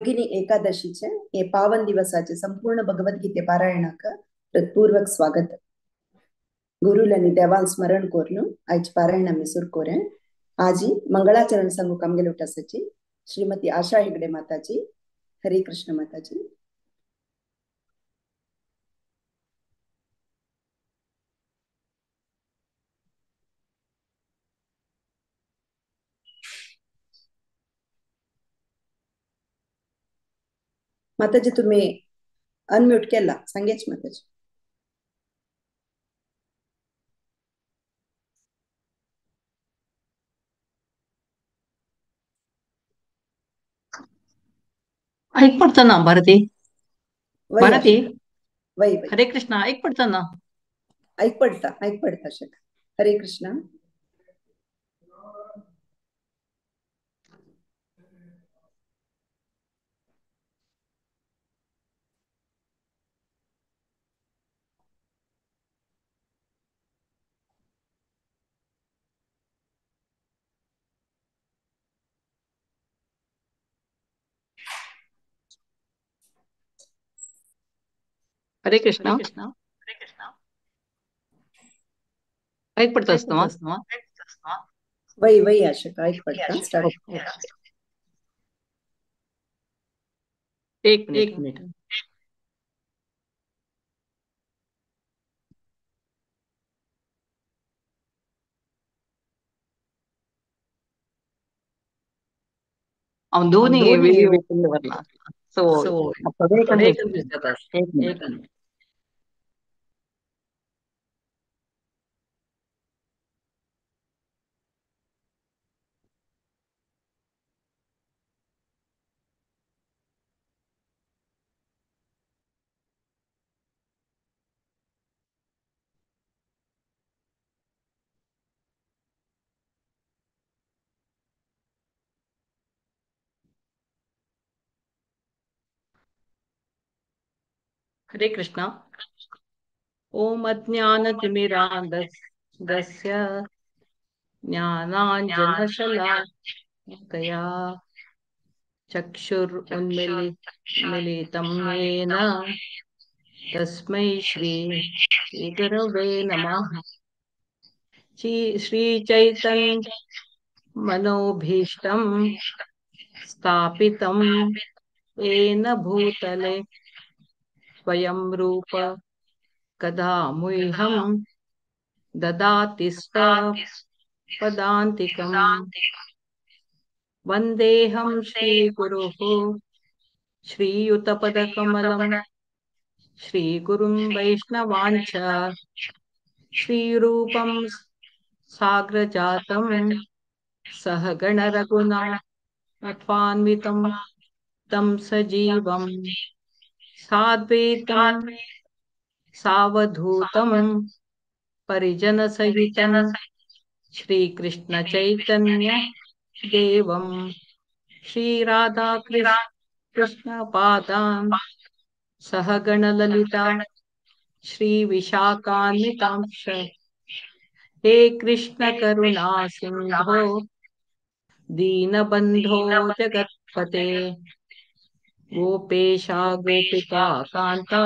योगिनी एकादशीचे हे पावन दिवसाचे संपूर्ण भगवद्गीते पारायणाक हृत्पूर्वक स्वागत. गुरुలని देवान स्मरण कोरनु आयज पारायण आमी सुरू कोरें. आजी मंगलाचरण संगू कामगेल उठासाची श्रीमती आशा हेगडे माताजी. हरे कृष्ण माताजी. माताजी तुम्ही अनम्यूट केला सांगेच माताजी. ऐक पडतं ना भारती. वय भारती, वय वय हरे कृष्णा. ऐक पडतं ना. ऐक पडता शक. हरे कृष्ण. हरे कृष्णा. ऐक पडतं असतं मग. वय वय आशक ऐक पडता स्टार्ट. एक मिनिट. दोन्ही वेगवेगळे सो थोडे कन्फ्युज जातात. एक मिनिट. हरे कृष्णा. ओम अज्ञानतिमिरान्धस्य ज्ञानाञ्जनशलाकया चक्षुरुन्मीलितं येन तस्मै श्रीगुरवे नमः. श्रीचैतन्य मनोभीष्टं स्थापितं येन भूतले स्वयं रूप कदा मुह्यं ददाति पदान्तिकम्. वन्देऽहं श्रीगुरुः श्रीयुतपदकमलं श्रीगुरुं वैष्णवांच श्रीरूपं साग्रजातं सहगणरघुनाथान्वितं तं सजीवं साद्वैतं सावधूतं परिजनसहितं श्रीकृष्णचैतन्य देवं श्रीराधाकृष्णपादान् सहगणललिता श्रीविशाखान्वितांश्च. हे कृष्ण करुणा सिन्धो दीनबन्धो जगत्पते गोपेशा गोपिका कान्ता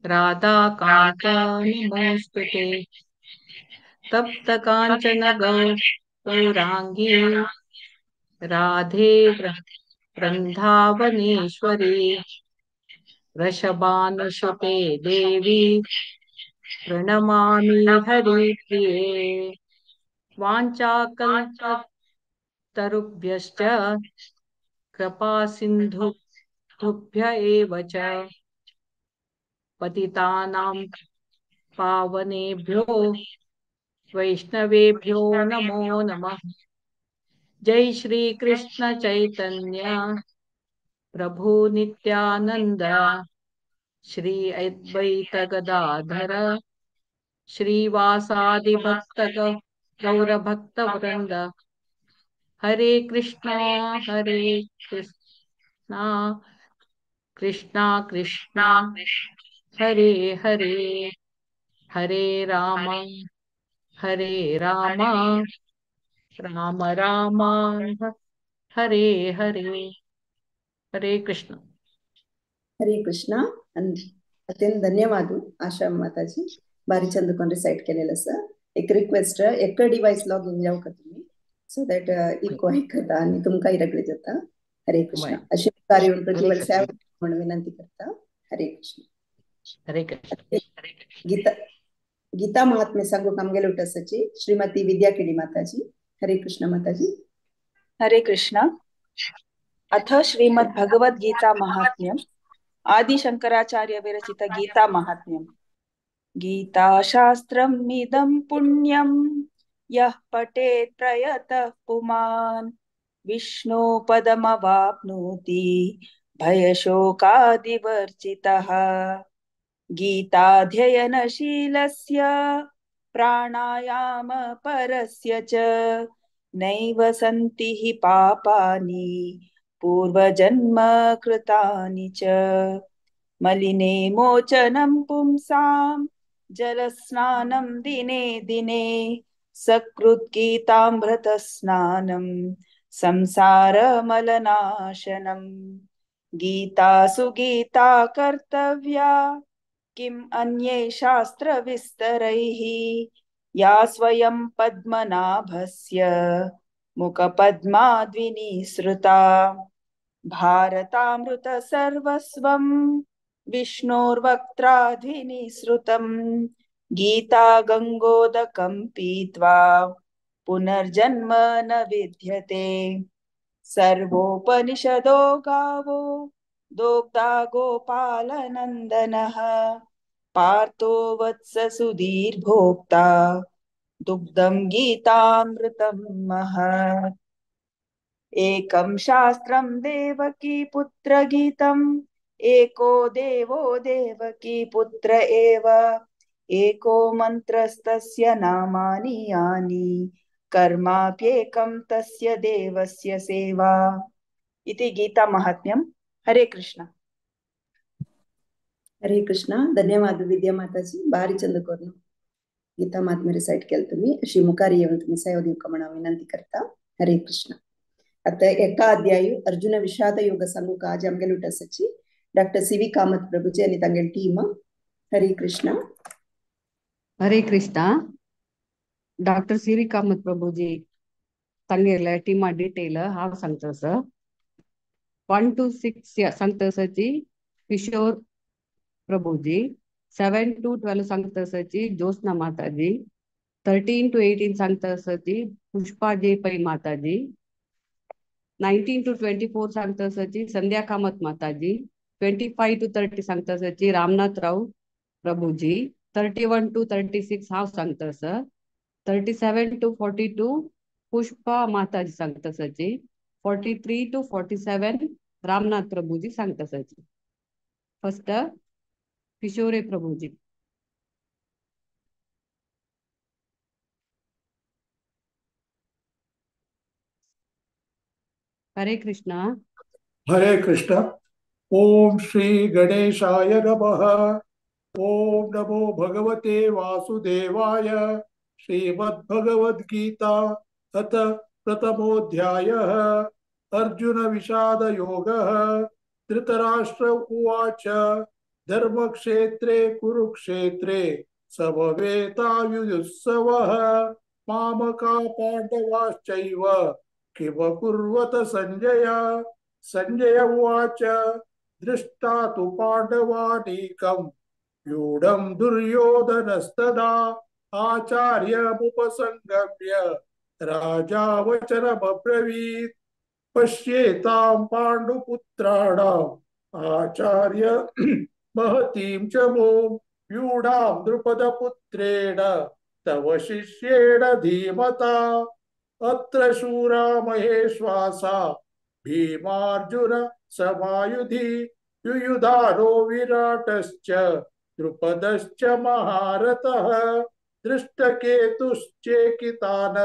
राधाकान्त नमोऽस्तुते. तप्त काञ्चन गौराङ्गी राधे वृन्दावनेश्वरी वृषभानुसुते देवी प्रणमामि हरिप्रिये. वाञ्छाकल्पतरुभ्यश्च कृपा सिन्धुभ्य एव च पतितानां पावनेभ्यो वैष्णवेभ्यो नमो नमः. जय श्री कृष्ण चैतन्य प्रभु नित्यानंद श्री अद्वैत गदाधर श्रीवासादि भक्त गौरभक्त वृंद. हरे कृष्णा कृष्णा कृष्णा हरे हरे हरे राम राम राम हरे हरे. हरे कृष्ण. हरे कृष्णा. अत्यंत धन्यवाद आशा माताजी. बारी चंदकोन रिसाइट केलेलं सर. एक रिक्वेस्ट एक डिवाइस लॉग इन जाऊ का तुम्ही सो दॅट इको ऐकता आणि तुमकांही रगडे जाता. हरे कृष्णा. अशी कार्य प्रतिबल सेवा म्हणून विनंती करता. हरे कृष्ण. हरे कृष्ण. गीता गीता महात्म्य सांगू काम गेलो सची श्रीमती विद्या केडी माताजी. हरे कृष्ण माताजी. हरे कृष्ण. अथ श्रीमद् भगवद गीता महात्म्यम आदि शंकराचार्य विरचित गीता महात्म्यम. गीता शास्त्रम् इदं पुण्यं यः पठेत् प्रयतः पुमान् विष्णु पदमवाप्नोति भयशोकादिवर्जितः. गीताध्ययनशीलस्य प्राणायाम परस्य च नैव सन्ति हि पापानि पूर्वजन्म कृतानि च. मलिने मोचनं पुंसां जलस्नानं दिने दिने सकृद्गीतामृतस्नानं संसारमलनाशनम्. गीतासु गीता कर्तव्या किम् अन्ये शास्त्रविस्तरैः या स्वयं पद्मनाभस्य मुखपद्माद्विनिसृता. भारतामृत सर्वस्वं विष्णोर्वक्त्राद्विनिसृतं. गीता गंगोदकं पीत्वा पुनर्जन्म न विद्यते. सर्वोपनिषदो गावो दोग्धा गोपालनन्दनः पार्थो वत्स सुधीर्भोक्ता दुग्धं गीतामृतं महत्. एकं शास्त्रं देवकी पुत्र गीतम् एको देवो देवकी पुत्र एव एको मन्त्रस्तस्य नामानि यानि कर्माप्येकं तस्य देवस्य सेवा. इति गीता महात्म्यम. हरे कृष्ण. हरे कृष्णा. धन्यवाद विद्या माताजी. बारी चंदकोन गीता महात्म्य रिसाइट केलं तुम्ही. अशी मुखारी येऊन तुम्ही सेवा देऊ का म्हणून विनंती करता. हरे कृष्ण. आता एका अध्याय अर्जुन विषाद योग सांगू का आज आमगे लुटसची doctor C V Kamat Prabhuji आणि तांगे team. Hare Krishna. Hare Krishna. Doctor C V Kamat Prabhuji तांगेला टीमा डिटेल हांव सांगता सर. 1 to 6 सांगता सची किशोर प्रभुजी. 7 to 12 सांगता सची ज्योत्सना माताजी. 13 to 18 सांगता सची पुष्पा जे पै माताजी. 19 to 24 सांगता सची संध्या कामत माताजी. 25 to 30 सांगता सची रामनाथ राव प्रभुजी. 31 to 36 हांव सांगता सर. 37 to 42 पुष्पा माताजी सांगता सची. 43 to 47 रामनाथ प्रभुजी सांगता सची. फर्स्ट किशोरे प्रभुजी. हरे कृष्णा. हरे कृष्ण. ओम श्री गणेशाय नमः. ओम नमो भगवते वासुदेवाय. श्रीमद्भगवद्गीता अथ प्रथमोऽध्यायः. अर्जुन विषाद योगः. धृतराष्ट्र उवाच धर्मक्षेत्रे कुरुक्षेत्रे समवेतायुयुत्सवः मामका पाण्डवाश्चैव किमकुर्वत संजय. संजय उवाच दृष्टा तु पाण्डवानीकम् व्यूढं दुर्योधनस्तदा आचार्यमुपसंगम्य राजा वचनमब्रवीत्. पश्येतां पाण्डुपुत्राणाम् आचार्य महतीं च मों व्यूढां द्रुपदपुत्रेण तव शिष्येण धीमता. अत्र शूरा महेश्वासा भीमार्जुन समायुधि युयुधारो विराटश्च द्रुपदश्च महारथः. दृष्टकेतुश्चेकितान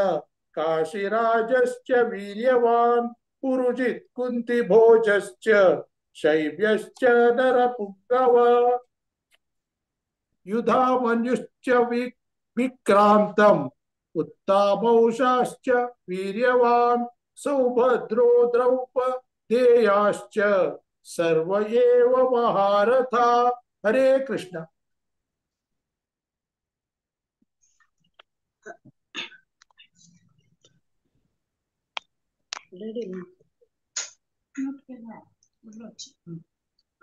काशीराजश्च वीर्यवान् पुरुजित् कुन्तिभोजश्च शैब्यश्च नरपुङ्गव. युधामन्युश्च विक्रान्तम् उत्तामौषाश्च वीर्यवान् सौभद्रो ध्येयाश्च सर्व एव महारथा. हरे कृष्ण.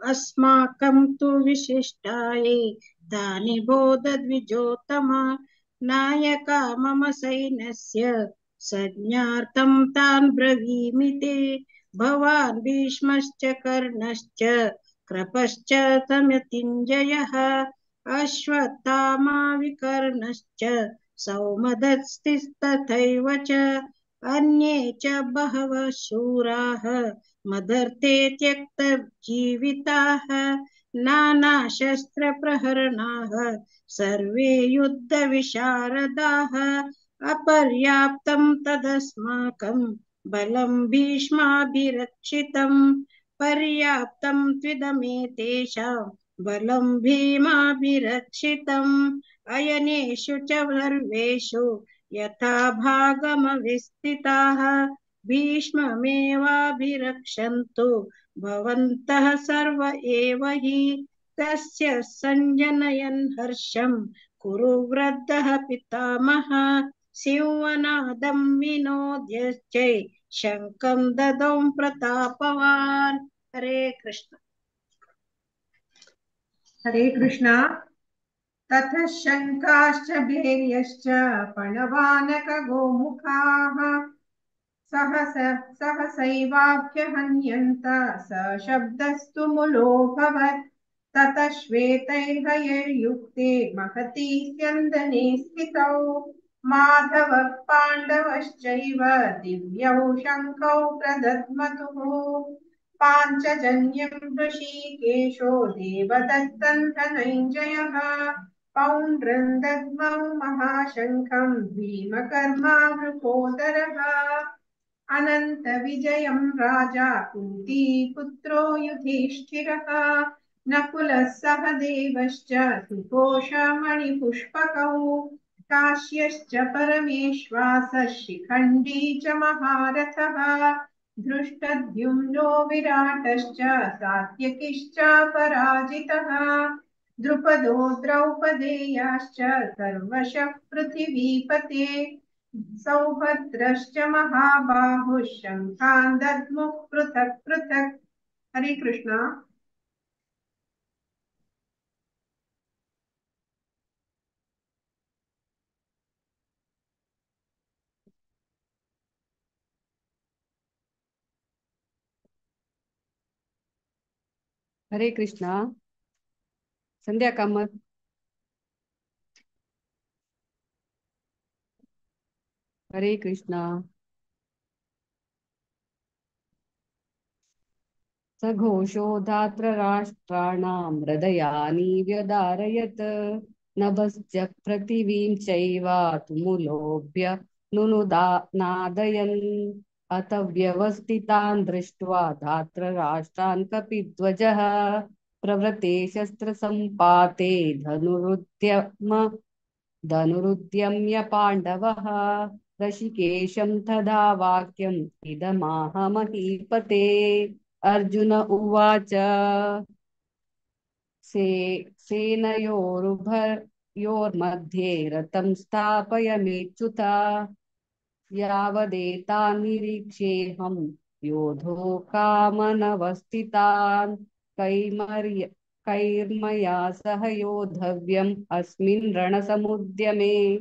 अस्माकं तु विशिष्टाये तानि बोधद्विजोत्तमा नायका मम सैन्यस्य संज्ञार्थं तान् ब्रवीमि ते भवान् भीष्मश्च कर्णश्च कृपश्च समतिञ्जयः अश्वत्थामा विकर्णश्च सौमदत्तिस्तथैव च अन्ये च बहवः शूराः मदर्थे त्यक्तजीविताः नानाशस्त्रप्रहरणाः सर्वे युद्धविशारदाः अपर्याप्तं तदस्माकं बलं भीष्माभिरक्षितं पर्याप्तं त्विदमेतेषां बलं भीमाभिरक्षितम् अयनेषु च सर्वेषु यथा भागमविस्थिताः भीष्ममेवाभिरक्षन्तु भवन्तः सर्व एव हि तस्य सञ्जनयन् हर्षं कुरु वृद्धः पितामहः सिंहनादं विनोद्यश्चै शङ्खं ददौ प्रतापवान्. हरे कृष्ण. हरे कृष्ण. ततः शङ्काश्च भैर्यश्च पणवानकगोमुखाः सहसैवाभ्यहन्यन्त सशब्दस्तु मुलोऽभवत्. ततः श्वेतैर्हयैर्युक्ते महती स्यन्दने स्थितौ माधवः पाण्डवश्चैव दिव्यौ शङ्खौ प्रदद्मतुः पाञ्चजन्यं ऋषिकेशो देवदत्तं धनञ्जयः पौण्ड्रं दद्मौ महाशङ्खं भीमकर्मावृकोदरः अनन्तविजयं राजा कुन्तीपुत्रो युधिष्ठिरः नकुलः सह देवश्च सुघोषमणिपुष्पकौ काश्यश्च परमेश्वासः शिखण्डी च महारथः धृष्टद्युम्नो विराटश्च सात्यकिश्च पराजितः द्रुपदो द्रौपदेयाश्च सर्वशः पृथिवीपते सौभद्रश्च महाबाहुः शङ्खान् दद्मुः पृथक् पृथक्. हरे कृष्ण. हरे कृष्ण. संध्या कामत. हरे कृष्ण. सघोषो धार्तराष्ट्राणां हृदयानि व्यदारयत् नभश्च पृथिवीं चैव तुमुलोऽभ्य नुनुदानादयन् अथ व्यवस्थितान् दृष्ट्वा धार्तराष्ट्रान् कपिध्वजः प्रवृते शस्त्रसम्पाते धनुरुद्यम्य पाण्डवः ऋषिकेशं तदा वाक्यम् इदमाह महीपते. अर्जुन उवाच सेनयोरुभयोर्मध्ये रथं स्थापयमेच्युत यावदेतान्निरीक्षेऽहं योद्धुकामनवस्थितान् कैर्मया सह योद्धव्यम् अस्मिन् रणसमुद्यमे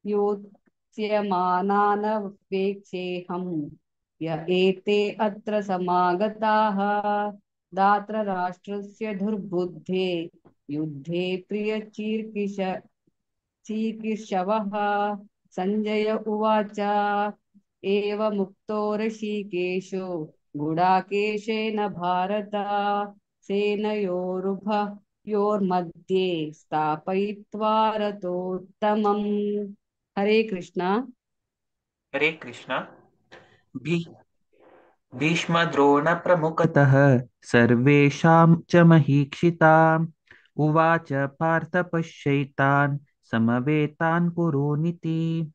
योत्स्यमानानवेक्षेऽहं य एते अत्र समागताः धार्तराष्ट्रस्य दुर्बुद्धे युद्धे चिकीर्षवः. संजय उवाच एवमुक्तो ऋषिकेशो गुडाकेशेन भारत सेनयोरुभयोर्मध्ये स्थापयित्वा रथोत्तमम्. हरे कृष्ण. हरे कृष्ण. भीष्मद्रोणप्रमुखतः सर्वेषां च महीक्षिताम् उवाच पार्थ पश्यैतान् समवेतान् कुरूनिति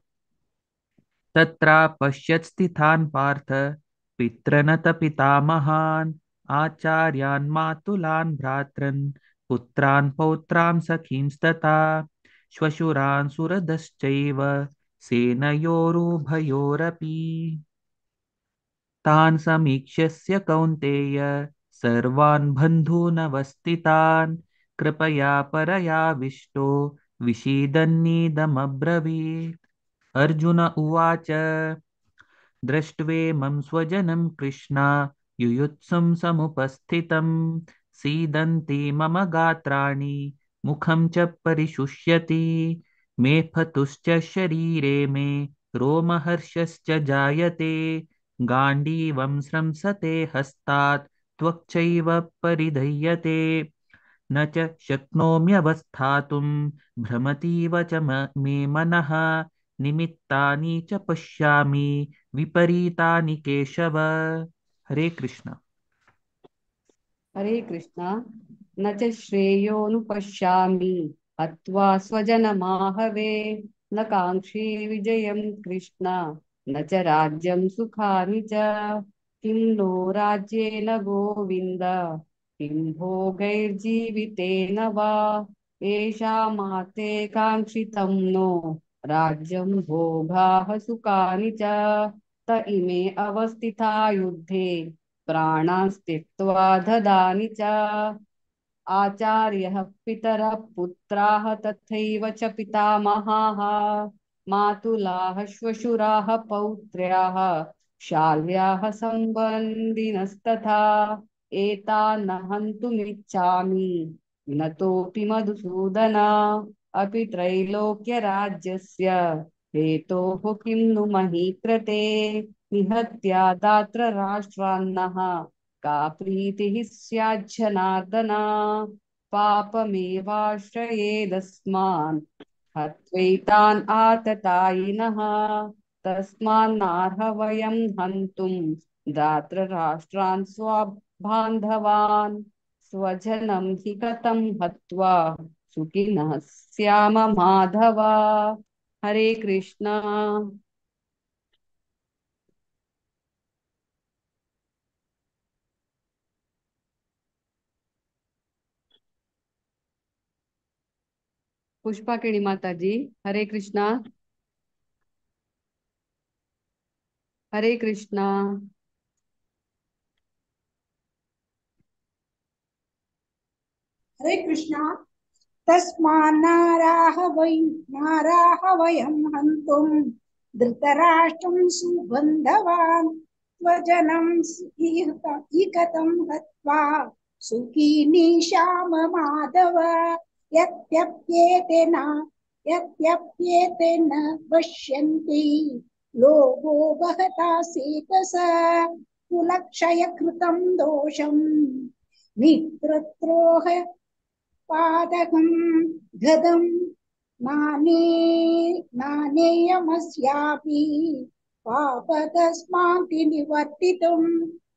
तत्रा पश्यत् स्थितान् पार्थ पितृनत पितामहान् आचार्यान् मातुलान् भ्रातॄन् पुत्रान् पौत्रान् सखींस्तथा श्वशुरान् सुहृदश्चैव सेनयोरुभयोरपि तान् समीक्ष्य कौन्तेय सर्वान् बन्धूनवस्थितान् कृपया परयाविष्टो विषीदन्निदमब्रवीत्। अर्जुन उवाच दृष्ट्वेमं स्वजनं कृष्णा युयुत्सुं समुपस्थितं सीदन्ति मम गात्राणि मुखं च परिशुष्यति मे फतुश्च शरीरे मे रोमहर्षश्च जायते गाण्डीवं स्रंसते हस्तात् त्वक्चैव परिधह्यते न च शक्नोम्यवस्थातुं भ्रमतीव च मे मनः निमित्तानि च पश्यामि विपरीतानि केशव। हरे कृष्ण। हरे कृष्णा। न च श्रेयोनुपश्यामि हत्वा स्वजनमाहवे न काङ्क्षे विजयं कृष्ण न च राज्यं सुखानि च किं नो राज्येन गोविन्द किं भोगैर्जीवितेन वा येषामाते काङ्क्षितं नो राज्यं भोगाः सुखानि च त इमे अवस्थिता युद्धे प्राणास्त्यक्त्वा ददानि च आचार्यः पितरः पुत्राः तथैव च पितामहाः मातुलाः श्वशुराः पौत्र्याः शाल्याः सम्बन्धिनस्तथा एतान् न हन्तुमिच्छामि विनतोऽपि मधुसूदन अपि त्रैलोक्यराज्यस्य हेतोः किं नु मही कृते निहत्या दात्र राष्ट्रान्नः का प्रीतिः स्याज्जनार्दन पापमेवाश्रयेदस्मान् हत्वैतान् आततायिनः तस्मान्नार्ह वयं हन्तुं दात्रराष्ट्रान् स्वबान्धवान् स्वजनं हि कथं हत्वा सुखिनः स्याम माधव। हरे कृष्ण। पुष्पा केणी माता जी। हरे कृष्णा। हरे कृष्णा। हरे कृष्णा। नाराह वयं हन्तुं धृतराष्ट्रं सुबन्धवान् स्वजनं इकतं हत्वा सुखिनी श्याम माधव यत्यप्येते न पश्यन्ति लोभो वहता सेतस कुलक्षयकृतं दोषं मित्रद्रोह पादकं गदं नानेयमस्यापि पापतस्मात् निवर्तितुं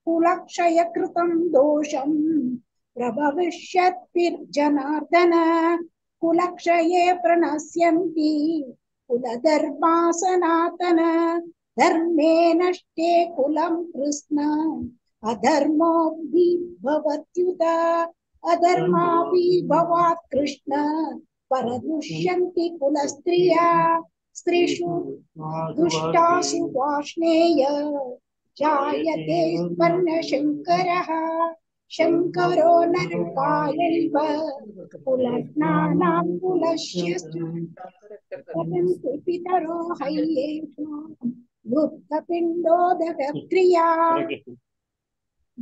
कुलक्षयकृतं दोषं प्रभविष्यद्भिर्जनार्दन कुलक्षये प्रणश्यन्ति कुलधर्मा सनातन धर्मे नष्टे कुलं कृष्ण अधर्मो भवत्युत अधर्माभिभवात् कृष्ण परदुष्यन्ति कुलस्त्रिया स्त्रीषु दुष्टासु वार्ष्णेय जायते स्वर्णशङ्करः शङ्करो नरकायैव कुलज्ञानां कुलस्यस्तु वदन्ति पितरो हय्येषु लुप्तपिण्डोदकक्रिया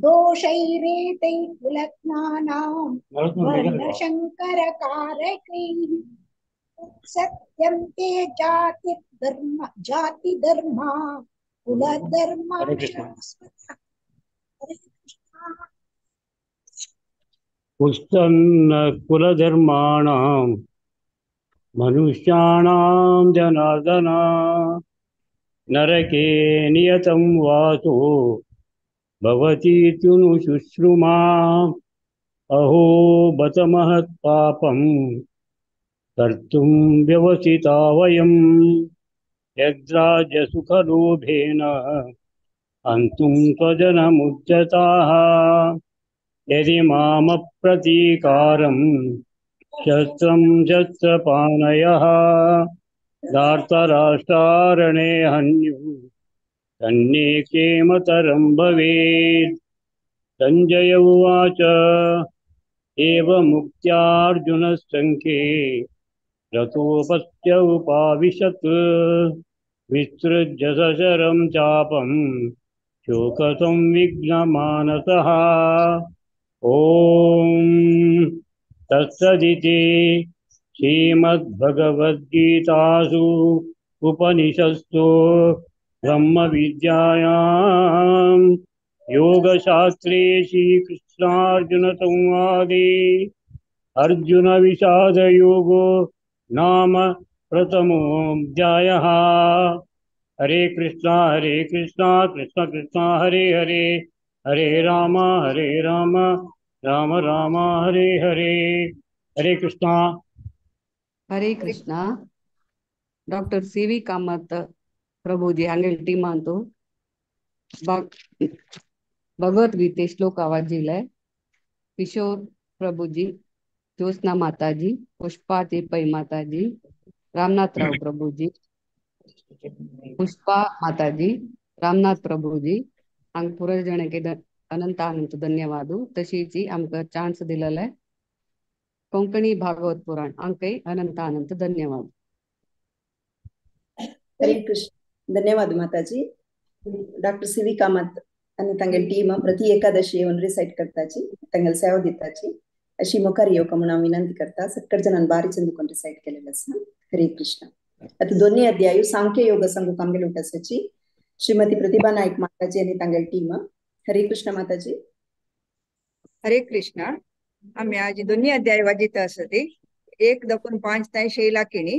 दोषैरेतै कुलज्ञानां वर्णशङ्करकारकैः सत्यन्ते जातिधर्मा कुलधर्मा शाश्वतः। उत्सन्न कुलधर्माणां मनुष्याणां जनार्दन नरके नियतं वासो भवतीत्युनुशुश्रुमा अहो बत महत्पापं कर्तुं व्यवसिता वयं यद्राज्यसुखलोभेन हन्तुं स्वजनमुच्यताः यदि मामप्रतीकारं शस्त्रं शस्त्रपाणयः धार्तराष्ट्रारणे हन्युः सन्निके मतरं भवेत्। संजय उवाच एवमुक्त्यार्जुनस्सङ्ख्ये रथोपस्य उपाविशत् विसृज्य सशरं चापं शोकसंविघ्नमानसः। ॐ तत्सदिति श्रीमद्भगवद्गीतासु उपनिषत्सु ब्रह्मविद्यायां योगशास्त्रे श्रीकृष्णार्जुनसंवादे अर्जुनविषादयोगो नाम प्रथमोऽध्यायः। Hare Krishna Krishna Krishna Hare Hare, Hare Rama Rama Rama Hare Hare. Hare Krishna. Hare Krishna. Doctor C V Kamath Prabhuji ಹಂಗೆ ಟೀಮ್ ಅಂತು ಭಗವದ್ಗೀತೆ ಶ್ಲೋಕ ವಾಜಿಲೆ ಕಿಶೋರ್ ಪ್ರಭುಜಿ, ज्योत्सना माताजी, पुष्पा पै माताजी, रामनाथ राव प्रभुजी, पुष्पा माताजी, रामनाथ प्रभुजी हांग पुरे जणके अनंत अनंत धन्यवाद. तशीची आमकां चान्स दिलेले कोंकणी भागवत पुराण हांकां अनंत अनंत धन्यवाद. हरे कृष्ण. ಧನ್ಯವಾದ ಮಾತಾಜಿ. ಡಾಕ್ಟರ್ ಸಿ ವಿ ಕಾಮತ್ અને તંગલ ટીમ પ્રતિ એકાદશી ઓન રિસાઇટ કરતાજી તંગલ સેવા દીતાજી अशी मुखार येवक म्हणून हांव विनंती करता. सगळे जाणांनी बारी चंदून रिसाइट केलेले आसा. हरे कृष्ण. आता दोन्ही अध्याय सांख्य योग संघ कामगेल उठासाची श्रीमती प्रतिभा नायक माताजी आणि तांगेल टीम. हरे कृष्ण माताजी. हरे कृष्ण. आम्ही आज दोन्ही अध्याय वाजित असते. 1-5 ತಾಯಿ ಶೈಲಾಕಿಣಿ,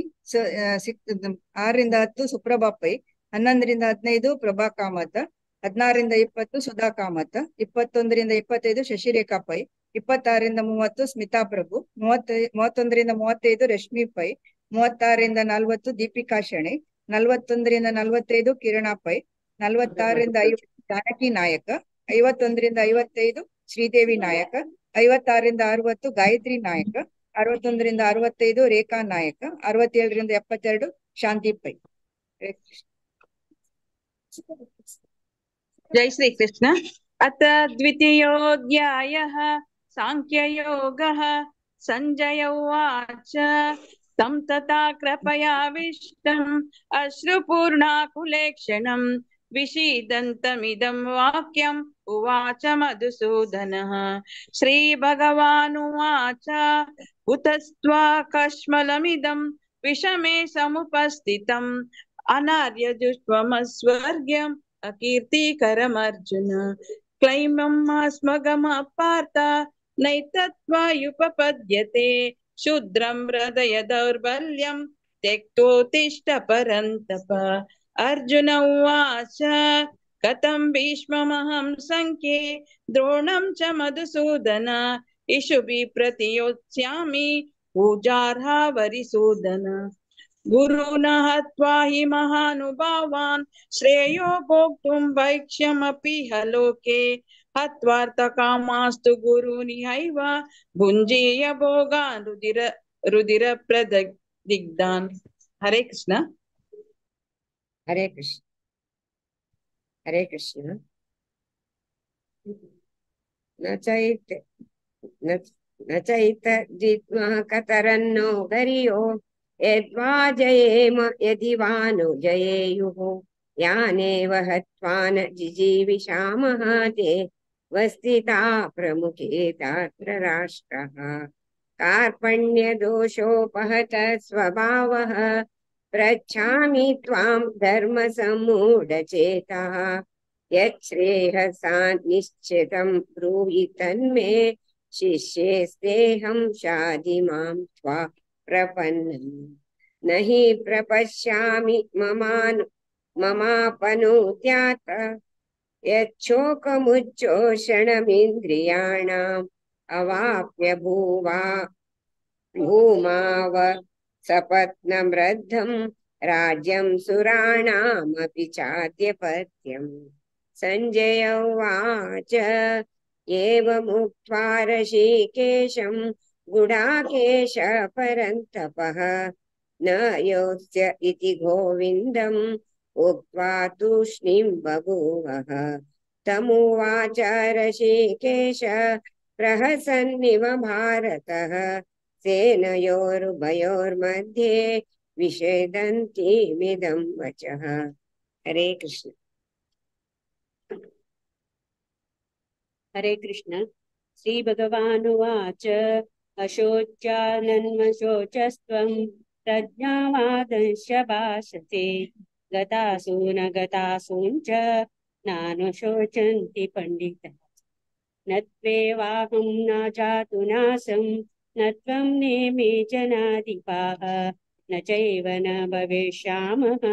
6-10 ಸುಪ್ರಭಾ ಪೈ, 11-15 ಪ್ರಭಾ ಕಾಮತ್, 16-20 ಸುಧಾ ಕಾಮತ್, 21-25 ಶಶಿರೇಖಾ ಪೈ, 26-30 ಸ್ಮಿತಾ ಪ್ರಭು, 31-35 ರಶ್ಮಿ ಪೈ, 36-40 ದೀಪಿಕಾ ಶೆಣೆ, 41-45 ಕಿರಣಾ ಪೈ, 46-50 ಜಾನಕಿ ನಾಯಕ, 51-55 ಶ್ರೀದೇವಿ ನಾಯಕ, 56-60 ಗಾಯತ್ರಿ ನಾಯಕ, 61-65 ರೇಖಾ ನಾಯಕ, 67-72 ಶಾಂತಿ ಪೈ. जय श्री कृष्ण. अथ द्वितीयोऽध्यायः सांख्ययोगः. संजय उवाच तं तथा कृपयाविष्टम् अश्रुपूर्णाकुलेक्षणं विषीदन्तमिदं वाक्यम् उवाच मधुसूदनः. श्रीभगवानुवाच कुतस्त्वाकश्मलमिदं विषमे समुपस्थितम् अनार्यजुष्वमस्वर्ग्यम् अकीर्तिकरमर्जुन. क्लैममस्मगमपार्थ नैतत्त्वायुपपद्यते शूद्रं हृदय दौर्बल्यं त्यक्तोत्तिष्ठ परन्तप. अर्जुन उवाच कथं भीष्ममहं संख्ये द्रोणं च मधुसूदन इषुभिः प्रतियोत्स्यामि पूजार्हा वरिसूदन. गुरुन् हत्वा हि महानुभावान् श्रेयो भोक्तुं भैक्ष्यमपि हलोके हत्वार्थकामास्तु गुरूनिहैव भुञ्जीय भोगान् रुधिरप्रदिग्धान्. हरे कृष्ण. हरे कृष्ण. हरे कृष्ण. न चैत जित्मः कतरन्नो गरियो यद्वा जयेम यदि वा नो जयेयुः यानेव हत्वा न जिजीविषामः ते वस्थिता प्रमुखे तत्र राष्ट्रः. कार्पण्यदोषोपहतः स्वभावः पृच्छामि त्वां धर्मसम्मूढचेतः यच्छ्रेयसान् निश्चितं ब्रूहि तन्मे शिष्येस्तेऽहं शाधि मां त्वा प्रपन्नम्. न हि प्रपश्यामि ममापनुद्यात यच्छोकमुच्चोषणमिन्द्रियाणाम् अवाप्य भूमाव सपत्नमृद्धं राज्यं सुराणामपि चाद्यपत्यम्. संजय उवाच एवमुक्त्वा ऋषिकेशं गुडाकेश परन्तपः न योत्स्य इति गोविन्दम् उक्त्वा तूष्णीं बभूवः तमुवाच ऋषिकेश प्रहसन्निव भारतः सेनयोरुभयोर्मध्ये विषेदन्तीमिदं वचः। हरे कृष्ण। हरे कृष्ण। श्री भगवानुवाच अशोच्यानन्वशोचस्त्वं प्रज्ञावादंश्च भाषसे गतासून गतासून च नानुशोचन्ति पंडितः न त्वेवाहं न जातु नासं न त्वं नेमे जनाधिपाः न चैव न भविष्यामः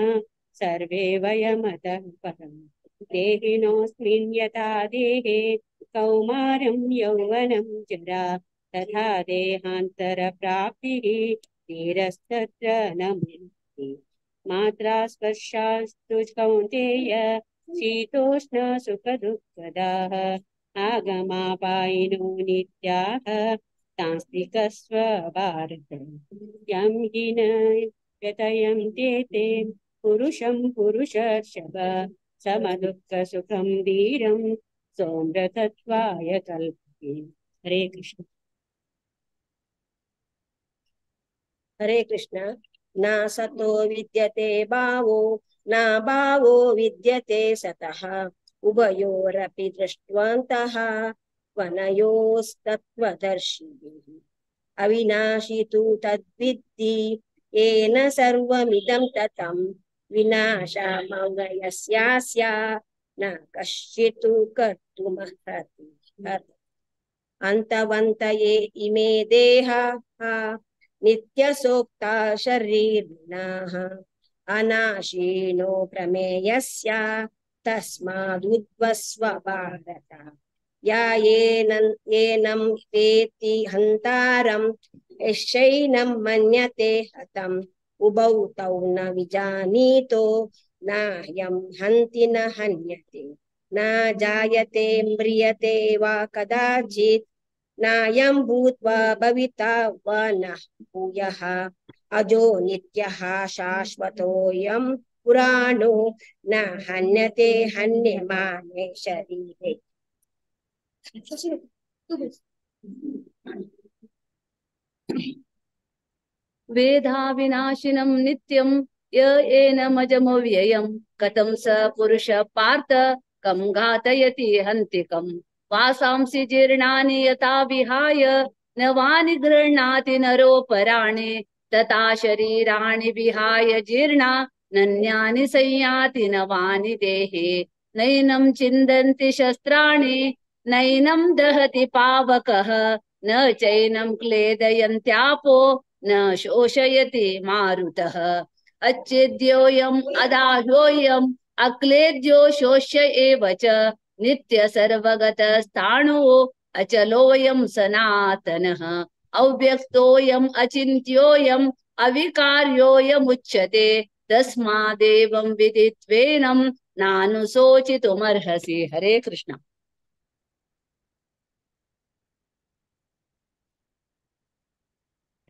सर्वे वयमतः परम् देहिनोऽस्मिन् यथा देहे कौमारं यौवनं जरा तथा देहान्तरप्राप्तिः धीरस्तत्र न मुह्यते मात्रा स्पर्शास्तु कौन्तेय शीतोष्ण सुखदुःखदाः आगमापायिनो नित्याः सांस्थिकस्व भारत यं हि न व्यतयन्ते ते पुरुषं पुरुषर्षभ समदुःखसुखं धीरं सोमृतत्वाय कल्पते। हरे कृष्ण। हरे कृष्ण। न सतो विद्यते भावो न भावो विद्यते सतः उभयोरपि दृष्टवन्तः वनयोस्तत्त्वदर्शिभिः अविनाशी तु तद्विद्धि येन सर्वमिदं ततं विनाशमव्ययस्यास्य न कश्चित् कर्तुमर्हति। अन्तवन्त ये इमे देहाः नित्यसोक्ता शरीरिणाः अनाशीनो प्रमेयस्य तस्मादुद्वस्व भारत या येनं वेत्ति हन्तारं यश्चैनं मन्यते हतम् उभौ तौ न विजानीतो नायं हन्ति न हन्यते न जायते म्रियते वा कदाचित् नायं भूत्वा भविता वा न भूयः अजो नित्यः शाश्वतोऽयं पुराणो न हन्यते हन्यमाने शरीरे। वेदा विनाशिनं नित्यं य एनमजमव्ययं कथं स पुरुष पार्थ कं घातयति हन्तिकम् वासांसि जीर्णानि यथा विहाय नवानि गृह्णाति नरोपराणि तथा शरीराणि विहाय जीर्णा नन्यानि संयाति नवानि देहे नैनं छिन्दन्ति शस्त्राणि नैनं दहति पावकः न चैनं क्लेदयन्त्यापो न शोषयति मारुतः अच्छेद्योऽयम् अदाह्योऽयम् अक्लेद्यो शोष्य एव च नित्य सर्वगतस्थाणु अचलोऽयं सनातनः अव्यक्तोऽयम् अचिन्त्योऽयम् अविकार्योऽयमुच्यते तस्मादेवं विदित्वेनं नानुशोचितुमर्हसि। हरे कृष्ण।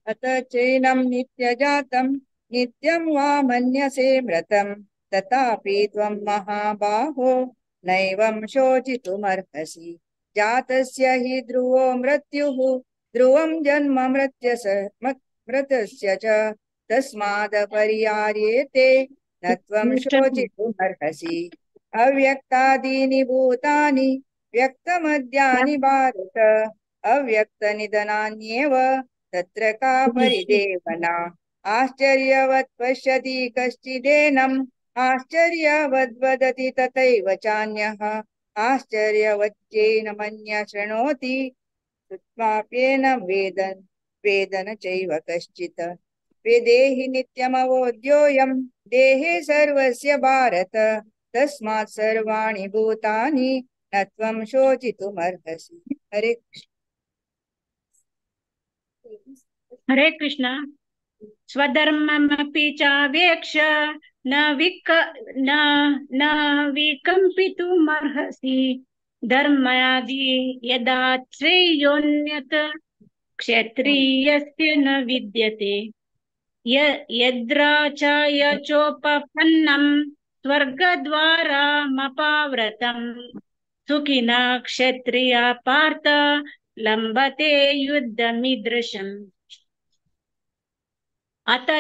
अत चैनं नित्यजातं नित्यं वा मन्यसे मृतं तथापि त्वं महाबाहो नैवं शोचितुमर्हसि जातस्य हि ध्रुवो मृत्युः ध्रुवं जन्म मृतस्य च तस्मादपर्यार्येते न त्वं शोचितुमर्हसि अव्यक्तादीनि भूतानि व्यक्तमद्यानि भारत अव्यक्तनिधनान्येव तत्र का परिदेवना आश्चर्यवत् पश्यति कश्चिदेनम् आश्चर्यवद् वदति तथैव चान्यः आश्चर्यवच्चेन मन्यः शृणोति श्रुत्वाप्येन वेदन चैव कश्चित् वेदेहि नित्यमवोऽद्योऽयं देहे सर्वस्य भारत तस्मात् सर्वाणि भूतानि न त्वं शोचितुमर्हसि। हरे कृष्ण। हरे कृष्ण। स्वधर्ममपि चावेक्ष्य न विकम्पितुमर्हसि धर्मादि यदा श्रेयोन्यत क्षत्रियस्य न विद्यते यद्राचार्यचोपपन्नं स्वर्गद्वारमपाव्रतम् सुखिनः क्षत्रिया पार्थ लम्बते युद्धमीदृशम् अत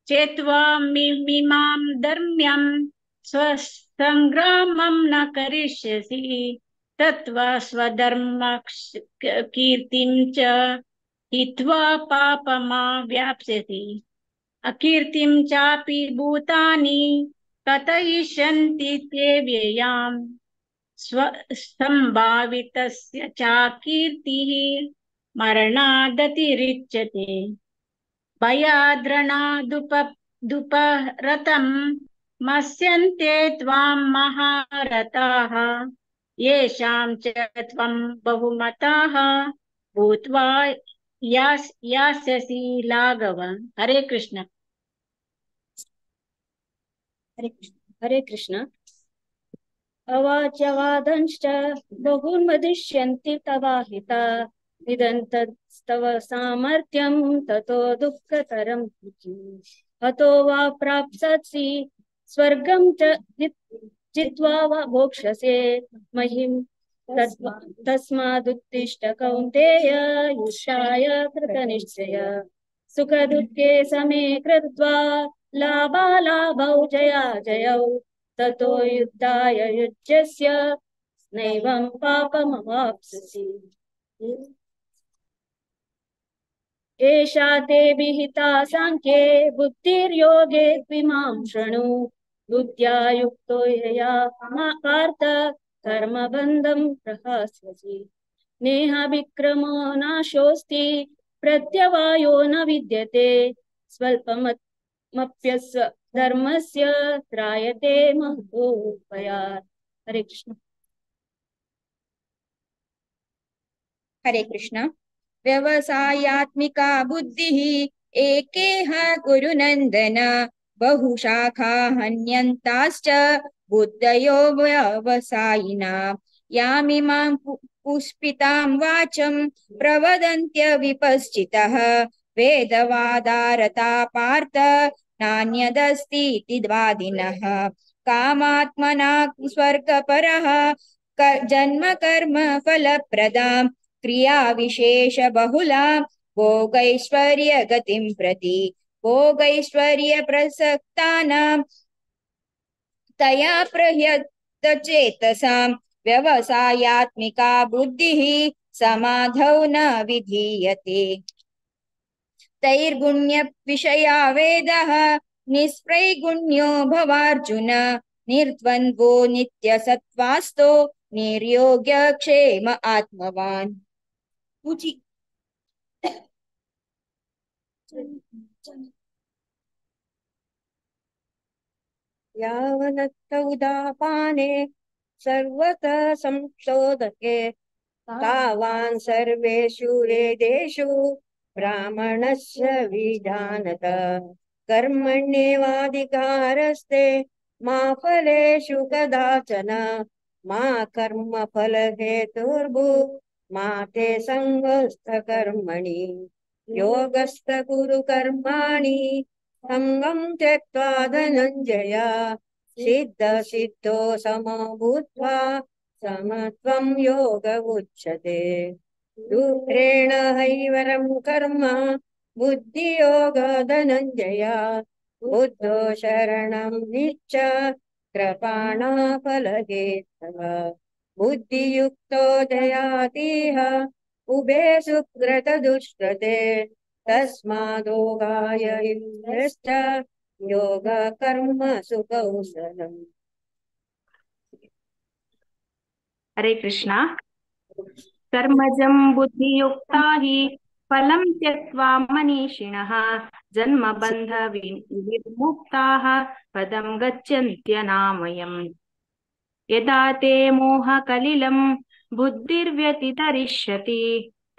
चेत्त्वामिमां धर्म्यं स्वसङ्ग्रामं न करिष्यसि तत्त्वा स्वधर्मकीर्तिं च हित्वा पापमा व्याप्स्यसि अकीर्तिं चापि भूतानि कथयिष्यन्ति ते व्ययाम् संभावितस्य चाकीर्तिः मरणादतिरिच्यते भयाद्रणादुपरतं मत्स्यन्ते त्वां महारथाः येषां च त्वं बहुमताः भूत्वा यास्यसि लाघव। हरे कृष्ण। हरे कृष्ण। अवाच्यवादंश्च बहुर्मदिष्यन्ति तवाहिता निदन्तस्तव सामर्थ्यं ततो दुःखतरं हतो वा प्राप्स्यसि स्वर्गं च जित्वा वा भोक्ष्यसे महिं तस्मादुत्तिष्ठ कौन्तेय युष्याय कृतनिश्चय सुखदुःखे समे कृत्वा लाभालाभौ जयाजयौ ततो युद्धाय युज्यस्य नैवं पापमवाप्स्यसि एषा ते विहिता सांख्ये बुद्धिर्योगे त्विमां शृणु बुद्ध्या युक्तो यया पार्थ कर्मबन्धं प्रहास्यसि नेहाभिक्रमो नाशोऽस्ति प्रत्यवायो न विद्यते स्वल्पमप्यस्य धर्मस्य त्रायते महतो भयात्। हरे कृष्ण। हरे कृष्ण। व्यवसायात्मिका बुद्धिः एकेह गुरुनन्दन बहुशाखा हन्यन्ताश्च बुद्धयो व्यवसायिना यामिमां पुष्पितां वाचं प्रवदन्त्य विपश्चितः वेदवादारता पार्थ नान्यदस्तीति वादिनः कामात्मना स्वर्गपरः जन्म कर्म फलप्रदां क्रिया विशेष बहुला भोगैश्वर्य गतिं प्रति भोगैश्वर्य प्रसक्तानां तया प्रह्यतचेतसां व्यवसायात्मिका बुद्धिः समाधौ न विधीयते तैर्गुण्य विषया वेदः निष्प्रैगुण्यो भवार्जुन निर्द्वन्द्वो नित्यसत्त्वास्तो निर्योग्य क्षेम आत्मवान्। यावनत्थ उदापाने सर्वतः संशोधके तावान् सर्वेषु वेदेषु ब्राह्मणस्य विजानत कर्मण्येवाधिकारस्ते मा फलेषु कदाचन मा कर्मफलहेतुर्भू मा ते सङ्गस्थ कर्मणि योगस्थ कुरु कर्माणि सङ्गं त्यक्त्वा धनञ्जय सिद्ध सिद्धो समो भूत्वा समत्वं योग उच्यते रूपेण हैवरं कर्म बुद्धियोग धनञ्जय बुद्धो शरणं निच्च कृपाणा फलहेतव बुद्धियुक्तो जयातिह उभे सुकृत दुष्कृते तस्मादोगाय युष्ट योग कर्म सुकौशलम्। हरे कृष्णा। कर्मजं बुद्धियुक्ता हि फलं त्यक्त्वा मनीषिणः जन्मबन्ध विमुक्ताः पदं गच्छन्त्यनामयम् यदा ते मोहकलिलं बुद्धिर्व्यतितरिष्यति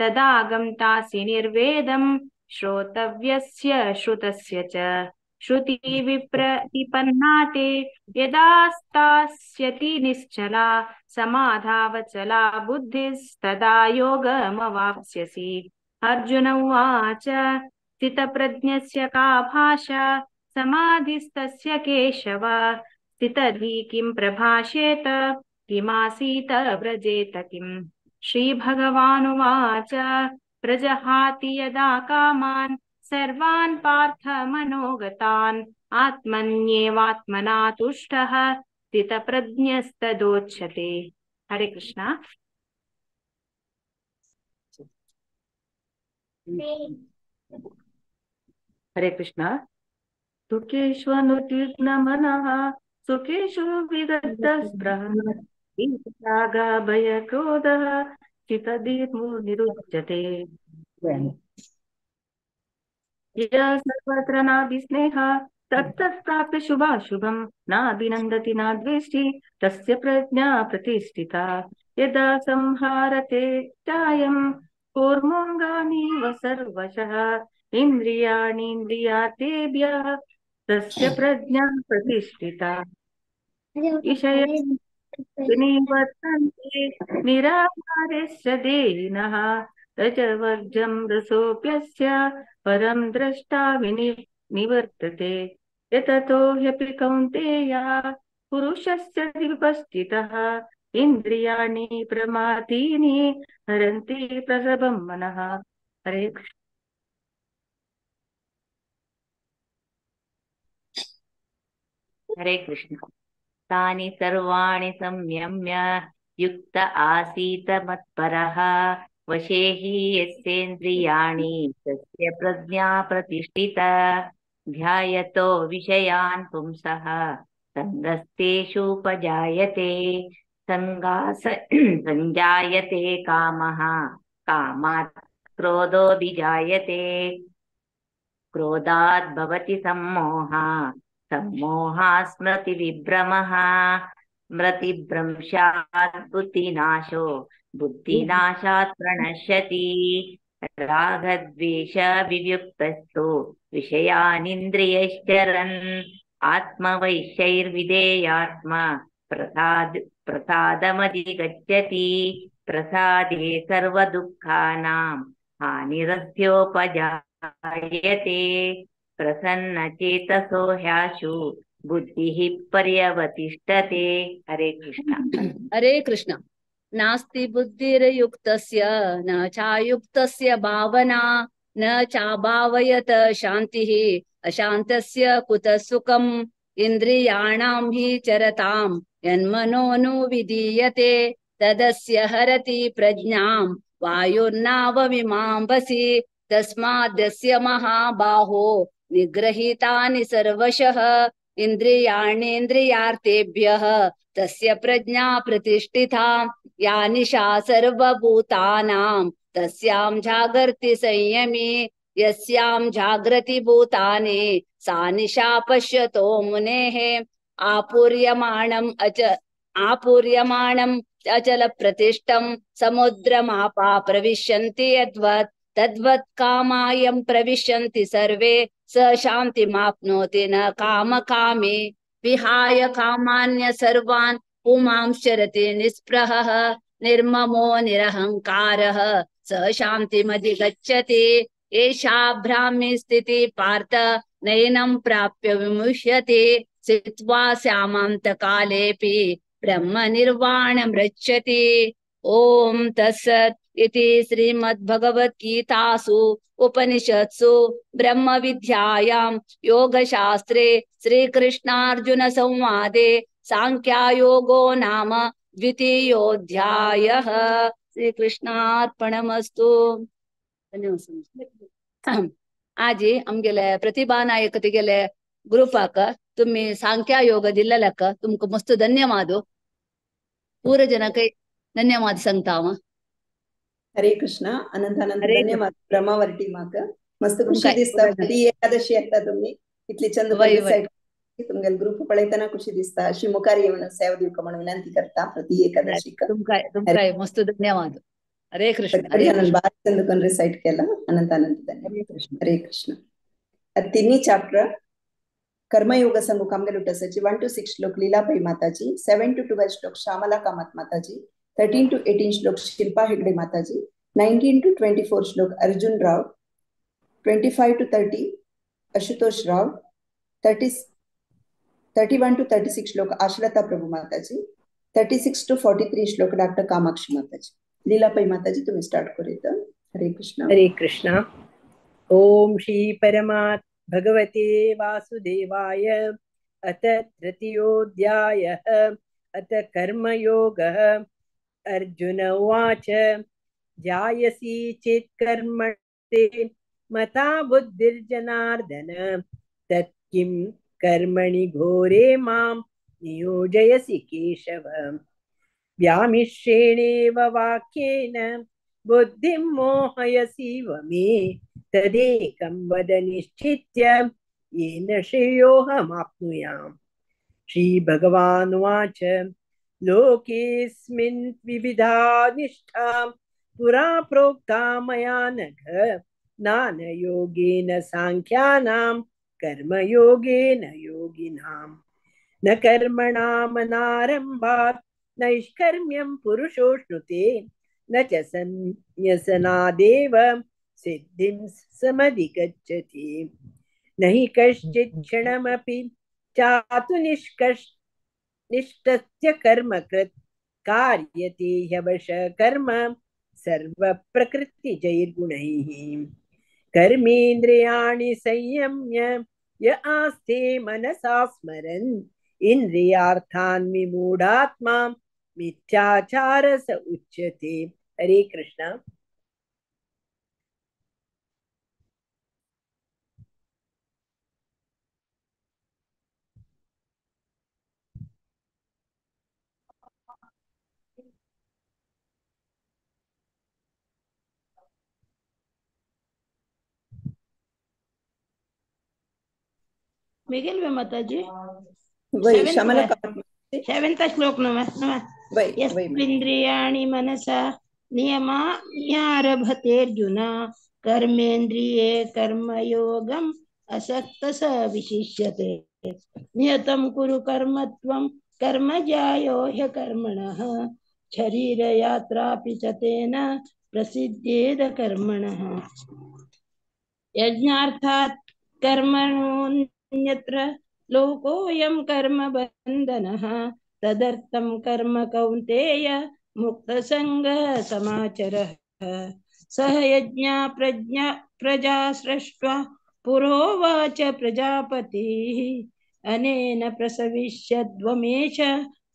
तदा गन्तासि निर्वेदं श्रोतव्यस्य श्रुतस्य च श्रुति विप्रतिपन्नाते यदा स्थास्यति निश्चला समाधावचला बुद्धिस्तदा योगमवाप्स्यसि। अर्जुन उवाच स्थितप्रज्ञस्य का भाषा समाधिस्तस्य केशव स्थितधि किं प्रभाषेत किमासीत व्रजेत किम्। श्रीभगवानुवाच प्रजहाति यदा कामान् सर्वान् पार्थ मनोगतान् आत्मन्येवात्मना तुष्टः स्थितप्रज्ञस्तदोच्यते। हरे कृष्णा। हरे कृष्णा। सुखेष्वनुद्विग्नमनः सुखेषु विगतस्पृहः भयक्रोधः चित्तधीर्मुनिरुच्यते। यः सर्वत्र नाभिस्नेहः तत्तः प्राप्य शुभाशुभं नाभिनन्दति नाद्वेष्टि तस्य प्रज्ञा प्रतिष्ठिता। यदा संहारते चायं कूर्मोऽङ्गानीव सर्वशः इन्द्रियाणीन्द्रियार्थेभ्यः तस्य प्रज्ञा प्रतिष्ठिता। निवर्तन्ते निराहारेश्च देहिनः रजवर्जं रसोऽप्यस्य परं द्रष्टा निवर्तते। यततो ह्यपि कौन्तेय पुरुषस्य विपस्थितः इन्द्रियाणि प्रमादीनि हरन्ति प्रसभं मनः। हरे कृष्ण। हरे कृष्ण। तानि सर्वाणि संयम्य युक्त आसीत मत्परः वशे हि यस्येन्द्रियाणि तस्य प्रज्ञा प्रतिष्ठिता। ध्यायतो विषयान् पुंसः सङ्गस्तेषुपजायते संजायते कामः कामात् क्रोधोऽभिजायते क्रोधात् भवति सम्मोहः सम्मोहात् स्मृतिविभ्रमः स्मृतिभ्रंशात् बुद्धिनाशो बुद्धिनाशात् प्रणश्यति। रागद्वेषवियुक्तस्तु विषयानिन्द्रियैश्चरन् आत्मवैश्यैर्विधेयात्मा प्रसादमधिगच्छति। प्रसादे सर्वदुःखानां हानिरस्योपजायते। प्रसन्नचेतसो ह्याशु बुद्धिः पर्यवतिष्ठते। हरे कृष्ण। हरे कृष्ण। नास्ति बुद्धिर्युक्तस्य न चायुक्तस्य भावना न चाभावयत शान्तिः अशान्तस्य कुतः सुखम्। इन्द्रियाणां हि चरतां यन्मनोनुविधीयते तदस्य हरति प्रज्ञां वायुर्नावमिमाम्बसि। तस्माद्यस्य महाबाहो निगृहीतानि सर्वशः इन्द्रियाणीन्द्रियार्थेभ्यः तस्य प्रज्ञा प्रतिष्ठिता। या निशा सर्वभूतानां तस्यां जागर्ति संयमी यस्यां जागृति भूतानि सा निशा पश्यतो मुनेः। आपूर्यमाणम् अचल प्रतिष्ठं समुद्रमापा प्रविशन्ति यद्वत् तद्वत् कामायं प्रविशन्ति सर्वे स शान्तिमाप्नोति न कामकामी। विहाय कामान्य सर्वान् पुमांश्चरति निःस्पृहः निर्ममो निरहङ्कारः स शान्तिमधिगच्छति। एषा ब्राह्मी स्थितिः पार्थ नैनं प्राप्य विमुह्यते स्थित्वा श्यामान्तकालेऽपि ब्रह्म निर्वाणं रक्षति। ॐ तत्सत् इति श्रीमद्भगवद्गीतासु उपनिषत्सु ब्रह्मविद्यायां योगशास्त्रे श्रीकृष्णार्जुन संवादे सांख्ययोगो नाम द्वितीयोऽध्यायः। श्रीकृष्णार्पणमस्तु। आज आमगेले प्रतिभा नायक तेगेले ग्रुपाक तुम्ही सांख्या योग दिल्ललक तुमक मस्त धन्यवाद। पूर जनक धन्यवाद सांगता। हरे कृष्ण। अनंत अनंत धन्यवाद ब्रह्मावरटी माक मस्त खुशी दिसता। प्रति एकादशी आता तुम्ही इतली चंद तुमगेल ग्रुप पळयतना खुशी दिसता। अशी मुखार येवन सेवा दिवक म्हणून विनंती करता प्रति एकादशीक। तुमकाय मस्त धन्यवाद। हरे कृष्ण हरे सगळ्यांना कृष्ण बारा चंदकन रिसाइट केला अनंत अनंत धन्यवाद. हरे कृष्ण. तिन्ही चॅप्टर कर्मयोग संघ कामगलुटसाची 1 to 6 श्लोक लीलाबाई माताजी, 7 to 12 श्लोक श्यामला कामत माताजी, 13 to 18 श्लोक शिल्पा हेगडे माताजी, 19 to 24 श्लोक अर्जुन राव, 25 to 30 आशुतोष राव, 31 to 36 श्लोक आश्लता प्रभू माताजी, 36 to 43 श्लोक डॉक्टर कामाक्षी माताजी. लीलाबाई माताजी तुम्ही स्टार्ट करूयात. हरे कृष्ण. हरे कृष्ण. ओम श्री परमात्मा भगवते वासुदेवाय. अथ तृतीयोऽध्यायः. अथ कर्मयोगः. अर्जुन उवाच ध्यायसि चेत् कर्मणि मता बुद्धिर्जनार्दन तत् किं कर्मणि घोरे मां नियोजयसि केशव. व्यामिश्रेणेव वाक्येन बुद्धिं मोहयसीव मे तदेकं वद निश्चित्य येन श्रेयोऽहमाप्नुयाम्. श्रीभगवानुवाच लोकेऽस्मिन् विविधा निष्ठा पुरा प्रोक्ता मया नघ. ज्ञानयोगेन साङ्ख्यानां कर्मयोगेन योगिनां. न कर्मणामनारम्भात् नैष्कर्म्यं पुरुषोऽश्नुते न च सन्न्यसनादेव सिद्धिं समधिगच्छति. न हि कश्चित् क्षणमपि चातु निष्ठस्य कर्मकृत् कार्यते ह्यवशः कर्म सर्वप्रकृतिजैर्गुणैः. कर्मेन्द्रियाणि संयम्य य आस्ते मनसा स्मरन् इंद्रियार्थान् विमूढात्मा मिथ्याचारः स उच्यते. हरे कृष्ण. मिगिल में माताजी वही श्यामला कामत सेवेंथ श्लोक यस्त्विन्द्रियाणि मनसा नियमान्यारभतेऽर्जुन कर्मेन्द्रिये कर्मयोगम् असक्तः स विशिष्यते. नियतं कुरु कर्मत्वं कर्मज्यायो ह्यकर्मणः शरीरयात्रापि च तेन प्रसिद्ध्येद कर्मणः. यज्ञार्थात् कर्मणोऽन्यत्र लोकोऽयं कर्म बन्धनः. तदर्थं कर्म कौन्तेय मुक्तसङ्गः समाचरः. सह यज्ञा प्रजा सृष्ट्वा पुरोवाच प्रजापतिः अनेन प्रसविष्यद्वमेष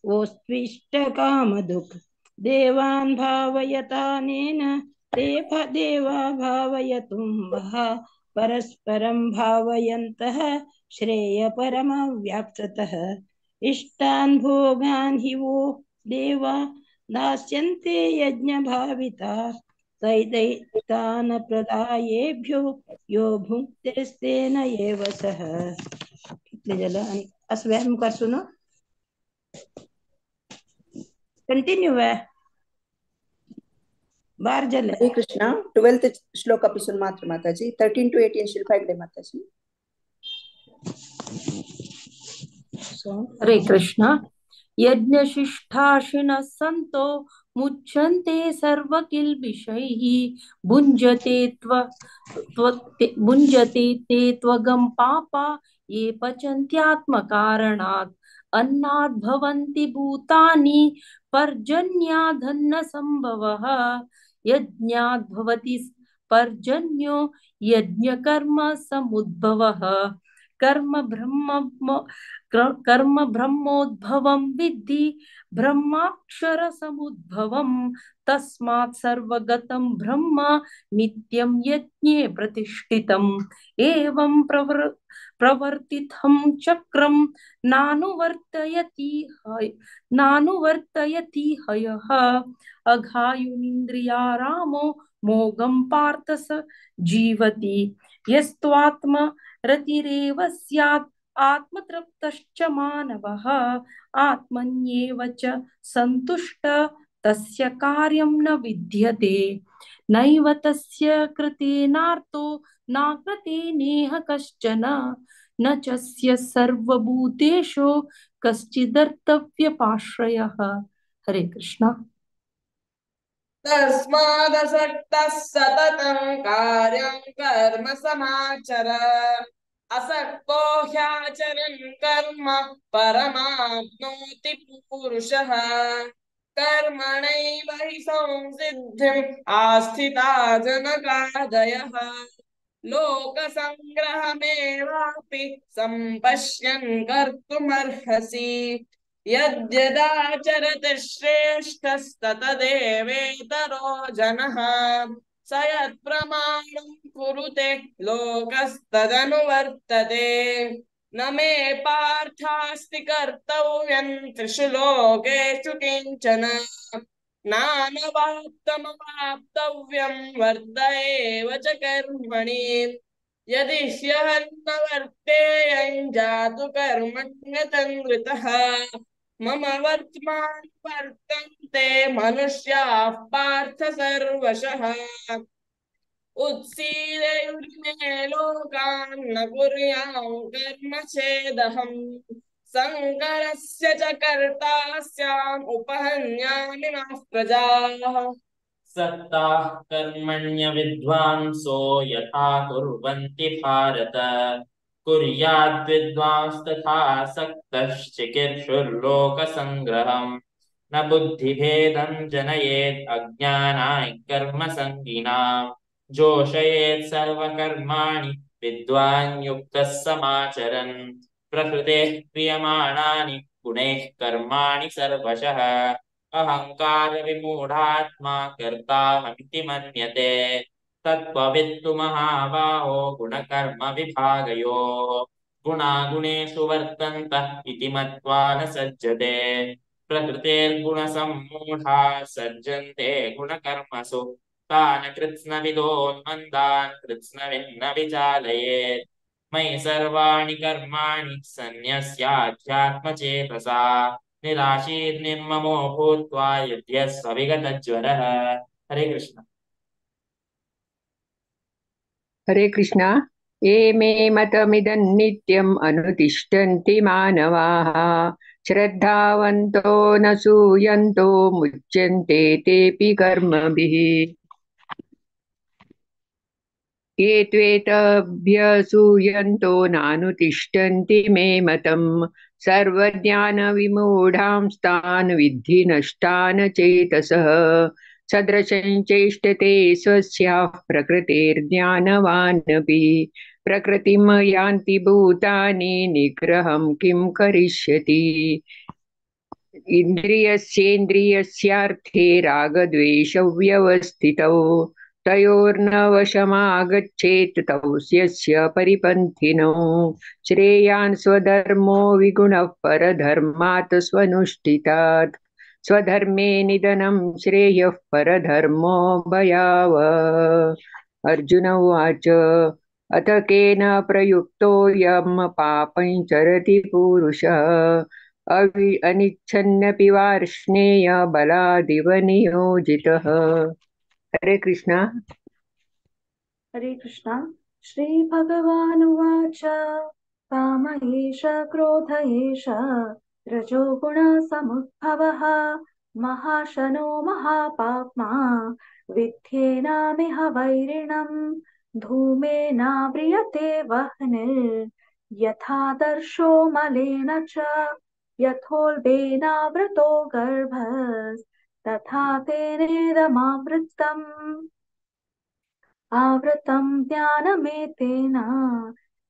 वोस्त्विष्टकामधुक्. देवान् भावयतानेन देवा भावयतुं वः परस्परं भावयन्तः श्रेयपरमव्याप्ततः. इष्टान् भोगान् हि वो देवा दास्यन्ते यज्ञभाविता तैदैतान् प्रदायेभ्यो यो भुक्तेस्तेन एव सः. अस्वयं कर सुनो कंटिन्यू है बार जल. हरे कृष्ण. 12th श्लोकापासून मात्र माताजी, 13 to 18 शिल्पा हेगडे माताजी. हरे कृष्ण. यज्ञशिष्टाशिनः सन्तो मुच्यन्ते सर्वकिल्बिषैः भुञ्जते ते त्वगं पापा ये पचन्त्यात्मकारणात्. अन्नाद् भवन्ति भूतानि पर्जन्यादन्न संभवः. यज्ञाद् भवति पर्जन्यो यज्ञकर्म समुद्भवः. कर्म ब्रह्मोद्भवं विद्धि ब्रह्माक्षर समुद्भवं. तस्मात् सर्वगतं ब्रह्म नित्यं यज्ञे प्रतिष्ठितम्. एवं प्रवर्तितं चक्रं नानुवर्तयति हयः. अघायुनिन्द्रिया रामो मोघं पार्थ स जीवति. यस्त्वात्म रतिरेव स्यात् आत्मतृप्तश्च मानवः. आत्मन्येव च सन्तुष्ट तस्य कार्यं न विद्यते नैव तस्य कृतेनार्तो नाकृते नेह कश्चन न चस्य सर्वभूतेषु कश्चिदर्थव्यपाश्रयः। हरे कृष्ण। तस्मादसक्तः सततं कार्यं कर्म समाचर असक्तो ह्याचरन् कर्म परमाप्नोति पुरुषः कर्मणैव हि संसिद्धिम् आस्थिता जनकादयः लोकसङ्ग्रहमेवापि सम्पश्यन् कर्तुमर्हसि यद्यदाचरति श्रेष्ठस्ततदेवेतरो जनः स यत्प्रमाणं कुरुते लोकस्तदनुवर्तते न मे पार्थास्ति कर्तव्यं त्रिषु लोकेषु किंचन नानवाप्तमवाप्तव्यं वर्त एव च कर्मणि यदि ह्यहन्न वर्तेयं जातु कर्मण्यतन्द्रितः मम वर्तमानं वर्तन्ते मनुष्याः पार्थ सर्वशः उत्सीदेयुर्मे लोकान् न कुर्यां कर्म चेदहम् संकरस्य च कर्ता स्याम् उपहन्यामि नः प्रजाः सक्ताः कर्मण्य विद्वांसो यथा कुर्वन्ति भारत कुर्याद् विद्वांस्तथा सक्तश्चिकीर्षुर्लोकसङ्ग्रहम् न बुद्धिभेदं जनयेत् अज्ञानाय कर्मसङ्गिनाम् जोषयेत् सर्वकर्माणि विद्वान् युक्तः समाचरन् प्रकृतेः क्रियमाणानि गुणैः कर्माणि सर्वशः अहंकार विमूढात्मा कर्ताहमिति मन्यते तत्त्ववित्तु महाबाहो गुणकर्म विभागयोः गुणागुणेषु वर्तन्त इति मत्वा न सज्जते प्रकृतेर्गुणसम्मूढा सज्जन्ते गुणकर्मसु तान् कृत्स्नविदोन्मन्दान् कृत्स्नविन्न विचालयेत् मयि सर्वाणि कर्माणि सन्न्यस्याध्यात्मचेतसा निराशीर्निर्ममो भूत्वा युध्यस्व विगतज्वरः। हरे कृष्ण। हरे कृष्ण। ये मे मतमिदं नित्यम् अनुतिष्ठन्ति मानवाः श्रद्धावन्तो न सूयन्तो मुच्यन्ते तेऽपि कर्मभिः ये त्वेतभ्यसूयन्तो नानुतिष्ठन्ति मे मतम् सर्वज्ञानविमूढांस्तान् विद्धि नष्टान् चेतसः सदृशं चेष्टते स्वस्याः प्रकृतेर्ज्ञानवानपि प्रकृतिं यान्ति भूतानि निग्रहं किं करिष्यति इन्द्रियस्येन्द्रियस्यार्थे रागद्वेषौ व्यवस्थितौ तयोर्न वशमागच्छेत् तौ यस्य परिपन्थिनौ श्रेयान् स्वधर्मो विगुणः परधर्मात् स्वनुष्ठितात् स्वधर्मे निधनं श्रेयः परधर्मो भयावः। अर्जुन उवाच अथ केन प्रयुक्तोऽयं पापं चरति पुरुषः अनिच्छन्नपि वार्ष्णेय बलादिव नियोजितः। हरे कृष्ण। हरे कृष्ण। श्रीभगवानुवाच काम एष क्रोध एष रजोगुणसमुद्भवः महाशनो महापाप्मा विद्धेनामिह वैरिणम् धूमेनाव्रियते वह्निर्यथा दर्शो मलेन च यथोल्बेनावृतो गर्भस्तथा तेनेदमावृतम् आवृतं ज्ञानमेतेन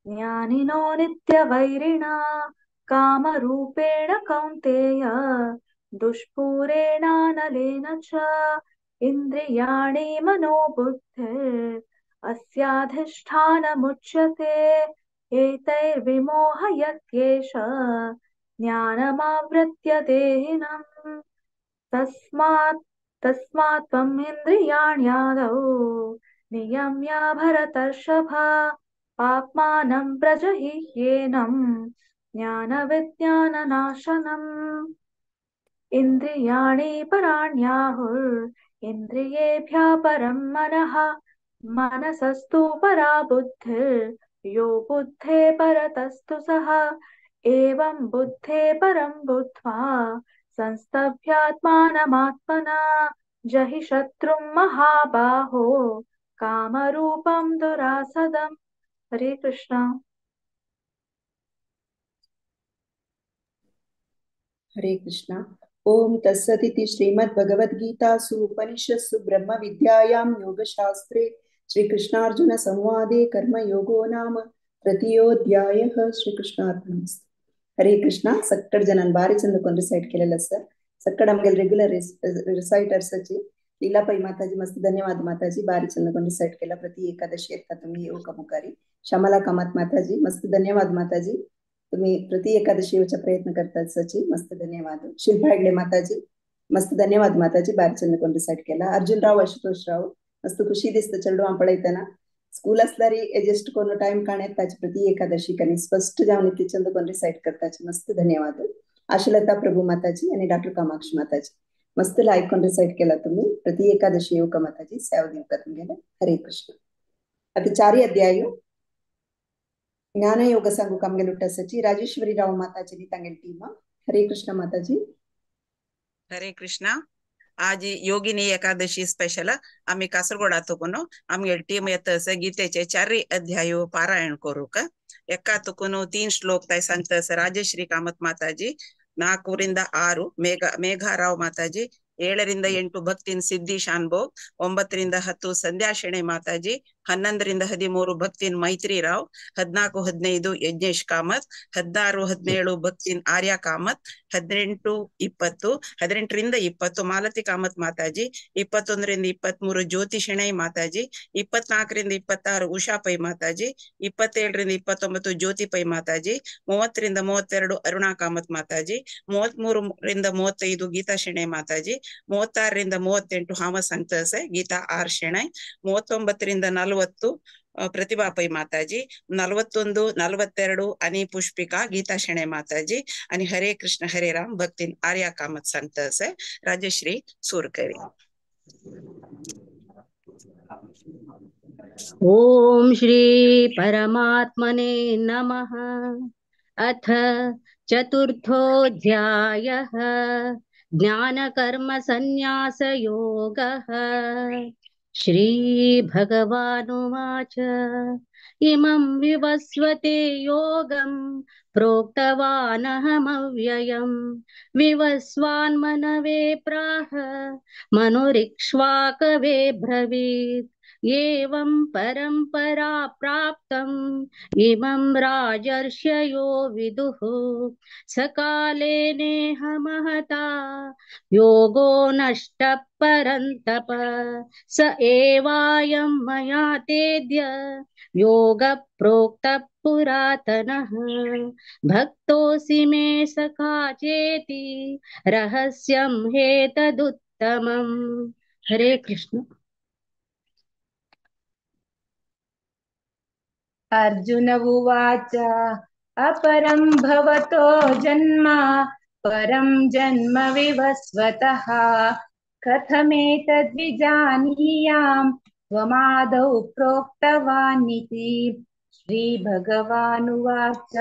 ज्ञानिनो नित्यवैरिणा कामरूपेण कौन्तेय दुष्पूरेणानलेन च इन्द्रियाणि मनोबुद्धिर् अस्याधिष्ठानमुच्यते एतैर्विमोहयत्येष ज्ञानमावृत्य देहिनम् तस्मात् त्वम् इन्द्रियाण्यादौ नियम्य भरतर्षभ पाप्मानं प्रजहिह्येनं ज्ञानविज्ञाननाशनम् इन्द्रियाणि पराण्याहुरिन्द्रियेभ्यः परं मनः मनसस्तु परा बुद्धिर्यो बुद्धे परतस्तु सः एवं बुद्धे परं बुद्ध्वा संस्तभ्यात्मानमात्मना जहि शत्रुं महाबाहो कामरूपं दुरासदम्। हरे कृष्ण। हरे कृष्ण। ओम तत्सदिति श्रीमद्भगवद्गीतासु उपनिषत्सु ब्रह्मविद्यायां योगशास्त्रे श्रीकृष्णार्जुन संवादे कर्मयोगो नाम तृतीयोऽध्यायः। श्रीकृष्णार्पणमस्तु। हरे कृष्ण. सक्कड जनन बारी चंदकोन रिसाइट केलेलं सर. सक्कड आमगेल रेग्युलर रिसाइटर्स ची लीलाबाई माताजी मस्त धन्यवाद माताजी बारी चंदकोन रिसाइट केला प्रति एकादशी येता तुम्ही येऊ कमुकारी. श्यामला कामत माताजी मस्त धन्यवाद माताजी तुम्ही प्रति एकादशी येऊचा प्रयत्न करतात सची मस्त धन्यवाद. शिल्पा हेगडे माताजी मस्त धन्यवाद माताजी बारी चंदकोन रिसाइट केला. अर्जुनराव आशुतोषराव मस्त खुशी दिसत चेडू आम पळयतना स्कूल असल्यारी एडजस्ट करून टाइम काढण्यात त्याची प्रति एकादशी कनी स्पष्ट जाऊन इतकी चंदकोन रिसाइट करताची मस्त धन्यवाद. आशलता प्रभू माताजी आणि डॉक्टर कामाक्षी माताजी मस्त ऐकून रिसाइट केला तुम्ही प्रति एकादशी येऊ का माताजी सेवा देव करून गेले. हरे कृष्ण. आता 4 अध्याय ज्ञान योग सांगू कामगे लुट्टासची राजेश्वरी राव माताजी नी तांगेल टीम. हरे कृष्ण माताजी. हरे कृष्ण. आज योगिनी एकादशी स्पेशल आम्ही कासरगोडा तुकुनो आमगे टीम येतस गीतेचे 4 अध्याय पारायण करू का. एका तुकुनो 3 श्लोक ताई सांगतस राजश्री कामत माताजी 4 ರಿಂದ 6 ಮೇಘಾರಾವ್ ಮಾತಾಜಿ 7 ರಿಂದ 8 ಭಕ್ತಿನ್ ಸಿದ್ದಿ ಶಾನ್ಭೋಗ್ 9 ರಿಂದ 10 ಸಂಧ್ಯಾ ಶೆಣೆ ಮಾತಾಜಿ 11 ರಿಂದ 13 ಭಕ್ತಿನ್ ಮೈತ್ರಿ ರಾವ್ 14 15 ಯಜ್ಞೇಶ್ ಕಾಮತ್ 16 17 ಭಕ್ತಿನ್ ಆರ್ಯ ಕಾಮತ್ 18 ರಿಂದ 20 ಮಾಲತಿ ಕಾಮತ್ ಮಾತಾಜಿ 21 ರಿಂದ 23 ಜ್ಯೋತಿ ಶೆಣೈ ಮಾತಾಜಿ 24 ರಿಂದ 26 ಉಷಾ ಪೈ ಮಾತಾಜಿ 27 ರಿಂದ 29 ಜ್ಯೋತಿ ಪೈ ಮಾತಾಜಿ 30 ರಿಂದ 32 ಅರುಣಾ ಕಾಮತ್ ಮಾತಾಜಿ 33 ರಿಂದ 35 ಗೀತಾ ಶೆಣೈ ಮಾತಾಜಿ 36 ರಿಂದ 38 ಹಾಮ ಸಂತಸ ಗೀತಾ ಆರ್ ಶೆಣೈ 39 ರಿಂದ 40 ಪ್ರತಿಭಾ ಪೈ ಮಾತಾಜಿ 41 42 ಅನಿ ಪುಷ್ಪಿಕಾ ಗೀತಾ ಶೆಣೈ ಮಾತಾಜಿ आणि हरे कृष्ण हरे राम भक्तीन आर्या कामत संतस राजश्री सूरकरी. ओम श्री परमात्मने नमः. अथ चतुर्थोऽध्यायः ज्ञानकर्म संन्यास योगः. श्री भगवानुवाच इमं विवस्वते योगं प्रोक्तवानहमव्ययम् विवस्वान्मनवे प्राह मनुरिक्ष्वाकवे ब्रवीत् एवं परम्परा प्राप्तम् इमं राजर्षयो विदुः सकाले नेह महता योगो नष्टः परन्तप स एवायं मया तेद्य योगः प्रोक्तः पुरातनः भक्तोऽसि मे सखा चेति रहस्यं हेतदुत्तमम्. हरे कृष्ण. अर्जुन उवाच अपरं भवतो जन्म परं जन्म विवस्वतः कथमेतद्विजानीयाम् त्वमादौ प्रोक्तवानिति. श्रीभगवानुवाच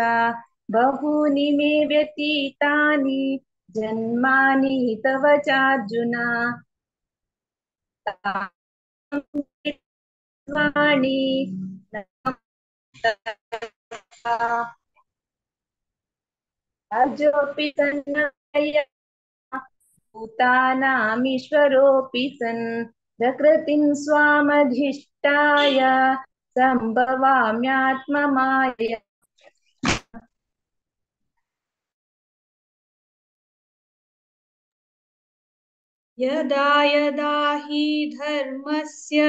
बहूनि मे व्यतीतानि जन्मानि तव चार्जुन अजोऽपि भूतानामीश्वरोऽपि सन् प्रकृतिं स्वामधिष्ठाय सम्भवाम्यात्ममायया. यदा यदा हि धर्मस्य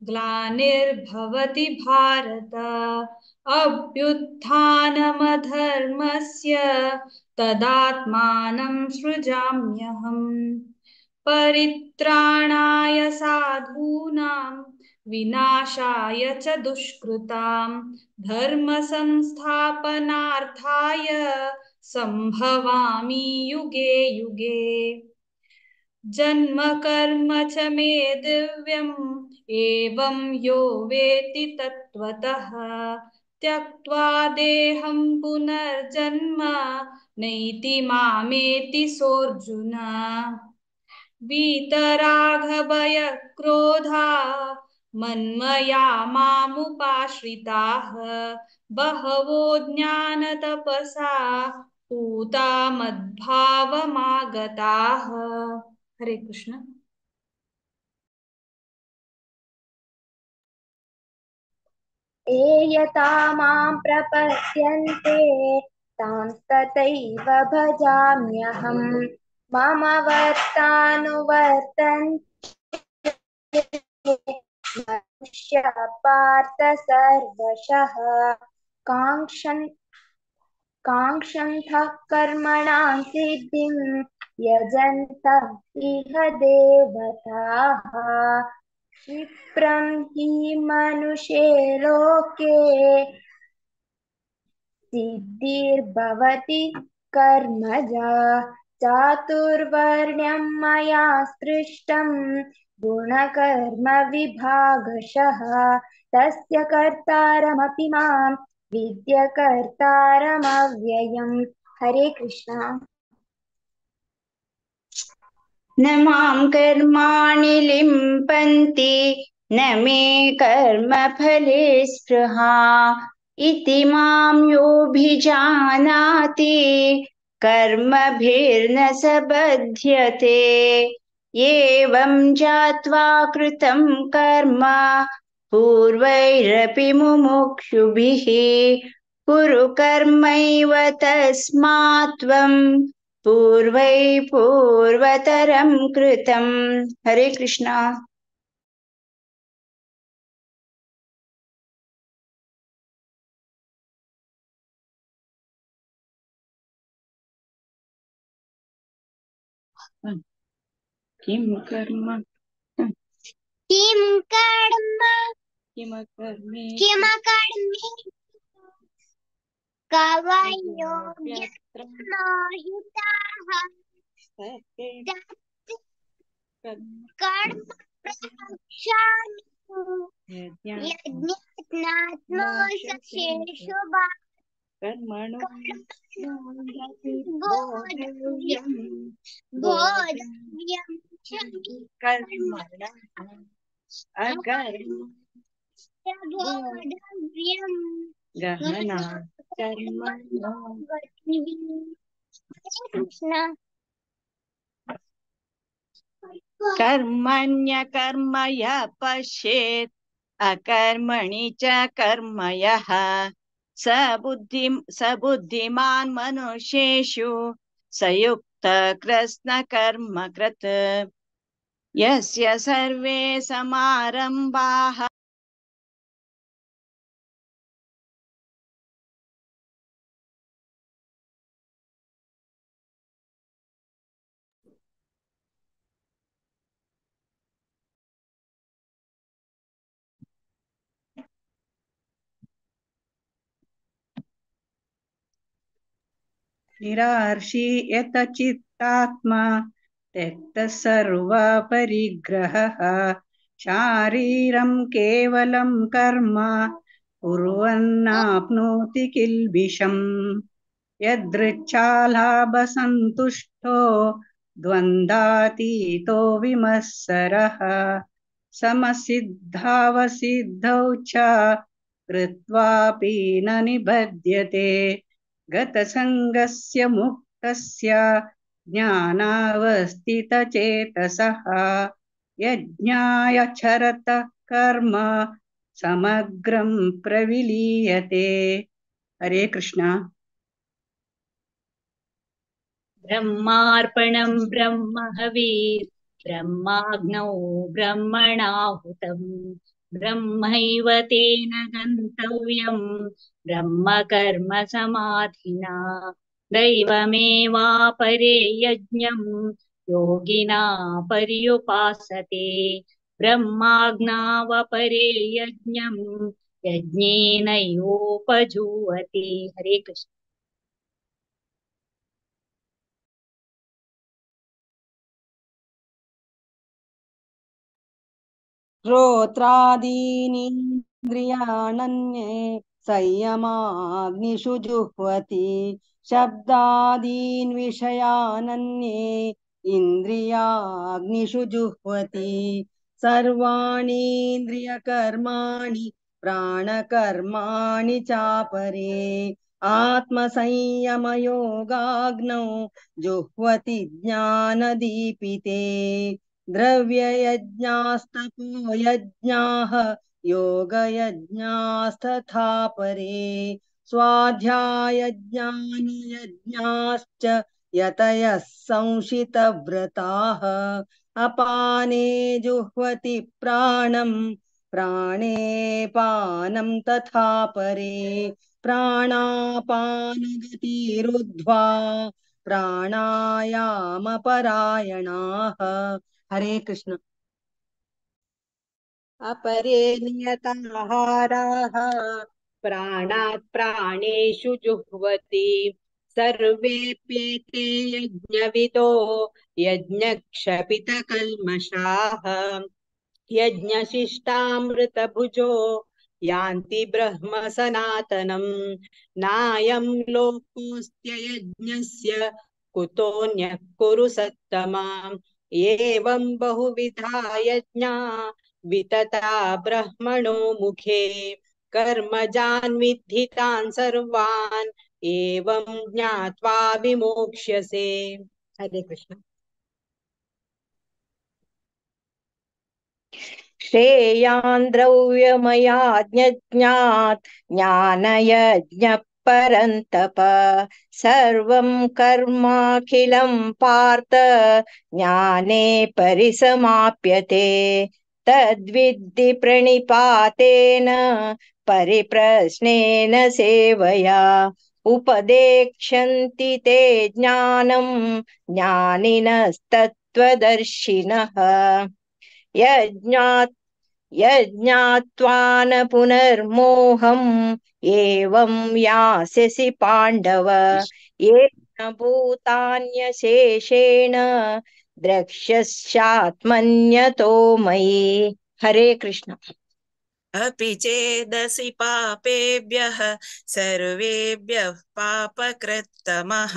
ग्लानिर्भवति भारत अभ्युत्थानमधर्मस्य तदात्मानं सृजाम्यहम्. परित्राणाय साधूनां विनाशाय च दुष्कृतां धर्म संस्थापनार्थाय सम्भवामि युगे युगे जन्म कर्म च मे दिव्यम् एवं यो वेत्ति तत्त्वतः त्यक्त्वा देहं पुनर्जन्म नैति मामेति सोऽर्जुन वीतरागभयक्रोधा मन्मया मामुपाश्रिताः बहवो ज्ञानतपसा पूता मद्भावमागताः। हरे कृष्ण। ये यथा मां प्रपद्यन्ते तां तथैव भजाम्यहम् मम वर्तानुवर्तन्ते मनुष्याः पार्थ सर्वशः काङ्क्षन्तः कर्मणां सिद्धिं यजन्तः इह देवताः क्षिप्रं हि मनुष्ये लोके सिद्धिर्भवति कर्मजा चातुर्वर्ण्यं मया सृष्टं गुणकर्म विभागशः तस्य कर्तारमपि मां विद्य कर्तारमव्ययम्। हरे कृष्ण। न मां कर्माणि लिम्पन्ति न मे कर्मफले स्पृहा इति मां योऽभिजानाति कर्मभिर्न स बध्यते एवं ज्ञात्वा कृतं कर्म पूर्वैरपि मुमुक्षुभिः कुरु कर्मैव तस्मात् त्वं पूर्वतरं कृतं। हरे कृष्णा। किं कर्म किमकर्मे कवयोग्यमायुताः कर्म प्रयच्छामि यज्ञात्मशेषु कर्मणो बोधव्यं च कर्मणः अकर्म बोधव्यं गहना कर्मणो। कृष्ण। कर्मण्यकर्म यः पश्येत् अकर्मणि च कर्म यः स बुद्धिमान् मनुष्येषु स युक्तः कृत्स्नकर्मकृत् यस्य सर्वे समारम्भाः निरार्षीयत चित्तात्मा त्यक्तः सर्वपरिग्रहः शारीरं केवलं कर्म कुर्वन्नाप्नोति किल्बिषम् यदृच्छालाभसन्तुष्टो द्वन्द्वातीतो विमत्सरः समसिद्धावसिद्धौ च कृत्वापि न निबध्यते गतसङ्गस्य मुक्तस्य ज्ञानावस्थितचेतसः यज्ञायाचरतः कर्म समग्रं प्रविलीयते। हरे कृष्ण। ब्रह्मार्पणं ब्रह्महविः ब्रह्माग्नौ ब्रह्मणाहुतम् ब्रह्मैव तेन गन्तव्यं ब्रह्मकर्म समाधिना दैवमेवापरे यज्ञं योगिना पर्युपासते ब्रह्माज्ञावपरे यज्ञं यज्ञेनैवोपजुह्वति। हरे कृष्ण। श्रोत्रादीनीन्द्रियाणन्ये संयमाग्निषु जुह्वति शब्दादीन् विषयानन्ये इन्द्रियाग्निषु जुह्वति सर्वाणीन्द्रियकर्माणि प्राणकर्माणि चापरे आत्मसंयमयोगाग्नौ जुह्वति ज्ञानदीपिते द्रव्ययज्ञास्तपो यज्ञाः योगयज्ञास्तथा परे स्वाध्यायज्ञानयज्ञाश्च यतयः संशितव्रताः अपाने जुह्वति प्राणं प्राणे पानं तथा परे प्राणापानगतिरुद्ध्वा प्राणायामपरायणाः हरे कृष्ण अपरे नियताहाराः प्राणात् प्राणेषु जुह्वति सर्वेऽप्येते यज्ञविदो यज्ञक्षपितकल्मषाः यज्ञशिष्टामृतभुजो यान्ति ब्रह्म सनातनम् नायं लोकोऽस्त्ययज्ञस्य कुतोऽन्यः कुरु सत्तमा एवं बहुविधा यज्ञा वितता ब्रह्मणो मुखे कर्मजान् विद्धितान् सर्वान् एवं ज्ञात्वा विमोक्ष्यसे हरे कृष्ण श्रेयान् द्रव्यमयाज्ञात् ज्ञानयज्ञः परन्तप सर्वं कर्माखिलं पार्थ ज्ञाने परिसमाप्यते तद्विद्धि प्रणिपातेन परिप्रश्नेन सेवया उपदेक्ष्यन्ति ते ज्ञानं ज्ञानिनस्तत्त्वदर्शिनः यज्ञात्वा न पुनर्मोहम् एवं यास्यसि पाण्डव येन भूतान्यशेषेण द्रक्ष्यस्यात्मन्यतो मयि हरे कृष्ण अपि चेदसि पापेभ्यः सर्वेभ्यः पापकृत्तमः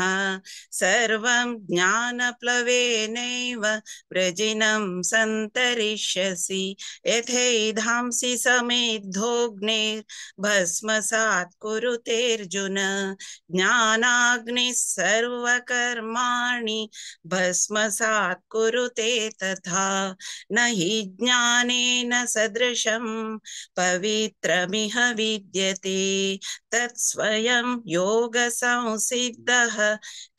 सर्वं ज्ञानप्लवेनैव वृजिनं सन्तरिष्यसि यथैधांसि समेद्धोऽग्निर्भस्मसात् कुरुतेऽर्जुन ज्ञानाग्निः सर्वकर्माणि भस्मसात् कुरुते तथा न हि ज्ञानेन सदृशम् पवित्रमिह विद्यते तत्स्वयं योगसंसिद्धः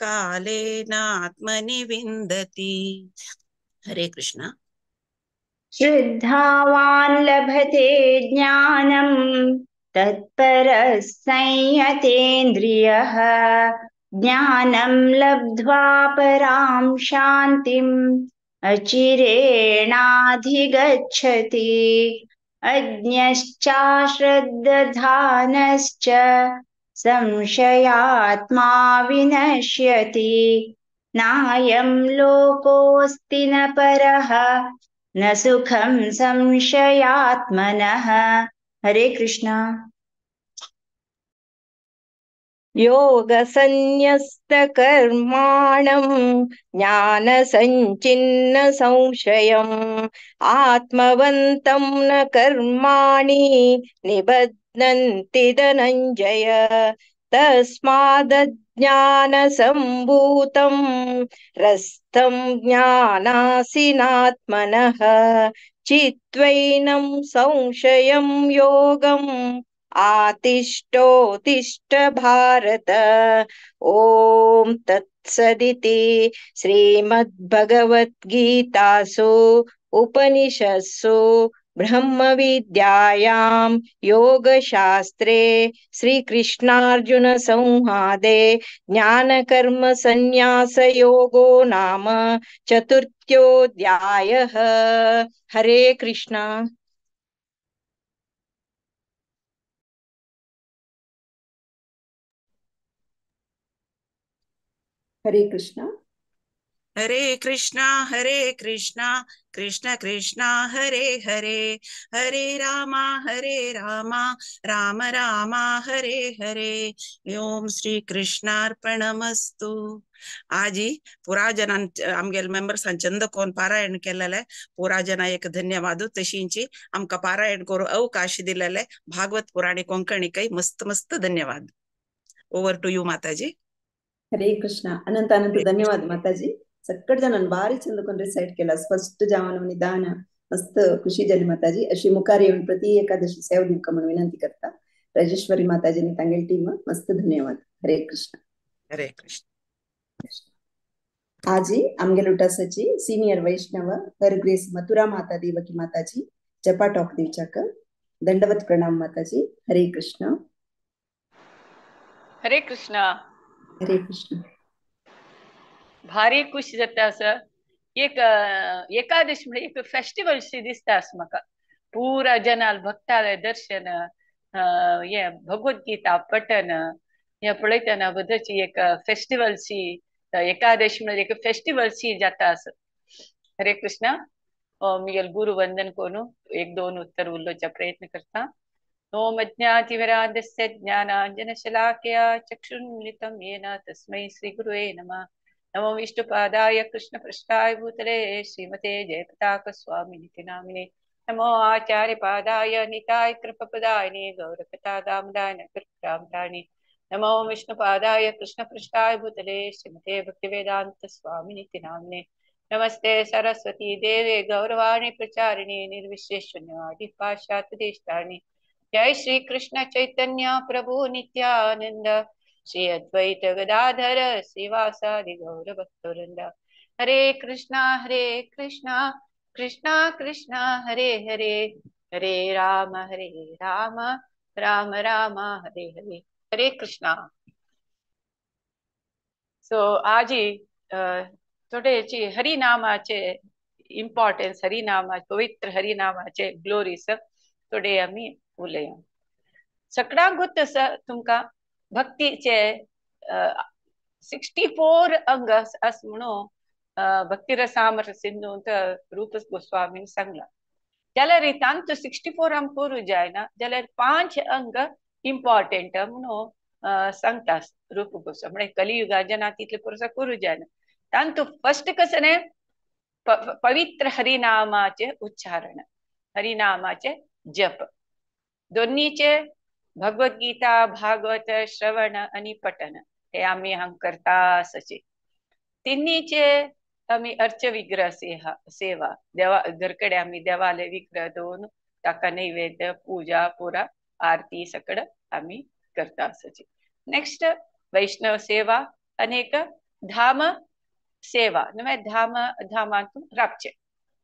कालेनात्मनि विन्दति हरे कृष्ण श्रद्धावान् लभते ज्ञानम् तत्परः संयतेन्द्रियः ज्ञानं लब्ध्वा परां शान्तिम् अचिरेणाधिगच्छति अज्ञश्चाश्रद्दधानश्च संशयात्मा विनश्यति नायं लोकोऽस्ति न परः न सुखं संशयात्मनः हरे कृष्ण योगसन्न्यस्तकर्माणं ज्ञानसञ्चिन्न संशयम् आत्मवन्तं न कर्माणि निबध्नन्ति धनञ्जय तस्मादज्ञानसम्भूतं रस्तं ज्ञानासिनात्मनः चित्त्वैनं संशयं योगम् आतिष्ठोत्तिष्ठ भारत ॐ तत्सदिति श्रीमद्भगवद्गीतासु उपनिषत्सु ब्रह्मविद्यायां योगशास्त्रे श्रीकृष्णार्जुनसंवादे ज्ञानकर्मसन्न्यासयोगो नाम चतुर्थोऽध्यायः हरे कृष्ण हरे कृष्ण हरे कृष्णा कृष्ण कृष्ण हरे हरे, हरे राम राम राम हरे हरे. ओम श्री कृष्णार्पणमस्तु. आजी पुरा जनान आमगेल मेंबर्सान चंद कोण पारायण केलेले, पुरा जना एक धन्यवाद. तशींची आमका पारायण करू अवकाश दिलेले भागवत पुराणी कोंकणी काही मस्त मस्त धन्यवाद. ओवर टू यू माताजी. हरे कृष्ण. अनंत अनंत धन्यवाद माताजी. सगळ्या जणांनी बारी चंदकोन रिसाइट केला. स्पष्ट जावन निदान मस्त खुशी झाली माताजी. अशी मुखार येऊन प्रति एकादशी सेव दिवका म्हणून विनंती करता. राजेश्वरी माताजीनी तांगेल टीम मस्त धन्यवाद. हरे कृष्ण. हरे कृष्ण. आजी आमगेल उटासाची सीनियर वैष्णव हर ग्रेस मथुरा माता देवकी माताजी जपा टॉक दिवचाक दंडवत प्रणाम माताजी. हरे कृष्ण. हरे कृष्ण. हरे कृष्ण. भारी खुशी जाता असं. एक एकादशी म्हणजे एक फेस्टिवल शी दिसता असं म्हाका. पुरा जनाल भक्तालय दर्शन, हे भगवद्गीता पठन हे पळयतना बद्दलची एक फेस्टिवल शी, एकादशी म्हणजे एक फेस्टिवल शी जाता असं. हरे कृष्ण. मी गुरु वंदन करून एक दोन उत्तर उलोवचा प्रयत्न करता. ओम अज्ञातिमिरान्धस्य ज्ञानाञ्जनशलाकया चक्षुन्मिलितं येन तस्मै श्रीगुरुवे नमः. नमो विष्णुपादाय कृष्णपृष्ठाय भूतले श्रीमते जयपताकस्वामिनिति नामिने. नमो आचार्यपादाय निताय कृपपदायिने गौरकथादामदाय नकृपदामदायिने. नमो विष्णुपादाय कृष्णपृष्ठाय भूतले श्रीमते भक्तिवेदान्तस्वामिनिति नामिने. नमस्ते सरस्वती देवे गौरवाणी प्रचारिणे निर्विशेषशून्यवादी पाश्चात्यदेशतारिणे. जय श्री कृष्ण चैतन्य प्रभु नित्यानंद, श्री अद्वैत गदाधर श्रीवासादि गौर भक्तवृंद. हरे कृष्णा कृष्णा कृष्णा हरे हरे, हरे राम राम राम हरे हरे. हरे कृष्णा. सो आजी थोडेची हरिनामाचे इम्पॉर्टन्स, हरिनामा पवित्र हरिनामाचे ग्लोरीज थोडे आम्ही उलया. सगळ्यांक गुत तुमका भक्तीचे 64 अंग अस म्हणून भक्तिरसामृत सिंधूंत रूप गोस्वामीन सांगला. जाल्यार तांचो 64 अंग करू जायना जाल्यार 5 अंग इम्पॉर्टंट म्हणून सांगता रूप गोस्वामी. म्हणजे कलियुगा जना तितले पुरसा करू जायना. तांतू फर्स्ट कसं ने पवित्र हरिनामाचे उच्चारण, हरिनामाचे जप. दोन्हीचे भगवद्गीता भागवत श्रवण आणि पठन हे आम्ही हांग करता आसचे. तिन्हीचे आम्ही अर्च विग्रह सेवा देवा घरकडे आम्ही देवालय विग्रह दोन ताका नैवेद्य पूजा पुरा आरती सकड आम्ही करता आसचे. नेक्स्ट वैष्णव सेवा अनेक धाम सेवा नवे धामांतून राबचे.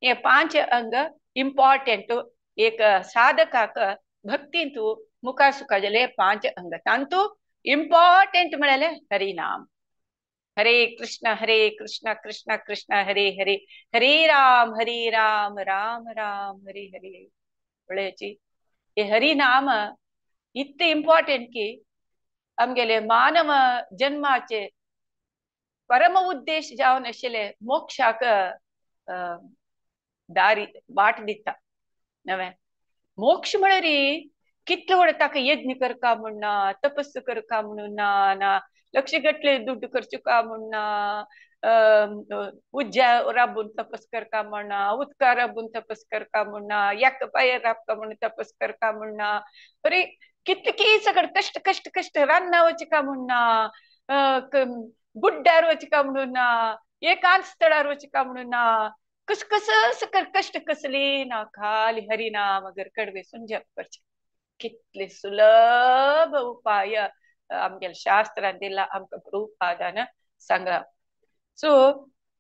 हे 5 अंग इम्पॉर्टंट. एक साधकाक भक्तींतू मुखार सुखा जाले 5 अंग. तांतू इम्पॉर्टंट म्हळ्याले हरिनाम. हरे कृष्ण कृष्ण कृष्ण हरे हरे, हरे राम राम राम हरे हरे. पळयची हे हरिनाम इतके इम्पॉर्टंट की आमगेले मानव जन्माचे परम उद्देश जावन आशिल्ले मोक्षाक दारी वाट दिता. नवे मोक्ष म्हळ्यार कितले व्हड ताका यज्ञ करका म्हणना, तपस्సు करका म्हणून ना, लक्ष गटले दुड्ड खर्च का म्हणना, उज्जा राबून तपस करका म्हणना, उदका राबून तपस करका म्हणना, एक पाय राबका म्हणून तपस करका म्हणना. बरे कितकी सगळं कष्ट कष्ट कष्ट रान्ना वचका म्हणना, गुड्डार वचका म्हणून ना, एकांत स्थळार वचका म्हणून ना. कस सकल कष्ट कसली ना, खाली हरिनाम अगर कडवे सुंजप करचे. कितले सुलभ उपाय आमगेल शास्त्रान दिला, आमका प्रभुपादान सांगला. सो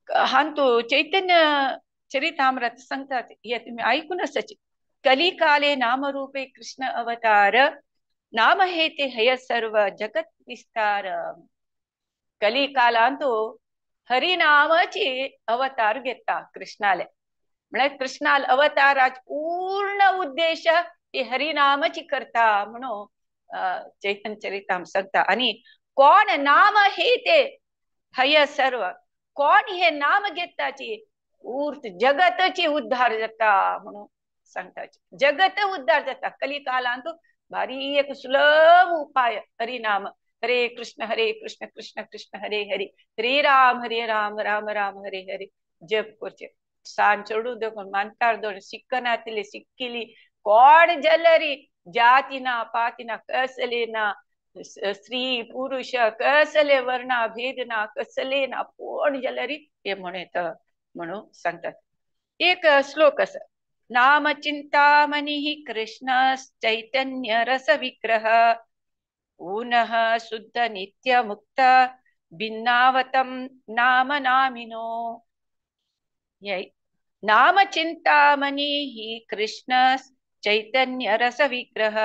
हांतू चैतन्य चरितामृत सांगतात हे तुम्ही ऐकून आसचे. कलिकाले नामरूपे कृष्ण अवतार, नाम हे ते हय सर्व जगत विस्तार. कलिकालांतू हरिनामाची अवतार घेता कृष्णाले. म्हणजे कृष्णाल अवताराच पूर्ण उद्देश हे हरिनामाची करता म्हणून चैतन्य चरिताम सांगता. आणि कोण नाम हे ते हय सर्व कोण हे नाम घेताची उर्त जगतची उद्धार जाता म्हणून सांगताची. जगत उद्धार जाता. कलिकालांत भारी एक सुलभ उपाय हरिनाम. हरे कृष्ण कृष्ण कृष्ण हरे हरे, हरे राम राम राम हरे हरे जप करचे. सांचोडू देखून मानतार दोन सिक्कनातले सिक्किली कोण जलरी जातीना पातीना कसले ना स्त्री पुरुष कसले वर्णा भेदना कसले ना कोण जलरी हे म्हणत म्हणून सांगतात. एक श्लोक अस. नाम चिंतामणी कृष्ण चैतन्य रस विग्रह ऊनः शुद्ध नित्य मुक्त भिन्नावतम नाम नामिनो. नाम चिंतामणी कृष्ण चैतन्य रस विग्रह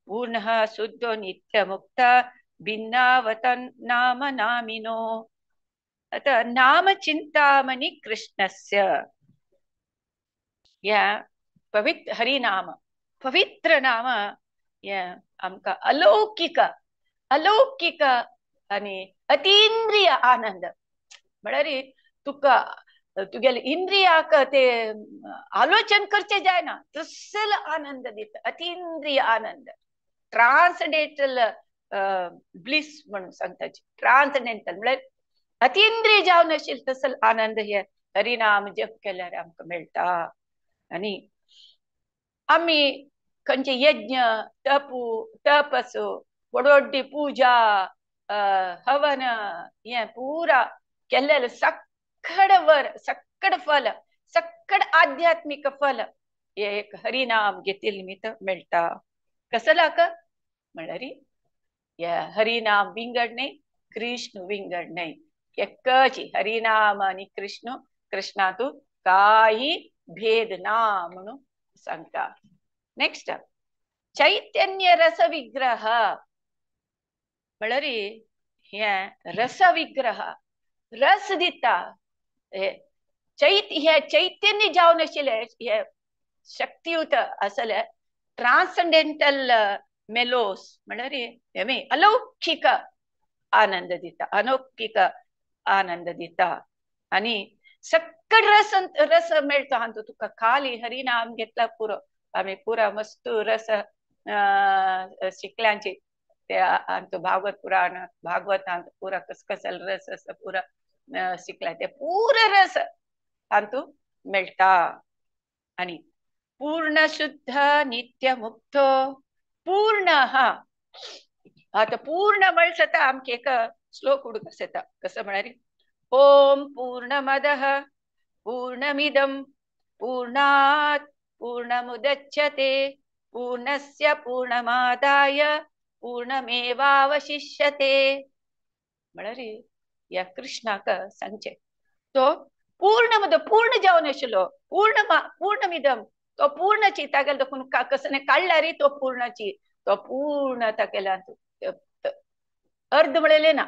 पूर्णः शुद्ध नित्य मुक्त भिन्नावतन नाम नामिनो. आता नाम चिंतामणी कृष्णस्य या पवित्र हरिनाम पवित्र नाम या आमका अलौकिक अलौकिक आणि अतींद्रिय आनंद म्हळ्यार तुका तुगेले इंद्रियाक ते आलोचन करचे जाय ना तसल आनंद दिता. अतींद्रिय आनंद ट्रान्सडेंटल ब्लिस म्हणून सांगताची. ट्रान्सडेंटल म्हळ्यार अतींद्रिय जावन आशिल्लो तसल आनंद हे हरिनाम जप केल्यार आमकां मेळटा. आणि आम्ही खंयचे यज्ञ तप असो व्हडली पूजा हवन हे पुरा केल्लेले सक्कड वर सक्कड फल सक्कड आध्यात्मिक फल हे एक हरिनाम घेतिल निमित्त मेळटा. कसला का म्हळ्यार या हरिनाम विंगड नाही कृष्ण विंगड नाही. एकच हरिनाम आणि कृष्ण कृष्णातून काही भेद ना म्हणून सांगता. नेक्स्ट चैतन्य रस विग्रह म्हळ्यार हे रस विग्रह रस दिता. हे चैतन्य जावन आशिल्ले हे शक्तियुत असले ट्रान्सडेंटल मेलोस म्हळ्यार हे अलौकिक आनंद दिता अलौकिक आनंद दिता. आणि सक्कड रस मेळतो हांतू तुका खाली हरिनाम घेतला पुरो. आम्ही पुरा मस्त रस शिकल्यांचे ते हांतू भागवत पुराण भागवतांत पुरा कसकसल रस असं पुरा शिकला ते पुरे रस हांतू मेळटा. आणि पूर्ण शुद्ध नित्य मुक्त पूर्ण हा आता पूर्ण म्हणसता आमके एक श्लोक उडकस येता. कसं म्हळ्यार ओम पूर्णमदः पूर्णमिदं पूर्णात् पूर्णमुदच्यते पूर्णस्य पूर्णमादाय पूर्णमेवावशिष्यते. म्हळ्यार या कृष्णाक सांगचे तो पूर्ण पूर्ण जावन आशिल्लो पूर्णमिदम तो पूर्णची तागेल देखून कसं काढल्यार तो पूर्णची तो पूर्ण तागेला अर्ध म्हळेले ना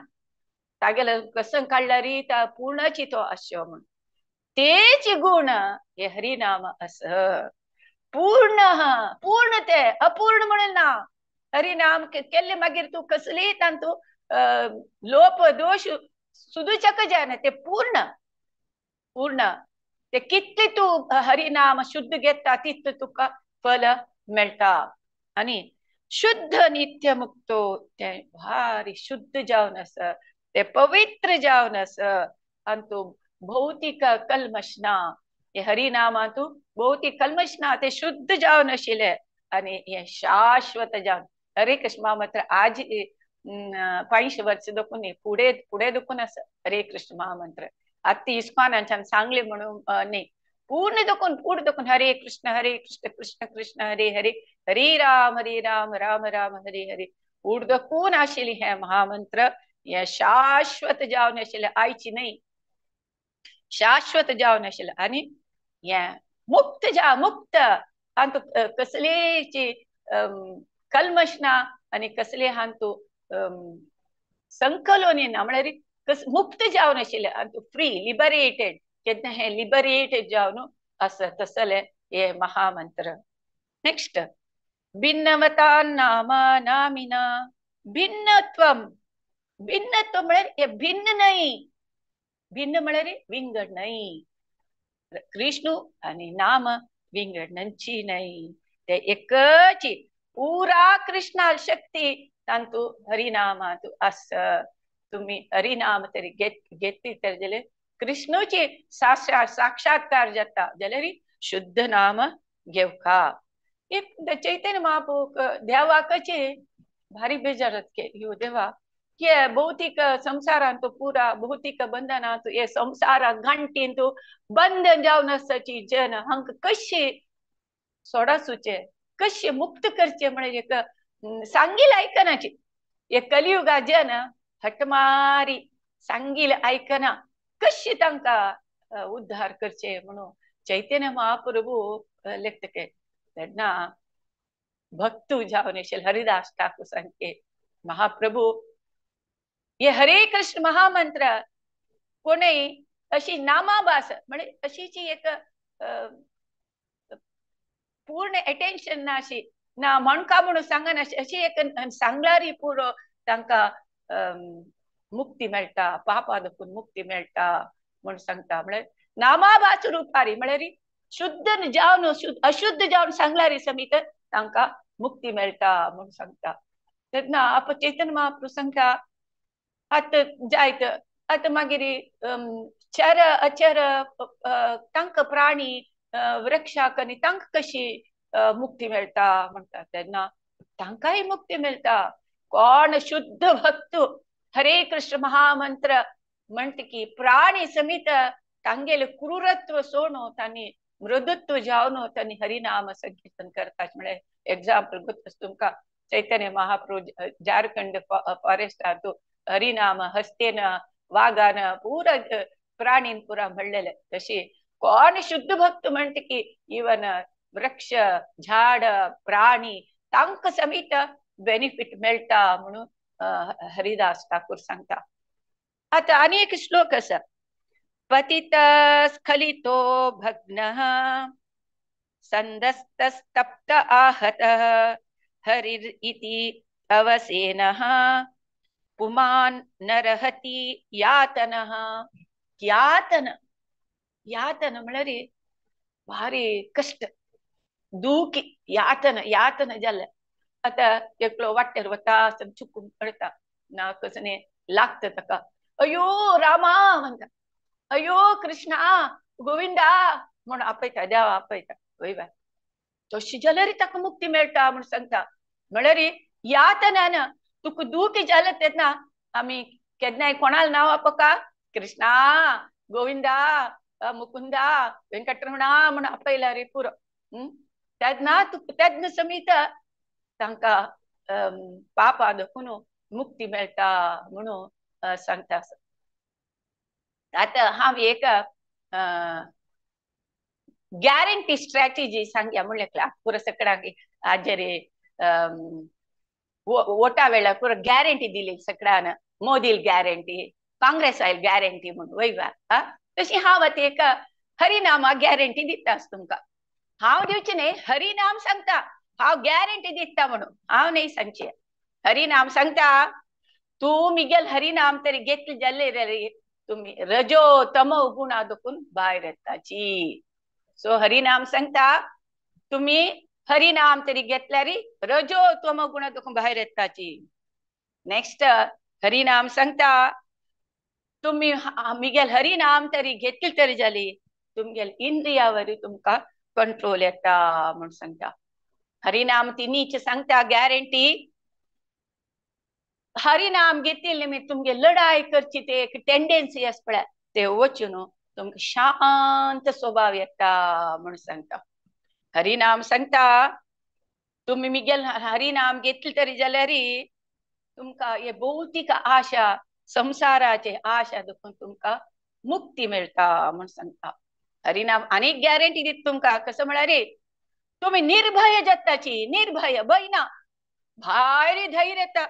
तागेला कसं काढल्यार त्या पूर्णची तो आशो म्हणून तेच गुण हे हरिनाम अस. पूर्ण पूर्ण ते अपूर्ण म्हणेल ना हरिनाम केल्ले मागीर तू कसली तांतू लोप दोष सुदूचक जायना ते पूर्ण पूर्ण ते कितले तू हरिनाम शुद्ध घेता तितले तुका फल मेळटा. आणि शुद्ध नित्य मुक्तो ते भारी शुद्ध जावन आस ते पवित्र जावन आस. आणि तू भौतिक कल्मश ना हे हरिनामातू भौतिक कल्मश ना ते शुद्ध जावन आशिल्ले आणि हे शाश्वत जावन. हरे कृष्ण मात्र आज 500 वर्ष देखून पुढे पुढे देखून असं हरे कृष्ण महामंत्र अति इस्कॉनांच्यान सांगले म्हणून नाही पूर्ण देखून पुढे देखून हरे कृष्ण कृष्ण कृष्ण हरे हरे हरे राम राम राम हरे हरे पुढे देखून आशिल्ली हे महामंत्र हे शाश्वत जावन आशिल्ले आयची नाही शाश्वत जावन आशिल्ले. आणि हे मुक्त मुक्त हांतू कसलेची कल्मश ना आणि कसले हांतू संकलोनी ना म्हळ्यार मुक्त जावन आशिल्ले हांतू फ्री लिबरेटेड केन्ना हे लिबरेटेड जावन असं तसले हे महामंत्र. नेक्स्ट भिन्नवता नाम नामिना भिन्नत्व भिन्नत्व म्हळ्यार हे भिन्न नाही भिन्न म्हळ्यार विंगड नाही. कृष्ण आणि नाम विंगडणची नाही, ते एकच पुरा कृष्णाल शक्ती तांतू हरिनामात आस. तुम्ही हरिनाम तरी घेतली तर जाल्यार कृष्णची साक्षात्कार जाता जाल्यार शुद्ध नाम घेवका. चैतन्य महाप्रभू देवाकचे भारी बेजारत के यो देवा ये भौतिक संसारांत पुरा भौतिक बंधनांत ये संसारा घंटींत बंधन जावन आसाची जन हांक कशे सोडासुचे, कशे मुक्त करचे म्हळ्यार एक सांगील आयकनाची. हे कलियुगा जन हटमारी सांगील आयकना, कशे तांकां उद्धार करचे म्हणून चैतन्य महाप्रभू लेखत के तेन्ना भक्त जावन येशील हरिदास ठाकूर सांगके महाप्रभू हे हरे कृष्ण महामंत्र कोणय अशी नामाभास म्हणजे अशी जी एक पूर्ण अटेन्शन ना अशी ना म्हणका म्हणून सांगना अशी एक सांगणारी पुरो तांकां मुक्ती मेळटा, पापा दुखून मुक्ती मेळटा म्हणून सांगता. म्हळ्यार नामाभास रूपारी म्हळ्यार शुद्ध जावन अशुद्ध जावन सांगणारी समीत तांकां मुक्ती मेळटा म्हणून सांगता. तेन्ना आप चैतन्य महाप्रभू सांगता आत जायत आत मागीर चर अचर तांकां प्राणी वृक्षाक आनी तांकां कशी मुक्ती मेळटा म्हणटा. तेन्ना तांकांय मुक्ती मेळटा. कोण शुद्ध भक्त हरे कृष्ण महामंत्र म्हणटा की प्राणी समीत तांगेले क्रूरत्व सोडून तांणी मृदुत्व जावन तांणी हरिनाम संकीर्तन करतात. म्हळ्यार एग्जाम्पल गुर्तस तुमकां चैतन्य महाप्रभू झारखंड फॉरेस्टांत हरिनाम हस्तेन वाघान पुरा प्राणीन पुरा म्हणलेले. तशी कोण शुद्ध भक्त म्हणटा की इवन वृक्ष झाड प्राणी तांकां समीत बेनिफिट मेळटा म्हणून हरिदास ठाकूर सांगता. आता आनी एक श्लोक आसा. पतित स्खलितो भग्नः संदस्तस्तप्त आहतः हरिर इति अवसेनः पुमान् नरहति यातनः. यातन यातन म्हळ्यार भारी कष्ट दुखी यातन यातन जाल्या. आता एकलो वाटेर वता चुकून पडटा ना कसने लागता ताका अयो रामा म्हणटा, अयो कृष्णा गोविंदा म्हण आपयता देवा आपयता वयवा. तशी जाल्यार ताका मुक्ती मेळटा म्हण सांगता. म्हळ्यार यातनान तुका दूख जालें तेन्ना आमी केन्नाय कोणाल नांव आपका कृष्णा गोविंदा मुकुंदा वेंकटरमणा म्हण आपयल्यार पुरो. तेन्ना तेन्ना समीत तांकां पापा दुखून मुक्ती मेळटा म्हणून सांगता. आता हांव एक गॅरंटी स्ट्रॅटेजी सांगया म्हणलें पुरो सगळ्यांक हाजेर वोटा वेळार पुरो गॅरंटी दिली सगळ्यान. मोदील गॅरंटी काँग्रेस आयल गॅरंटी म्हणून वयवा. तशी हांव आतां एक हरिनामा गॅरंटी दितास तुमकां. हांव दिवचें न्ही हरिनाम सांगता हांव गॅरंटी दिता म्हणून हांव न्ही सांगचें. हरिनाम सांगता तूं मिगेल हरिनाम तरी घेतली जाल्यार तुम्ही रजो तमो गुणा दुखून भायर येताची. सो हरिनाम सांगता तुम्ही हरिनाम तरी घेतल्यार रजो तमो गुणा दुखून भायर येताची. नेक्स्ट हरिनाम सांगता तुम्ही मिगेल हरिनाम तरी घेतली तरी जाली तुमगेल इंद्रियावर तुमकां कंट्रोल येता म्हणून सांगता. हरिनाम ती नीच सांगता गॅरंटी हरिनाम घेतली निमित्त तुमगे लढाई करची ते एक टेंडेन्सी आस पळय ते वचून तुमकां शांत स्वभाव येता म्हणून सांगता. हरिनाम सांगता तुम्ही मिगेल हरिनाम घेतली तरी जाल्यार तुमकां हे भौतिक आशा संसाराचे आशा दुखून तुमकां मुक्ती मेळटा म्हणून सांगता. हरिनाम आनीक गॅरंटी दिता तुमकां कसं म्हळ्यार तुम्ही निर्भय जाताची. निर्भय भंय ना भारी धैर्य येता.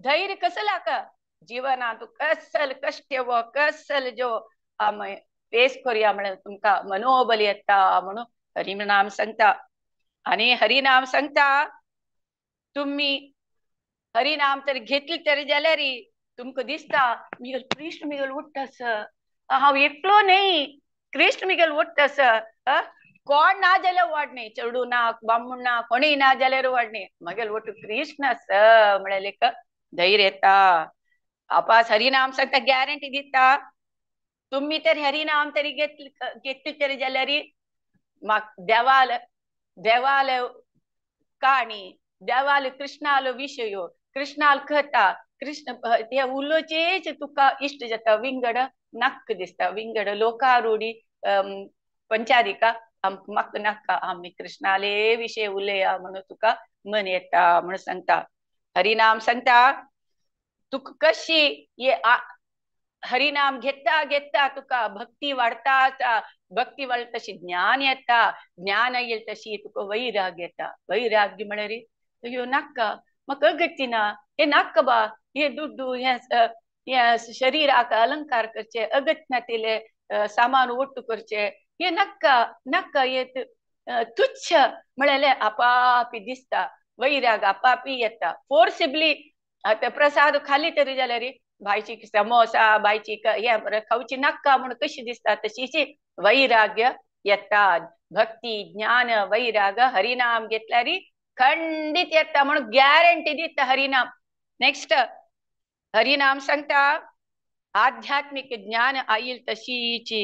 धैर्य कसं लाका जीवनात कसल कष्ट व कसल जो आमी फेस करूया म्हळ्यार तुमकां मनोबल येता म्हणून हरिनाम सांगता. आनी हरिनाम सांगता तुम्ही हरिनाम तरी घेतली तरी जाल्यार तुमकां दिसता मिगेल कृष्ण मिगेल उठ्ठास हांव एकलो न्ही कृष्ण मिगेल ओडटस कोण ना जाल्यार वाडणे चेडू ना बामूण ना कोणी ना जाल्यार वाडणे मगेल ओट कृष्ण आस म्हळ्यार लेक धैर्य येता आपास हरिनाम सांगता गॅरंटी दिता तुम्ही तर हरिनाम तरी घेतली तरी जाल्यार म्हाक देवाल काणी देवाल कृष्णालो विशयो कृष्णाल कथा कृष्ण हे उलोचेच तुका इष्ट जाता विंगड नक्क दिसता विंगड लोकारूढी पंचारिका म्हाका नाका आमी कृष्णाले विषय उलया म्हणून तुका मन येता म्हणून सांगता हरिनाम सांगता तुका कशी ये हरिनाम घेता घेता तुका भक्ती वाढता भक्ती वाढता तशी ज्ञान येता ज्ञान येईल तशी तुका वैराग येता वैराग्य म्हळ्यार ह्यो नाका म्हाका अगत्य हे नाका बा हे दुड्डू हे शरीराक अलंकार करचे अगत्य नातिले सामान ओट्टू करचे हे नाका नाका हे तुच्छ म्हळ्यार आपापी दिसता वैराग आपापी येता फोर्सिबली आता प्रसाद खाली तरी जाल्यार भायची समोसा बायची हे खावची नाका म्हणून कशी दिसता तशीची वैराग्य येता भक्ती ज्ञान वैराग हरिनाम घेतल्यार खंडित येता म्हणून गॅरंटी दिता हरिनाम नेक्स्ट हरिनाम सांगता आध्यात्मिक ज्ञान आईल तशीची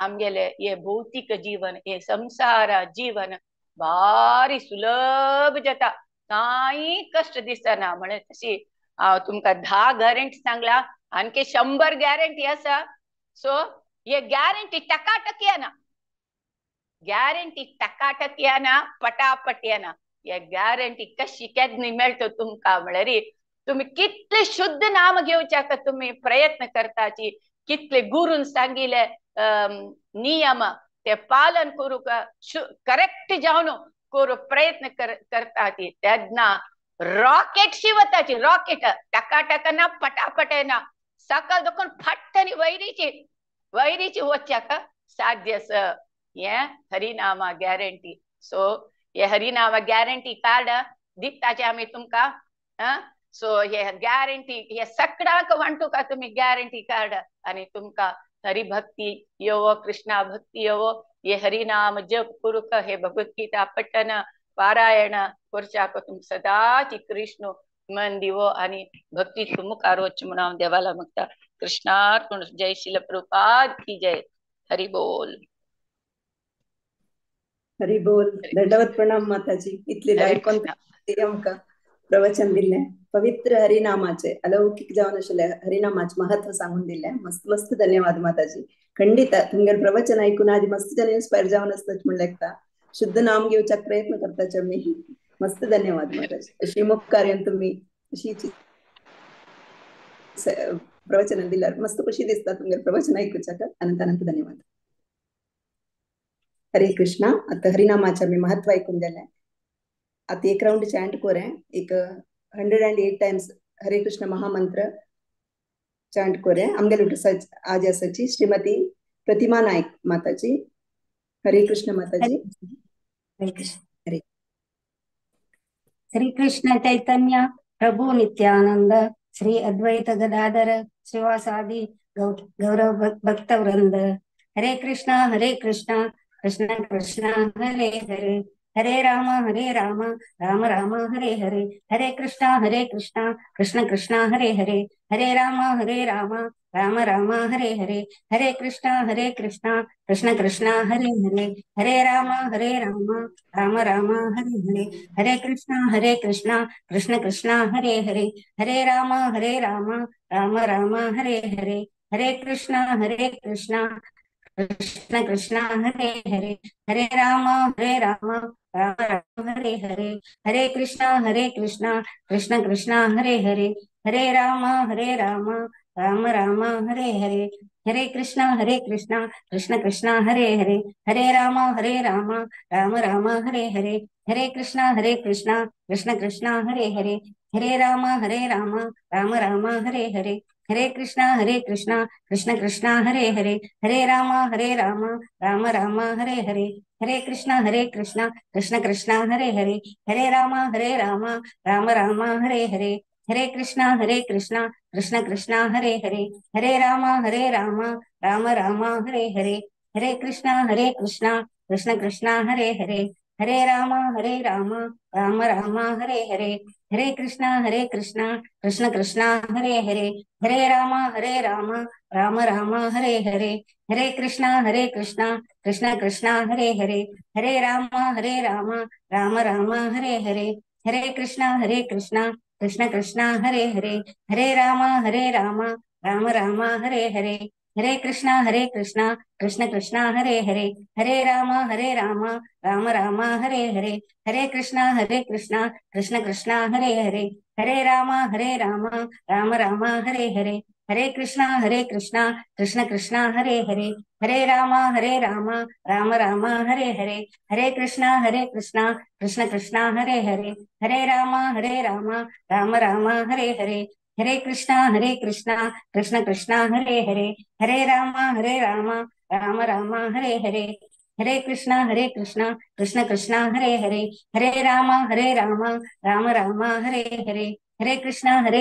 आमगेले हे भौतिक जीवन हे संसार जीवन भारी सुलभ जाता काही कष्ट दिसना म्हण तशी तुमका 10 गॅरंटी सांगला आणखी 100 गॅरंटी असा सो हे गॅरंटी टकाटक येना गॅरंटी टकाटक येना पटापट येना हे गॅरंटी कशी केदनी मेळतो तुमका म्हळ्यार तुम्ही कितले शुद्ध नाम घेवच्याक तुम्ही प्रयत्न करताची कितले गुरून सांगिले नियम ते पालन करू करेक्ट जावन करू प्रयत्न करता ती तेन्ना रॉकेट शिवताची रॉकेट टकाटक ना पटापट ना सकाळ दुखून फट्ट आणि वैरीची वच्चाक साध्य हे हरिनामा गॅरंटी सो हे हरिनामा गॅरंटी कार्ड दिताचे आम्ही तुमका सो हे गॅरंटी हे सगळ्यांक वांटू का तुम्ही गॅरंटी कार्ड आणि तुमका हरिभक्ती येवो कृष्णा भक्ती येवो हे हरिनाम जप करूक हे भगवद्गीता पठन पारायण करच्याक तुम सदाची कृष्ण मन दिवो आणि भक्ती मुखार वच म्हणून हांव देवाला मागता कृष्णार्पण जय श्रील प्रभुपाद की जय हरि बोल हरि बोल दंडवत प्रणाम माताजी इतली लायकोन आमकां प्रवचन दिले पवित्र हरिनामाचे अलौकिक जावन आशिल्ले हरिनामाचे महत्व सांगून दिले मस्त मस्त धन्यवाद माताजी खंडित तुमगे प्रवचन ऐकून आधी मस्त जन इन्स्पायर जावन आसतात म्हण लागता शुद्ध नाम घेवच्याक प्रयत्न करताचे आमी मस्त धन्यवाद माताजी अशी मुखार तुम्ही अशी प्रवचन दिल्यार मस्त खुशी दिसता तुमगे प्रवचन ऐकूच्याक अनंत अनंत धन्यवाद हरे कृष्णा आता हरिनामाचे आमी महत्व ऐकून दिले आता एक राउंड चॅन्ट कोरे एक 108 टाइम्स हरे कृष्ण महामंत्र चॅन्ट कोरे आमगे आज आसाची श्रीमती प्रतिमा नायक माताजी हरे कृष्ण माताजी हरे कृष्ण हरे श्री कृष्ण चैतन्य प्रभु नित्यानंद श्री अद्वैत गदाधर श्रीवासादि गौरव भक्त वृंद हरे कृष्ण कृष्ण कृष्ण हरे हरे हरे राम राम राम हरे हरे हरे कृष्ण कृष्ण कृष्ण हरे हरे हरे राम राम राम हरे हरे हरे कृष्ण कृष्ण कृष्ण हरे हरे हरे राम राम राम हरे हरे हरे कृष्ण कृष्ण कृष्ण हरे हरे हरे राम राम राम हरे हरे हरे कृष्ण कृष्ण कृष्ण हरे हरे हरे राम राम राम हरे हरे हरे कृष्ण कृष्ण कृष्ण हरे हरे हरे राम राम राम हरे हरे हरे कृष्ण कृष्ण कृष्ण हरे हरे हरे राम राम राम हरे हरे हरे कृष्ण कृष्ण कृष्ण हरे हरे हरे राम राम राम हरे हरे हरे कृष्ण कृष्ण कृष्ण हरे हरे हरे राम राम राम हरे हरे हरे कृष्ण कृष्ण कृष्ण हरे हरे हरे राम राम राम हरे हरे हरे कृष्णा कृष्ण कृष्णा हरे हरे, हरे राम राम राम हरे हरे, हरे कृष्णा कृष्ण कृष्णा हरे हरे, हरे राम राम राम हरे हरे, हरे कृष्णा कृष्ण कृष्णा हरे हरे, हरे राम राम राम हरे हरे, हरे कृष्णा कृष्ण कृष्णा हरे हरे, हरे राम राम राम हरे हरे, हरे कृष्णा कृष्ण कृष्णा हरे हरे, हरे राम राम राम हरे हरे, हरे कृष्णा कृष्ण कृष्णा हरे हरे, हरे राम राम राम हरे हरे, हरे कृष्णा कृष्ण कृष्णा हरे हरे, हरे राम राम राम हरे हरे, हरे कृष्णा कृष्ण कृष्णा हरे हरे, हरे राम राम राम हरे हरे, हरे कृष्णा कृष्ण कृष्णा हरे हरे, हरे राम राम राम हरे हरे, हरे कृष्णा कृष्ण कृष्णा हरे हरे, हरे राम राम राम हरे हरे, हरे कृष्णा कृष्ण कृष्णा हरे हरे, हरे राम राम राम हरे हरे, हरे कृष्णा कृष्ण कृष्णा हरे हरे, हरे राम राम राम हरे हरे, हरे कृष्णा कृष्ण कृष्णा हरे हरे, हरे राम राम राम हरे हरे, हरे कृष्णा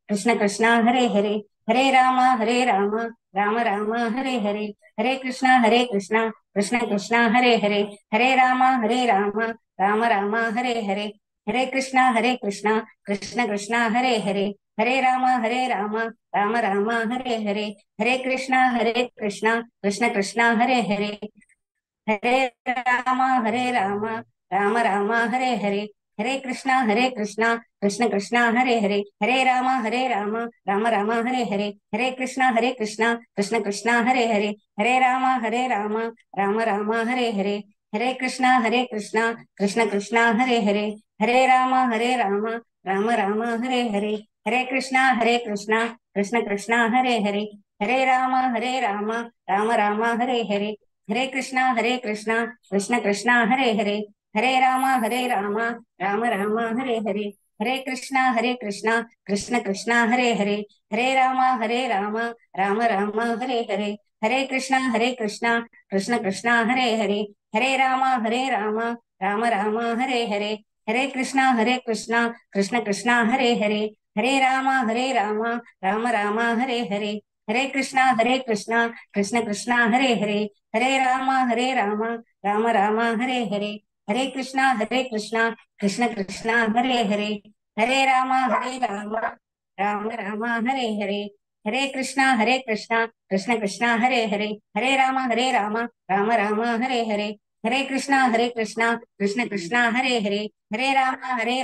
कृष्ण कृष्णा हरे हरे, हरे राम राम राम हरे हरे, हरे कृष्णा कृष्ण कृष्णा हरे हरे, हरे राम राम राम हरे हरे, हरे कृष्णा कृष्ण कृष्णा हरे हरे, हरे राम राम राम हरे हरे, हरे कृष्णा कृष्ण कृष्णा हरे हरे, हरे राम राम राम हरे हरे, हरे कृष्णा कृष्ण कृष्णा हरे हरे, हरे राम राम राम हरे हरे, हरे कृष्णा कृष्ण कृष्णा हरे हरे, हरे राम राम राम हरे हरे, हरे कृष्णा कृष्ण कृष्णा हरे हरे, हरे राम राम राम हरे हरे, हरे कृष्णा कृष्ण कृष्णा हरे हरे, हरे राम राम राम हरे हरे, हरे कृष्णा कृष्ण कृष्णा हरे हरे, हरे राम राम राम हरे हरे, हरे कृष्णा कृष्ण कृष्णा हरे हरे, हरे राम राम राम हरे हरे, हरे कृष्णा कृष्ण कृष्णा हरे हरे, हरे राम राम राम हरे हरे, हरे कृष्णा कृष्ण कृष्णा हरे हरे, हरे राम राम राम हरे हरे, हरे कृष्णा कृष्ण कृष्णा हरे हरे, हरे राम राम राम हरे हरे, हरे कृष्णा कृष्ण कृष्णा हरे हरे, हरे राम राम राम हरे हरे, हरे कृष्णा कृष्ण कृष्णा हरे हरे, हरे राम राम राम हरे हरे, हरे कृष्णा कृष्ण कृष्णा हरे हरे, हरे राम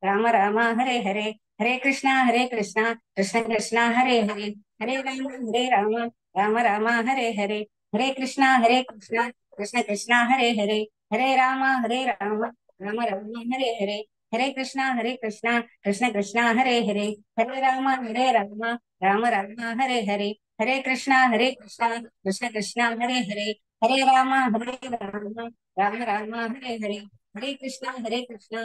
राम राम हरे हरे, हरे कृष्णा कृष्ण कृष्णा हरे हरे, हरे राम राम राम हरे हरे, हरे कृष्णा कृष्ण कृष्णा हरे हरे, हरे राम राम राम हरे हरे, हरे कृष्णा कृष्ण कृष्णा हरे हरे, हरे राम राम राम हरे हरे,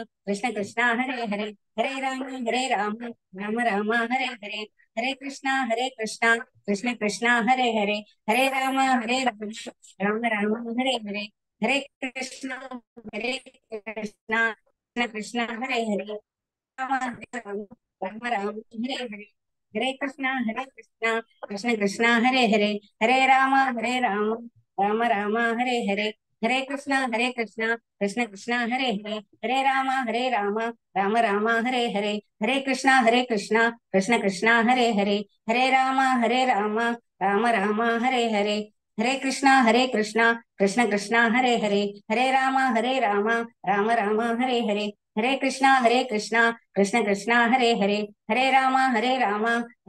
हरे कृष्णा कृष्ण कृष्णा हरे हरे, हरे राम राम राम हरे हरे, हरे कृष्णा कृष्ण कृष्णा हरे हरे, राम राम राम हरे हरे, हरे कृष्णा कृष्ण कृष्णा हरे हरे, हरे राम राम राम हरे हरे, हरे कृष्णा कृष्ण कृष्णा हरे हरे, हरे राम राम राम हरे हरे, हरे कृष्णा कृष्ण कृष्णा हरे हरे, हरे राम राम राम हरे हरे, हरे कृष्णा कृष्ण कृष्णा हरे हरे, हरे राम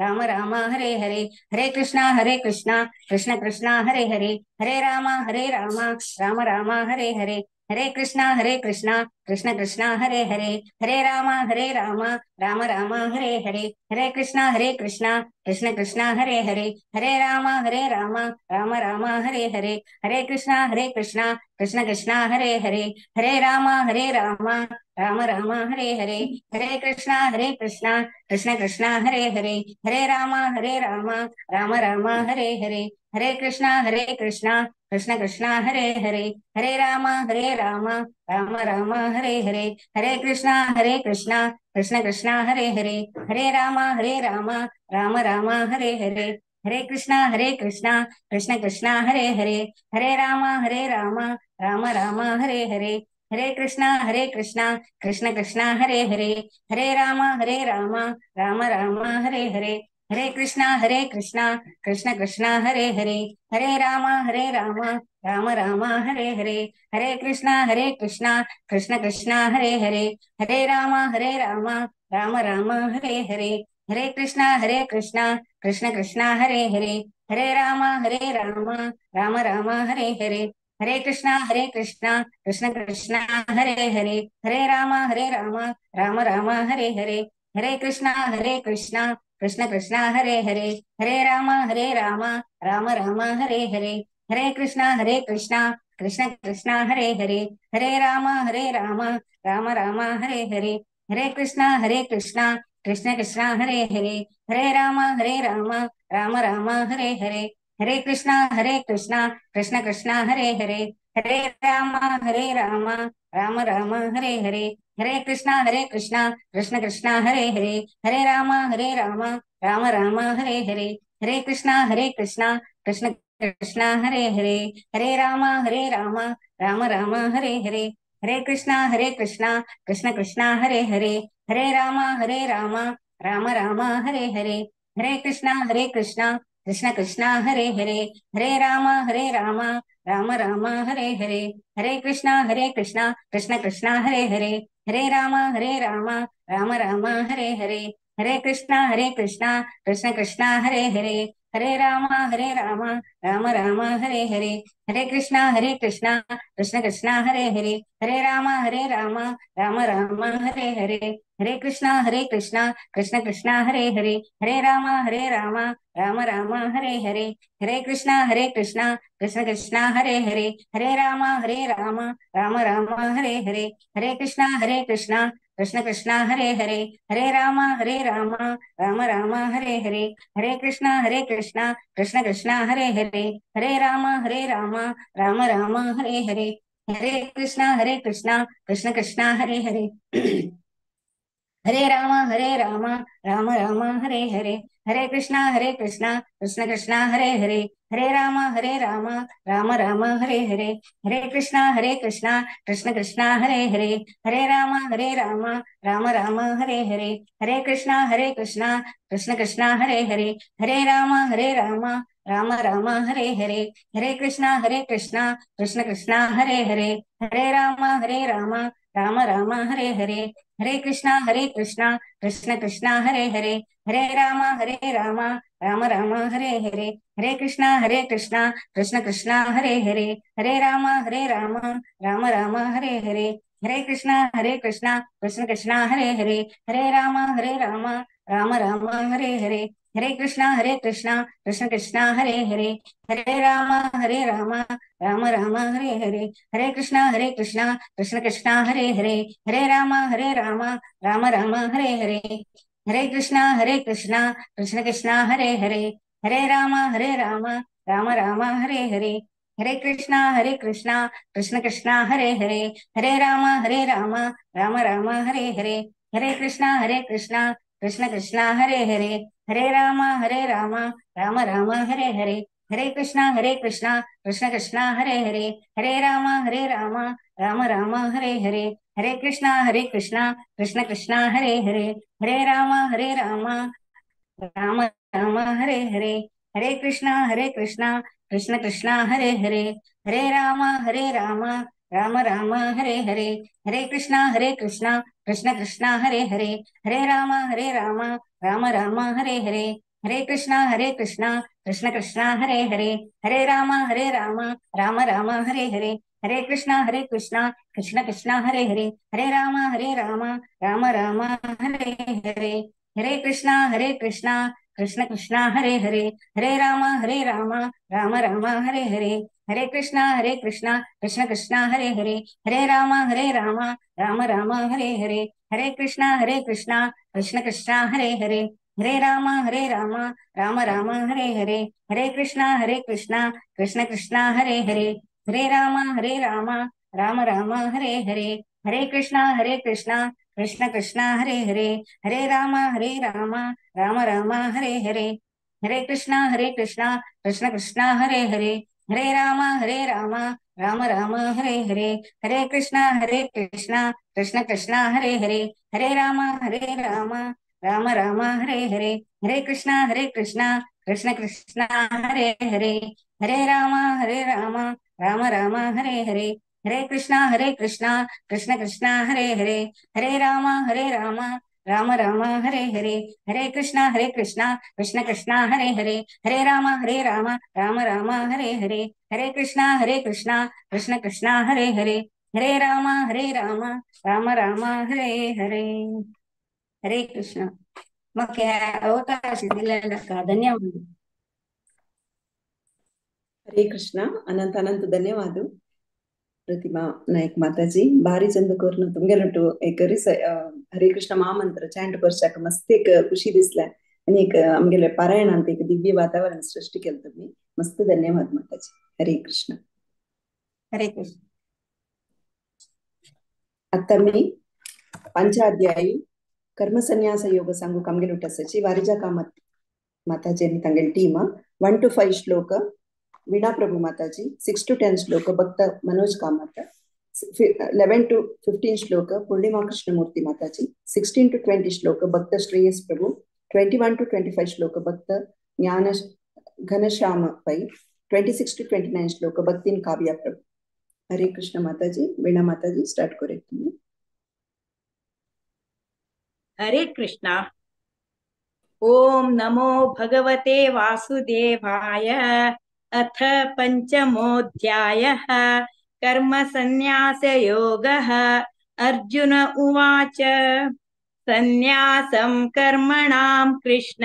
राम राम हरे हरे, हरे कृष्णा कृष्ण कृष्णा हरे हरे, हरे राम राम राम हरे हरे, हरे कृष्णा कृष्ण कृष्णा हरे हरे, हरे राम राम राम हरे हरे, हरे कृष्णा कृष्ण कृष्णा हरे हरे, हरे राम राम राम हरे हरे, हरे कृष्णा कृष्ण कृष्णा हरे हरे, हरे राम राम राम हरे हरे, हरे कृष्णा कृष्ण कृष्णा हरे हरे, हरे राम राम राम हरे हरे, हरे कृष्णा कृष्ण कृष्णा हरे हरे, हरे राम राम राम हरे हरे, हरे कृष्णा कृष्ण कृष्णा हरे हरे, हरे राम राम राम हरे हरे, हरे कृष्णा कृष्ण कृष्णा हरे हरे, हरे राम राम राम हरे हरे, हरे कृष्णा कृष्ण कृष्णा हरे हरे, हरे राम राम राम हरे हरे, हरे कृष्णा कृष्ण कृष्णा हरे हरे, हरे राम राम राम हरे हरे, हरे कृष्णा कृष्ण कृष्णा हरे हरे, हरे राम राम राम हरे हरे, हरे कृष्णा कृष्ण कृष्णा हरे हरे, हरे राम राम राम हरे हरे, हरे कृष्णा कृष्ण कृष्णा हरे हरे, हरे राम राम राम हरे हरे, हरे कृष्णा कृष्ण कृष्णा हरे हरे, हरे राम राम राम हरे हरे, हरे कृष्णा कृष्ण कृष्णा हरे हरे, हरे राम राम राम हरे हरे, हरे कृष्णा कृष्ण कृष्णा हरे हरे, हरे राम राम राम हरे हरे, हरे कृष्णा कृष्ण कृष्णा हरे हरे, हरे राम राम राम हरे हरे, हरे कृष्णा कृष्ण कृष्णा हरे हरे, हरे राम राम राम हरे हरे, हरे कृष्णा कृष्ण कृष्णा हरे हरे, हरे राम राम राम हरे हरे, हरे कृष्णा कृष्ण कृष्णा हरे हरे, हरे राम राम राम हरे हरे, हरे कृष्णा कृष्ण कृष्णा हरे हरे, हरे राम राम राम हरे हरे, हरे कृष्णा कृष्ण कृष्णा हरे हरे, हरे राम राम राम हरे हरे, हरे कृष्णा कृष्ण कृष्णा हरे हरे, हरे राम राम राम हरे हरे, हरे कृष्णा कृष्ण कृष्णा हरे हरे, हरे राम राम राम हरे हरे, हरे कृष्णा कृष्ण कृष्णा हरे हरे, हरे राम राम राम हरे हरे, हरे कृष्णा कृष्ण कृष्णा हरे हरे, हरे राम राम राम हरे हरे, हरे कृष्णा कृष्ण कृष्णा हरे हरे, हरे राम राम राम हरे हरे, हरे कृष्णा कृष्ण कृष्णा हरे हरे, हरे राम राम राम हरे हरे, हरे कृष्णा कृष्ण कृष्णा हरे हरे, हरे राम राम राम हरे हरे, हरे कृष्णा कृष्ण कृष्णा हरे हरे, हरे राम राम राम हरे हरे, हरे कृष्णा कृष्ण कृष्णा हरे हरे, हरे राम राम राम हरे हरे, हरे कृष्णा कृष्ण कृष्णा हरे हरे, हरे राम राम राम हरे हरे, हरे कृष्णा कृष्ण कृष्णा हरे हरे, हरे राम राम राम हरे हरे, हरे कृष्णा कृष्ण कृष्णा हरे हरे, हरे राम राम राम हरे हरे, हरे कृष्णा कृष्ण कृष्णा हरे हरे, हरे राम राम राम हरे हरे, हरे कृष्णा कृष्ण कृष्णा हरे हरे, हरे राम राम राम हरे हरे, हरे कृष्णा कृष्ण कृष्णा हरे हरे, हरे राम राम राम हरे हरे, हरे कृष्णा कृष्ण कृष्णा हरे हरे, हरे राम राम राम हरे हरे, हरे कृष्णा कृष्ण कृष्णा हरे हरे, हरे राम राम राम हरे हरे, हरे कृष्णा कृष्ण कृष्णा हरे हरे, हरे राम राम राम हरे हरे, हरे कृष्णा कृष्ण कृष्णा हरे हरे, हरे राम राम राम हरे हरे, हरे कृष्णा कृष्ण कृष्णा हरे हरे, हरे राम राम राम हरे हरे, हरे कृष्णा कृष्ण कृष्णा हरे हरे, हरे राम राम राम हरे हरे, हरे कृष्णा कृष्ण कृष्णा हरे हरे, हरे राम राम राम हरे हरे, हरे कृष्णा कृष्ण कृष्णा हरे हरे, हरे राम राम राम हरे हरे, हरे कृष्णा कृष्ण कृष्णा हरे हरे, हरे राम राम राम हरे हरे, हरे कृष्णा कृष्ण कृष्णा हरे हरे, हरे राम राम राम हरे हरे, हरे कृष्णा कृष्ण कृष्णा हरे हरे, हरे राम राम राम हरे हरे, हरे कृष्णा कृष्ण कृष्णा हरे हरे, हरे राम राम राम हरे हरे, हरे कृष्णा कृष्ण कृष्णा हरे हरे, हरे राम राम राम हरे हरे, हरे कृष्णा कृष्ण कृष्णा हरे हरे, हरे राम राम राम हरे हरे, हरे कृष्णा कृष्ण कृष्ण हरे हरे, हरे राम राम राम हरे हरे, हरे कृष्णा कृष्ण कृष्ण हरे हरे, हरे राम राम राम हरे हरे, हरे कृष्णा कृष्ण कृष्ण हरे हरे, हरे राम राम राम हरे हरे, हरे कृष्णा कृष्ण कृष्ण हरे हरे, हरे राम राम राम हरे हरे, हरे कृष्णा कृष्ण कृष्ण हरे हरे, हरे राम राम राम हरे हरे, हरे कृष्णा कृष्ण कृष्ण हरे हरे, हरे राम राम राम हरे हरे, हरे कृष्णा कृष्ण कृष्ण हरे हरे, हरे राम राम राम हरे हरे, हरे कृष्णा कृष्ण कृष्ण हरे हरे, हरे राम राम राम हरे हरे. ಹರೇ ಕೃಷ್ಣ. ಮಕ್ಕೆ ಅವಕಾಶ ದಿಲ್ಲಕ್ಕ ಧನ್ಯವಾದ. ಹರೇ ಕೃಷ್ಣ. ಅನಂತ ಅನಂತ ಧನ್ಯವಾದ ಪ್ರತಿಮಾ ನಾಯಕ್ ಮಾತಾಜಿ. ಭಾರಿ ಚಂದ ಕೋರ್ನ ತುಂಗೆರಟು एकरी हरे कृष्ण महामंत्र चॅन्ट करशाक मस्त एक खुशी दिसल्या आणि एक आमगेले पारायणांत एक दिव्य वातावरण सृष्टी केलं तुम्ही. मस्त धन्यवाद माताजी. हरे कृष्ण. हरे कृष्ण. आता मी पंचाध्यायी कर्म संन्यास योग सांगू कमगिलुटसची वारिजा कामत माताजी ತಂಗೆಲ್ ಟೀಮ್ 1 to 5 ಶ್ಲೋಕ ವೀಣಾ ಪ್ರಭು ಮಾತಾಜಿ, 6 to 10 ಶ್ಲೋಕ ಭಕ್ತ ಮನೋಜ್ ಕಾಮತ್, 11 to 15 ಶ್ಲೋಕ ಪೂರ್ಣಿಮಾ ಕೃಷ್ಣಮೂರ್ತಿ ಮಾತಾಜಿ, 16 to 20 ಶ್ಲೋಕ ಭಕ್ತ ಶ್ರೇಯಸ್ ಪ್ರಭು, 21 to 25 ಶ್ಲೋಕ ಭಕ್ತ ಜ್ಞಾನ ಘನಶ್ಯಾಮ ಪೈ, 26 to 29 ಶ್ಲೋಕ ಭಕ್ತಿನ್ ಕಾವ್ಯ ಪ್ರಭು. हरे कृष्ण माताजी. वीणा माताजी स्टार्ट करें तुम्ही. हरे कृष्णा. ओम नमो भगवते वासुदेवाय. अथ पंचमोऽध्यायः कर्म संन्यास योगः. अर्जुन उवाच संन्यासं कर्मणां कृष्ण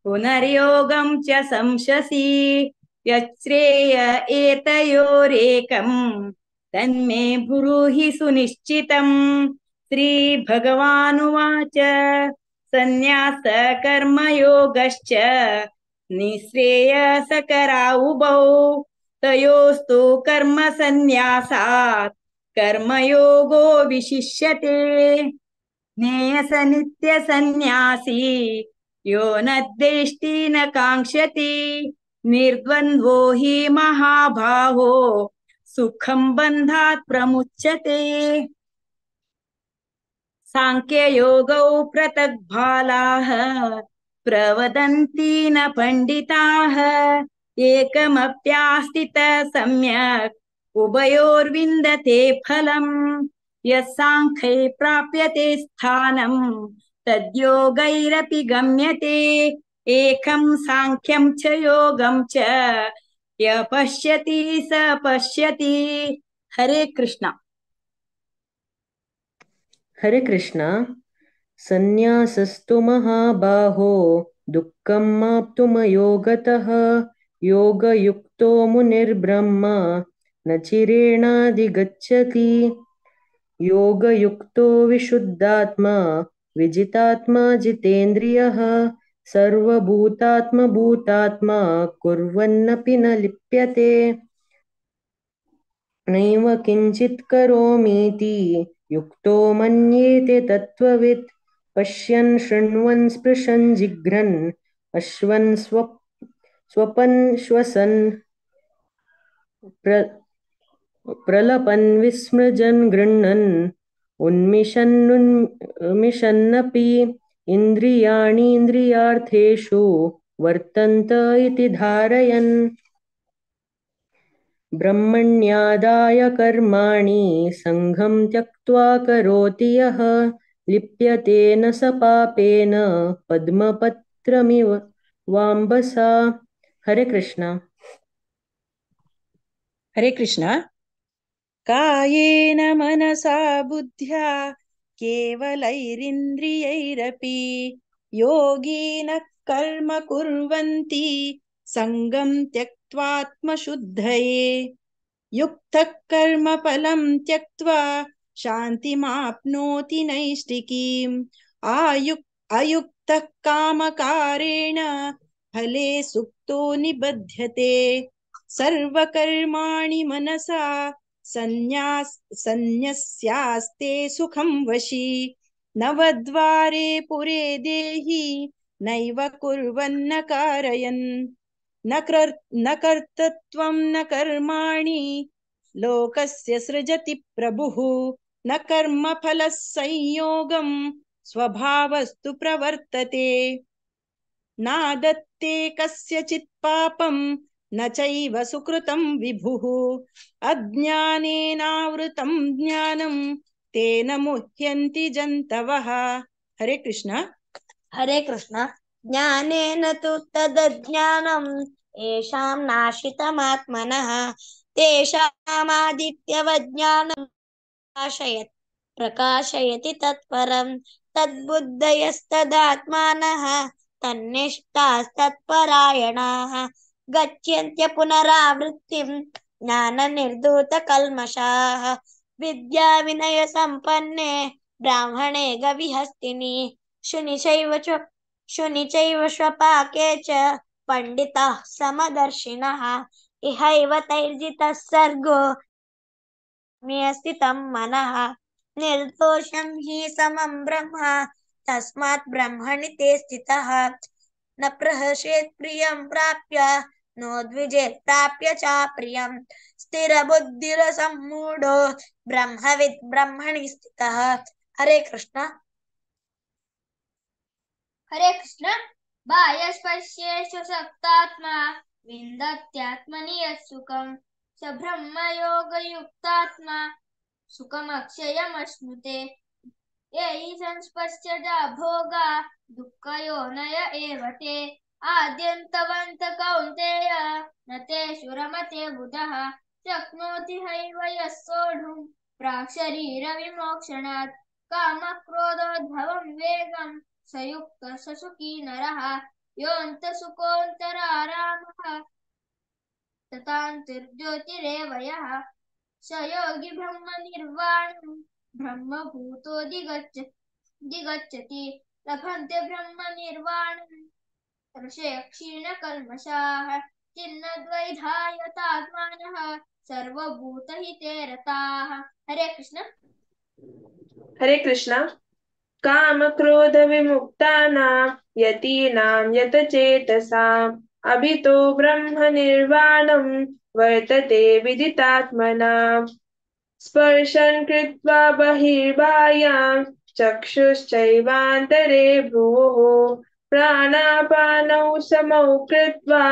पुनर्योगं च संशसि यच्छ्रेय एतयोरेकं तन्मे ब्रूहि सुनिश्चितम्. श्रीभगवानुवाच संन्यास कर्मयोगश्च निःश्रेयसकरा उभौ तयोस्तु कर्म संन्यासात् कर्मयोगो विशिष्यते. ज्ञेयस नित्य सन्न्यासी यो न द्वेष्टि न काङ्क्षति निर्द्वन्द्वो हि महाबाहो सुखं बन्धात् प्रमुच्यते. सांख्ययोगौ पृथग्बालाः प्रवदन्ति न पण्डिताः एकमप्यास्थितः सम्यक् उभयोर्विन्दते फलम्. यस्साङ्ख्ये प्राप्यते स्थानं तद्योगैरपि गम्यते. एकं साङ्ख्यं च योगं च यः पश्यति स पश्यति. हरे कृष्ण. हरे कृष्ण. संन्यासस्तु महाबाहो दुःखं माप्तुमयोगतः योगयुक्तो मुनिर्ब्रह्म न चिरेणाधिगच्छति. योगयुक्तो विशुद्धात्मा विजितात्मा जितेन्द्रियः सर्वभूतात्मभूतात्मा कुर्वन्नपि न लिप्यते. नैव किञ्चित् करोमीति युक्तो मन्येते तत्त्ववित्. पश्यन् शृण्वन् स्पृशन् जिघ्रन् अश्वन् स्वपन् श्वसन् प्रलपन् विस्मृजन् गृह्णन् उन्मिषन्नपि इन्द्रियाणीन्द्रियार्थेषु वर्तन्त इति धारयन्. ब्रह्मण्यादाय कर्माणि सङ्गं त्यक्त्वा करोति यः लिप्यते न स पापेन पद्मपत्रमिव वाम्बसा. हरे कृष्ण. हरे कृष्ण. कायेन मनसा बुद्ध्या केवलैरिन्द्रियैरपि योगिनः कर्म कुर्वन्ति सङ्गं त्यक्त्वात्मशुद्धये. युक्तः कर्मफलं त्यक्त्वा शान्तिमाप्नोति नैष्ठिकीम्. आयुक्तो अयुक्तः कामकारेण फले सुप्तो निबध्यते सर्वकर्माणि मनसा संन्यस्यास्ते सुखं वशी नवद्वारे पुरे देहि नैव कुर्वन्न कारयन् न कर्तृत्वं न कर्माणि लोकस्य सृजति प्रभुः न कर्मफलः संयोगं स्वभावस्तु प्रवर्तते नादत्ते कस्यचित् पापं न चैव सुकृतं विभुः अज्ञानेनावृतं ज्ञानं तेन मुह्यन्ति जन्तवः। हरे कृष्ण। हरे कृष्ण। ज्ञानेन तु तदज्ञानम् येषां नाशितमात्मनः तेषामादित्यवज्ञानं प्रकाशयति तत्परं तद्बुद्धयस्तदात्मानः तन्निष्ठास्तत्परायणाः गच्छन्त्य पुनरावृत्तिं ज्ञाननिर्धूतकल्मषाः विद्या विनय संपन्ने ब्राह्मणे गविहस्तिनि शुनि चैव स्वपाके च पंडिताः समदर्शिनः इहैव तैर्जितः सर्गो स्थितं मनः निर्दोषं हि समं ब्रह्म तस्मात् ब्रह्मणि ते स्थितः न प्रहर्षेत् प्रियं प्राप्य नोद्विजेत् प्राप्य चाप्रियं स्थिरबुद्धिरसम्मूढो ब्रह्मविद् ब्रह्मणि स्थितः। हरे कृष्ण। हरे कृष्ण। बाह्यस्पर्शेषु सक्तात्मा विन्दत्यात्मनि यत्सुखं स ब्रह्मयोगयुक्तात्मा सुखमक्षयमश्नुते यैः संस्पर्शजा भोगा दुःखयोनय एव ते आद्यन्तवन्त कौन्तेय न तेषु रमते बुधः शक्नोति हैव यः सोढुं प्राक्शरीरविमोक्षणात् कामक्रोधोद्भवं वेगं सयुक्तः स सुखी नरः योऽन्तसुखोऽन्तरारामः तथान्तर्ज्योतिरेव यः स योगी ब्रह्मनिर्वाणं ब्रह्मभूतोऽधिगच्छति लभन्ते ब्रह्मनिर्वाणं ऋषयः क्षीणकल्मषाः चिन्नद्वैधायतात्मानः सर्वभूतहिते रताः। हरे कृष्ण। हरे कृष्ण। काम क्रोध विमुक्तानां यतीनां यतचेतसाम् अभितो ब्रह्म निर्वाणं वर्तते विदितात्मनाम् स्पर्शन् कृत्वा बहिर्बाह्यां चक्षुश्चैवान्तरे भ्रुवुः प्राणापानौ समौ कृत्वा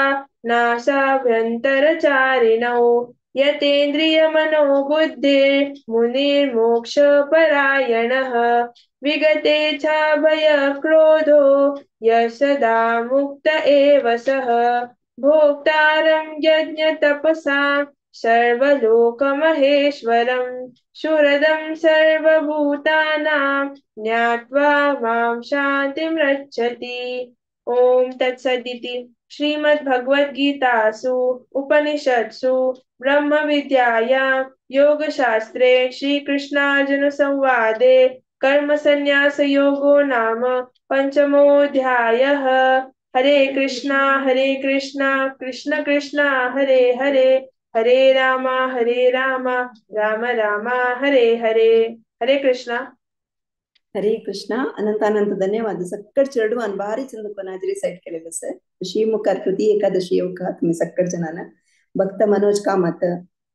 नासाभ्यन्तरचारिणौ यतेन्द्रियमनो बुद्धिर्मुनिर्मोक्षपरायणः विगते भयक्रोधो यः सदा मुक्त एव सः भोक्तारं यज्ञतपसां सर्वलोकमहेश्वरं सुहृदं सर्वभूतानां ज्ञात्वा मां शान्तिमृच्छति। ओम तत्सदिति श्रीमद्भगवद्गीतासु उपनिषत्सु ब्रह्म विद्यायां योगशास्त्रे श्रीकृष्णार्जुन संवादे कर्म संन्यास योगो नाम पंचमोऽध्यायः। हरे कृष्णा कृष्ण कृष्ण हरे हरे हरे राम राम राम हरे हरे। हरे कृष्ण। हरे कृष्ण. अनंतानंत धन्यवाद. सक्कड चढवान भारी चंदकोन आज रिसाइट केलेलं सर. श्रीमुखार कृती एकादशी योग तुम्ही सक्कड जणांना भक्त मनोज कामत,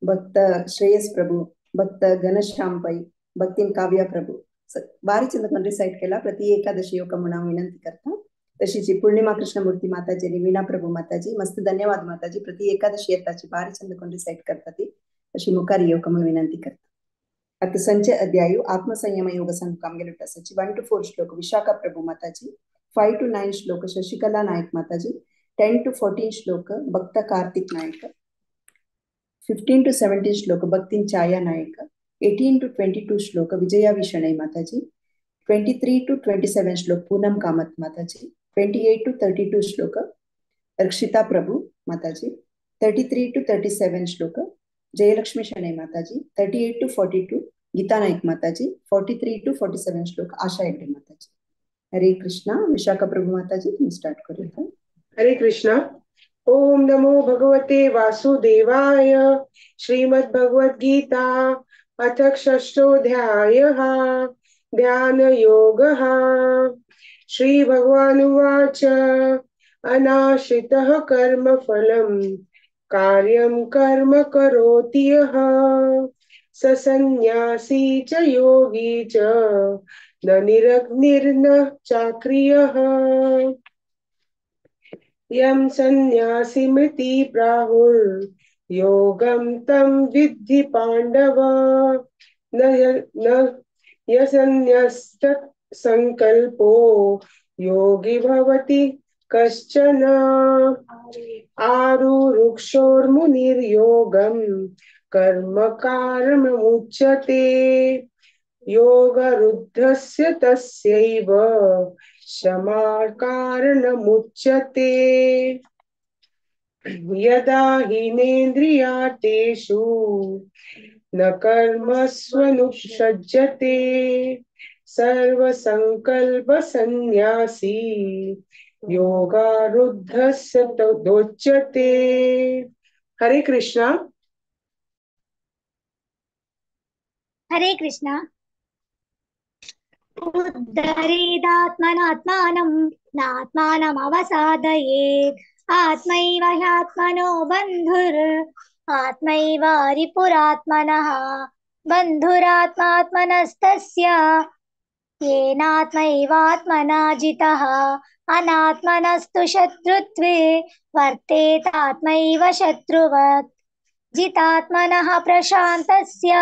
भक्त श्रेयस प्रभू, भक्त घनश्याम पै, भक्तीन काव्या प्रभू भारी चंदकोन रिसाइट केला. प्रति एकादशी योग म्हणून विनंती करता. तशीच पूर्णिमा कृष्णमूर्ती माताजी आणि वीणा प्रभू माताजी मस्त धन्यवाद माताजी. प्रति एकादशी येताची भारी चंदकोन रिसाइट करता ती अशी मुखारी योग म्हणून विनंती करता. अत संचय अध्यायु आत्मसंयम योग संघकाम गेलुटसाची 1 to 4 श्लोक विशाखा प्रभु माताजी, 5 to 9 श्लोक शशिकला नायक माताजी, 10 to 14 श्लोक भक्त कार्तिक नायक, 15 to 17 श्लोक भक्तिन छाया नायक, 18 to 22 श्लोक विजया विषणय माताजी, 23 to 27 श्लोक पूनम कामत माताजी, 28 to 32 श्लोक रक्षिता प्रभु माताजी, 33 to 37 श्लोक जयलक्ष्मी शणै माताजी, 38 to 42 गीता नाईक माताजी, 43 to 47 श्लोक आशा हेगडे माताजी. हरे कृष्णा. विशाखा प्रभु माताजी तुम्ही स्टार्ट करूया. हरे कृष्णा. ओम नमो भगवते वासुदेवाय. श्रीमद् भगवद गीता अथ षष्ठोऽध्यायः. ध्यान योगः. श्री भगवानुवाच अनाश्रितः कर्म फलं कार्यं कर्म करोति यः स सन्न्यासी च योगी च न निरग्निर्न चाक्रियः. यं सन्न्यासिमिति प्राहुर्योगं तं विद्धि पाण्डव. न यसन्न्यस्त संकल्पो योगी भवति कश्चन. आरुरुक्षोर्मुनिर्योगं कर्म कारणमुच्यते. योगरुद्धस्य तस्यैव क्षमा कारणमुच्यते. यदा हीनेन्द्रियार्थेषु न कर्मस्वनुषज्यते सर्वसंकल्पसन्न्यासी योगारुद्धस्य तदोच्यते. हरे कृष्णा. हरे कृष्णा. उद्धरेदात्मनात्मानं नात्मानम् अवसादयेत्. आत्मैव ह्यात्मनो बन्धुर् आत्मैव रिपुरात्मनः. बन्धुरात्मात्मनस्तस्य येनात्मैवात्मना जितः. अनात्मनस्तु शत्रुत्वे वर्तेतात्मैव शत्रुवत्. जितात्मनः प्रशान्तस्य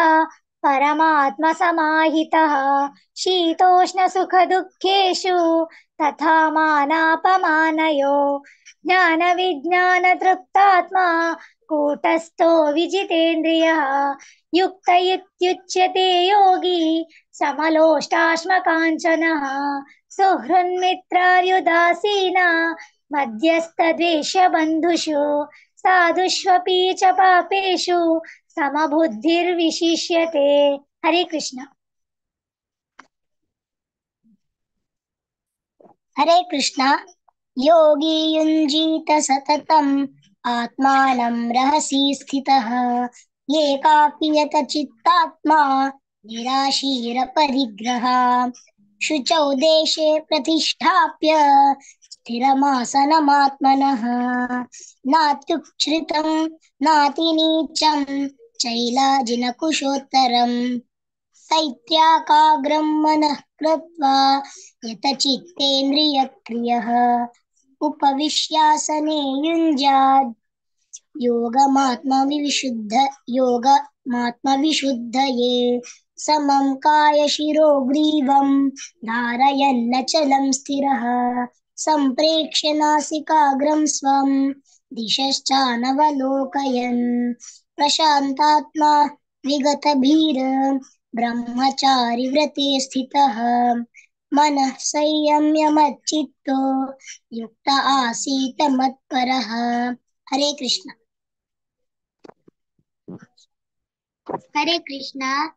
परमात्मसमाहितः. शीतोष्णसुखदुःखेषु तथा मानापमानयो. ज्ञानविज्ञानतृप्तात्मा कूटस्थो विजितेन्द्रियः. युक्त इत्युच्यते योगी समलोष्टाश्मकाञ्चनः. सुहृन्मित्रार्युदासीना मध्यस्थद्वेषबन्धुषु. साधुष्वपि च पापेषु समबुद्धिर्विशिष्यते. हरे कृष्ण. हरे कृष्ण. योगी युञ्जीत सततम् आत्मानं रहसि स्थितः. एकाकीयत चित्तात्मा निराशीरपरिग्रह. शुचौ देशे प्रतिष्ठाप्य स्थिरमासनमात्मनः. नात्युच्छ्रितं नातिनीचं चैलाजिनकुशोत्तरम्. सैत्याकाग्रं मनः कृत्वा यतचित्तेन्द्रियक्रियः. उपविश्यासने युञ्जाद् योगमात्मविशुद्धये. समं कायशिरो ग्रीवं धारयन्नचलं स्थिरः. सम्प्रेक्ष्य नासिकाग्रं स्वं दिशश्चानवलोकयन्. प्रशान्तात्मा विगतभीर ब्रह्मचारी व्रते स्थितः. मनः संयम्य मच्चित्तो युक्त आसीत मत्परः. हरे कृष्ण. हरे कृष्ण.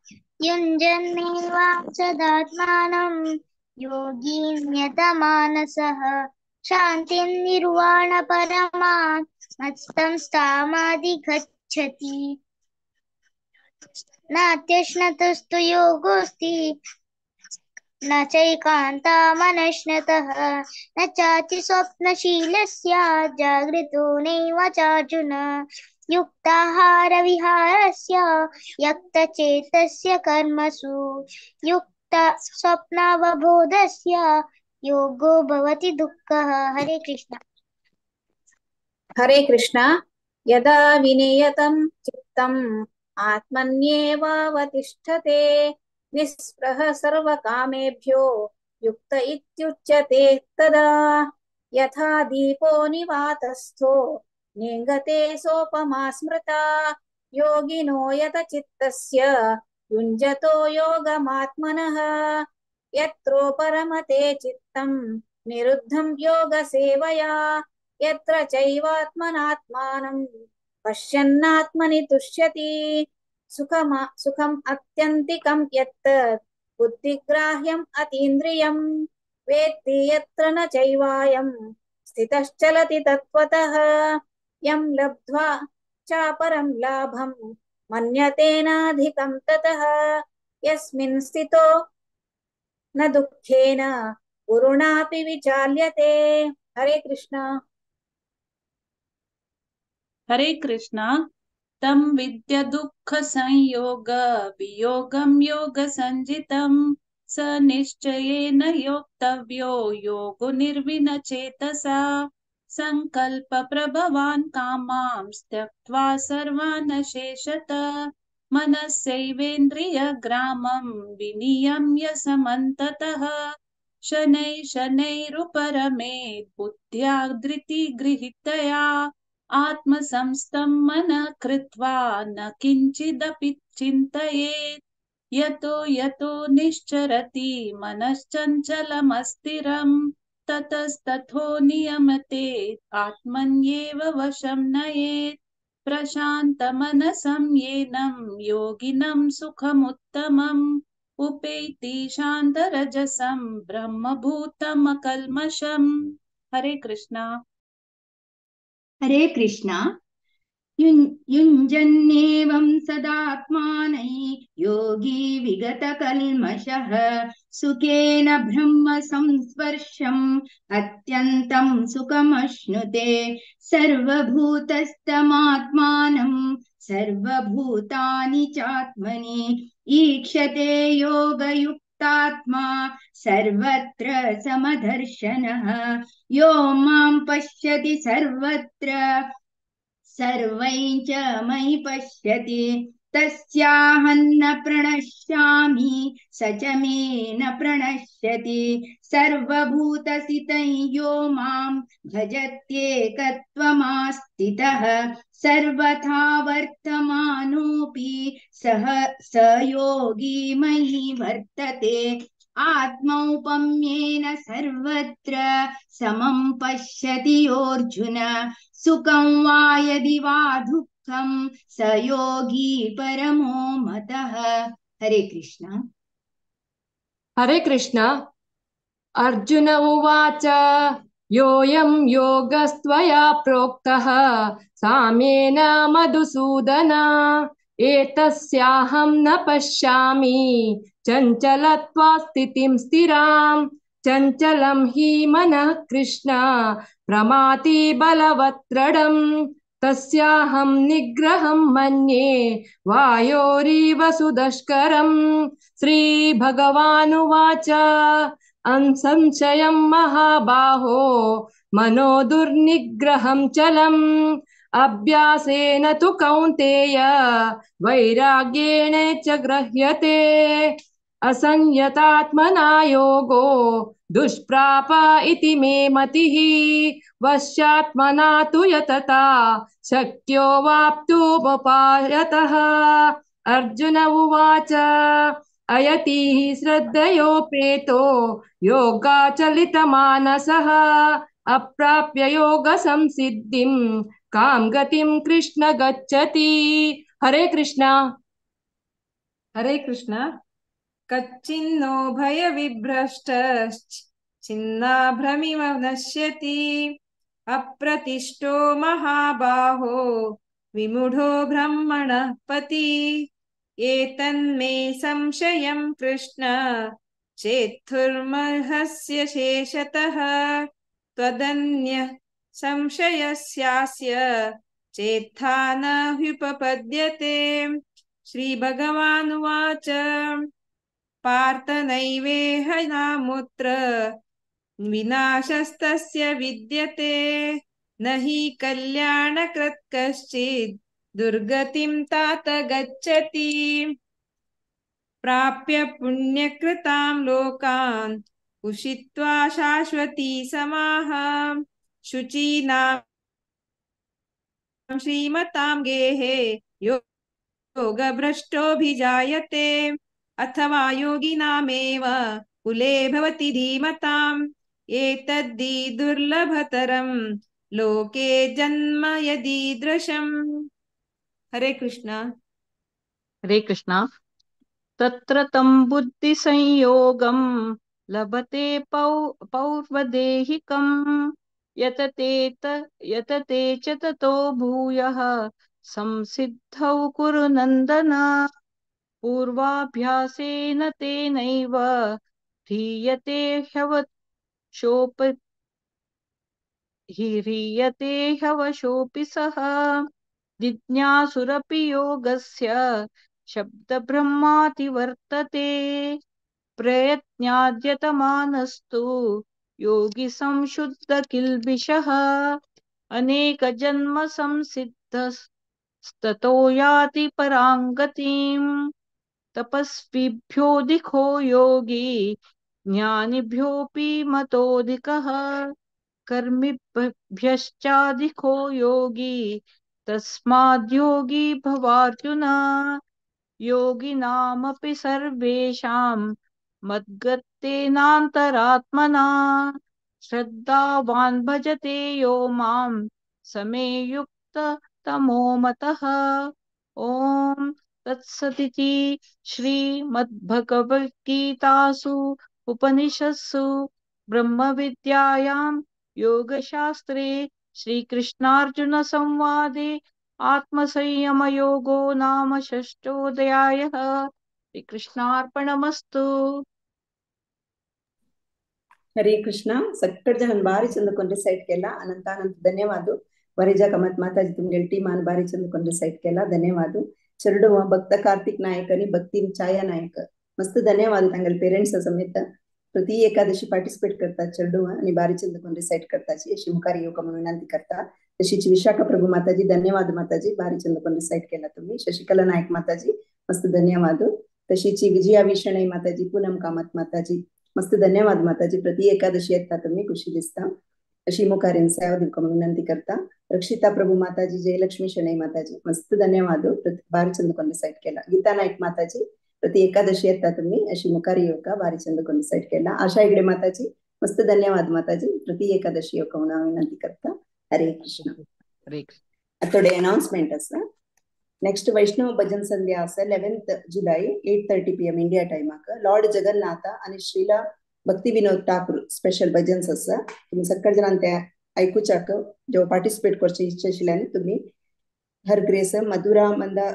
युञ्जन्नेवां सदात्मानं योगी नियतमानसः. शान्तिं निर्वाणपरमां मत्संस्थामाधिगच्छति. नात्यश्नतस्तु योगोऽस्ति न चैकान्तामनश्नतः. न चाति स्वप्नशीलस्य जागृतो नैव चार्जुन. युक्ताहारविहारस्य यक्तचेतस्य कर्मसु. युक्तस्वप्नावबोधस्य योगो भवति दुःखः. हरे कृष्ण. हरे कृष्ण. यदा विनियतं चित्तम् आत्मन्येवावतिष्ठते. निःस्पृहः सर्वकामेभ्यो युक्त इत्युच्यते तदा. यथा दीपो निवातस्थो नेङ्गते सोपमा स्मृता. योगिनो यतचित्तस्य युञ्जतो योगमात्मनः. यत्रो परमते चित्तं निरुद्धं योगसेवया. यत्र चैवात्मनात्मानं पश्यन्नात्मनि तुष्यति. सुखम् अत्यन्तिकं यत् बुद्धिग्राह्यम् अतीन्द्रियम्. वेत्ति यत्र न चैवायं स्थितश्चलति तत्त्वतः यं लब्ध्वा चापरं लाभं मन्यतेनाधिकं ततः यस्मिन् स्थितो न दुःखेन गुरुणापि विचाल्यते। हरे कृष्ण। हरे कृष्ण। तं विद्य दुःख संयोग वियोगं योग संजितं स निश्चयेन योक्तव्यो योगो निर्विनचेतसा संकल्प प्रभवान् कामां त्यक्त्वा सर्वान् शेषत मनस्यैवेन्द्रियग्रामं विनियम्य समन्ततः शनैः शनैरुपरमेत् बुद्ध्या धृतिगृहीतया आत्मसंस्थं मनः कृत्वा न किञ्चिदपि चिन्तयेत् यतो यतो निश्चरति मनश्चञ्चलमस्थिरं ततस्तथो नियमते आत्मन्येव वशं नयेत् प्रशान्तमनसं येनं योगिनं सुखमुत्तमम् उपैति शान्तरजसं ब्रह्मभूतमकल्मषम्। हरे कृष्णा। हरे कृष्णा। युञ्जन्नेवं सदात्मानै योगी विगतकल्मषः सुखेन ब्रह्म संस्पर्शम् अत्यन्तं सुखमश्नुते सर्वभूतस्थमात्मानं सर्वभूतानि चात्मनि ईक्षते योगयुक्तात्मा सर्वत्र समदर्शनः यो मां पश्यति सर्वत्र सर्वै च मयि पश्यति तस्याहं न प्रणश्यामि स च मे न प्रणश्यति सर्वभूतस्थितं यो मां भजत्येकत्वमास्थितः सर्वथा वर्तमानोऽपि सह स योगी मयि वर्तते आत्मौपम्येन सर्वत्र समं पश्यति योऽर्जुन सुखं वा यदि वा दुःखं स योगी परमो मतः। हरे कृष्ण। हरे कृष्ण। अर्जुन उवाच योऽयं योगस्त्वया प्रोक्तः साम्येन मधुसूदन एतस्याहं न पश्यामि चञ्चलत्वा स्थितिं स्थिरां चञ्चलं हि मनः कृष्ण प्रमाथि बलवत्तरं तस्याहं निग्रहं मन्ये वायोरिव सुदुष्करं। श्रीभगवानुवाच असंशयं महाबाहो मनो दुर्निग्रहं चलम् अभ्यासेन तु कौन्तेय वैराग्येण च गृह्यते असंयतात्मना योगो दुष्प्राप इति मे मतिः वश्यात्मना तु यतता शक्यो वाप्तुमुपायतः। अर्जुन उवाच अयति श्रद्धयोपेतो योगाचलितमानसः अप्राप्य योगसंसिद्धिं कां गतिं कृष्ण गच्छति। हरे कृष्ण। हरे कृष्ण। कच्चिन्नो भयविभ्रष्टश्चिन्नाभ्रमिव नश्यति अप्रतिष्ठो महाबाहो विमूढो ब्रह्मणः पथि एतन्मे संशयं कृष्ण चेत्थुर्मर्हस्य शेषतः त्वदन्यः संशयस्यास्य चेत्था न ह्युपपद्यते। श्रीभगवानुवाच पार्थ नैवेह नामुत्र विनाशस्तस्य विद्यते न हि कल्याणकृत् कश्चित् दुर्गतिं तात गच्छति प्राप्य पुण्यकृतां लोकान् उषित्वा शाश्वती समाः शुचीनां श्रीमतां गेहे योगभ्रष्टोऽभिजायते अथवा योगिनामेव कुले भवति धीमताम् एतद्धि दुर्लभतरं लोके जन्म यदीदृशम्। हरे कृष्ण। हरे कृष्ण। तत्र तं बुद्धिसंयोगं लभते पौर्वदेहिकम् यतते च ततो भूयः संसिद्धौ कुरु नन्दन पूर्वाभ्यासेन तेनैव ह्रियते ह्यवशोऽपि सः जिज्ञासुरपि योगस्य शब्दब्रह्माति वर्तते प्रयत्नाद्यतमानस्तु योगी संशुद्ध किल्बिषः अनेकजन्म संसिद्धस्ततो याति परां गतिम् तपस्विभ्योऽधिको योगी ज्ञानिभ्योऽपि मतोऽधिकः कर्मिभ्यश्चाधिको योगी तस्माद्योगी भवार्जुन योगिनामपि सर्वेषां मद्गतेनान्तरात्मना श्रद्धावान् भजते यो मां समे युक्ततमो मतः। ॐ तत्सदिति श्रीमद्भगवद्गीतासु उपनिषत्सु ब्रह्मविद्यायां योगशास्त्रे श्रीकृष्णार्जुन संवादे आत्मसंयमयोगो नाम षष्ठोऽध्यायः। श्रीकृष्णार्पणमस्तु। ಹರೇ ಕೃಷ್ಣ. ಸಕ್ಕಟ್ ಜನ ಬಾರಿ ಚಂದಕೊಂಡ್ರೆ ಸೈಟ್ಗೆಲ್ಲ ಅನಂತಾನಂತ ಧನ್ಯವಾದ. ವರಿಜಾ ಕಮತ್ ಮಾತಾಜಿ ತುಮ್ಗೆ ಟೀಮಾನ್ ಬಾರಿ ಚಂದಕೊಂಡ್ರೆ ಸೈಟ್ಗೆಲ್ಲ ಧನ್ಯವಾದ. ಚರಡುವ ಭಕ್ತ ಕಾರ್ತಿಕ್ ನಾಯಕನಿ ಭಕ್ತಿ ಛಾಯಾ नायक मस्त धन्यवाद. तांगल पेरेंट्स समेत प्रति एकादशी पार्टिसिपेट करतात चरडुवा आणि बारी चंदकोन रिसाइट करताची अशी मुखारी योग म्हणून विनंती करता. तशीच विशाखा प्रभू माताजी धन्यवाद. माताजी बारी चंदकोन रिसाइट केला तुम्ही. शशिकला नायक माताजी मस्त धन्यवाद. तशीच विजया विषणई माताजी, पूनम कामत माताजी मस्त धन्यवाद. माताजी प्रति एकादशी येता तुम्ही खुशी दिसता अशी मुखारीन सेवा दिवका म्हणून विनंती करता. रक्षिता प्रभू माताजी, जयलक्ष्मी शणई माताजी मस्त धन्यवाद. बारी चंदकोन रिसाइट केला. गीता नायक माताजी प्रति एकादशी येता तुम्ही अशी मुखारी योग बारी चंदकोन रिसाइट केला. आशा हेगडे माताजी मस्त धन्यवाद. माताजी प्रति एकादशी योग म्हणून विनंती करता. हरे कृष्ण. थोडे अनाउन्समेंट आसा. नेक्स्ट वैष्णव भजन संध्या आसा 11th जुलै 8:30 PM इंडिया टायमाक लॉर्ड जगन्नाथ आणि श्रीला भक्ती विनोद ठाकूर स्पेशल भजन्स आसा. तुम्ही सगळे जणांनी ते ऐकूच्याक जेव्हा पार्टिसिपेट करचे इच्छा आशिल्ल्यान तुम्ही हर ग्रेस मधुरा मंदा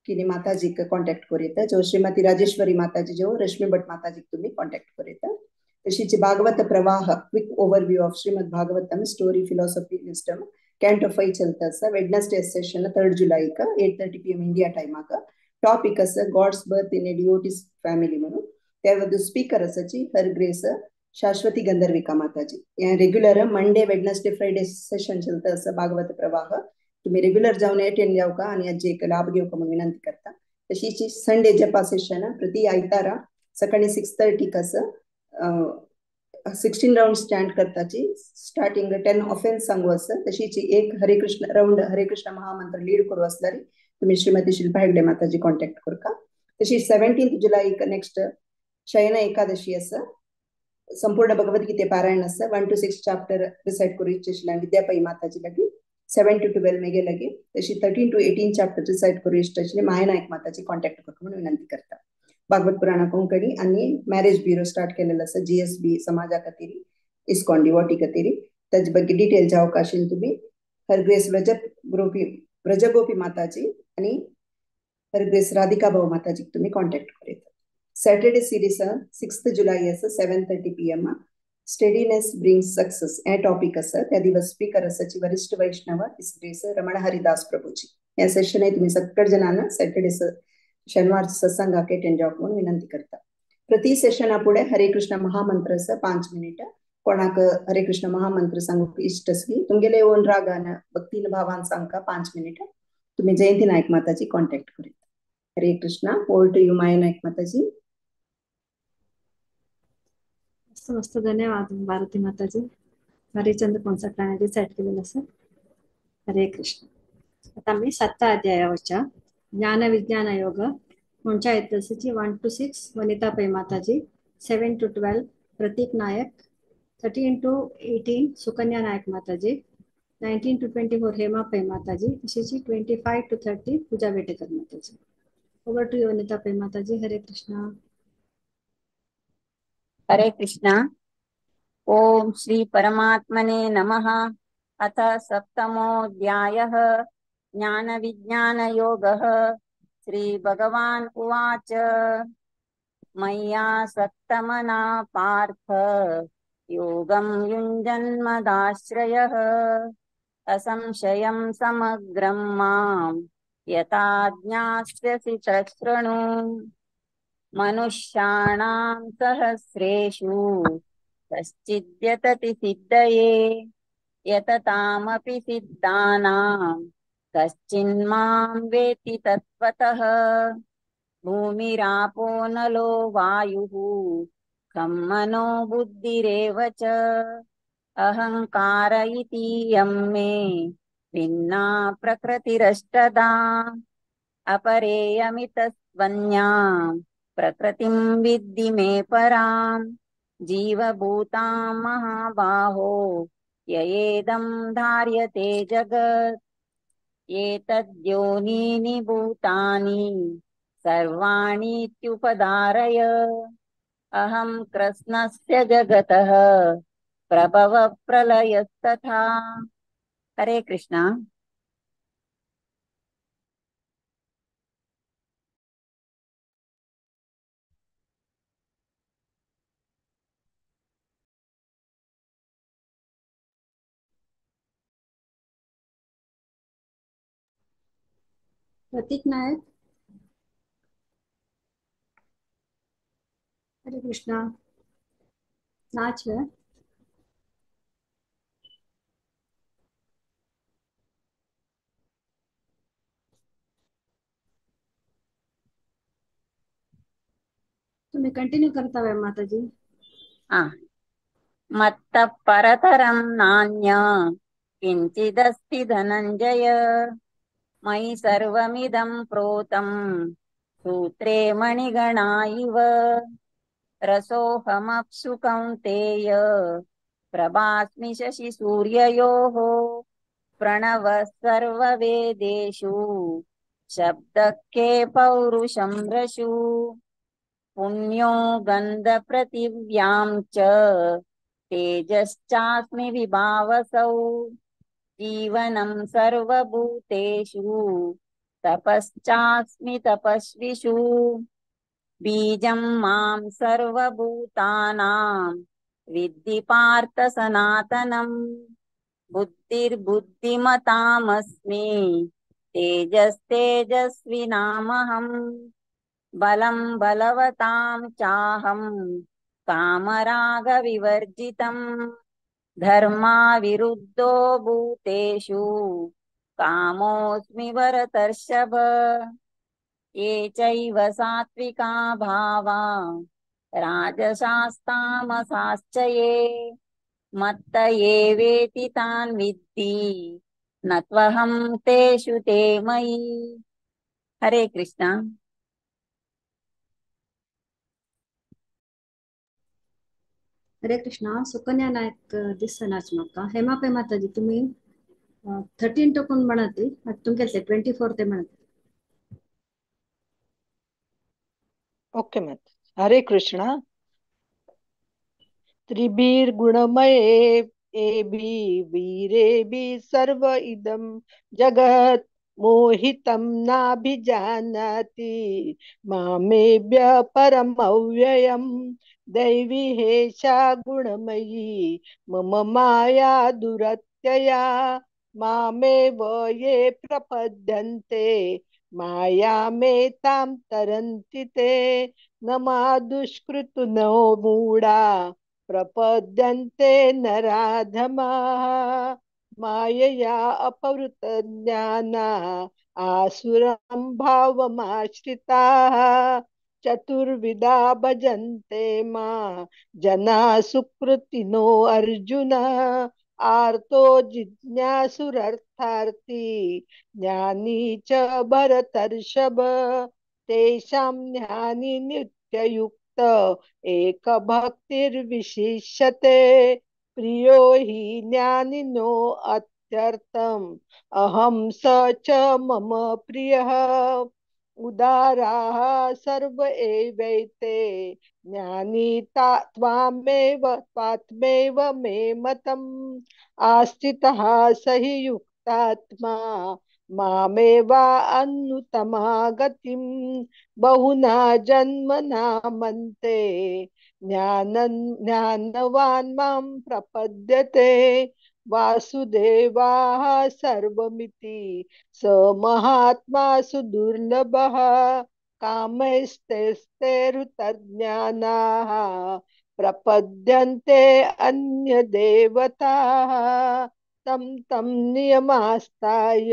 किनी माताजी कॉन्टॅक्ट करूं जो श्रीमती राजेश्वरी माताजी जो रश्मी भट माताजी तुम्ही कॉन्टॅक्ट करूं. तशीच Bhagavat Pravah quick overview of Shrimad Bhagavatam story philosophy wisdom canto 5 चलता वेडनेसडे सेशन 3rd जुलै 8:30 PM इंडिया टाइमाक. Topic God's birth in a devotee's family म्हणून त्यावर स्पीकर आसाची her grace Shashwati Gandharvika Mataji. Regular Monday Wednesday Friday session चलता भागवत प्रवाह तुम्ही रेग्युलर जाऊन अटेंड जावका आणि आज एक लाभ घेवका म्हणून विनंती करता. तशीच संडे जपा सेशन प्रति आयतारा सकाळी 6:30 16 राउंड स्टँड करताची स्टार्टिंग 10 ऑफेन्स सांगू असं. तशीच एक हरे कृष्ण राउंड हरे कृष्ण महामंत्र लीड करू असल्यारी तुम्ही श्रीमती शिल्पा हेगडे माताजी कॉन्टॅक्ट करका. तशीच 17th जुलै नेक्स्ट शयन एकादशी असं संपूर्ण भगवद्गीते पारायण असं 1 to 6 चॅप्टर रिसाइट करू इच्छिल्या विद्यापाई माताजी लगी 7 to 12 मेगे लगी. तशी 13 to 18 चॅप्टर रिसाइट करू इच्छिल्या माया नायक माताजी कॉन्टॅक्ट करता म्हणून विनंती करता. भागवत पुराण कोंकणी आणि मॅरेज ब्युरो स्टार्ट केलेलं असं GSB समाजा खातीर इस्कॉन डिवोटी खातीर त्याच्या ಬಗ್ಗೆ डिटेल जावक आशिल्ली तुम्ही हरग्रेस व्रजगोपी माताजी आणि हरग्रेस राधिका भाऊ माताजी तुम्ही कॉन्टॅक्ट करूं. सॅटर्डे सिरीज 6th जुलै 7:30 PM स्टेडीनेस ब्रिंग्स सक्सेस हे टॉपिक असं. त्या दिवस स्पीकर असाची वरिष्ठ वैष्णव इस्रेस रमण हरिदास प्रभूजी. या सेशन तुम्ही सगळ्या जणांना सॅटर्डे शनिवार सत्संगाक अटेंड जावक म्हणून विनंती करता. प्रति सेशन पुढे हरे कृष्ण महामंत्र 5 मिनिट कोणाक हरे कृष्ण महामंत्र सांगूक इष्ट असली तुमगेले ओन रागान भक्तीन भावान सांगका 5 मिनिट तुम्ही जयंती नायक माताजी कॉन्टॅक्ट करूं. हरे कृष्ण. ओव्हर टू यू माया नायक माताजी. मस्त धन्यवाद भारती माताजी. हरिचंद्र कोणसाटने डिसाईड केलेलं असं. हरे कृष्ण. आता मी 7th अध्यायावरच्या ज्ञान विज्ञान योग म्हणच्या इतिहासाची 1 to 6 वनिता पै माताजी, 7 to 12 Prateek Nayak, 13 to 18 Sukanya नायक माताजी, 19 to 24 हेमा पै माताजी, तशीच 25 to 30 पूजा बेटेकर माताजी. ओव्हर टू वनिता पै माताजी. हरे कृष्ण. हरे कृष्णा। ओम श्री परमात्मने नमः। अथ सप्तमोऽध्यायः ज्ञानविज्ञानयोगः। श्रीभगवान् उवाच मय्या सक्तमना पार्थ योगं युञ्जन्मदाश्रयः असंशयं समग्रं मां यथा ज्ञास्यसि तच्छृणु। मनुष्याणां सहस्रेषु कश्चिद्यतति सिद्धये यततामपि सिद्धानां कश्चिन्मां वेत्ति तत्त्वतः। भूमिरापो नलो वायुः खं मनो बुद्धिरेव च अहङ्कार इतीयं मे भिन्ना प्रकृतिरष्टधा। अपरेयमितस्त्वन्यां प्रकृतिं विद्धि मे परां जीवभूतां महाबाहो ययेदं धार्यते जगत्। एतद्योनीनि भूतानि सर्वाणीत्युपधारय अहं कृष्णस्य जगतः प्रभव प्रलयस्तथा। हरे कृष्णा। प्रतीक नायक। हरे कृष्णा। नाच है। तुम्ही कंटिन्यू करता वे माताजी। मत्तः परतरं नान्य किञ्चिदस्ति धनञ्जय मयि सर्वमिदं प्रोतं सूत्रे मणिगणा इव रसोऽहमप्सु कौन्तेय प्रभास्मि शशिसूर्ययोः प्रणवः सर्ववेदेषु शब्दः के पौरुषं रशु पुण्यो गन्धपृथिव्यां च तेजश्चास्मि विभावसौ जीवनं सर्वभूतेषु तपश्चास्मि तपस्विषु बीजं मां सर्वभूतानां विद्धि पार्थ सनातनम् बुद्धिर्बुद्धिमतामस्मि तेजस्तेजस्विनामहम् बलं बलवतां चाहं कामरागविवर्जितम् धर्माविरुद्धो भूतेषु कामोऽस्मि भरतर्षभ ये चैव सात्विका भावा राजसास्तामसाश्च ये मत्त एवेति तान् विद्धि न त्वहं तेषु ते मयि। हरे कृष्णा। हरे कृष्णा। सुकन्या नायक दिसनाच म्हाका। हेमा पै माताजी तुम्ही 13 टोकून म्हणती तुमचे 24 ते म्हणत। ओके मत। हरे कृष्णा। त्रिभिर्गुणमये एभि वीरेभि सर्व इदं जगत् मोहितं नाभिजानाति मामेभ्य परमव्ययम् दैवी हेषा गुणमयी मम माया दुरत्यया मामेव ये प्रपद्यन्ते मायामेतां तरन्ति ते न मा दुष्कृतिनो मूढा प्रपद्यन्ते नराधमाः मायया अपहृतज्ञाना आसुरं भावमाश्रिताः चतुर्विधा भजन्ते मा जना सुकृतिनो अर्जुन आर्तो जिज्ञासुरर्थार्थी ज्ञानी च भरतर्षभ तेषां ज्ञानी नित्ययुक्त एक भक्तिर्विशिष्यते प्रियो हि ज्ञानिनो अत्यर्थम् अहं स च मम प्रियः उदाराः सर्व एवैते ज्ञानी त्वात्मेव मे मतम् आस्थितः स हि युक्तात्मा मामेवा अन्नुतमा गतिम् बहुना जन्मना मन्ते ज्ञानवान् मां प्रपद्यते वासुदेवाः सर्वमिति स महात्मा सुदुर्लभः कामैस्तैस्तैरुतज्ञानाः प्रपद्यन्ते अन्यदेवताः तं तं नियमास्ताय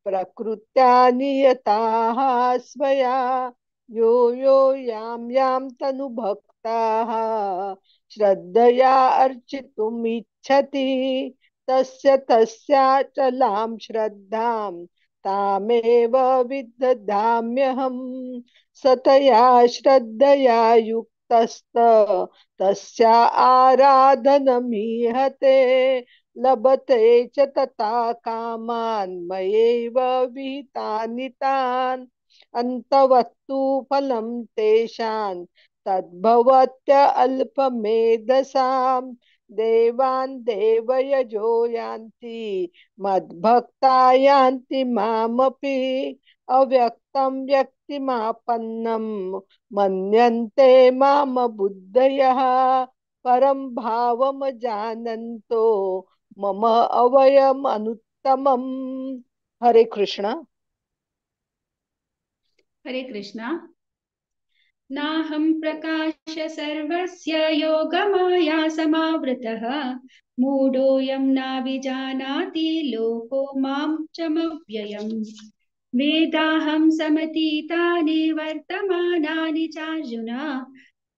प्रकृत्या नियताः स्वया यो यो यां तनुभक्ताः श्रद्धया अर्चितुम् इच्छति तस्य तस्याचलां श्रद्धां तामेव विदधाम्यहम् सतया श्रद्धया युक्तस्त तस्या आराधनमीहते लभते च तथा कामान् मयैव विहितानि तान् अन्तवत्तु फलं तेषां तद्भवत्य अल्पमेधसाम् देवान् देवयजो यान्ति मद्भक्ता यान्ति मामपि अव्यक्तं व्यक्तिमापन्नं मन्यन्ते माम बुद्धयः परं भावमजानन्तो मम अवयम् अनुत्तमम्। हरे कृष्ण। हरे कृष्ण। नाहं प्रकाश सर्वस्य योगमाया समावृतः मूढोऽयं नाभिजानाति लोको मां चमव्ययम् वेदाहं समतीतानि वर्तमानानि चार्जुन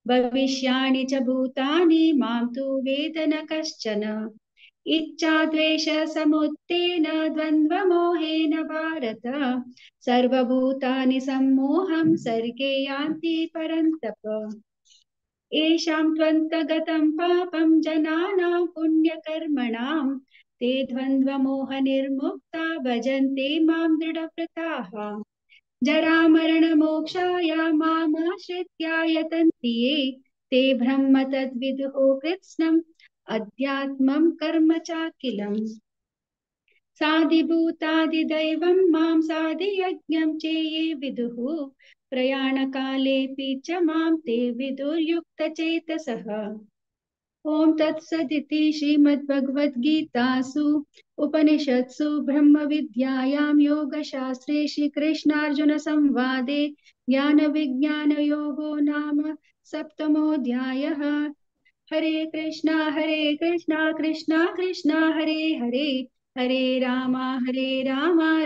भविष्याणि च भूतानि मां तु वेद न कश्चन इच्छाद्वेषसमुत्थेन द्वन्द्वमोहेन भारत सर्वभूतानि सम्मोहं सर्गे यान्ति परन्तप येषां त्वन्तगतं पापं जनानां पुण्यकर्मणां ते द्वन्द्वमोहनिर्मुक्ता भजन्ते मां दृढव्रताः जरामरणमोक्षाय मामाश्रित्य यतन्ति ये ते ब्रह्म तद्विदुः कृत्स्नम् अध्यात्मं कर्म चाखिलम् साधिभूतादिदैवं मां साधियज्ञं चे ये विदुः प्रयाणकालेऽपि च मां ते विदुर्युक्तचेतसः ॐ तत्सदिति श्रीमद्भगवद्गीतासु उपनिषत्सु ब्रह्मविद्यायां योगशास्त्रे श्रीकृष्णार्जुनसंवादे ज्ञानविज्ञानयोगो नाम सप्तमोऽध्यायः। हरे कृष्णा कृष्णा कृष्णा हरे हरे हरे राम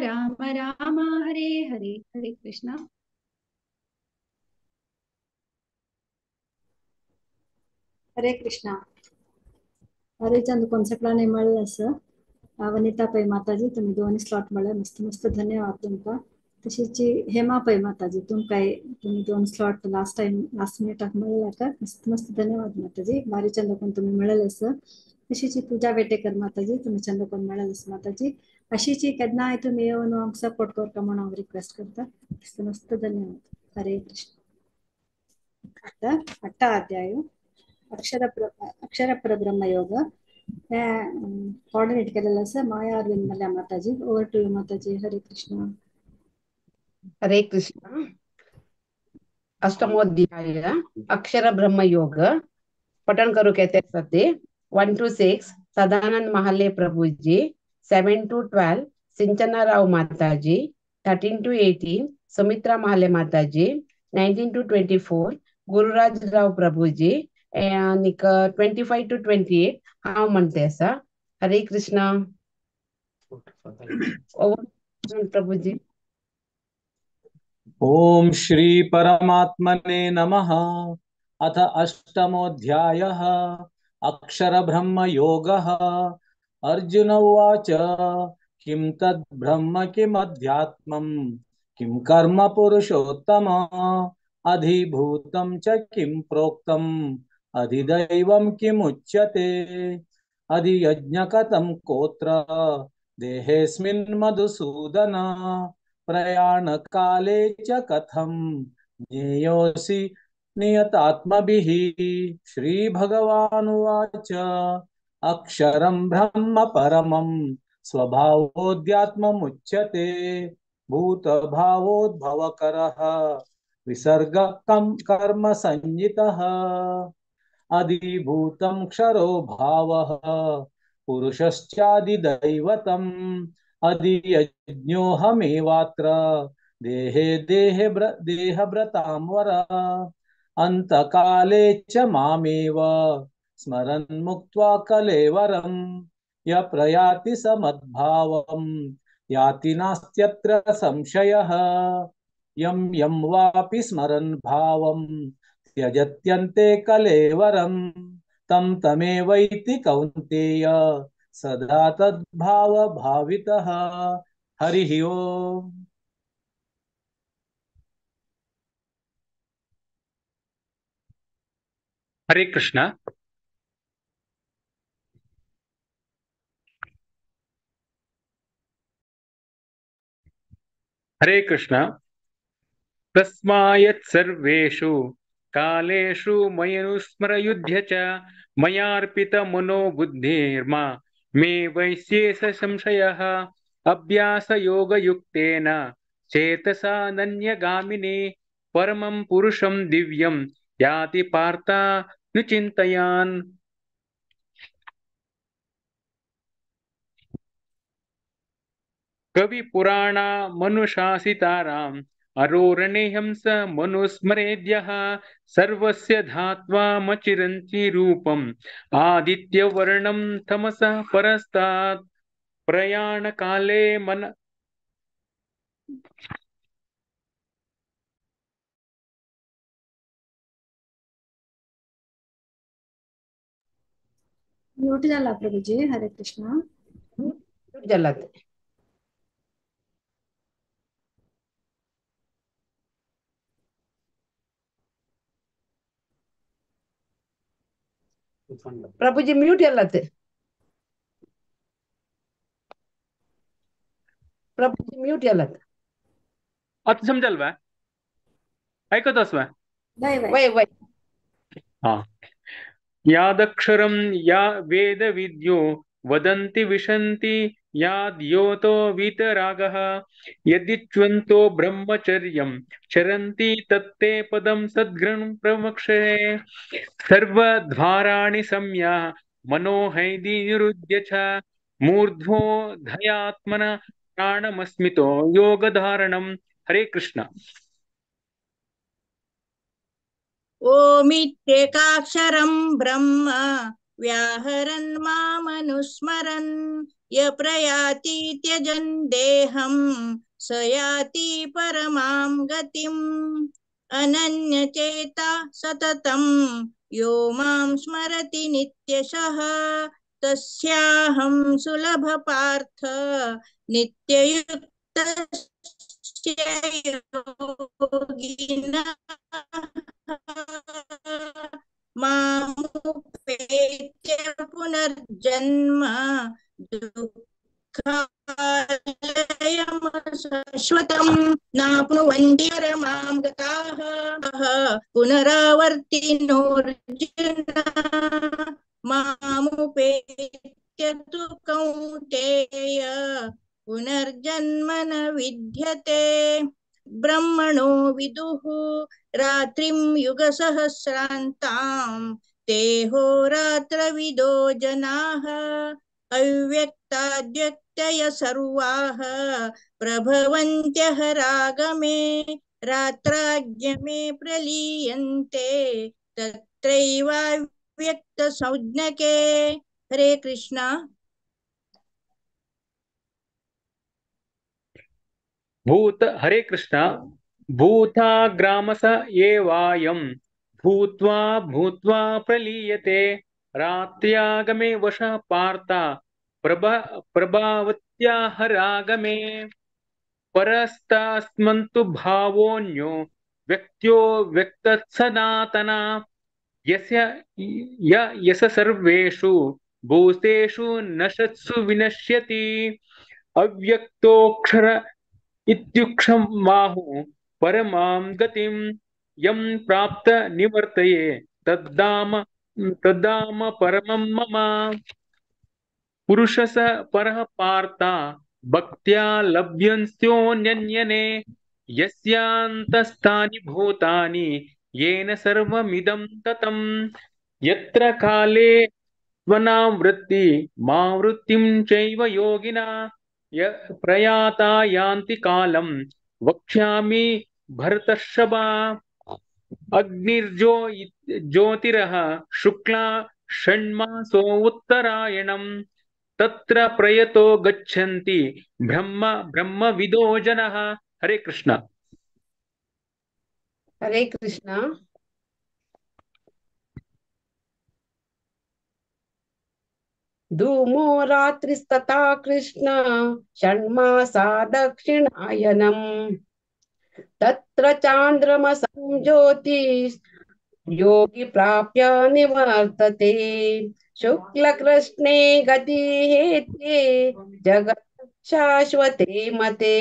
राम राम हरे हरे। हरे कृष्णा। हरे कृष्णा. हरेचंद कॉन्सेप्टला મળે છે वनितापै माताजी तुम्ही दोन्ही स्लॉट મળે मस्त मस्त धन्यवाद तुमका. तशीची हेमापै माताजी तुम्ही 2 स्लॉट लास्ट मिनिटात મળला का मस्त मस्त धन्यवाद माताजी. मारी चंदकोन तुम्ही मिळालेस. तशीची पूजा वेटेकर माताजी तुम्ही चंदकोन मिळालेस माताजी. अशीची केदना तुम्ही येऊन आमका सपोर्ट करता म्हणून रिक्वेस्ट करता मस्त मस्त धन्यवाद. हरे कृष्ण. आता 8 अध्याय अक्षर परब्रह्म योग कोऑर्डिनेट केलेलं असं माया अरविंद मल्या माताजी. ओव्हर टू यू माताजी. हरे कृष्ण. हरे कृष्ण. अष्टमोध्याय अक्षर ब्रह्म योग पठन करू कहते सते 1 to 6 Sadanand Mahale Prabhu ji, 7 to 12 सिंचना राव माताजी, 13 to 18 सुमित्रा महाले माताजी, 19 to 24 गुरुराज राव प्रभु जी आणि 25 to 28 हा म्हणते असा. हरे कृष्ण. प्रभु जी. ओम श्री परमात्मने नमः. अथ अष्टमोऽध्यायः अक्षर ब्रह्म योगः. अर्जुन उवाच किं तद् ब्रह्म किम् अध्यात्मम् किं कर्म पुरुषोत्तम अधिभूतं च किं प्रोक्तम् अधिदैवं किमुच्यते अधियज्ञ कथं कोत्र देहेऽस्मिन् मधुसूदन प्रयाणकाले च कथं ज्ञेयोऽसि नियतात्मभिः। श्रीभगवानुवाच अक्षरं ब्रह्म परमं स्वभावोऽध्यात्ममुच्यते भूतभावोद्भवकरः विसर्गः कर्म संज्ञितः अधिभूतं क्षरो भावः पुरुषश्चादिदैवतम् अधियज्ञोऽहमेवात्र देहभृतां वर अन्तकाले च मामेव स्मरन् मुक्त्वा कलेवरं य प्रयाति स मद्भावं याति नास्त्यत्र संशयः यं यं वापि स्मरन् भावं त्यजत्यन्ते कलेवरं तं तमेवैति कौन्तेय सदा तद्भाव भावितः। हरिः ओम्। हरे कृष्ण। हरे कृष्ण। तस्मात् सर्वेषु कालेषु मयनुस्मरयुध्य च मयार्पितमनो बुद्धिर्मा मे वैश्येष संशयः अभ्यासयोगयुक्तेन चेतसा नन्यगामिने परमं पुरुषं दिव्यं याति पार्थ नुचिन्तयान्। कवि पुराणा मनुशासिताराम अरोरणेहंस मनुस्मरेद्यः सर्वस्य धात्वा मचिरन्ति रूपम् आदित्यवर्णं तमसः परस्तात् प्रयाणकाले मन म्यूट झाला प्रभूजी. हरे कृष्ण. झाला प्रभूजी म्यूट झालात. प्रभूजी म्यूट झालात. आता समजाल बा ऐकतोस बा वय वय. हा यादक्षरं या वेदविद्यो वदन्ति विशन्ति याद्योतो वीतरागः यदिच्वन्तो ब्रह्मचर्यं चरन्ति तत्ते पदं सद्गृह्णं प्रवक्ष्ये सर्वद्वाराणि सम्या मनोहैदि निरुद्य च मूर्ध्वो धयात्मन प्राणमस्मितो योगधारणं। हरे कृष्ण। ओमित्येकाक्षरं ब्रह्म व्याहरन् मामनुस्मरन् य प्रयाति त्यजन् देहं स याति परमां गतिम् अनन्यचेता सततं यो मां स्मरति नित्यशः तस्याहं सुलभ पार्थ नित्ययुक्तस्य योगिनः मामुपेत्य पुनर्जन्म दुःखालयं शाश्वतं नाप्नुवन्ति परमां गताः पुनरावर्तिनोऽर्जुन मामुपेत्य तु कौन्तेय पुनर्जन्म न विद्यते ब्रह्मणो विदुः रात्रिं युगसहस्रान्तां तेहोरात्रविदो जनाः अव्यक्ताद्व्यक्तय सर्वाः प्रभवन्त्यः रागमे रात्राज्ञमे प्रलीयन्ते तत्रैवाव्यक्तसंज्ञके। हरे कृष्णा। हरे कृष्ण। भूताग्रामस एवायं भूत्वा भूत्वा प्रलीयते रात्र्यागमे वशः पार्थ प्रभावत्याह रागमे परस्तास्मन्तु भावोऽन्यो व्यक्त्यो व्यक्तत्सनातना यस्य सर्वेषु भूतेषु नशत्सु विनश्यति अव्यक्तोऽक्षर इत्युक्षमाहु परमां गतिं यं प्राप्त निवर्तये तद्धाम परमं मम पुरुषस परः पार्था भक्त्या लभ्यन्त्योऽन्यन्यने यस्यान्तस्थानि भूतानि येन सर्वमिदं ततं यत्र काले स्वनावृत्ति मावृत्तिं चैव योगिना प्रयाता यान्ति कालं वक्ष्यामि भरतर्षभा ज्योतिरः शुक्ला षण्मासो उत्तरायणं तत्र प्रयतो गच्छन्ति ब्रह्मविदो जनः। हरे कृष्ण। हरे कृष्ण। धूमो रात्रिस्तथा कृष्ण षण्मासा दक्षिणायनम् तत्र चान्द्रमसं ज्योतिः योगी प्राप्य निवर्तते शुक्लकृष्णे गतिहेते जगत् शाश्वते मते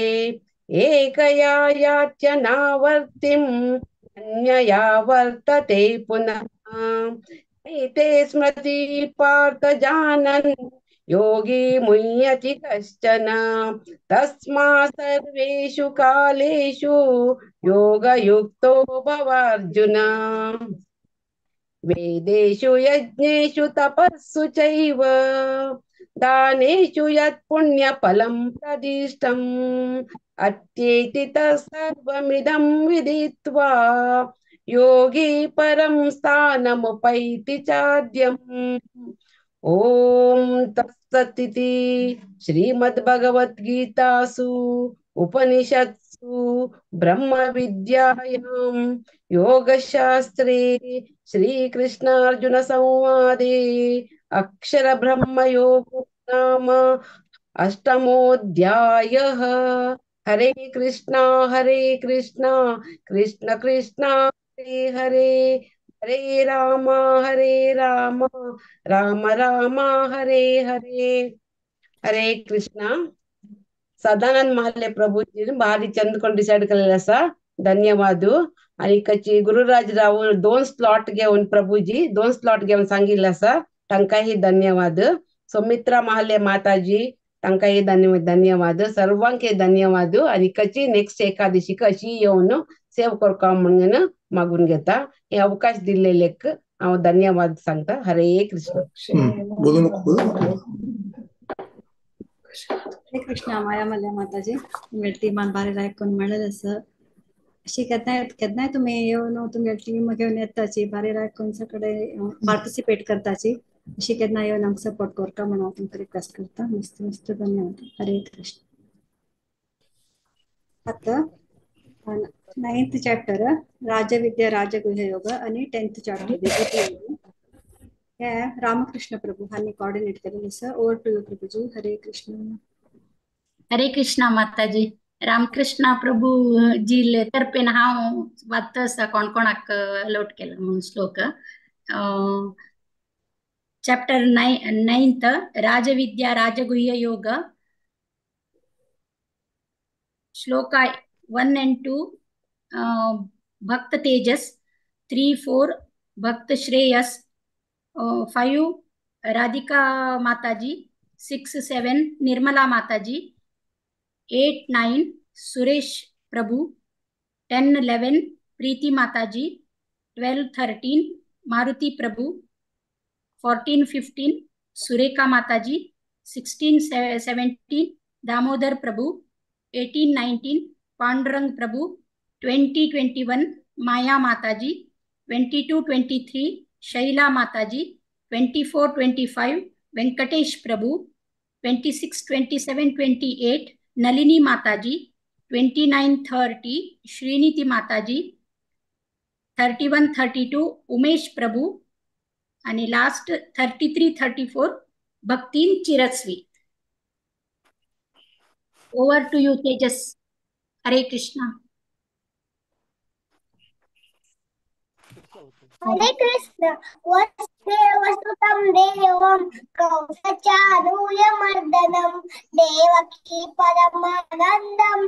एकया यात्यनावर्तिम् अन्यया वर्तते पुनः एते स्मृति पार्थ जानन् योगी मुह्यति कश्चन तस्मात् सर्वेषु कालेषु योगयुक्तो भवार्जुन वेदेषु यज्ञेषु तपस्सु चैव दानेषु यत् पुण्यफलं प्रदिष्टम् अत्येति तत्सर्वमिदं विदित्वा योगी परं स्थानमुपैति चाद्यम्। ओम तत्सदिति श्रीमद्भगवद्गीतासु उपनिषत्सु ब्रह्म विद्यायां योगशास्त्रे श्रीकृष्णार्जुन संवादे अक्षर ब्रह्म योगो नाम अष्टमोऽध्यायः। हरे कृष्णा कृष्ण कृष्ण हरे हरे हरे राम राम राम हरे हरे। हरे कृष्णा। सदानंद महाले प्रभूजी भारी चंद कोण डिसाइड केलेलं असा धन्यवाद। आणि कची गुरुराजराव 2 स्लॉट घेऊन प्रभूजी 2 स्लॉट घेऊन सांगितलं असा तांकाही धन्यवाद। सुमित्रा महाले माताजी तांकाही धन्यवाद। सर्वांके धन्यवाद। आणि कची नेक्स्ट एकादशी कशी येऊन सेव करका म्हणून मागून घेता हे अवकाश दिलेलेक हांव धन्यवाद सांगता। हरे कृष्ण। हरे कृष्णा माया मल्ल्या माताजी तुमगे टीमान बारी रायकोन मेळलेले आसा अशी केदनाय तुम्ही येवन तुमगे टीम घेवन येताची बारी रायकोन सगळे पार्टिसिपेट करताची अशी केदनाय येवन आमकां सपोर्ट करता म्हणून हांव तुमकां रिक्वेस्ट करता। मस्त धन्यवाद। हरे कृष्ण। आता 9th चॅप्टर राजविद्या राजगुह्य योग आणि 10th चॅप्टर विभूती योग हे रामकृष्ण प्रभू हांनी कोऑर्डिनेट केलेले आसा। Over to you Prabhuji. Hare Krishna. Hare Krishna Mataji. Ramakrishna प्रभू जी तर्फेन हांव वाचता आसा कोण कोणाक अलॉट केला म्हणून श्लोक चॅप्टर 9th राजविद्या राजगुह्य योग श्लोक 1 and 2 भक्त तेजस 3-4 भक्त श्रेयस 5 राधिका माताजी 6-7 निर्मला माताजी 8-9 सुरेश प्रभु 10-11 प्रीति माताजी 12-13 मारुति प्रभु 14-15 सुरेखा माताजी 16-17 दामोदर प्रभु 18-19 पांडुरंग प्रभु 20-21 माया माताजी 22-23 शैला माताजी 24-25 वेंकटेश प्रभु 26-27-28 नलिनी माताजी 29-30 श्रीनिधि माताजी 31-32 उमेश प्रभु आणि लास्ट 33-34 भक्तीन चिरस्वी। ओवर टू यू तेजस। हरे कृष्णा। हरे कृष्ण। वसुदेवसुतं देवं कंसचारूर्यमर्दनं देवकी परमानन्दं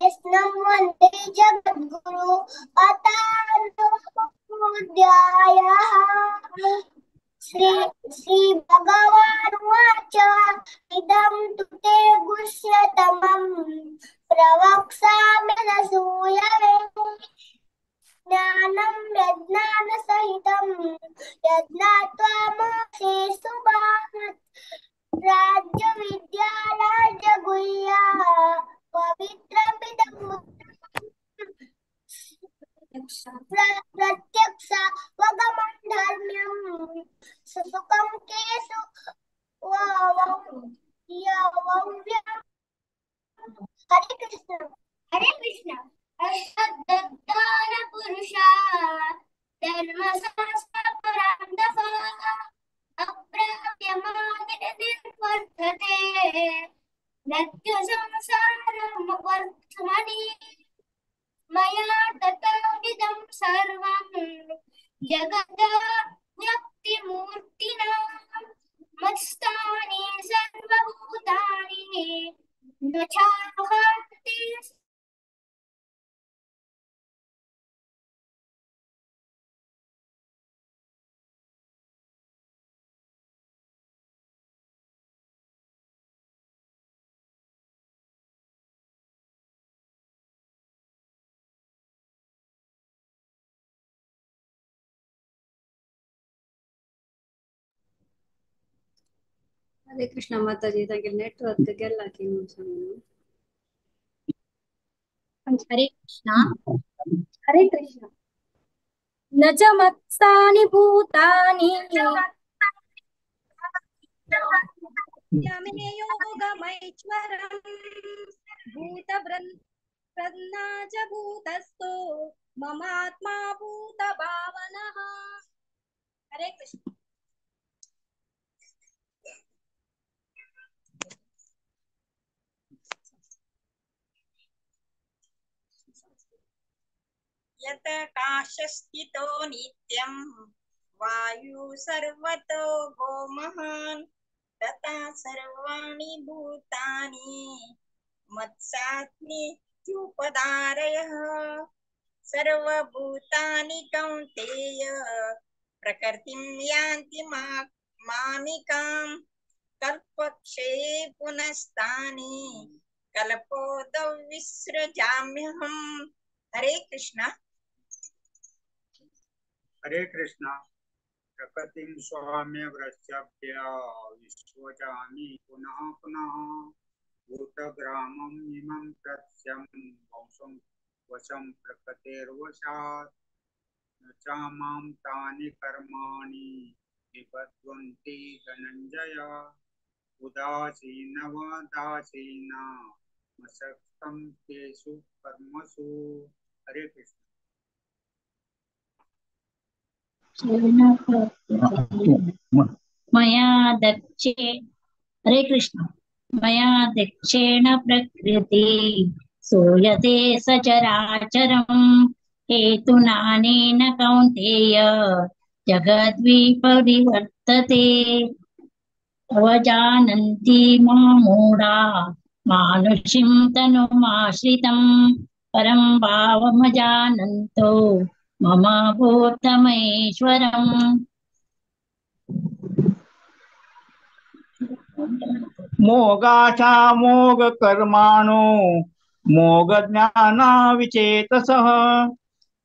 कृष्णं वन्दे जगद्गुरु अतान्नोऽध्यायः श्री भगवानुवाच इदं तु ते गुह्यतमं प्रवक्ष्यामि सूयवे ज्ञानं यज्ञानसहितं यज्ञात्वा मोक्षेषु भागवत् राज्यविद्या राजगुह्या पवित्रमिदं प्रत्यक्षावगमं धर्म्यं सुसुखं केषु हरे कृष्ण हरे कृष्ण अश्वत्थान पुरुषा धर्मशास्त्रपरान्दफा अप्राप्यमादिवर्तते मृत्युसंसारमवर्त्मनि मया ततोऽविदं सर्वं जगद्व्यक्तिमूर्तिना मत्स्थानि सर्वभूतानि न चाहन्ति हरे कृष्ण माताजी तंगे नेटवर्क गेला की हरे कृष्ण हरे कृष्ण न च मत्स्थानि भूतानि यमे योगमैश्वरम् भूतप्रज्ञा च भूतस्थो ममात्मा भूतभावनः। हरे कृष्ण। यत काशस्थितो नित्यं वायु सर्वतो गोमहान् तथा सर्वाणि भूतानि मत्सात्मित्युपधारयः। सर्वभूतानि कौन्तेय प्रकृतिं यान्ति मामिकां कल्पक्षये पुनस्तानि कल्पोदौ विसृजाम्यहम्। हरे कृष्ण। हरे कृष्ण। प्रकृतिं स्वाम्यवृत्स्यभ्य विश्वजामि पुनः पुनः भूतग्रामम् इमं प्रत्यं वंशं वशं प्रकृतेर्वशात् न चामां तानि कर्माणि निबध्वन्ति धनञ्जय उदासीनवदासीना मशक्तं तेषु कर्मसु। हरे कृष्ण। मया दक्षे हरे कृष्ण मया दक्षेण प्रकृति सूयते सचराचरम् हेतुनानेन कौन्तेय जगद्विपरिवर्तते अवजानन्ति मामूढा मानुषीं तनुमाश्रितम् परं भावमजानन्तो मम भूतमैश्वरम्। मोगाचामोगकर्माणो मोगज्ञानाविचेतसः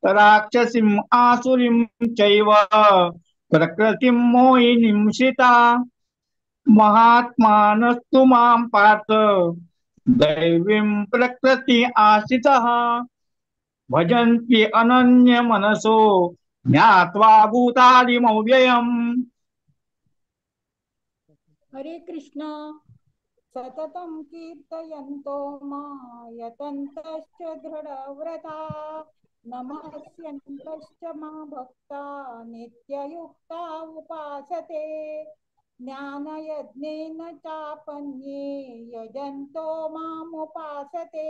राक्षसीम् आसुरीं चैव प्रकृतिं मोहिनीं श्रिता महात्मानस्तु मां पार्थ दैवीं प्रकृति आश्रितः भजन्ति अनन्यमनसो ज्ञात्वा भूतादिमव्ययम्। हरे कृष्ण। सततं कीर्तयन्तो मायतन्तश्च दृढव्रता नमस्यन्तश्च मा भक्ता नित्ययुक्ता उपासते ज्ञानयज्ञेन चापन्ये यजन्तो मामुपासते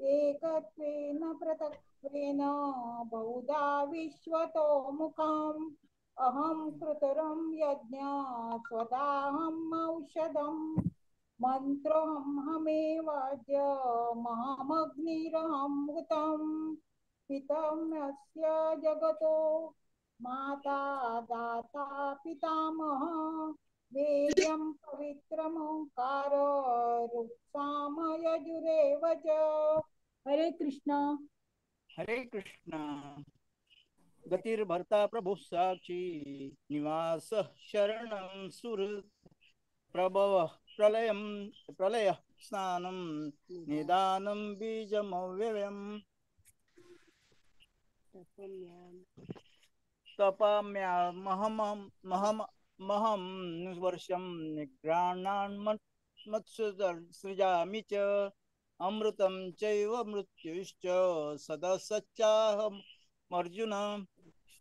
एकत्वेन पृथक्त्वेन बहुधा विश्वतो मुखम् अहं कृतरं यज्ञ स्वदाहम् औषधम्। मन्त्रोऽहमेवाद्य महामग्निरहमृतम् पितामहस्य जगतो माता दाता पितामह वेयं पवित्रमोङ्कार रुक्सामयजुरेव च। हरे कृष्णा। हरे कृष्णा। गतिर्भर्ता प्रभु साक्षी निवास शरणं सुहृत् प्रभव प्रलय स्नानं निदानं बीजमव्ययम् तपाम्यामहं वर्षं निग्राणान्मत्सृजामि च अमृतं चैव मृत्युश्च सदसच्चाहम् अर्जुन।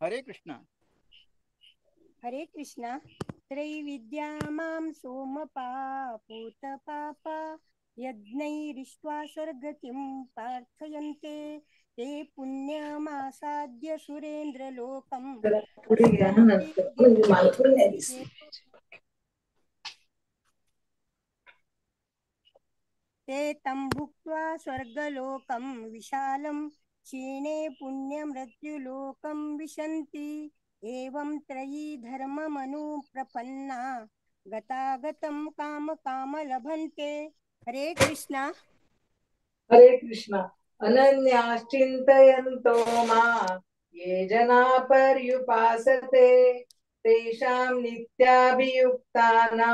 हरे कृष्ण। हरे कृष्ण। त्रैविद्या मां सोमपा पूतपापा यज्ञैरिष्ट्वा स्वर्गतिं प्रार्थयन्ते ते पुण्यमासाद्य सुरेन्द्रलोकं ते तं भुक्त्वा स्वर्गलोकं विशालं क्षीणे पुण्यमृत्युलोकं विशन्ति। एवं त्रयी धर्ममनुप्रपन्ना गतागतं काम लभन्ते। हरे कृष्णा। हरे कृष्णा। अनन्याश्चिन्तयन्तो मां ये जना पर्युपासते तेषां नित्याभियुक्तानां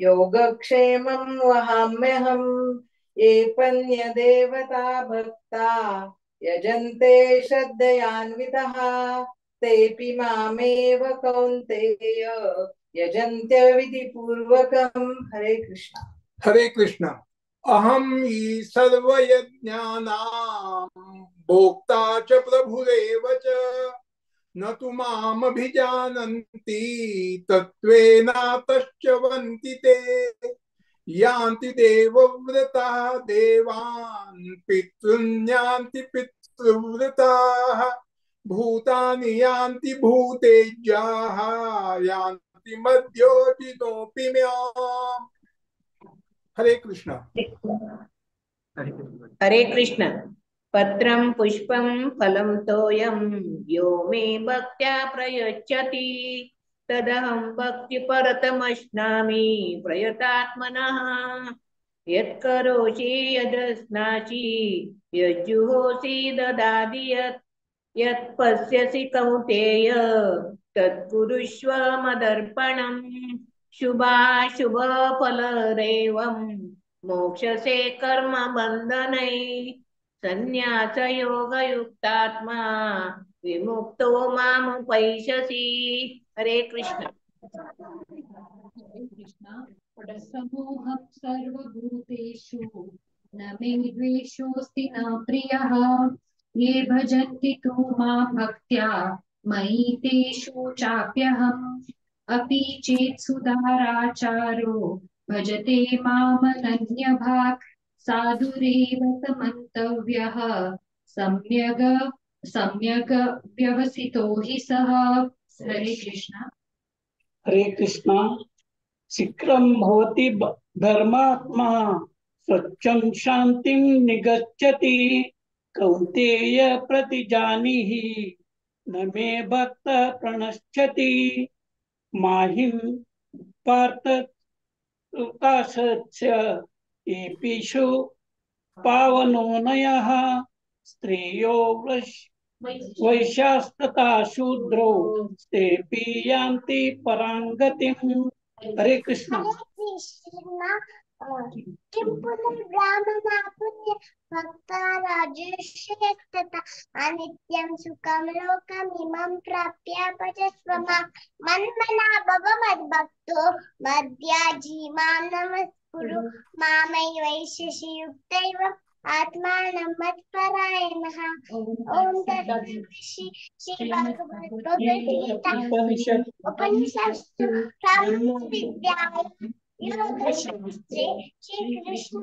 योगक्षेमं वहाम्यहम्। ये पन्यदेवता भक्ता यजन्ते श्रद्धयान्वितः तेऽपि मामेव कौन्तेय यजन्त्य विधिपूर्वकम्। हरे कृष्णा। हरे कृष्णा। अहम हि सर्वयज्ञानां भोक्ता च प्रभुरेव च न तु मामभिजानन्ति तत्त्वेनातश्च वन्ति ते यान्ति देवव्रता देवान् पितॄन् यान्ति पितृव्रताः भूतानि यान्ति भूतेज्याः यान्ति मध्योजिनोऽपि म्याम्। हरे कृष्ण। हरे कृष्ण। पत्रं पुष्पं फलं तोयं यो मे भक्त्या प्रयच्छति तदहं भक्तिपरतमश्नामि प्रयतात्मनः। यत्करोषि यदस्नासि यज्जुहोषि ददाति यत् पश्यसि कौन्तेय तत्कुरुष्व मदर्पणम्। शुभाशुभफलरेवं मोक्षसे कर्म बन्धनै संन्यासयोगयुक्तात्मा विमुक्तो मामुपैष्यसि। हरे कृष्ण। हरे कृष्णा। समूहं सर्वभूतेषु न मे द्वेषोऽस्ति न प्रियः ये भजन्ति तु मां भक्त्या मयि तेषु चाप्यहम्। अपि चेत् सुधाराचारो भजते मामनन्यभाक् साधुरेव समन्तव्यः सम्यग् व्यवसितो हि सः। हरे कृष्ण। हरे कृष्णा। शीघ्रं भवति धर्मात्मा स्वच्छं शान्तिं निगच्छति कौन्तेय प्रतिजानीहि न मे भक्त प्रणश्यति माहिं पार्थ उपासस्य एपिषु पावनोनयः स्त्रियो वैश्यास्तथा शूद्रो तेऽपि यान्ति परां गतिम्। हरे कृष्ण। किं पुनर्ब्राह्मणा पुण्य भक्ता राजर्षयस्तथा अनित्यं सुखं लोकमिमं प्राप्य भजस्व मां मन्मना भव मद्भक्तो मद्याजी मां नमस्कुरु मामैवैष्यसि युक्तैव आत्मानं मत्परायणः। ओम श्रीमद्भगवद्गीता उपनिषत्सु ब्रह्मविद्यायां योगशास्त्रे श्रीकृष्ण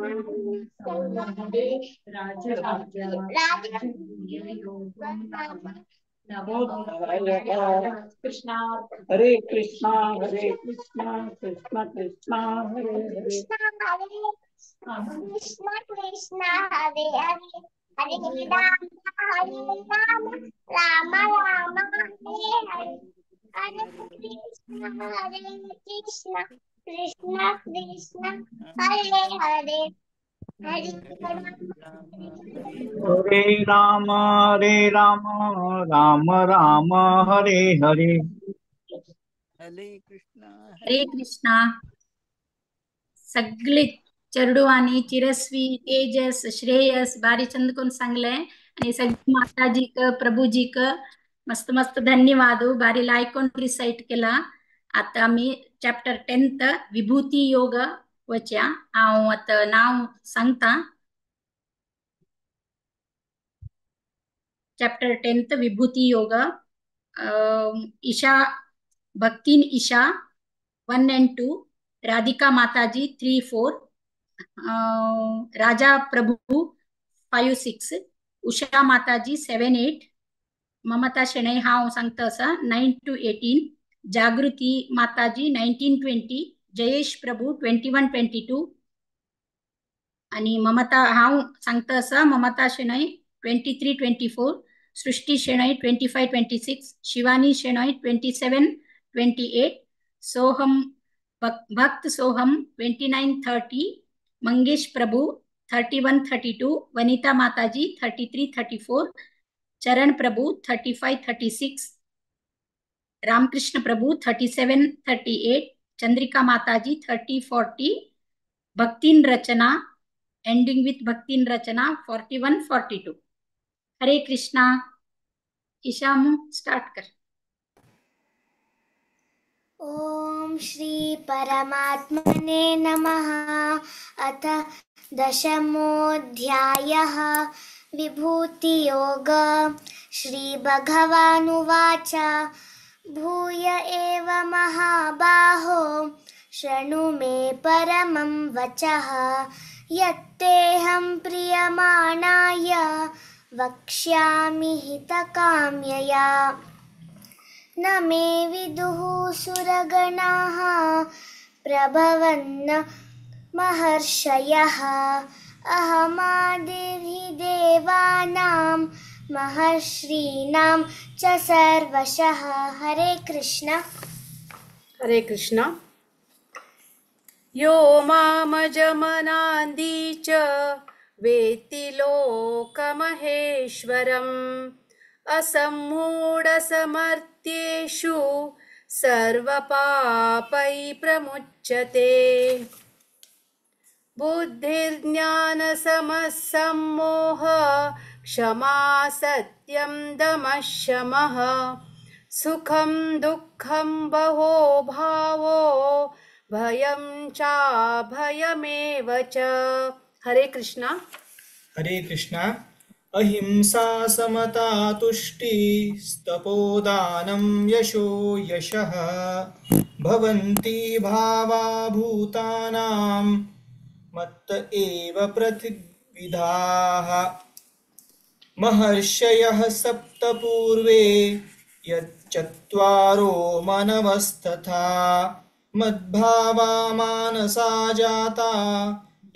संवादे राजयोगो नाम कृष्णा हरे कृष्णा कृष्ण कृष्णा हरे हरे कृष्ण कृष्ण हरे हरे हरे राम राम राम हरे हरे हरे कृष्ण कृष्ण कृष्ण हरे हरे हरे हरे राम राम राम हरे हरे हरे कृष्णा हरे कृष्णा सगळे चरडू आणि चिरस्वी तेजस श्रेयस बारीचंद कोण सांगले आणि सगळी माताजी क प्रभुजी क मस्त मस्त धन्यवाद बारी लायकोन रिसाइट केला आता मी चॅप्टर 10th विभूती योग वच्या हांव आता नाव सांगता चॅप्टर 10th विभूती योग ईशा भक्तिन ईशा 1 and 2 राधिका माताजी 3-4 राजा प्रभु 5-6 उषा माताजी 7-8 ममता शेणै हांव सांगता असा 9-18 जागृती माताजी 19-20 जयेश प्रभु 21-22 आणि ममता हांव सांगता असा ममता शेणै 23-24 सृष्टी शेणै 25-26 शिवानी शेणै 27-28 सोहम भक्त सोहम 29-30 मंगेश प्रभु 31-32 वनिता माताजी 33-34 चरण प्रभु 35-36 रामकृष्ण प्रभु 37-38 चंद्रिका माताजी 30-40 भक्तिन रचना एंडिंग विथ भक्तिन रचना 41-42 हरे कृष्णा ईशामु स्टार्ट कर ओम श्री परमात्मने नमः अथ दशमोऽध्यायः विभूतियोग श्रीभगवानुवाच भूय एव महाबाहो शृणु मे परमं वचः यत्तेऽहं प्रीयमाणाय वक्ष्यामि हितकाम्यया न मे विदुः सुरगणाः प्रभवन्न महर्षयः अहमादिर्हि देवानां महर्षीणां च सर्वशः हरे कृष्ण यो मामजमनान्दी च वेत्ति लोकमहेश्वरम् असम्मूढसमर्थ्येषु सर्वपापै प्रमुच्यते बुद्धिर्ज्ञानसमसम्मोह क्षमा सत्यं दमः शमः सुखं दुःखं बहो भावो भयं चाभयमेव च हरे कृष्णा अहिंसा समता तुष्टि स्तपोदानं यशो यशः भवन्ति भावा भूतानां मत्त एव प्रतिविधाः महर्षयः सप्त पूर्वे यच्चत्वारो मनवस्तथा मद्भावा मानसा जाता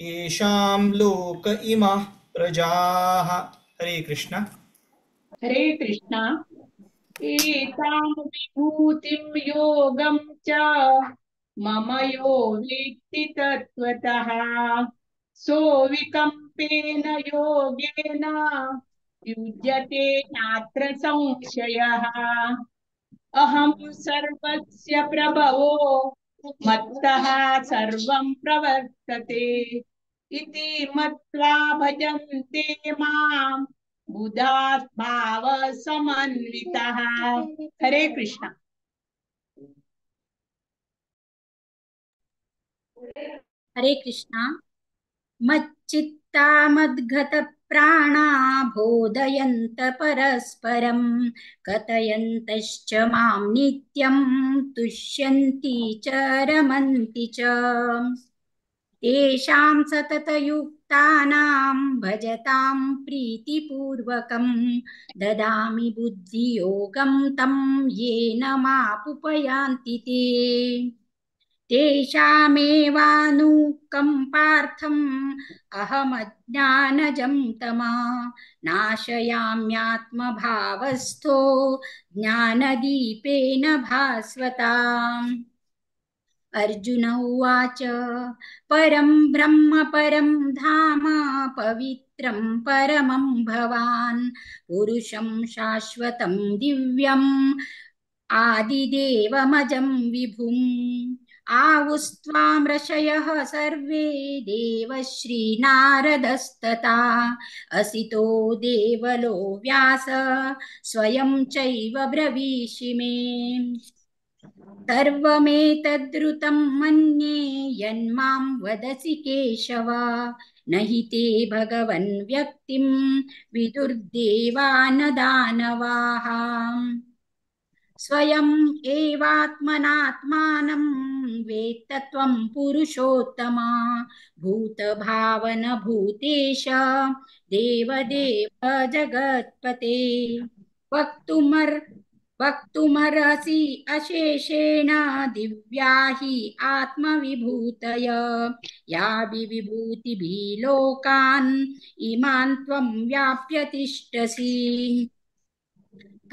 येषां लोक इमाः प्रजाः हरे कृष्ण एतां विभूतिं योगं च मम यो वेत्ति तत्त्वतः सोऽविकम्पेन योगेन युज्यते नात्र संशयः अहं सर्वस्य प्रभवो मत्तः सर्वं प्रवर्तते इति मत्वा भजन्ते मां बुधात् भावसमन्वितः हरे कृष्ण हरे कृष्णा मच्चित्ता मद्गत प्राणा बोधयन्त परस्परं कथयन्तश्च मां नित्यं तुष्यन्ति च रमन्ति च तेषां सततयुक्तानां भजतां प्रीतिपूर्वकं ददामि बुद्धियोगं तं येन मापुपयान्ति ते तेषामेवानुकम्पार्थम् अहमज्ञानजं तमा नाशयाम्यात्मभावस्थो ज्ञानदीपेन भास्वता। अर्जुन उवाच परं ब्रह्म परं धाम पवित्रं परमं भवान् पुरुषं शाश्वतं दिव्यम् आदिदेवमजं विभुम् आहुस्त्वां ऋषयः सर्वे देवश्रीनारदस्तथा असितो देवलो व्यास स्वयं चैव ब्रवीषि मे सर्वमेतद्रुतं मन्ये यन्मां वदसि केशव न हि ते भगवन् व्यक्तिं विदुर्देवान् दानवाः स्वयं एवात्मनात्मानं वेत्त त्वं पुरुषोत्तमा भूतभावन भूतेश देवदेव जगत्पते वक्तुमर्हसि अशेषेण दिव्या हि आत्मविभूतय या विभूतिभिः लोकान् इमान् त्वं व्याप्य तिष्ठसि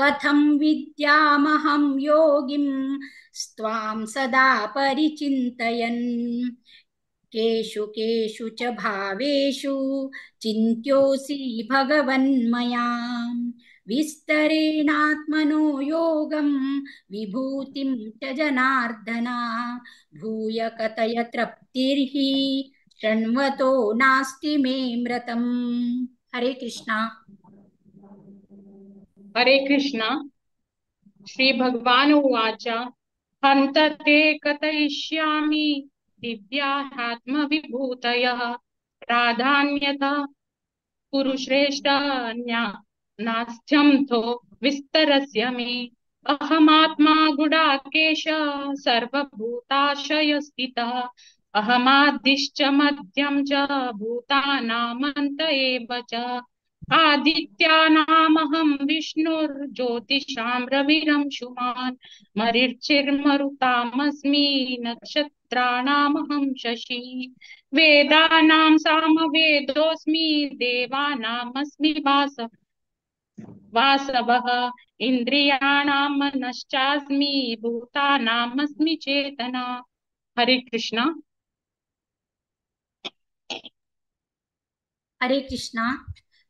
कथं विद्यामहं योगिं स्त्वां सदा परिचिन्तयन् केषु केषु च भावेषु चिन्त्योऽसि भगवन्मया विस्तरेणात्मनो योगं विभूतिं च जनार्दन भूय कथय तृप्तिर्हि शृण्वतो नास्ति मे मृतम्। हरे कृष्णा। हरे कृष्णा। श्री भगवान उवाच हन्त ते कथयिष्यामि दिव्यात्मविभूतयः प्राधान्यता पुरुश्रेष्ठा नास्त्यं थो विस्तरस्य मे अहमात्मा गुडाकेश सर्वभूताशयस्थितः अहमादिश्च मध्यं च भूतानामन्त एव च आदित्यानामहं विष्णुर्ज्योतिषां रविरंशुमान् मरीचिर्मरुतामस्मि नक्षत्राणामहं शशि वेदानां सामवेदोऽस्मि देवानामस्मि वासवः इन्द्रियाणां मनश्चास्मि भूतानामस्मि चेतना। हरे कृष्णा। हरे कृष्णा।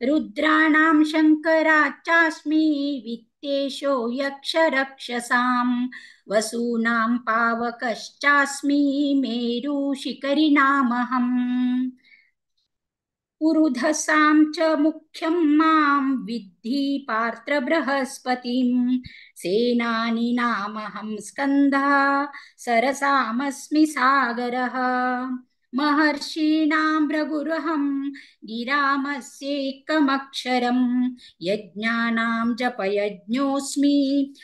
रुद्राणां शङ्कराचास्मि वित्तेषो यक्षरक्षसां वसूनां पावकश्चास्मि मेरुशिखरिणामहम् पुरुधसां च मुख्यं मां विद्धि पार्थ बृहस्पतिं सेनानीनामहं स्कन्धः सरसामस्मि सागरः महर्षीणां भृगुरहं गिरामस्येकमक्षरं यज्ञानां जपयज्ञोऽस्मि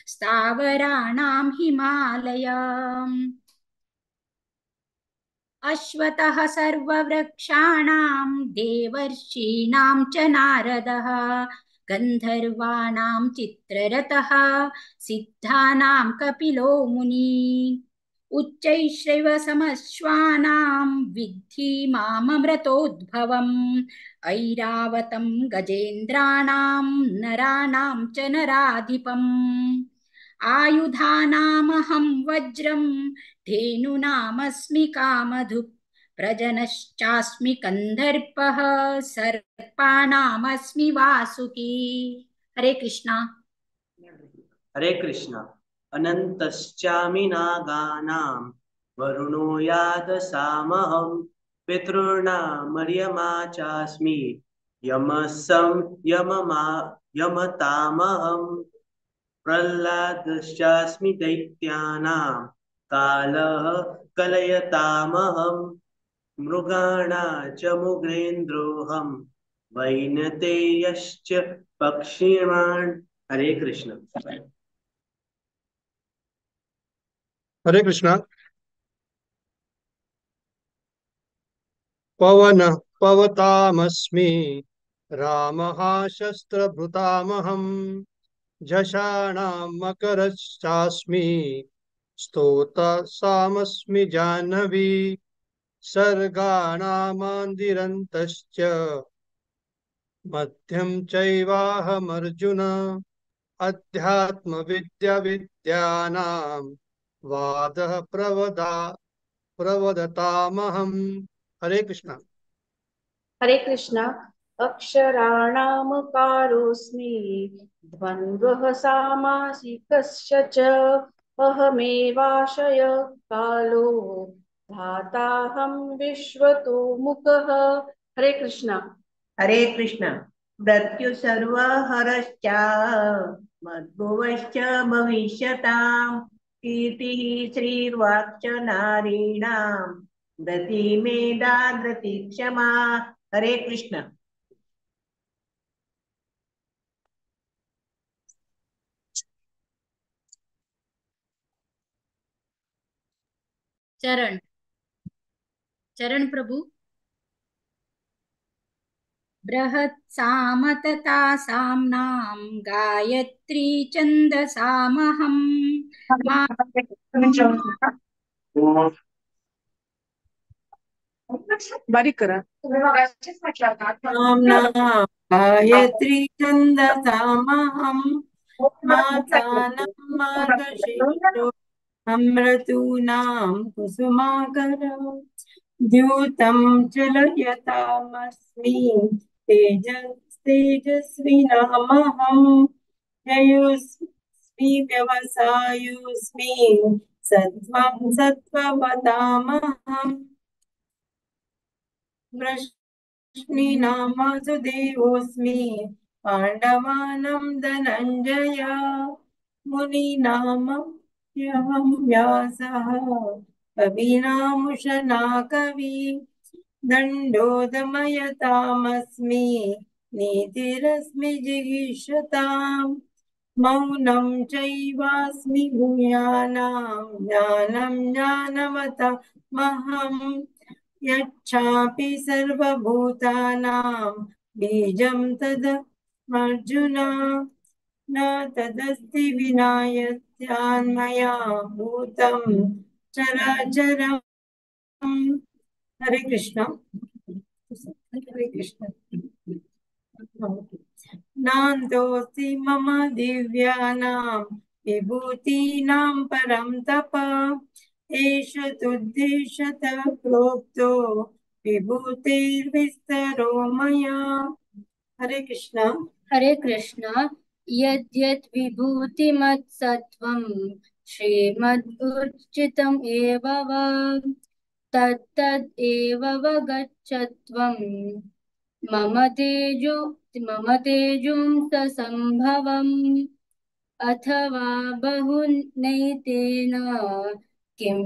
स्थावराणां हिमालयम् अश्वतः सर्ववृक्षाणां देवर्षीणां च नारदः गन्धर्वाणां चित्ररथः सिद्धानां कपिलो मुनि उच्चैश्रैव समश्वानां विद्धि माममृतोद्भवम् ऐरावतं गजेन्द्राणां नराणां च नराधिपम् आयुधानामहं वज्रं धेनूनामस्मि कामधुक् प्रजनश्चास्मि कन्दर्पः सर्पाणामस्मि वासुकी। हरे कृष्णा। हरे कृष्णा। अनन्तश्चामि नागानां वरुणो यादसामहं पितॄणामर्यमा चास्मि यमतामहं प्रह्लादश्चास्मि दैत्यानां कालः कलयतामहं मृगाणां च मुगेन्द्रोऽहं वैनतेयश्च पक्षिणान्। हरे कृष्ण। हरे कृष्णा। पवनः पवतामस्मि रामः शस्त्रभृतामहम् झषाणां मकरश्चास्मि स्तोत्रसामस्मि जाह्नवी सर्गाणामान्दिरन्तश्च मध्यं चैवाहमर्जुन अध्यात्मविद्याविद्यानां वादः प्रवदतामहम्। हरे कृष्ण। हरे कृष्ण। अक्षराणामकारोऽस्मि द्वन्द्वः सामासिकस्य च अहमेवाशय कालो धाताहं विश्वतो मुखः। हरे कृष्ण। हरे कृष्ण। मृत्यु सर्वहरश्च मद्भुवश्च भविष्यताम् कीर्तिः श्रीर्वाक्च नारीणां दति मेधा धृति क्षमा। हरे कृष्ण। चरण चरण प्रभु। बृहत् सामतता साम्नां गायत्री छन्दसामहं बारीक करा। गायत्री छन्दसामहं मासानं मार्गशीर्षो अमृतूनां कुसुमाकरम् द्यूतं चलयतामस्मि तेजस्विनामहं ययुस्मि व्यवसायोऽस्मि सत्त्वं सत्त्ववतामहम् वृष्णीनां वासुदेवोऽस्मि पाण्डवानां धनञ्जय मुनीनामप्यहं व्यासः कवीनामुशना कवि दण्डोदमयतामस्मि नीतिरस्मि जिगीषताम् मौनं चैवास्मि भूयानां ज्ञानं ज्ञानवतामहम् यच्छापि सर्वभूतानां बीजं तदर्जुन न तदस्ति विना यत्यान्मया भूतं चराचरम्। हरे कृष्ण। हरे कृष्ण। नान्तोऽस्ति मम दिव्यानां विभूतीनां परं तप एष तुद्देशतः प्रोक्तो विभूतिर्विस्तरो मया। हरे कृष्ण। हरे कृष्ण। यद्यद् विभूतिमत्सत्त्वं श्रीमद्गुर्चितम् एव वा तत्तद् एव वगच्छत्वं मम तेजों ससम्भवम् अथवा बहुनैतेन किं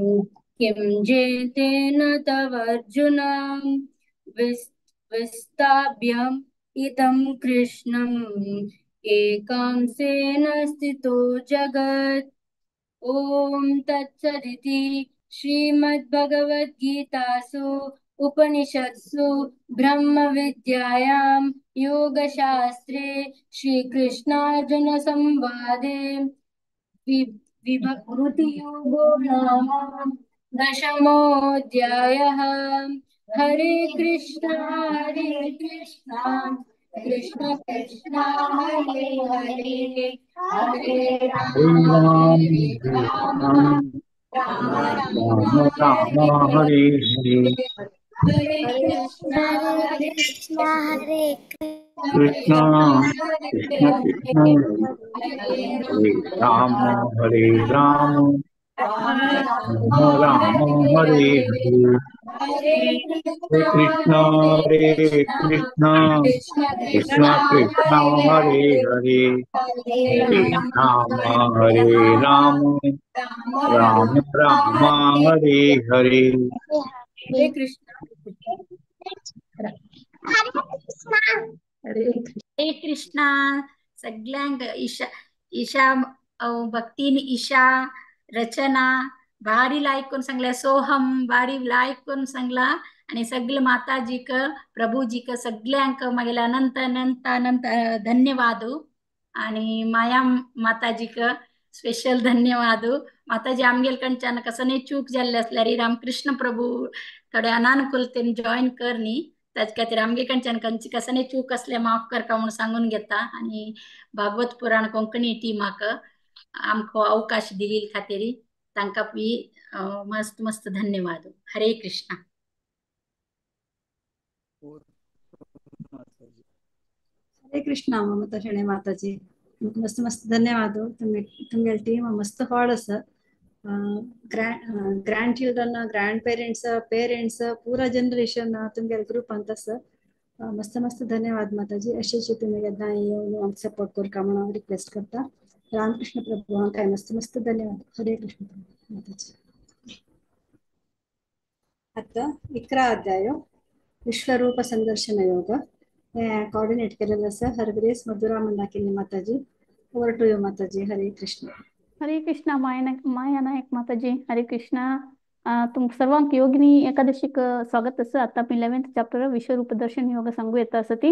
जेतेन तव अर्जुन विस्थाप्यम् इदं कृष्णम् एकांशेन स्थितो जगत्। ॐ तत्सदिति श्रीमद्भगवद्गीतासु उपनिषत्सु ब्रह्मविद्यायां योगशास्त्रे श्रीकृष्णार्जुनसंवादे विभूतियोगो नाम दशमोऽध्यायः। हरे कृष्ण कृष्ण कृष्ण हरे हरे हरे हरे राम राम हरे हरे राम राम राम राम राम राम हरे हरे हरे हरे कृष्ण हरे कृष्ण हरे कृष्ण कृष्ण कृष्ण हरे हरे राम हरे राम राम राम हरे हरे हरे हरे कृष्ण हरे कृष्ण कृष्ण कृष्ण हरे हरे हरे राम हरे राम राम राम हरे हरे हरे कृष्ण हरे कृष्णा सगळ्यांक ईशा भक्तीन ईशा रचना भारी लाईक करून सांगला सोहम भारी लाईक करून सांगला आणि सगळे माताजीक प्रभुजीक सगळ्यांक मागेला अनंत अनंत अनंत धन्यवाद आणि माया माताजीक स्पेशल धन्यवाद माताजी आमगेल कंचान कसं नाही चूक झाले असल्यारी रामकृष्ण प्रभू थोडे अनानुकूलतेने जॉईन करनी त्याच खातीर आमगे कंचान कंची कसं नाही चूक असल्या माफ कर का म्हणून सांगून घेता आणि भागवत पुराण कोंकणी टीमाक आमको अवकाश दिली खातीर तांका बी मस्त मस्त धन्यवाद हरे कृष्णा हरे कृष्णा ममता शेणे माताजी मस्त मस्त धन्यवाद तुमगे टीम मस्त हाड अस grandchildren grandparents parents पूरा जनरेशन तुमगे ग्रुप ಅಂತ मस्त मस्त धन्यवाद माताजी अशेच तुम्ही एकदा येऊन सपोर्ट कर का म्हणून रिक्वेस्ट करता रामकृष्ण प्रभू काय मस्त मस्त धन्यवाद हरे कृष्ण माताजी आता 11 अध्याय विश्वरूप संदर्शन योग कोऑर्डिनेट केलेलं असं हरग्रेस मधुरा मंदाकिनी माताजी ओव्हर टू यू माताजी हरे कृष्ण हरे कृष्णा माया नायक माताजी हरे कृष्णा तुम सर्वांक योगिनी एकादशीक स्वागत असं आता 11th चॅप्टर विश्वरूप दर्शन योग सांगू येता असती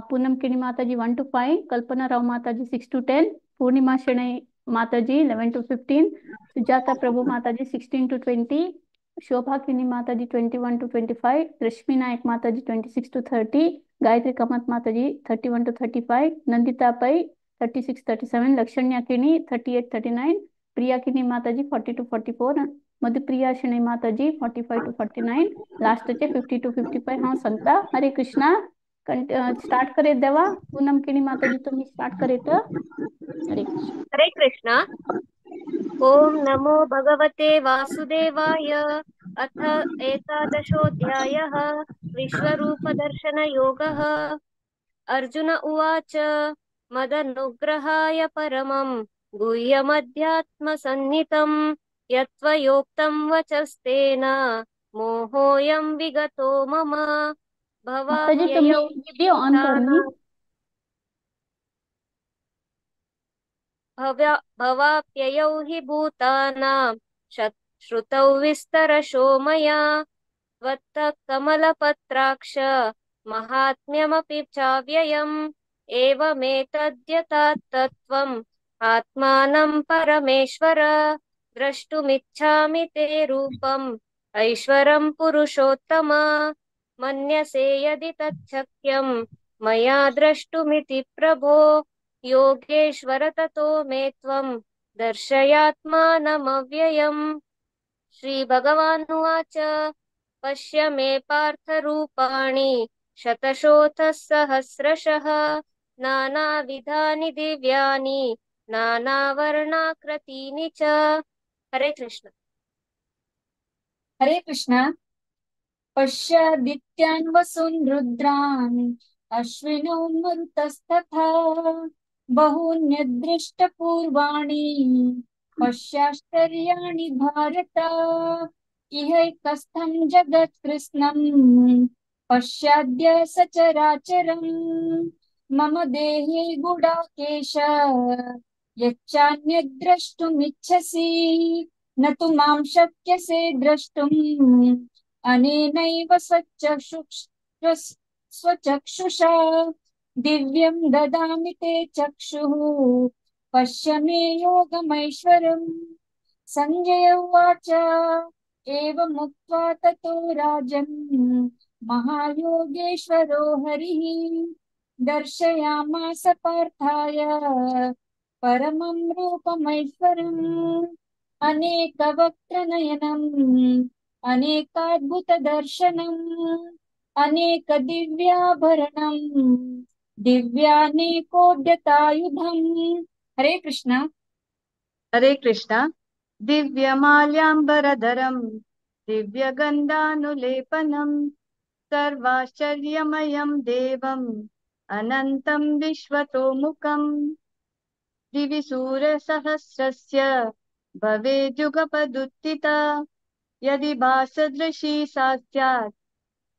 पूनम किणी माताजी 1 to 5 कल्पना राव माताजी 6 to 10 पूर्णिमा शेणे माताजी 11 to 15 सुजाता प्रभु माताजी 16 to 20 शोभा किनी माताजी 21 to 25 रश्मि नायक माताजी 26 to 30 गायत्री कामत माताजी 31 to 35 नंदिता पै 36 37 लक्षण्या किनी 38 39 प्रिया किनी माताजी 40 to 44 मधुप्रिया शनि माताजी 45 to 49 लास्ट चे 50 to 55 हाँ संता हरे कृष्णा स्टार्ट करे देवा पूनम किनी माताजी तुम्ही स्टार्ट करे तो हरे कृष्णा ओम नमो भगवते वासुदेवाय अथ एकादशोऽध्यायः विश्वरूपदर्शनयोगः अर्जुन उवाच मदनुग्रहाय परमं गुह्यमध्यात्मसन्नितं यत्त्वयोक्तं वचस्तेन मोहोऽयं विगतो मम माताजी तुम्ही व्हिडिओ ऑन करनी भवाप्ययौ हि भूतानां श्रुतौ विस्तरशो मया त्वत्तः कमलपत्राक्ष महात्म्यमपि चाव्ययम् एवमेतद्यथात् तत्त्वम् आत्मानं परमेश्वर द्रष्टुमिच्छामि ते रूपम् ऐश्वरं पुरुषोत्तम मन्यसे यदि तच्छक्यं मया द्रष्टुमिति प्रभो योगेश्वर ततो मे त्वं दर्शयात्मानमव्ययम् श्रीभगवानुवाच पश्य मे पार्थरूपाणि शतशोथसहस्रशः नानाविधानि दिव्यानि नानावर्णाकृतीनि च हरे कृष्ण हरे कृष्ण पश्यादित्यान् वसून् रुद्रान् अश्विनौ मरुतस्तथा बहून्यदृष्टपूर्वाणि पश्याश्चर्याणि भारत इहैकस्थं जगत्कृत्स्नं पश्याद्य सचराचरम् मम देहे गुडाकेश यच्चान्यद्द्रष्टुमिच्छसि न तु मां शक्यसे द्रष्टुम् अनेनैव स्वचक्षुषा दिव्यं ददामि ते चक्षुः पश्य मे योगमैश्वरम् संजय उवाच एवमुक्त्वा ततो राजन् महायोगेश्वरो हरिः दर्शयामास पार्थाय परमं रूपमैश्वरम् अनेकवक्त्रनयनम् अनेकाद्भुतदर्शनम् अनेकदिव्याभरणम् दिव्यानेकोद्यतायुधम् हरे कृष्ण हरे कृष्ण दिव्यमाल्याम्बरधरम् दिव्यगन्धानुलेपनम् सर्वाश्चर्यमयं देवम् अनन्तं विश्वतोमुखम् दिवि सूर्यसहस्रस्य भवेद्युगपदुत्थिता यदि भासदृशी सा स्यात्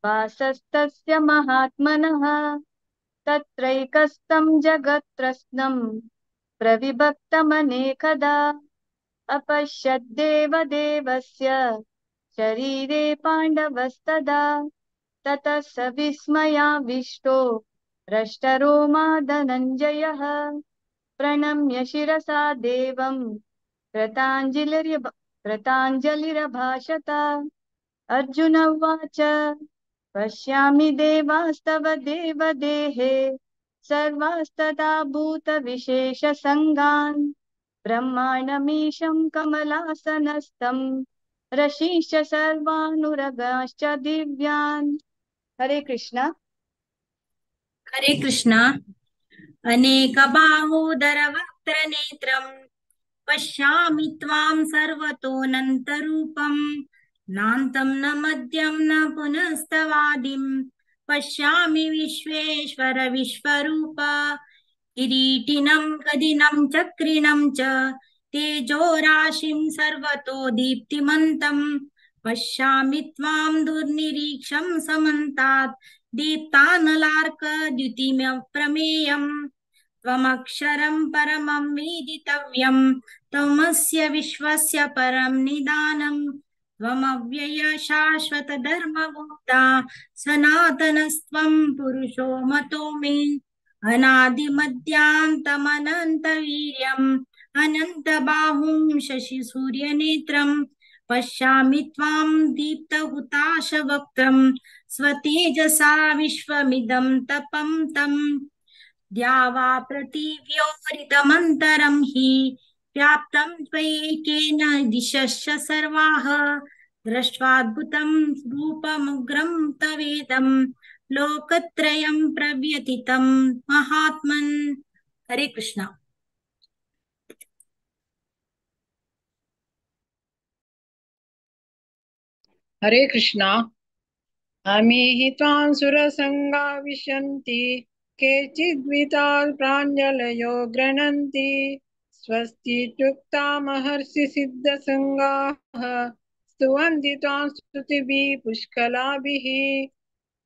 भासस्तस्य महात्मनः तत्रैकस्थं जगत्प्रश्नं प्रविभक्तमनेकदा अपश्यद्देवदेवस्य शरीरे पाण्डवस्तदा ततः स विस्मयाविष्टो हृष्टरोमा धनञ्जयः प्रणम्य शिरसा देवं कृताञ्जलिरभाषत अर्जुन उवाच पश्यामि देवास्तव देवदेहे सर्वास्तदा भूतविशेषसङ्गान् ब्रह्माण्डमीशं कमलासनस्थं ऋषीश्च सर्वानुरगाश्च दिव्यान्। हरे कृष्ण। हरे कृष्ण। अनेकबाहोदरवक्त्रनेत्रं पश्यामि त्वां सर्वतोऽनन्तरूपं नान्तं न मध्यं न पुनस्तवादिं पश्यामि विश्वेश्वर विश्वरूप किरीटिनं गदिनं चक्रिणं च तेजोराशिं सर्वतो दीप्तिमन्तं पश्यामि त्वां दुर्निरीक्षं समन्तात् दीप्तानलार्कद्युतिमप्रमेयम् त्वमक्षरं परमं वेदितव्यं त्वमस्य विश्वस्य परं निदानं त्वमव्यय शाश्वत धर्मगुप्ता सनातनस्त्वं पुरुषो मतो मे अनादिमध्यान्तमनन्तवीर्यम् अनन्तबाहुं शशिसूर्यनेत्रं पश्यामि त्वां दीप्तहुताशवक्त्रं स्वतेजसा विश्वमिदं तपं तम् द्यावा पृथिव्योरिदमन्तरं हि व्याप्तं त्वयैकेन दिशश्च सर्वाः दृष्ट्वाद्भुतं रूपमुग्रं तवेदं लोकत्रयं प्रव्यथितं महात्मन्। हरे कृष्ण। हरे कृष्णा। अमीहि त्वां सुरसङ्गा विशन्ति केचिद्विताः प्राञ्जलयो गृह्णन्ति स्वस्ति महर्षि सिद्धसङ्गाः स्तुवन्ति त्वां स्तुतिभिः पुष्कलाभिः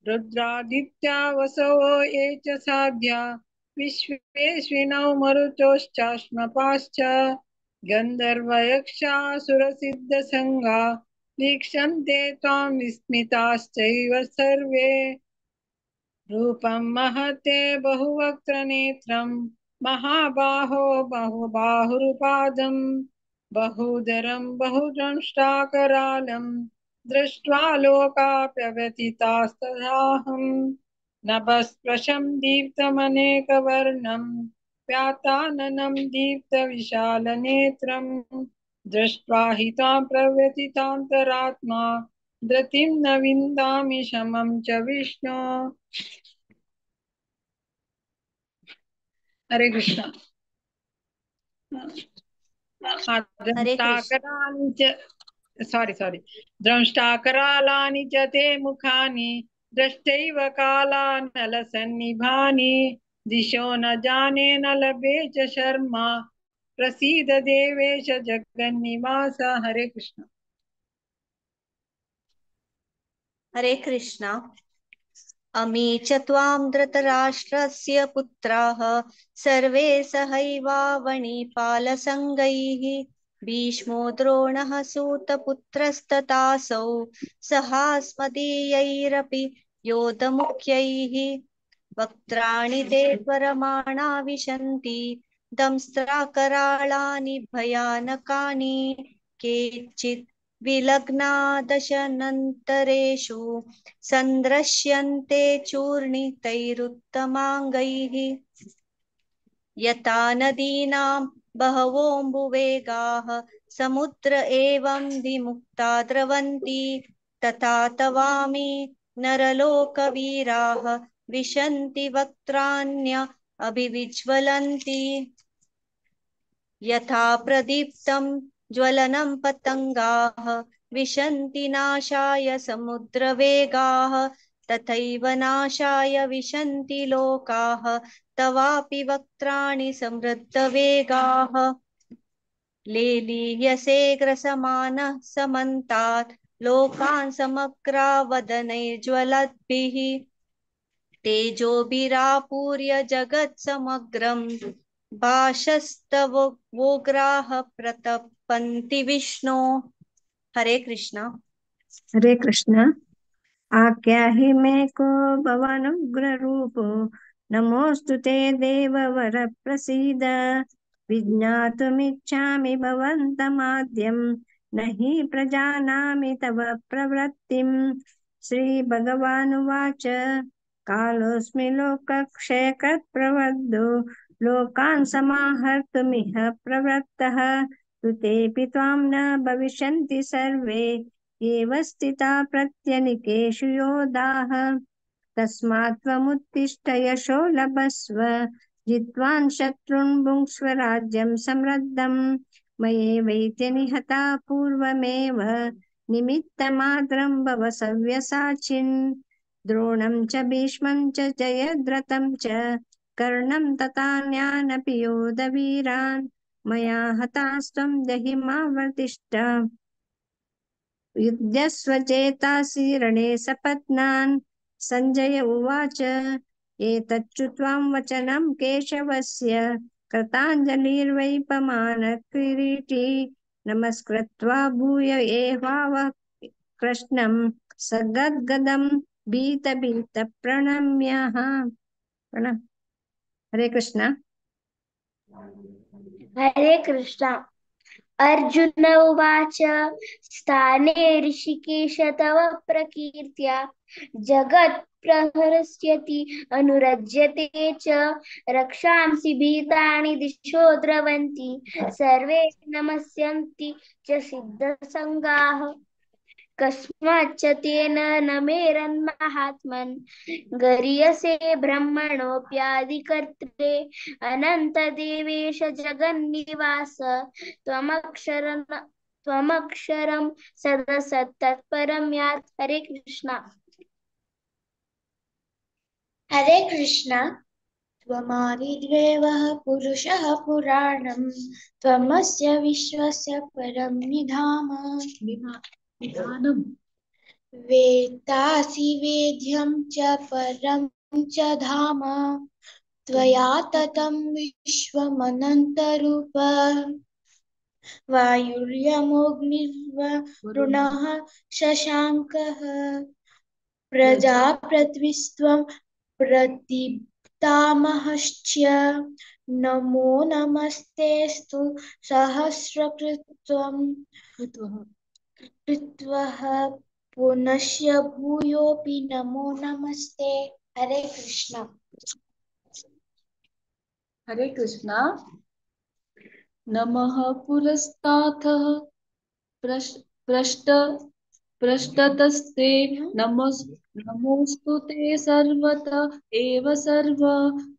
रुद्रादित्या वसवो ये च साध्या विश्वेश्विनौ मरुतोश्चाश्मपाश्च गन्धर्वयक्षासुरसिद्धसङ्गा वीक्षन्ते त्वां विस्मिताश्चैव सर्वे रूपं महते बहुवक्त्रनेत्रं महाबाहो बहुबाहुरुपादं बहुधरं बहुदंष्ट्राकरालं दृष्ट्वा लोकाप्यव्यथितास्तदाहं नभस्पृशं दीप्तमनेकवर्णं व्याताननं दीप्तविशालनेत्रं दृष्ट्वा हि तां प्रव्यथितान्तरात्मा धृतिं न विन्दामि शमं च विष्णु। हरे कृष्ण। द्रष्टाकरालानि च ते मुखानि दृष्टैव कालानलसन्निभानि दिशो न जाने न लभे च शर्मा प्रसीद देवेश जगन्निवास। हरे कृष्ण। हरे कृष्ण। अमी च त्वां धृतराष्ट्रस्य पुत्राः सर्वे सहैवावनिपालसङ्गैः भीष्मो द्रोणः सूतपुत्रस्तथासौ सहास्मदीयैरपि योधमुख्यैः वक्त्राणि ते त्वरमाणा विशन्ति दंष्ट्राकराळानि भयानकानि केचित् विलग्ना दशनन्तरेषु सन्दृश्यन्ते चूर्णितैरुत्तमाङ्गैः यथा नदीनां बहवोऽम्बुवेगाः समुद्र एवं विमुक्ता द्रवन्ति तथा तवामि नरलोकवीराः विशन्ति वक्त्राण्य अभिविज्वलन्ति यथा प्रदीप्तं ज्वलनं पतङ्गाः विशन्ति नाशाय समुद्रवेगाः तथैव नाशाय विशन्ति लोकाः तवापि वक्त्राणि समृद्धवेगाः लेलीयसे ग्रसमानः समन्तात् लोकान् समग्रावदनैर्ज्वलद्भिः तेजोभिरापूर्य जगत्समग्रं भाषस्तवोग्राः पंथि विष्णु। हरे कृष्ण। हरे कृष्ण। आज्ञा ही मे को भवानुग्र रूपो नमोस्तु ते देववर प्रसीद। विज्ञातुमिच्छामि भवन्तमाद्यं न हि प्रजानामि तव प्रवृत्तिम्। श्रीभगवानुवाच कालोऽस्मि लोकक्षयकृत् प्रवृद्धो लोकान् समाहर्तुमिह प्रवृत्तः। ऋतेऽपि त्वां न भविष्यन्ति सर्वे एव स्थिता प्रत्यनिकेषु योधाः। तस्मात् त्वमुत्तिष्ठ यशो लभस्व जित्वान् शत्रून् भुङ्क्ष्व राज्यं समृद्धम्। मयैवैते निहता पूर्वमेव निमित्तमात्रं भव सव्यसाचिन्। द्रोणं च भीष्मं च जयद्रथं च कर्णं तथान्यानपि योधवीरान् मया हतास्त्वं जहिमावर्तिष्ठ। युध्यस्व चेतासि रणे सपत्नान्। सञ्जय उवाच एतच्छ्रुत्वा वचनं केशवस्य कृताञ्जलिर्वैपमानः किरीटी। नमस्कृत्वा भूय एवाह कृष्णं सगद्गदं भीत प्रणम्यः। प्रणाम। हरे कृष्ण। हरे कृष्ण। अर्जुन उवाच स्थाने ऋषिकेश तव प्रकीर्त्या जगत्प्रहृष्यति अनुरज्यते च रक्षांसि भीतानि दिशो द्रवन्ति सर्वे नमस्यन्ति च सिद्धसङ्गाः। कस्माच्च तेन न मेरन्महात्मन् गरीयसे ब्रह्मणोऽप्यादिकर्त्रे अनन्तदेवेश जगन्निवास त्वमक्षरं सदसत्तत्परं यात्। हरे कृष्ण। हरे कृष्ण। त्वमादिदेवः पुरुषः पुराणं त्वमस्य विश्वस्य परं निधानम्। वेत्तासि वेद्यं च परं च धाम त्वया ततं विश्वमनन्तरूप। वायुर्यमोऽग्निर्वरुणः शशाङ्कः प्रजापृथिवीस्त्वं प्रतिपितामहश्च। नमो नमस्तेऽस्तु सहस्रकृत्वं कृत्वः पुनश्च भूयोऽपि नमो नमस्ते। हरे कृष्ण। हरे कृष्णा। नमः पुरस्ताथः पृष्ठतस्ते नमोस्तु ते सर्वत एव सर्व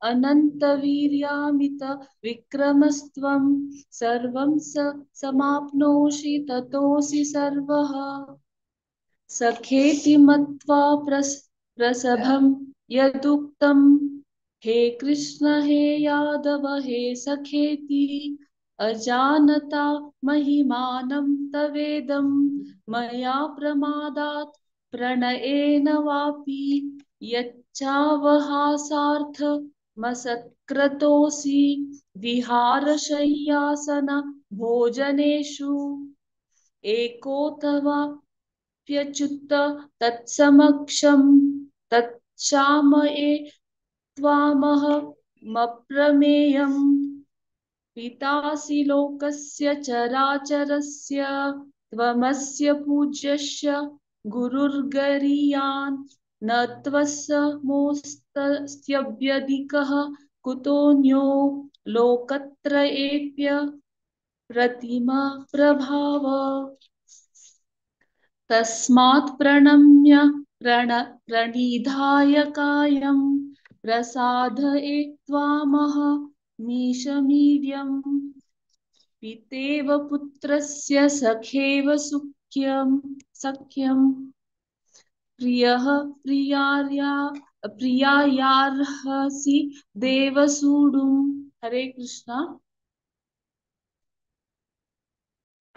अनन्तवीर्यामित विक्रमस्त्वं सर्वं समाप्नोषि ततोऽसि सर्वः। सखेति मत्वा प्रसभं यदुक्तं हे कृष्ण हे यादव हे सखेति अजानता महिमानं तवेदं मया प्रमादात् प्रणयेन वापि यच्चावहासार्थमसत्कृतोऽसि विहारशय्यासन भोजनेषु एकोऽथवाप्यच्युत तत्समक्षं तच्छामये त्वामहमप्रमेयम्। पितासि लोकस्य चराचरस्य त्वमस्य पूज्यस्य गुरुर्गरीयान् न त्वस्समोऽस्त्यभ्यधिकः कुतोऽन्यो लोकत्रयेऽप्य प्रतिमा प्रभाव। तस्मात् प्रणम्य प्रणिधाय कायं प्रसादये त्वामहमीशमीड्यम्। पितेव पुत्रस्य सखेव सख्यं प्रियः प्रियायार्हसि देवसूडुम्। हरे कृष्णा।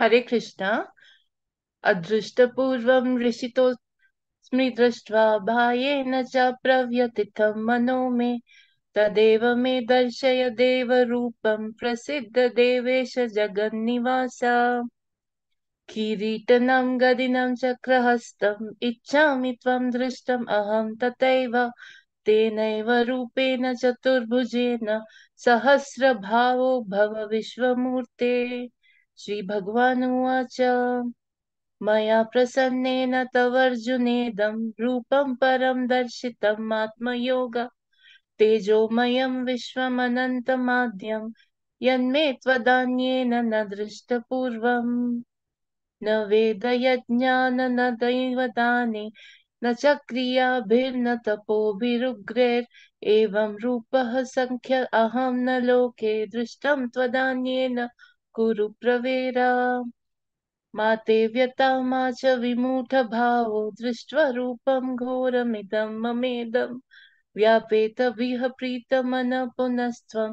हरे कृष्णा। अदृष्टपूर्वं ऋषितोऽस्मि दृष्ट्वा भायेन च प्रव्यथितं मनो मे तदेव मे दर्शय देवरूपं प्रसीद देवेश जगन्निवास किरीटनं गदिनं चक्रहस्तम् इच्छामि त्वं दृष्टम् अहं तथैव तेनैव रूपेण चतुर्भुजेन सहस्रभावो भव विश्वमूर्ते। श्रीभगवानुवाच मया प्रसन्नेन तवर्जुनेदं रूपं परं दर्शितम् आत्मयोग तेजोमयं विश्वमनन्तमाद्यं यन्मे त्वदान्येन न दृष्टपूर्वम् न वेदयज्ञान न दैवदाने न च क्रियाभिर्न तपोभिरुग्रैरेवं रूपः संख्य अहं न लोके दृष्टं त्वदान्येन कुरु प्रवेरा मा ते व्यथा मा च विमूढभावो दृष्ट्वा रूपं घोरमिदं ममेदं व्यापेत विह प्रीतमनः पुनस्त्वं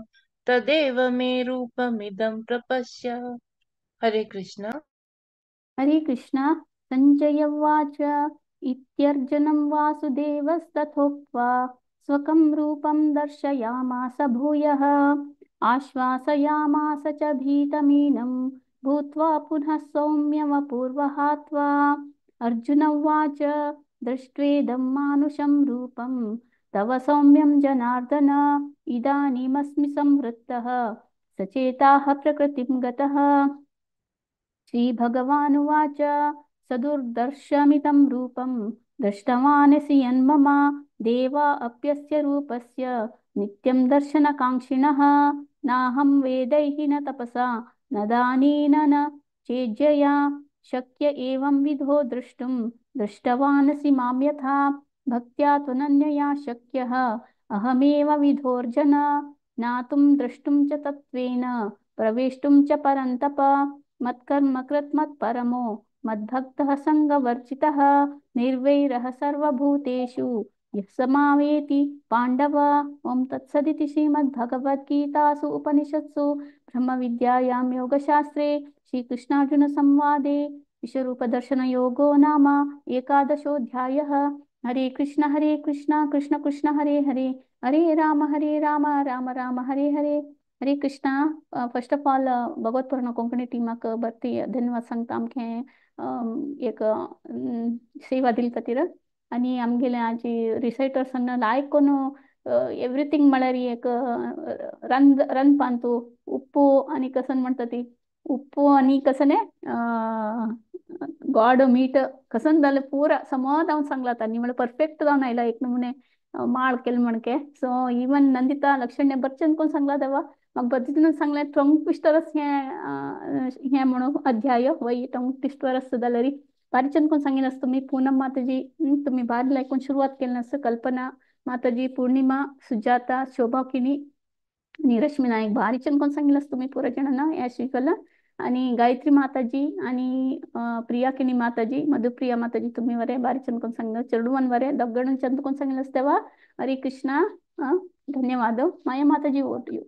तदेव मे रूपमिदं प्रपश्य। हरे कृष्ण। हरे कृष्ण। संजय उवाच इत्यर्जुनं वासुदेवस्तथोक्त्वा स्वकं रूपं दर्शयामास भूयः आश्वासयामास च भीतमीनं भूत्वा पुनः सौम्यमपूर्वहात्वा अर्जुन उवाच दृष्ट्वेदं मानुषं रूपं तव सौम्यं जनार्दन इदानीमस्मि संवृत्तः सचेताः प्रकृतिं गतः। श्रीभगवानुवाच सदुर्दर्शमिदं रूपं दृष्टवानसि यन्मम देवा अप्यस्य रूपस्य नित्यं दर्शनकाङ्क्षिणः नाहं वेदैः न तपसा न दानेन न चेज्जया शक्य एवं विधो द्रष्टुं दृष्टवानसि मां यथा भक्त्या त्वनन्यया शक्यः अहमेव विधोऽर्जुन ज्ञातुं द्रष्टुं च तत्त्वेन प्रवेष्टुं च परन्तप मत्कर्म कृत् मत्परमो मद्भक्तः सङ्गवर्जितः निर्वैरः सर्वभूतेषु यः समावेति पाण्डव। ॐ तत्सदिति श्रीमद्भगवद्गीतासु उपनिषत्सु ब्रह्मविद्यायां योगशास्त्रे श्रीकृष्णार्जुनसंवादे विश्वरूपदर्शनयोगो नाम एकादशोऽध्यायः। हरे Krishna Krishna Krishna Hare Hare Hare Rama Rama Rama Hare Hare. Hare Krishna. First of all भगवत पुराण कोंकणी टीमाक बरती धन्यवाद सांगता आमके एक सेवा दिली खातीर आनी आमगेले आजी रिसायटर्सान आयकून एवरीथिंग म्हळ्यार एक रनपान तूं उप्पू आनी कसन म्हणटा ती उप्पू आनी कसने गॉड मीट कसन जालें पुरा समज हांव सांगला तांणी म्हळ्यार परफेक्ट जावन आयला एक नमुने माळ केले म्हणके सो इवन नंदिता लक्षण्य बच्चन कोण सांगला तेव्हा मग बद्दतीन सांगलें टंग ट्विस्टरस हें म्हणून अध्याय वय टंग ट्विस्टरस जाल्यार बारीचंद कोण सांगिन आसता तुमी पूनम माताजी तुम्ही बारी लायकून सुरवात केली आसता कल्पना माताजी पूर्णिमा सुजाता शोभाकिनी आणि रश्मी नायक बारीचंद कोण सांगिन आसता तुमी पुरो जाणांना ह्या श्रीकला आणि गायत्री माताजी आणि प्रियाकिनी माताजी मधुप्रिया माताजी तुम्ही वरे बारीचंद कोण सांगिन चेडुवन वरे दग्गण चंद कोण सांगिन आसता हरे कृष्णा धन्यवाद माया माताजी ओट यू।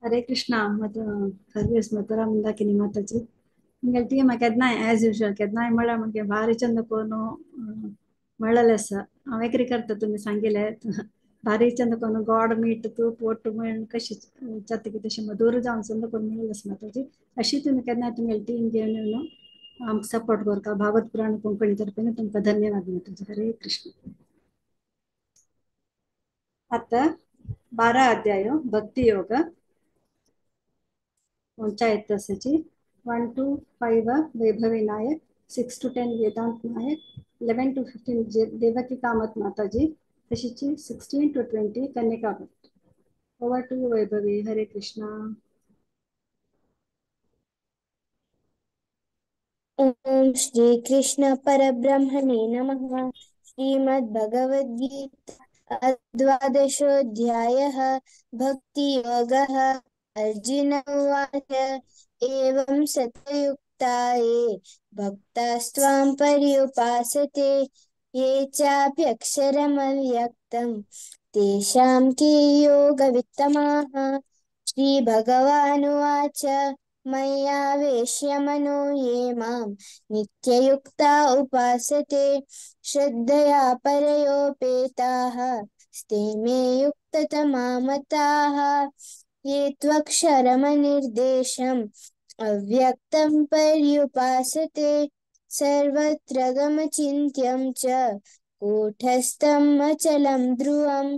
हरे कृष्णा सर्वेस मथुरा मंदाकिनी माताजी निगल टीम केदनाय एज यूजुअल केदनाय म्हणल्यार म्हणजे भारी चंद कोण म्हणलेले आसा हांव एग्री करता तुमी सांगिल्ले भारी चंद कोण गॉड मीट तूं पोट म्हण कशी जाता तशी मधुर जावन चंद कोण म्हणलेले आसा माताजी अशी तुमी केदनाय तुमगेली टीम घेवन येवन आमकां सपोर्ट करता भागवत पुराण कोंकणी तर्फे तुमकां धन्यवाद माताजी। हरे कृष्ण। आता 12 अध्याय भक्ति योग panchayat 1 to 5 Vaibhavi Nayak 6 to 10 Vedanta Nayak 11 to 15 Devaki Kamat माताजी तशीच 16 to 20 Kannika Bhatt. Over to you Vaibhavi. Hare Krishna. Om Shri Krishna परब्रह्मणे नमः। श्रीमद्भगवद्गीता द्वादशोऽध्यायः भक्ति योगः। अर्जुन उवाच एवं सतयुक्ता ये भक्तास्त्वां पर्युपासते ये चाप्यक्षरमव्यक्तं तेषां के योगवित्तमाः। श्रीभगवानुवाच मय्यावेश्य मनो ये मां नित्ययुक्ता उपासते श्रद्धया परयोपेताः स्ते मे युक्ततमा मताः ये त्वक्षरमनिर्देशम् अव्यक्तं पर्युपासते सर्वत्र गमचिन्त्यं च कूटस्थम् अचलं ध्रुवम्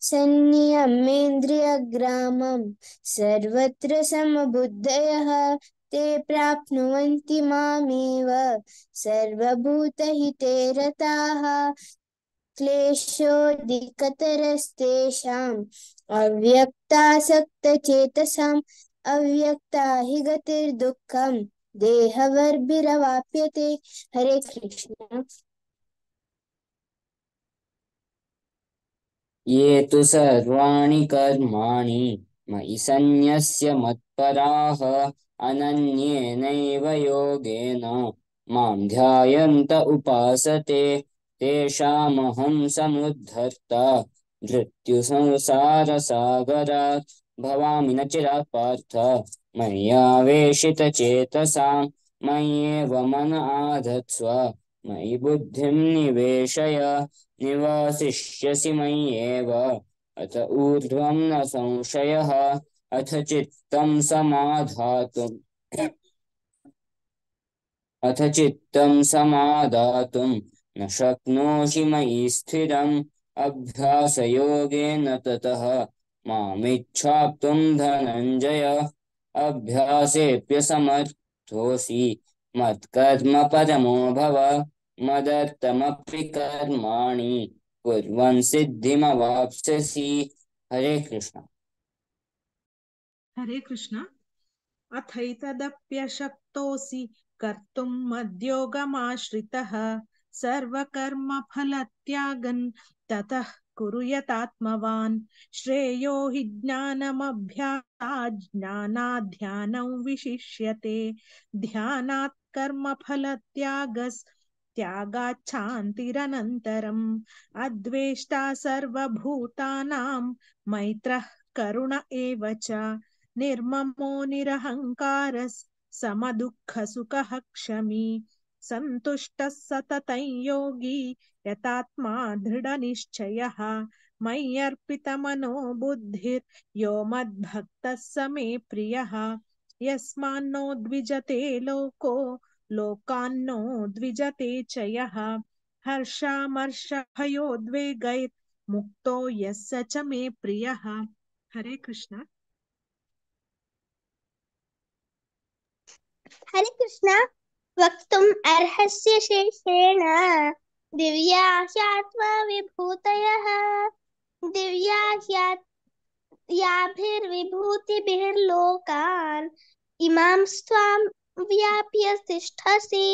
सन्नियम्येन्द्रियग्रामं सर्वत्र समबुद्धयः ते प्राप्नुवन्ति मामेव सर्वभूतहिते रताः क्लेशोऽधिकतरस्तेषाम् अव्यक्तासक्तचेतसाम् अव्यक्ता हि गतिर्दुःखम् देहवर्भिरवाप्यते। हरे कृष्ण। ये तु सर्वाणि कर्माणि मयि सन्न्यस्य मत्पराः अनन्येनैव योगेन मां ध्यायन्त उपासते तेषामहं समुद्धर्ता मृत्युसंसारसागरात् भवामि न चिरात् पार्थ मय्यावेशितचेतसां मय्येव मन आधत्स्व मयि बुद्धिं निवेशय निवासिष्यसि मय्येव अथ ऊर्ध्वं न संशयः अथ चित्तं समादातुं न शक्नोषि मयि स्थिरम् अभ्यासयोगेन ततः मामिच्छाप्तुं धनञ्जय अभ्यासेऽप्यसमर्थोऽसि मत्कर्म परमो भव मदर्थमपि कर्माणि कुर्वन् सिद्धिमवाप्स्यसि। हरे कृष्ण। हरे कृष्ण। अथैतदप्यशक्तोऽसि कर्तुम् मद्योगमाश्रितः सर्वकर्मफलत्यागन् ततः कुरु यतात्मवान् श्रेयो हि ज्ञानमभ्यासात् ध्यानं विशिष्यते ध्यानात् कर्मफलत्यागाच्छान्तिरनन्तरम् अद्वेष्टा सर्वभूतानां मैत्रः करुण एव च निर्ममो निरहङ्कारः समदुःखसुखः क्षमी सन्तुष्टः सततं योगी यतात्मा दृढनिश्चयः मय्यर्पितमनो बुद्धिर्यो मद्भक्तः स मे प्रियः यस्मान्नो द्विजते लोको लोकान्नो द्विजते च यः हर्षामर्षभयोद्वेगैर्मुक्तो यः स च मे प्रियः। हरे कृष्ण। हरे कृष्ण। वक्तुम् अर्हस्य शेषेण दिव्याह्यात्मविभूतयः दिव्याह्याभिर्विभूतिभिर्लोकान् इमां स्वां व्याप्य तिष्ठसि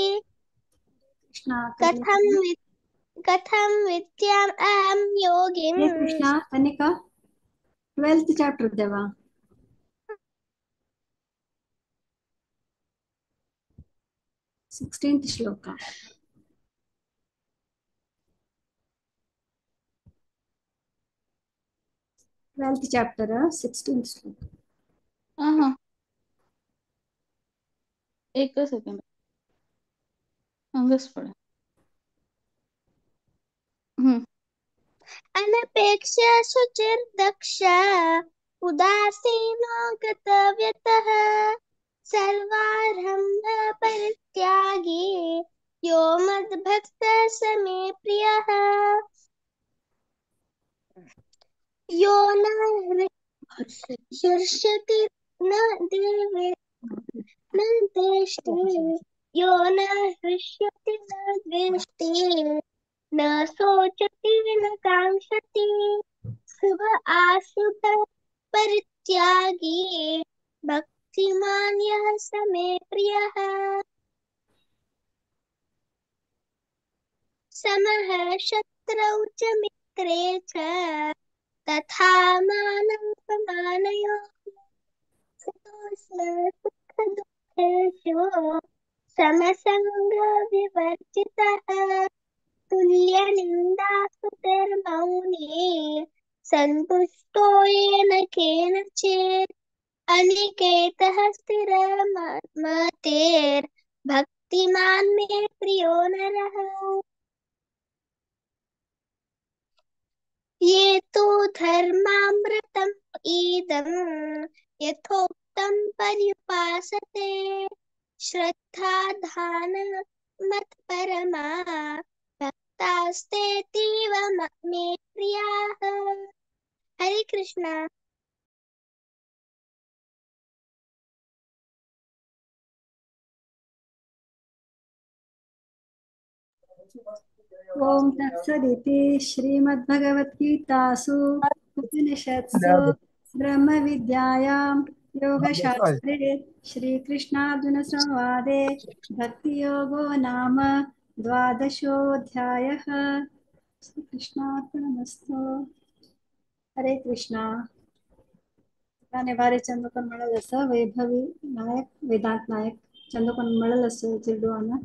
कथं विद्याम् अहं योगिम्। हरे कृष्ण। तनिका 12th chapter देवा 16th श्लोक 12th chapter 16th श्लोक। हाँ एक सेकंड अंगस पड़ा। अनपेक्ष शुचिर्दक्ष उदासीनो गतव्यतः सर्वारम्भ परित्यागी यो मद्भक्तः स मे प्रियः यो न हृष्यति न द्वेष्टि यो न हृष्यति न द्वेष्टि न शोचति न कांक्षति शुभ आशुभ परित्यागी भक्तिमान् यः स मे प्रियः समः शत्रौ च मित्रे च तथा मानापमानयोः सुखदुःखेषु समसङ्गविवर्जितः तुल्यनिन्दास्तुतिर्मौनी सन्तुष्टो येन केनचित् अनिकेतः स्थिरमतेर्भक्तिमान् मे प्रियो नरः ये तु धर्मामृतम् इदं यथोक्तं पर्युपासते श्रद्धाधान मत्परमा भक्तास्तेतीव मे प्रियाः। हरे कृष्णा। ओम तत्सदिति श्रीमद्भगवद्गीतासु उपनिषत्सु ब्रह्मविद्यायां योगशास्त्रे श्रीकृष्णार्जुनसंवादे भक्तियोगो नाम द्वादशोऽध्यायः। श्रीकृष्णार्पणमस्तु। हरे कृष्णा। भारी चंदोकन मळल असं वैभवी नायक वेदांत नायक चंदोकन मळल असं चिरडुआना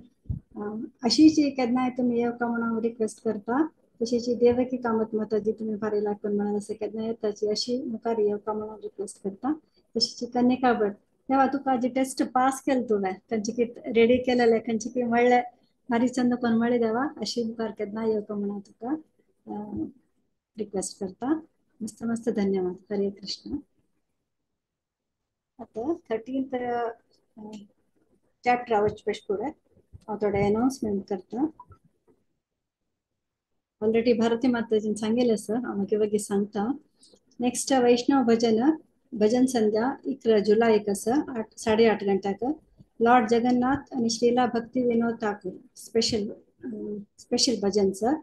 अशीची केदनाय तुम्ही येवका म्हणून रिक्वेस्ट करता तशीची देवकी कामत माताजी तुम्ही भारी लागून म्हणून असं केदनाय येताची अशी मुखार येवका म्हणून रिक्वेस्ट करता तशीची कन्यका भट तेव्हा तुका जी टेस्ट पास केलं तुला खंयची की रेडी केलेले खंयची की म्हणले भारी चंदोकन मळी देवा अशी मुखार केदनाय येवका म्हणून तुका रिक्वेस्ट करता। मस्त मस्त धन्यवाद। हरे कृष्ण। आता 13th चॅप्टर आवच पुढे थोडे अनाउन्समेंट करता। ऑलरेडी भारती माताजीन सांगेल असं आमगे बघी सांगता। नेक्स्ट वैष्णव भजन संध्या 11 जुलै असं 8:30 गंटाक लॉर्ड जगन्नाथ आणि श्रीला भक्ती विनोद ठाकूर स्पेशल भजनचं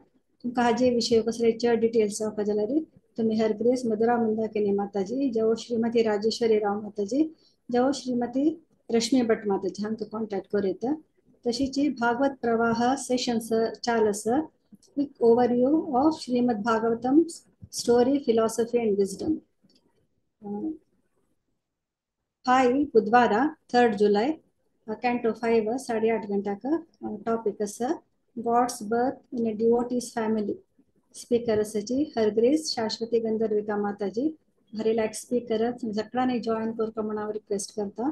तुमका हाजे विषय कसले चड डिटेल्स जावपा जाल्यार तुम्ही हरग्रेस मधुरा मंदाकिनी माताजी जावं श्रीमती राजेश्वरी राव माताजी जावं श्रीमती रश्मी भट माताजी हांकां कॉन्टॅक्ट करीत। तशीची भागवत प्रवाह सेशन्स चाल आसा quick overview of Shrimad Bhagavatam story philosophy and wisdom. हाई बुधवारा 3rd जुलै कॅन्टो 5 8:30 गंटाक टॉपिक आसा God's birth in a devotee's family. Speaker आसाची हरग्रेस शाश्वती गंधर्विका माताजी भारी लायक स्पीकर सगळ्यांनी जॉईन करता म्हणून हांव रिक्वेस्ट करता।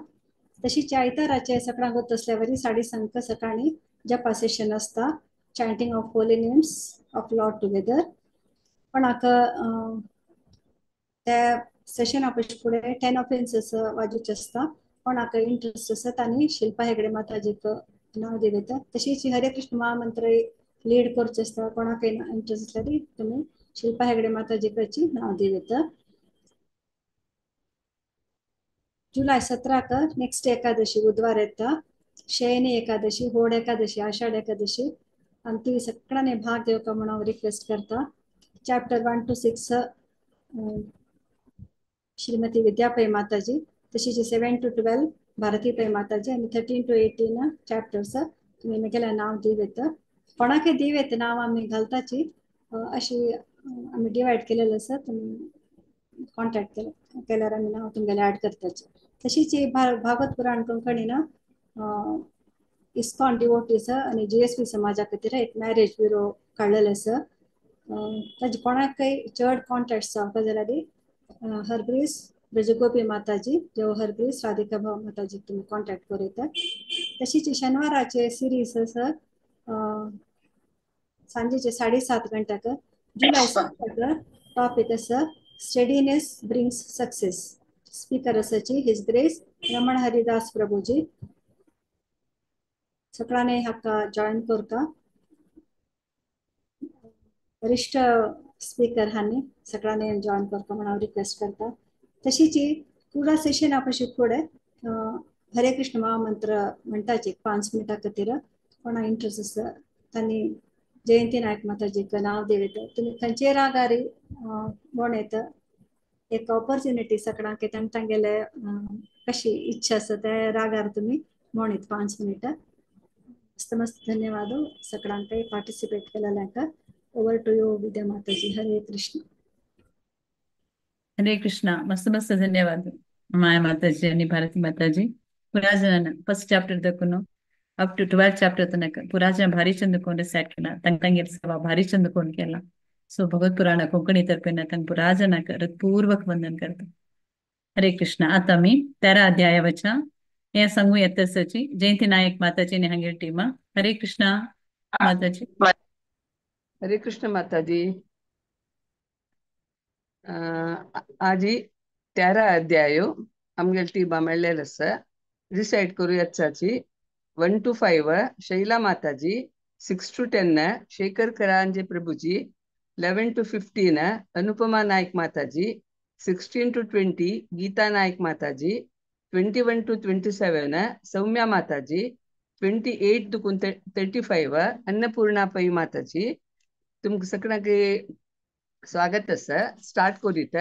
तशीच आयताराचे सकाळ होत असल्यावरी 5:30 सकाळी जपा सेशन असता chanting of Holi names of Lord together पण हाका त्या सेशन पुढे 10 ऑफेन्सेस वाजूचे असता पण हाका इंटरेस्ट आसा आनी शिल्पा हेगडे माताजीक नाव दिता। तशीच हरे कृष्ण महामंत्र लीड करचे असता कोणाक इंटरेस्ट असल्यार तुम्ही शिल्पा हेगडे माताजीची नाव दिता। जुलै 17 नेक्स्ट एकादशी बुधवार येता शयनी एकादशी होड एकादशी आषाढ एकादशी आणि ती सगळ्यांनी भाग घेवका म्हणून रिक्वेस्ट करता। चॅप्टर 1 to 6 श्रीमती विद्यापै माताजी तशीच 7 to 12 भारती पै माताजी आणि 13 to 18 चॅप्टर्स तुम्ही म्हगेल्या नाव दिवेत कोणाके दिवेत नाव आम्ही घालताची अशी आम्ही डिवाइड केलेलं आसा तुम्ही कॉन्टॅक्ट केल्यार आम्ही नाव तुमगेले ऍड करताची। तशीच भागवत पुराण कोंकणी ना इस्कॉन डिवोटीज आणि GSP समाजा खातीर एक मॅरेज ब्युरो काडलेलो आसा ताजे कोणाकय चड कॉन्टॅक्ट जावपा जाल्यार हरग्रेस ब्रजगोपी माताजी जो हरग्रेस राधिका भाव माताजी तुम्ही कॉन्टॅक्ट करीता। तशीच शनिवाराचे सिरीज आसा सांजेचे 7:30 गंटाक जुलै 7 टॉपिक आसा स्टेडीनेस ब्रिंग्स सक्सेस। स्पीकर आसाची हिज ग्रेस रमण हरिदास प्रभुजी सगळ्यांनी हाका जॉईन करता। वरिष्ठ स्पीकर हांनी सगळ्यांनी जॉईन करता म्हणून रिक्वेस्ट करता। तशीच पुरा सेशन आपशी फुडें हरे कृष्ण महामंत्र म्हणटाची 5 मिनटां खातीर कोणा इंटरेस्ट आसा तांणी जयंती नायक माताजीक नाव दिता तुम्ही खंयचे रागारी म्हणत एक ऑपॉर्च्युनिटी सगळ्यांक तांगेले कशी इच्छा आसा त्या रागार तुम्ही म्हणत 5 मिनिटां। मस्त मस्त धन्यवाद सगळ्यांक पार्टिसिपेट केलेल्यांक। ओवर टू यू विद्या माताजी। हरे कृष्ण। हरे कृष्णा। मस्त मस्त धन्यवाद माया माताजी आणि भारती माताजी पुराजन फर्स्ट चॅप्टर दकुनो अप टू 12 चॅप्टर तनक पुराजन भारी चंद कोण रिसाइट केला तांकांगेर सभा भारी चंद कोण केला सो भगवत पुराण कोंकणी तर्फे तांकां पुराजनाक हृदयपूर्वक वंदन करता। हरे कृष्ण. आता मी 13 अध्यायावच्या या संगू यत्तसची जयंती नायक माताजी ने हांगेल टीमा. हरे कृष्ण माताजी. हरे कृष्ण माताजी. आजी 13 अध्यायो आमगेल टीमा मेळ्ळेले आसा. रिसाइट करूयात चाची. 1 to 5 शैला माताजी, 6 to 10 Shekhar करांजे Prabhuji, 11 to 15 Anupama नायक माताजी, 16 to 20 गीता नायक माताजी, 21 to 27 सौम्या माताजी, 28 to 35 अन्नपूर्णा पै माताजी. तुमकां सगळ्यांक स्वागत आसा. स्टार्ट करीत.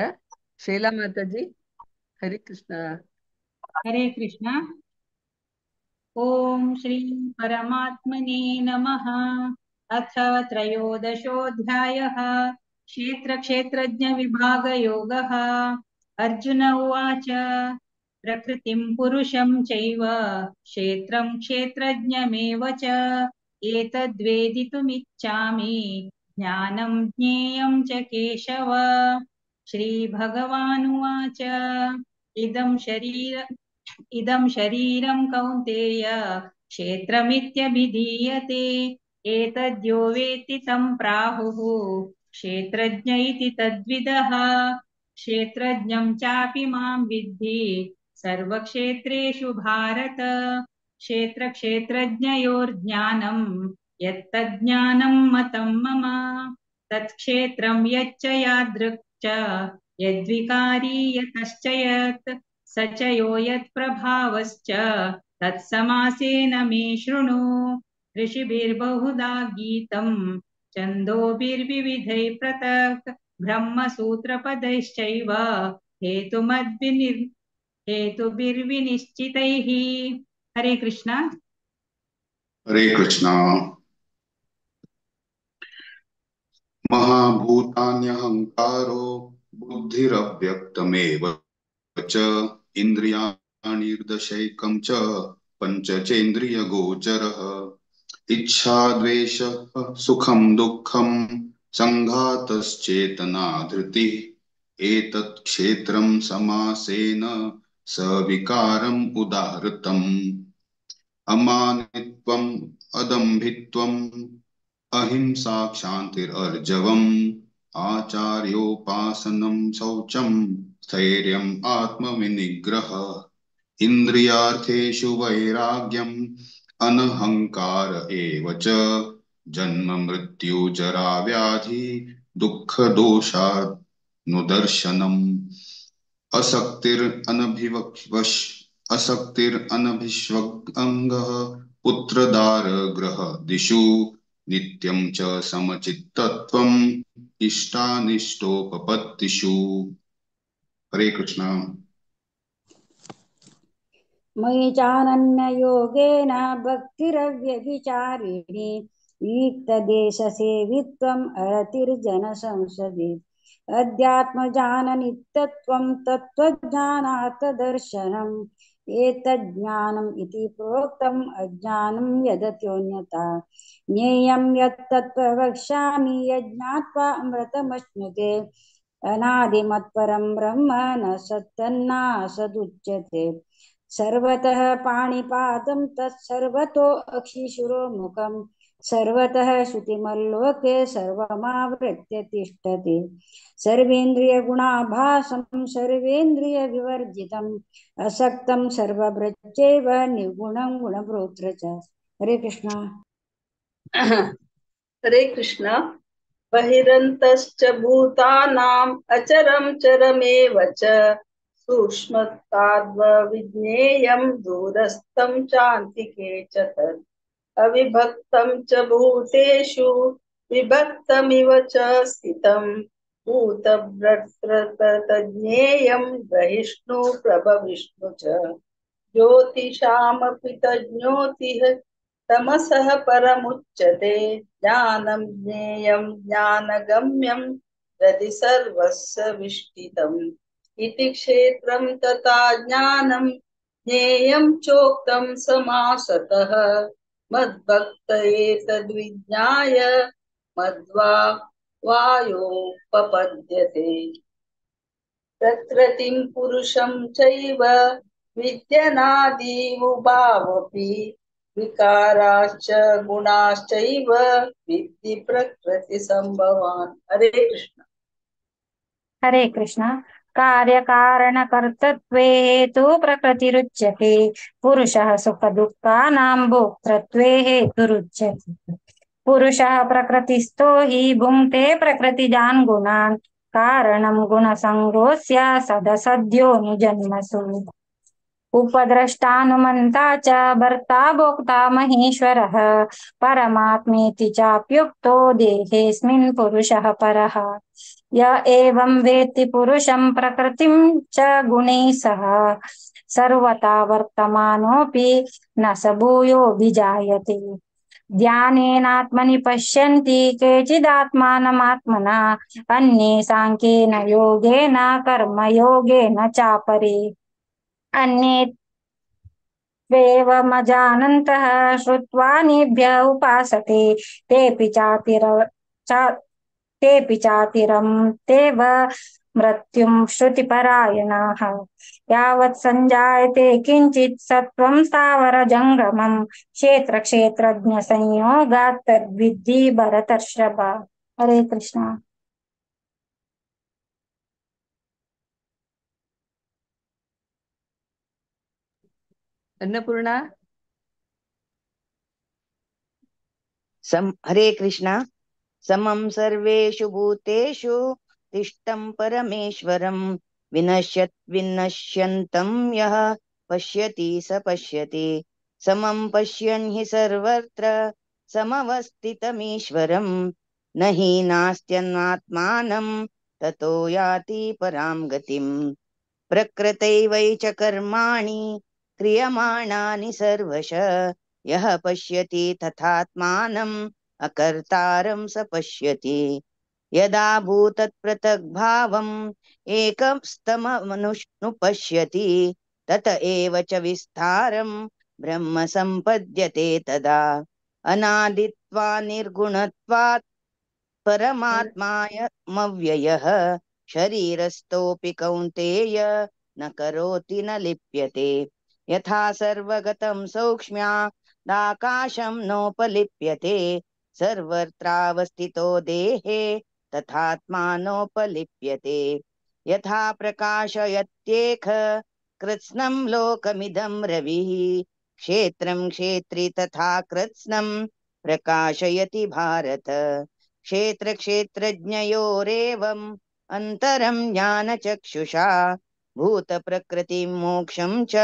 शैला माताजी. हरे कृष्ण. हरे कृष्ण. ओम श्री परमात्मने नमः. अथ त्रयोदशोऽध्यायः क्षेत्रक्षेत्रज्ञविभागयोगः. अर्जुन उवाच प्रकृतिं पुरुषं चैव क्षेत्रं क्षेत्रज्ञमेव च एतद्वेदितुमिच्छामि ज्ञानं ज्ञेयं च केशव. श्रीभगवानुवाच इदं शरीरं कौन्तेय क्षेत्रमित्यभिधीयते. एतद्यो वेत्ति तं प्राहुः क्षेत्रज्ञ इति तद्विदः. क्षेत्रज्ञं चापि मां विद्धि सर्वक्षेत्रेषु भारत. क्षेत्रक्षेत्रज्ञयोर्ज्ञानं यत्तज्ज्ञानं मतं मम. तत्क्षेत्रं यच्च यादृक् च यद्विकारी यतश्च यत् स च यो यत्प्रभावश्च तत्समासेन मे शृणु. ऋषिभिर्बहुधा गीतं छन्दोभिर्विविधैः पृथक् ब्रह्मसूत्रपदैश्चैव हेतुभिर्विनिश्चितैः. हरे कृष्ण. हरे कृष्ण. महाभूतान्यहंकारो बुद्धिरव्यक्तमेव च इन्द्रियाणि च पञ्चचेन्द्रियगोचरः. इच्छा द्वेषः सुखं दुःखं संघातश्चेतना धृतिः. एतत् क्षेत्रं समासेन सविकारम् उदाहृतम्. अमानित्वम् अदम्भित्वम् अहिंसा क्षान्तिरर्जवम् आचार्योपासनं शौचं स्थैर्यम् आत्मविनिग्रह. इन्द्रियार्थेषु वैराग्यम् अनहंकार एव च जन्म मृत्यु जरा व्याधि दुःख दोषानुदर्शनम्. असक्तिरनभिष्वङ्गः पुत्रदार ग्रह दिशु नित्यं च समचित्तत्वम् इष्टानिष्टोपपत्तिषु. हरे कृष्ण. मयि चानन्ययोगेन भक्तिरव्यभिचारिणी युक्तदेशसेवित्वम् अरतिर्जनसंसदि. अध्यात्मज्ञाननित्यत्वं तत्त्वज्ञानार्थदर्शनम्. एतज्ज्ञानम् इति प्रोक्तम् अज्ञानं यदतोऽन्यथा. ज्ञेयं यत्तत् प्रवक्ष्यामि यज्ञात्वा अमृतमश्नुते. अनादिमत्परं ब्रह्म न सत्तन्नासदुच्यते. सर्वतः पाणिपादं तत्सर्वतो अक्षिशिरोमुखं. सर्वतः श्रुतिमल्लोके सर्वमावृत्य तिष्ठति. सर्वेन्द्रियगुणाभासं सर्वेन्द्रियविवर्जितम् असक्तं सर्वभृच्चैव निर्गुणं गुणभोक्तृ च. हरे कृष्ण. हरे कृष्ण. बहिरन्तश्च भूतानाम् अचरं चरमेव च सूक्ष्मत्वाद्विज्ञेयं दूरस्थं चान्तिके च तत्. अविभक्तं च भूतेषु विभक्तमिव च स्थितं. भूतभर्तृतज्ञेयं ग्रहिष्णु प्रभविष्णु च. ज्योतिषामपि तज्ज्योतिः तमसः परमुच्यते. ज्ञानं ज्ञेयं ज्ञानगम्यं हृदि सर्वस्य विष्ठितम्. इति क्षेत्रं तथा ज्ञानं ज्ञेयं चोक्तं समासतः. मद्भक्त प्रकृतिं पुरुषं चैव विद्यनादीवुभावपि विकाराश्च गुणाश्चैव विद्धि प्रकृतिसम्भवान्। हरे कृष्ण। हरे कृष्ण। कार्यकारणकर्तृत्वे हेतु प्रकृतिरुच्यते। पुरुषः सुखदुःखानां भोक्तृत्वे हेतुरुच्यते। पुरुषः प्रकृतिस्थो हि भुङ्क्ते प्रकृतिजान् गुणान्। कारणं गुणसङ्गोऽस्य सदसद्यो निजन्मसु। उपद्रष्टानुमन्ता च भर्ता भोक्ता महेश्वरः। परमात्मेति चाप्युक्तो देहेऽस्मिन् पुरुषः परः। य एवं वेत्ति पुरुषं प्रकृतिं च गुणैः सह सर्वथा वर्तमानोऽपि न स भूयोऽभिजायते। ध्यानेनात्मनि पश्यन्ति केचिदात्मानमात्मना अन्ये साङ्ख्येन योगेन कर्मयोगेन चापरे अन्ये त्वेवमजानन्तः श्रुत्वानिभ्य उपासते तेऽपि चातिरं तेव मृत्युं श्रुतिपरायणाः। यावत् सञ्जायते किञ्चित् सत्त्वं स्थावरजङ्गमं क्षेत्रक्षेत्रज्ञसंयोगात् तद्विद्धि भरतर्षभ। हरे कृष्ण। अन्नपूर्णा। हरे कृष्ण। समं सर्वेषु भूतेषु तिष्ठं परमेश्वरं विनश्यन्तं यः पश्यति स पश्यति। समं पश्यन् हि सर्वत्र समवस्थितमीश्वरं न हि नास्त्यन्नात्मानं ततो याति परां गतिम्। प्रकृतैवै च कर्माणि क्रियमाणानि सर्वशः यः पश्यति तथात्मानम् अकर्तारं स पश्यति। यदा भूतत्पृथग्भावम् एकस्तमनुपश्यति तत एव च विस्तारं ब्रह्म सम्पद्यते तदा। अनादित्वा निर्गुणत्वात् परमात्मायमव्ययः शरीरस्थोऽपि कौन्तेय न करोति न लिप्यते। यथा सर्वगतं सौक्ष्म्यादाकाशं नोपलिप्यते सर्वत्रावस्थितो देहे तथात्मानोपलिप्यते। यथा प्रकाशयत्येक कृत्स्नं लोकमिदं रविः क्षेत्रं क्षेत्री तथा कृत्स्नं प्रकाशयति भारत। क्षेत्रक्षेत्रज्ञयोरेवम् अन्तरं ज्ञानचक्षुषा भूतप्रकृतिं मोक्षं च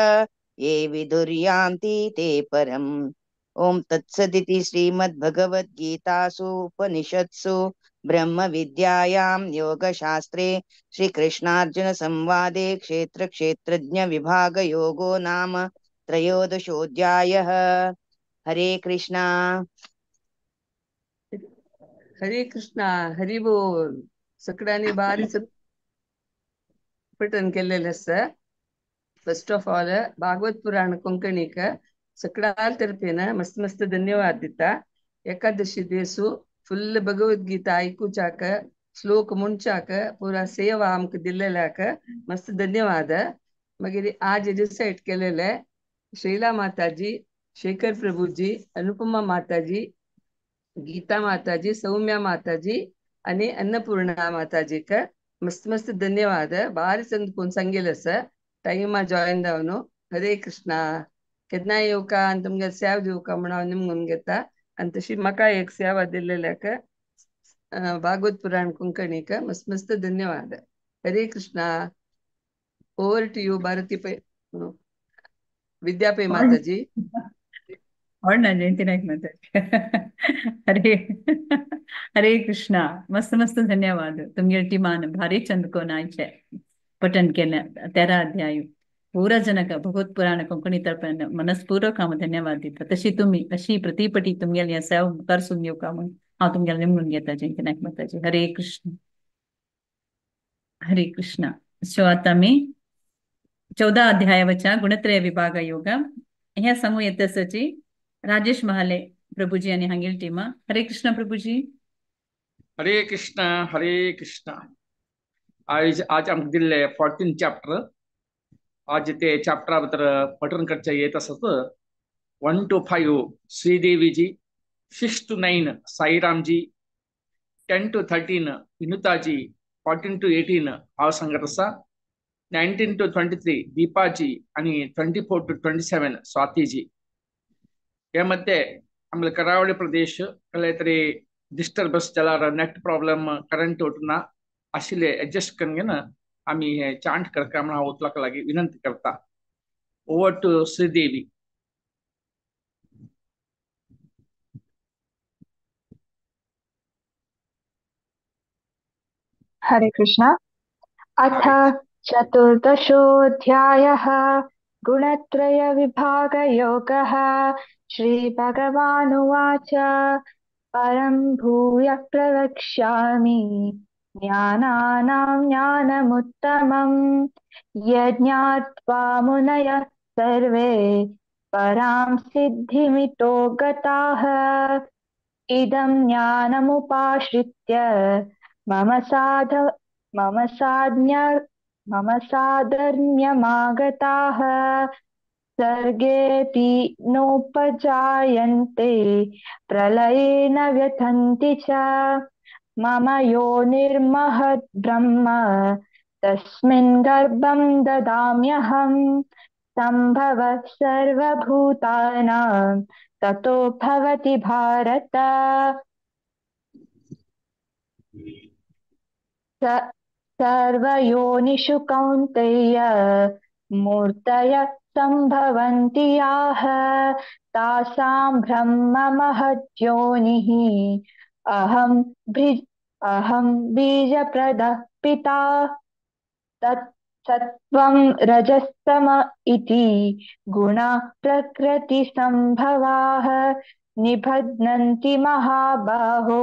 ये विदुर्यान्ति ते परम्। ओम तत्सदिति श्रीमद्भगवद्गीतासु उपनिषत्सु ब्रह्मविद्यायां योगशास्त्रे श्रीकृष्णार्जुन संवादे क्षेत्रक्षेत्रज्ञ विभागयोगो नाम त्रयोदशोऽध्यायः। हरे कृष्णा। हरे कृष्णा. हरी बोल. सगळ्यांनी बारीच पठण केलेलं असतं. फर्स्ट ऑफ ऑल भागवत पुराण कोंकणीक सगळ्या तर्फेन मस्त मस्त धन्यवाद दिता. एकादशी दिवसू फुल भगवद्गीता ऐकूच्याक श्लोक म्हणच्याक पुरा सेवा आमकां दिलेल्याक मस्त धन्यवाद. मागीर आज डिसायड केलेले शैला माताजी, शेखर प्रभुजी, अनुपमा माताजी, गीता माताजी, सौम्या माताजी आणि अन्नपूर्णा माताजीक मस्त मस्त धन्यवाद. बारी चंद कोण सांगेल सर टाइमा जॉईन जावन. हरे कृष्णा. केन्नाय येवका आनी तुमगे सेवा दिवका म्हणून हांव निमगून घेता. आनी तशी म्हाका एक सेवा दिलेल्याक भागवत पुराण कोंकणीक मस्त मस्त धन्यवाद. Hare Krishna. Over to you Bharati Pai Vidya Pai माताजी. ना जयंती नाईक माताजी. हरे हरे कृष्णा. मस्त मस्त धन्यवाद. तुमगे टिमान भारी चंद कोण आयचे पठण केलं 13 अध्याय पूरा जनक भगवत पुराण कोंकणी तर्फे मनस्पूर्वक हांव धन्यवाद दिता. तशी तुम्ही अशी प्रतिपटी तुमगेली या सेवा करसून येवका म्हणून हांव तुमगेले निमून घेता जयंती नाईक माताजी. हरे कृष्ण. हरे कृष्णा. सो आता मी 14 अध्यायावरच्या गुणत्रय विभाग योग ह्या सांगू येतसची राजेश महाले प्रभुजी आणि हांगेल टीमा. हरे कृष्ण प्रभुजी. हरे कृष्ण. हरे कृष्ण. आज आमगेले 14 चॅप्टर आज ते चॅप्टर भितर पठण करचे येत असत 1 to 5 श्रीदेवीजी 6 to 9 साईरामजी 10 to 13 विनुताजी 14 to 18 हांव सांगत आसा 19 to 23 दीपाजी आणि 24 to 27 स्वातीजी या मध्ये आमले करावळी प्रदेश कलेतरी डिस्टर्बन्स जाल्यार नेट प्रॉब्लम करंट उठना आशिल्ले एडजस्ट करून आम्ही हे चांट करता म्हणून हांव तुका लागीं विनंती करता ओवर टू श्रीदेवी हरे कृष्ण अथ चतुर्दशोऽध्यायः गुणत्रयविभागयोगः श्रीभगवानुवाच परं भूयः प्रवक्ष्यामि ज्ञानानां ज्ञानमुत्तमं यज्ञात्वा मुनयः सर्वे परां सिद्धिमितो गताः इदं ज्ञानमुपाश्रित्य मम साधर्म्यमागताः सर्गेऽपि नोपजायन्ते प्रलये न व्यथन्ति च मम योनिर्महद् ब्रह्म तस्मिन् गर्भं ददाम्यहं सम्भवः सर्वभूतानां ततो भवति भारत सर्वयोनिषु कौन्तेय मूर्तयः सम्भवन्ति याः तासां ब्रह्म महद्योनिः अहं बीजप्रदः पिता तत्सत्त्वं रजस्तम इति गुणाः प्रकृतिसम्भवाः निबध्नन्ति महाबाहो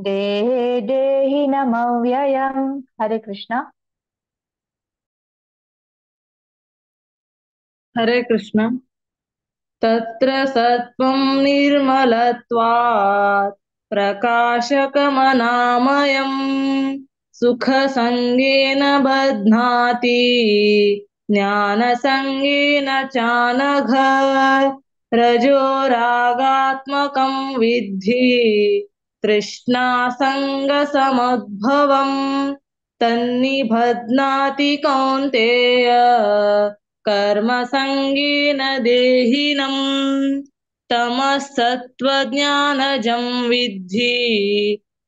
देहे देहिनमव्ययम् हरे कृष्ण हरे कृष्ण तत्र सत्त्वं निर्मलत्वात् प्रकाशकमनामयम् सुखसङ्गेन बध्नाति ज्ञानसङ्गेन चानघ रजोरागात्मकं विद्धि तृष्णासङ्गसमुद्भवम् तन्निबध्नाति कौन्तेय कर्मसङ्गेन देहिनम् तमसत्त्वज्ञानजं विद्धि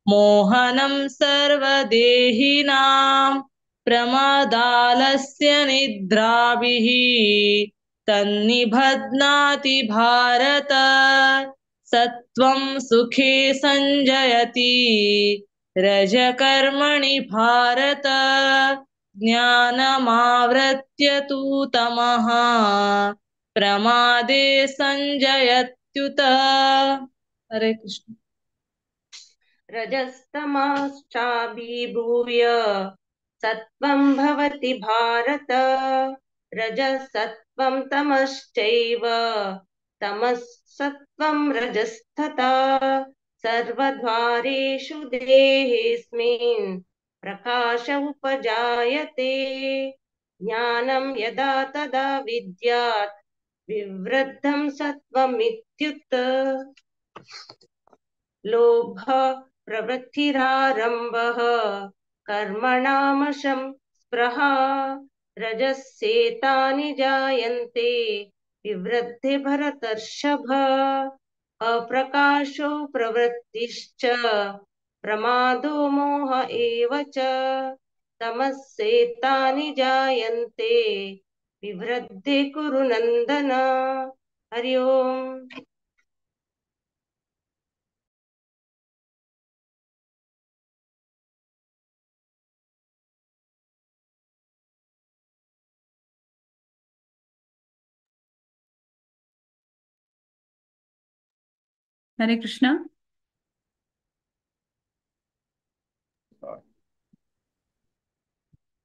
मोहनं सर्वदेहिनां प्रमादालस्य निद्राभिः तन्निबध्नाति भारत सत्त्वं सुखे संजयति रजकर्मणि भारत ज्ञानमावृत्य तु तमः प्रमादे संजयत्युत हरे कृष्ण रजस्तमश्चाभिभूय सत्त्वं भवति भारत रजसत्त्वं तमश्चैव तमसत्त्वं रजस्तथा सर्वद्वारेषु देहेऽस्मिन् प्रकाश उपजायते ज्ञानं यदा तदा विद्यात् विवृद्धं सत्त्वमित्युत लोभ प्रवृत्तिरारम्भः कर्मणामशं स्पृहा रजस्येतानि जायन्ते विवृद्धे भरतर्षभ अप्रकाशो प्रवृत्तिश्च प्रमादो मोह एव च तमस्येतानि जायन्ते विवृद्धे कुरु नन्दन हरि ओम् हरे कृष्ण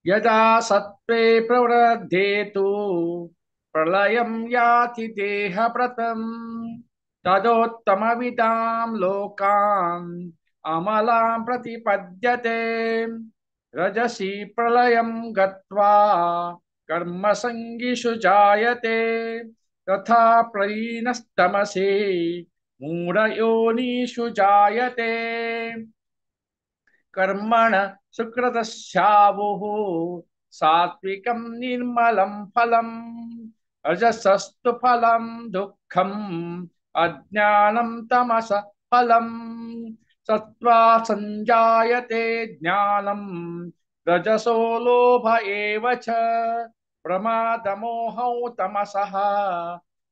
यदा सत्त्वे प्रवृद्धेतु प्रलयं याति देहप्रतं तदोत्तमविदां लोकान् अमलां प्रतिपद्यते रजसी प्रलयं गत्वा कर्मसङ्गिषु जायते तथा प्रलीनस्तमसि मूढयोनिषु जायते कर्मण सुकृतस्यावुः सात्विकं निर्मलं फलम् रजसस्तु फलं दुःखम् अज्ञानं तमस फलम् सत्त्वा संजायते ज्ञानम् रजसो लोभ एव च प्रमादमोहौ तमसः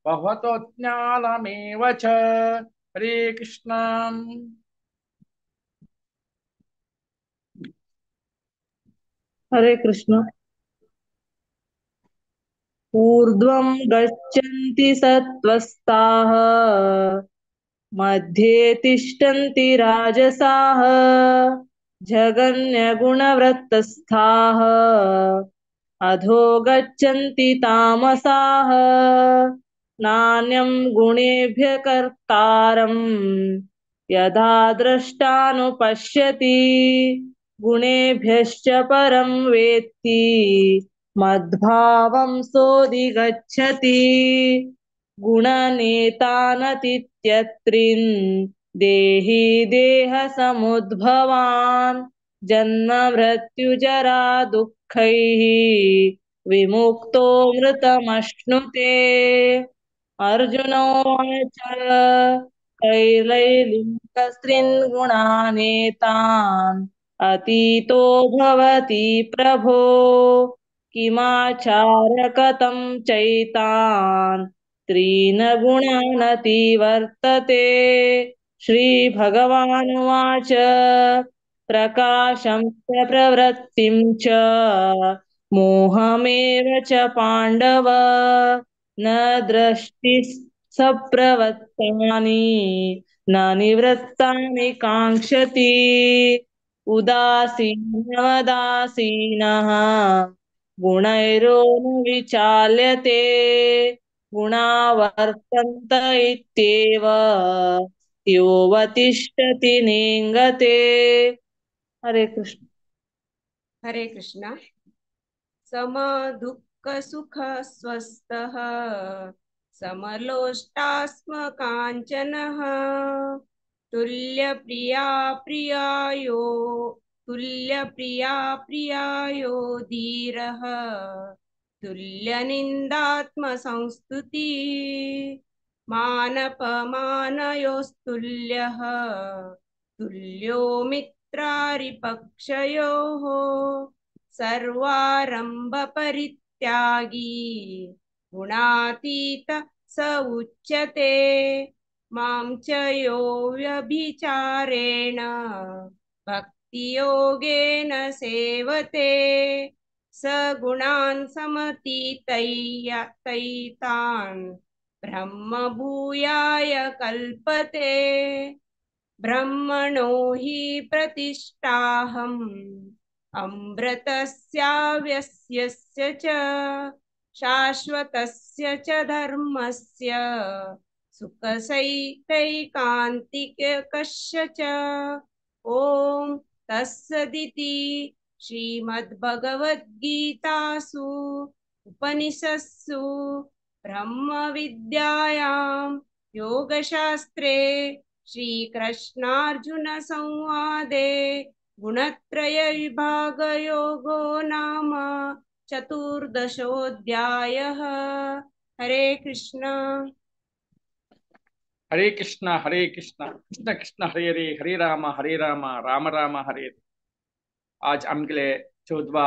भवतो ज्ञानमेव च। हरे कृष्ण। हरे कृष्ण। ऊर्ध्वं गच्छन्ति सत्त्वस्ताः मध्ये तिष्ठन्ति राजसाः जगन्यगुणवृत्तस्थाः अधो गच्छन्ति तामसाः नान्यं गुणेभ्यः कर्तारं यदा द्रष्टानुपश्यति गुणेभ्यश्च परं वेत्ति मद्भावं सोऽधिगच्छति गुणनेतानतीत्यत्रिन् देहि देहसमुद्भवान् जन्म मृत्युजरा दुःखैः विमुक्तो मृतमश्नुते। अर्जुनोवाच कैलैलिङ्गस्त्रीन् गुणानेतान् अतीतो भवति प्रभो किमाचार्य कथं चैतान् त्रीन् गुणानतिवर्तते। श्रीभगवानुवाच प्रकाशं च प्रवृत्तिं च मोहमेव च पाण्डव न दृष्टिः सप्रवृत्तानि न निवृत्तानि काङ्क्षति उदासीनवदासीनः गुणैरो न विचाल्यते गुणा वर्तन्त इत्येव योऽवतिष्ठति नेङ्गते। हरे कृष्ण। हरे कृष्ण। सम दुःख सुख स्वस्थः समलोष्टास्म काञ्चनः तुल्यप्रिया प्रियायो धीरः तुल्यनिन्दात्मसंस्तुति मानपमानयोस्तुल्यः तुल्यो मित्रारिपक्षयोः सर्वारंभ परित्यागी गुणातीत स उच्यते मां च यो व्यभिचारेण भक्तियोगेन सेवते स गुणान् समतीतैतान् ब्रह्म भूयाय कल्पते ब्रह्मणो हि प्रतिष्ठाहम् अमृतस्याव्यस्यस्य च शाश्वतस्य च धर्मस्य सुखसैतैकान्तिकस्य च। ॐ तत्सदिति श्रीमद्भगवद्गीतासु उपनिषत्सु ब्रह्मविद्यायां योगशास्त्रे श्रीकृष्णार्जुन संवादे गुणत्रय विभाग योगो नाम चतुर्दशोऽध्यायः। हरे कृष्ण। हरे कृष्ण कृष्ण कृष्ण हरे हरे हरे राम राम राम हरे हरे। आज आमगेले 14वा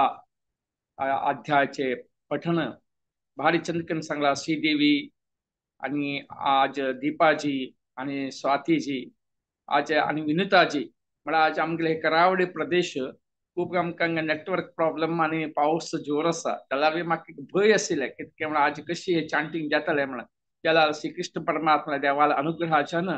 अध्यायाचे पठन भारीचंद सांगला श्रीदेवी आणि आज दीपाजी आणि स्वातीजी आज आणि विनुताजी मला आज आमगेले करावडे प्रदेश खूप आमकां नेटवर्क प्रॉब्लेम आणि पाऊस जोर आसा त्याला म्हाका भंय आशिल्ले कित्याक म्हणल्यार आज कशी हे चांटिंग जातले म्हणून त्याला श्रीकृष्ण परमात्मा देवाला अनुग्रहाच्यान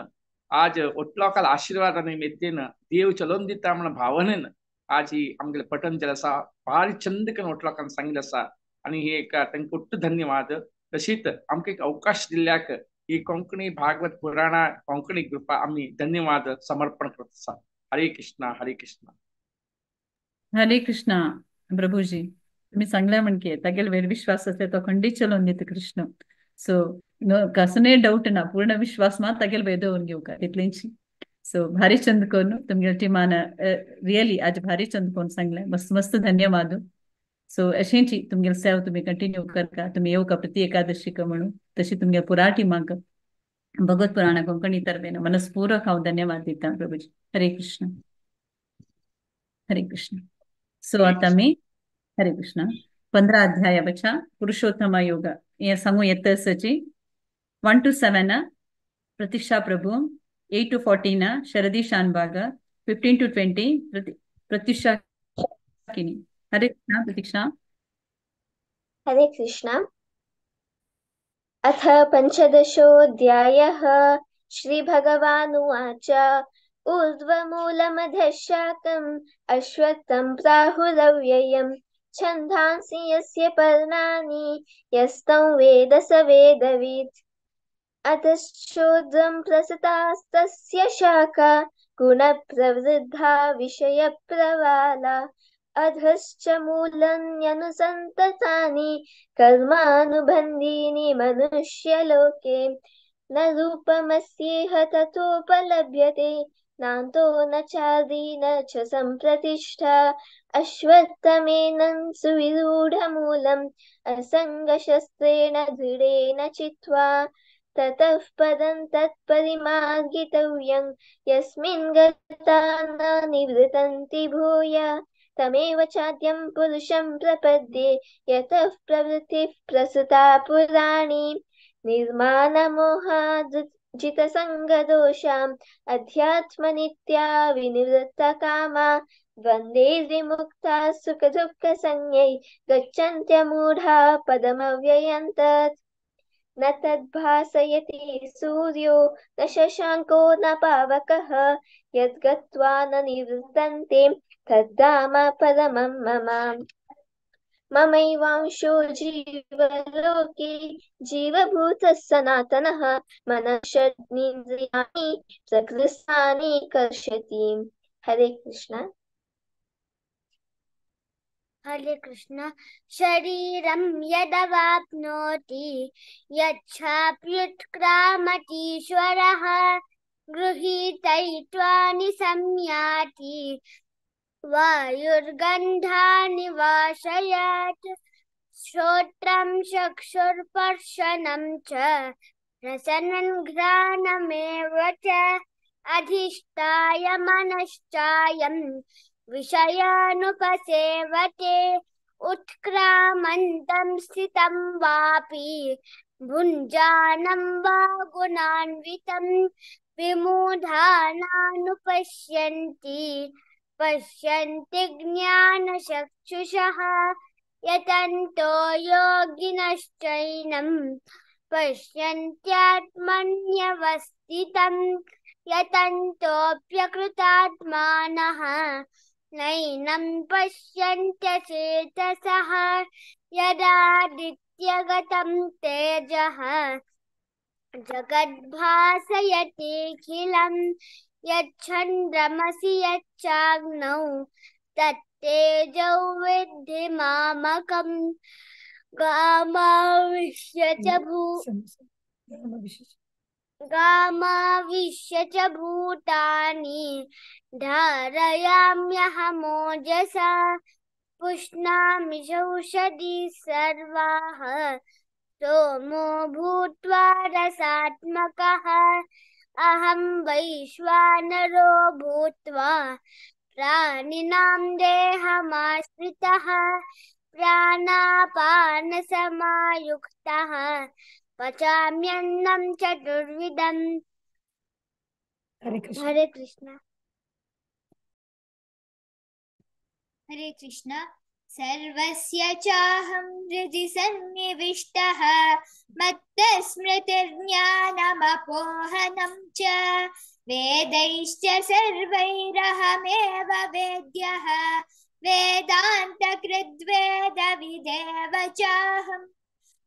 आज ओटलोकाल आशीर्वादाने निमित्तेन देव चलोवन दिता म्हणून भावनेन आज ही आमगेले पठन जें आसा भारी चंद करून ओटलोकांक सांगिल्लें आसा आनी हे एक तांकां खूब धन्यवाद। तशीच आमकां एक अवकाश दिल्ल्याक ही कोंकणी भागवत पुराणा कोंकणी ग्रुपा आमी धन्यवाद समर्पण करता। हरे कृष्ण हरे कृष्ण। हरे कृष्णा प्रभूजी तुम्ही चांगल्या म्हणके तागेल वेर विश्वास असते तो खंडीत चलोन दित कृष्ण सो कसने डाऊट ना पूर्ण विश्वास मा तागेल वेदोवन घेऊ का तितलींची सो भारी चंद कोन तुमगे टिमान रियली आज भारी चंद कोन सांगले मस्त मस्त धन्यवाद सो अशेंची तुमगे सेव तुम्ही कंटिन्यू करका तुम्ही येऊ का प्रति एकादशी का म्हणून तशी तुमगे पुरा टिमाक भगवत पुराण कोंकणी तरबेन मनस्पूर्वक हांव धन्यवाद दिता प्रभूजी हरे कृष्ण हरे कृष्ण सो आता मी हरे कृष्ण 15 अध्यायावच्या पुरुषोत्तम योग हे सांगू येत असची 1 to 7 Pratiksha Prabhu 8 to 14 शरदी Shanbhag 15 to 20 प्रतीक्षा किनी हरे कृष्ण प्रतीक्षा हरे कृष्ण अथ पञ्चदशोऽध्यायः श्रीभगवानुवाच ऊर्ध्वमूलमधः शाकम् अश्वत्थं प्राहुरव्ययम् छन्दांसि यस्य पर्णानि यस्तं वेद स वेदवित् अतश्चोर्ध्वं प्रसृतास्तस्य शाखा गुणप्रवृद्धा विषयप्रवाला अधश्च मूलन्यनुसन्ततानि कर्मानुबन्धीनि मनुष्यलोके न रूपमस्येह ततोपलभ्यते नान्तो न चार्दी न च सम्प्रतिष्ठा अश्वत्थमेनं सुविरूढमूलम् असङ्गशस्त्रेण दृढेन चित्वा ततः पदं तत्परिमार्गितव्यं यस्मिन् गता न निवृत्तन्ति भूय तमेव चाद्यं पुरुषं प्रपद्ये यतः प्रवृत्तिः प्रसृता पुराणी निर्माणमोहाजितसङ्गदोषाम् अध्यात्मनित्या विनिवृत्तकामा द्वन्द्वैर्विमुक्ता सुखदुःखसंज्ञै गच्छन्त्यमूढा पदमव्ययं तत् न तद्भासयति सूर्यो न शशाङ्को न पावकः यद्गत्वा न निवृत्तन्ते तद्धाम परमं मम ममैवांशो जीवलोके जीवभूतः सनातनः मनश्चेन्द्रियाणि प्रकृष्टानि कर्षति हरे कृष्ण हरे कृष्ण शरीरं यदवाप्नोति यच्छाप्युत्क्रामतीश्वरः गृहीतैत्वा निसंयाति वायुर्गन्धानि वाशयात् श्रोत्रं चक्षुर्स्पर्शनं च रसनं घ्राणमेव च अधिष्ठाय मनश्चायं विषयानुपसेवते उत्क्रामन्तं स्थितं वापि भुञ्जानं वा गुणान्वितं विमूढानानुपश्यन्ति पश्यन्ति ज्ञानचक्षुषः यतन्तो योगिनश्चैनं पश्यन्त्यात्मन्यवस्थितं यतन्तोऽप्यकृतात्मानः नैनं पश्यन्त्यचेतसः यदादित्यगतं तेजः जगद्भासयतेऽखिलं यच्छन्द्रमसि यच्चाग्नौ तत्तेजो विद्धि मामकम् गामाविश्य च भूतानि धारयाम्यहमोजसा पुष्णामि चौषधी सर्वाः सोमो भूत्वा रसात्मकः अहं वैश्वानरो भूत्वा प्राणिनां देहमाश्रितः प्राणापानसमायुक्तः पचाम्यन्नं चतुर्विधम् हरे कृष्ण हरे कृष्ण सर्वस्य चाहं हृदि सन्निविष्टः मत्तस्मृतिर्ज्ञानमपोहनं च वेदैश्च सर्वैरहमेव वेद्यः वेदान्तकृद्वेदविदेव चाहं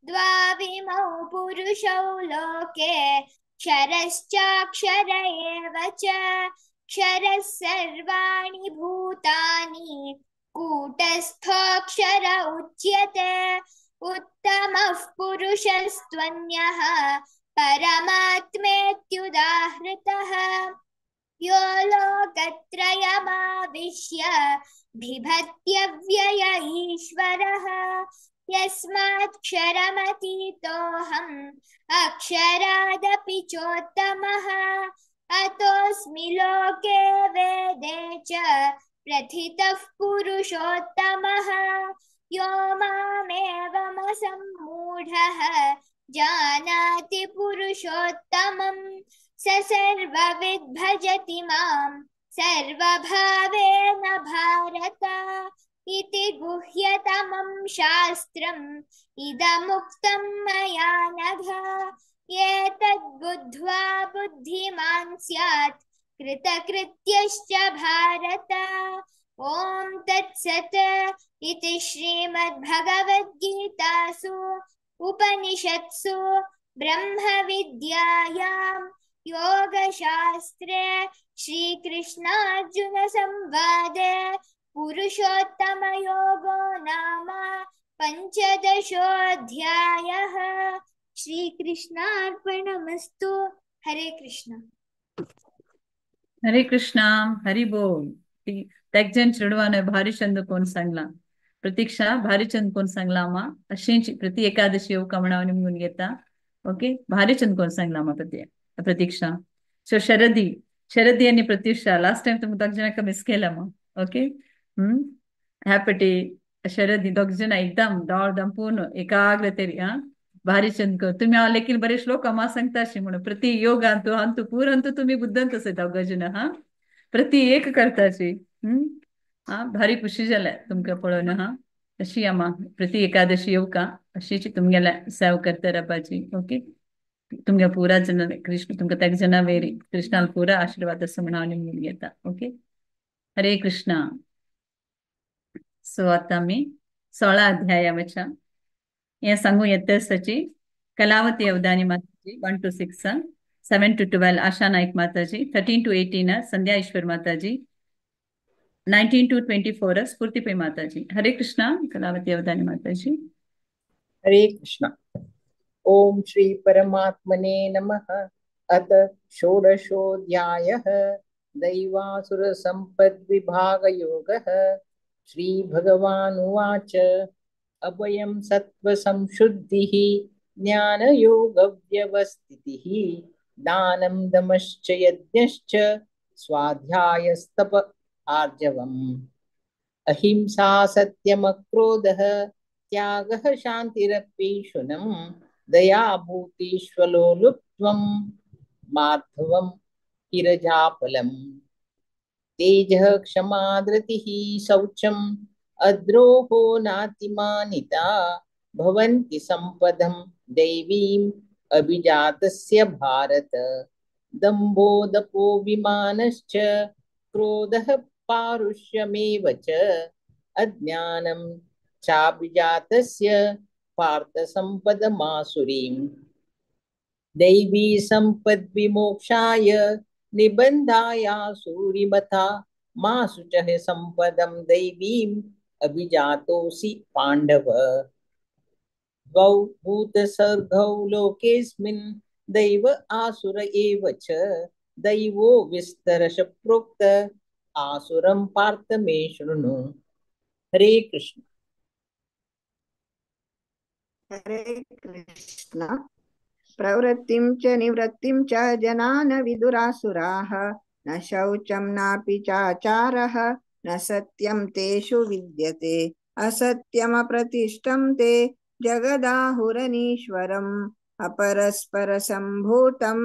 द्वाविमौ पुरुषौ लोके क्षरश्चाक्षर एव च क्षरः सर्वाणि भूतानि कूटस्थोऽक्षर उच्यते उत्तमः पुरुषस्त्वन्यः परमात्मेत्युदाहृतः यो लोकत्रयमाविश्य बिभर्त्यव्यय ईश्वरः यस्माक्षरमतीतोऽहम् अक्षरादपि चोत्तमः अतोऽस्मि लोके वेदे च प्रथितः पुरुषोत्तमः यो मामेवमसम्मूढः जानाति पुरुषोत्तमम् स सर्वविद् भजति माम् सर्वभावेन भारत इति गुह्यतमं शास्त्रम् इदमुक्तं मया नघ एतद्बुद्ध्वा बुद्धिमान् स्यात् कृतकृत्यश्च भारत ॐ तत्सत् इति श्रीमद्भगवद्गीतासु उपनिषत्सु ब्रह्मविद्यायां योगशास्त्रे श्रीकृष्णार्जुनसंवादे पुरुषोत्तमयोगो नाम पञ्चदशोऽध्यायः। श्रीकृष्णार्पणमस्तु। हरे कृष्ण। हरे कृष्णा हरि बोल. तेगजन चिडवाने भारी चंद कोण सांगला प्रतीक्षा भारी चंद कोण सांगला मा अशींची प्रति एकादशी येऊ कमणावनी म्हणून घेता. ओके भारी चंद कोण सांगला मा प्रतीक्षा सो शरदी आणि प्रतीक्षा लास्ट टाइम तुम्ही दोघ जणांका मिस केला मा. ओके ह्यापटी शरदी दोघ जण एकदम दम पूर्ण एकाग्रतेरी भारी चंद तुम्ही लेकिन बरे श्लोक मा सांगता अशी म्हणून प्रति योग अंतू अंतू पूरंतु तुम्ही बुद्धंत असे दोघ जण प्रति एक करताची भारी खुशी झाल्या तुमका पळोवन अशी आमा प्रति एकादशी येऊ का अशीची तुमगेला सेव करता रबाची. ओके तुमगे पुरा जन कृष्ण तुमका तेग जना वेरी कृष्णाला पुरा आशीर्वाद असं म्हणावणी म्हणून घेता. ओके हरे कृष्णा. सो आता मी 16 अध्यायावच्या या सांगू येतेसची कलावती अवधानी माताजी 1 to 6 7 to 12 आशा नाईक माताजी 13 to 18 संध्या ईश्वर माताजी 19 to 24 स्फूर्तिपे माताजी. हरे कृष्णा कलावती अवधानी माताजी. हरे कृष्णा. ओम श्री परमात्मने नमः. अथ षोडशोऽध्यायः दैवासुर संपद्विभागयोगः. श्री भगवानुवाच अभयं सत्त्वसंशुद्धिः ज्ञानयोगव्यवस्थितिः दानं दमश्च यज्ञश्च स्वाध्यायस्तप आर्जवम् अहिंसा सत्यमक्रोधः त्यागः शान्तिरपीशुनं दया भूतेष्वलोलुप्त्वं मार्धवं हिरजाफलम् तेजः क्षमा धृतिः शौचम् अद्रोहो नातिमानिता भवन्ति सम्पदं दैवीम् अभिजातस्य भारत दम्भो दपोभिमानश्च क्रोधः पारुष्यमेव च अज्ञानं चाभिजातस्य पार्थ सम्पदमासुरीम् दैवी सम्पद्विमोक्षाय निबन्धायासूरिमथा मा शुचः सम्पदं दैवीम् अभिजातोऽसि पाण्डव द्वौ भूतसर्गौ लोकेऽस्मिन् दैव आसुर एव च दैवो विस्तरश प्रोक्त आसुरं पार्थ मे शृणु. हरे कृष्ण. हरे कृष्ण. प्रवृत्तिं च निवृत्तिं च जनान विदुरासुराः न शौचं नापि चाचारः न सत्यं तेषु विद्यते असत्यमप्रतिष्ठं ते जगदाहुरनीश्वरम् अपरस्परसम्भूतं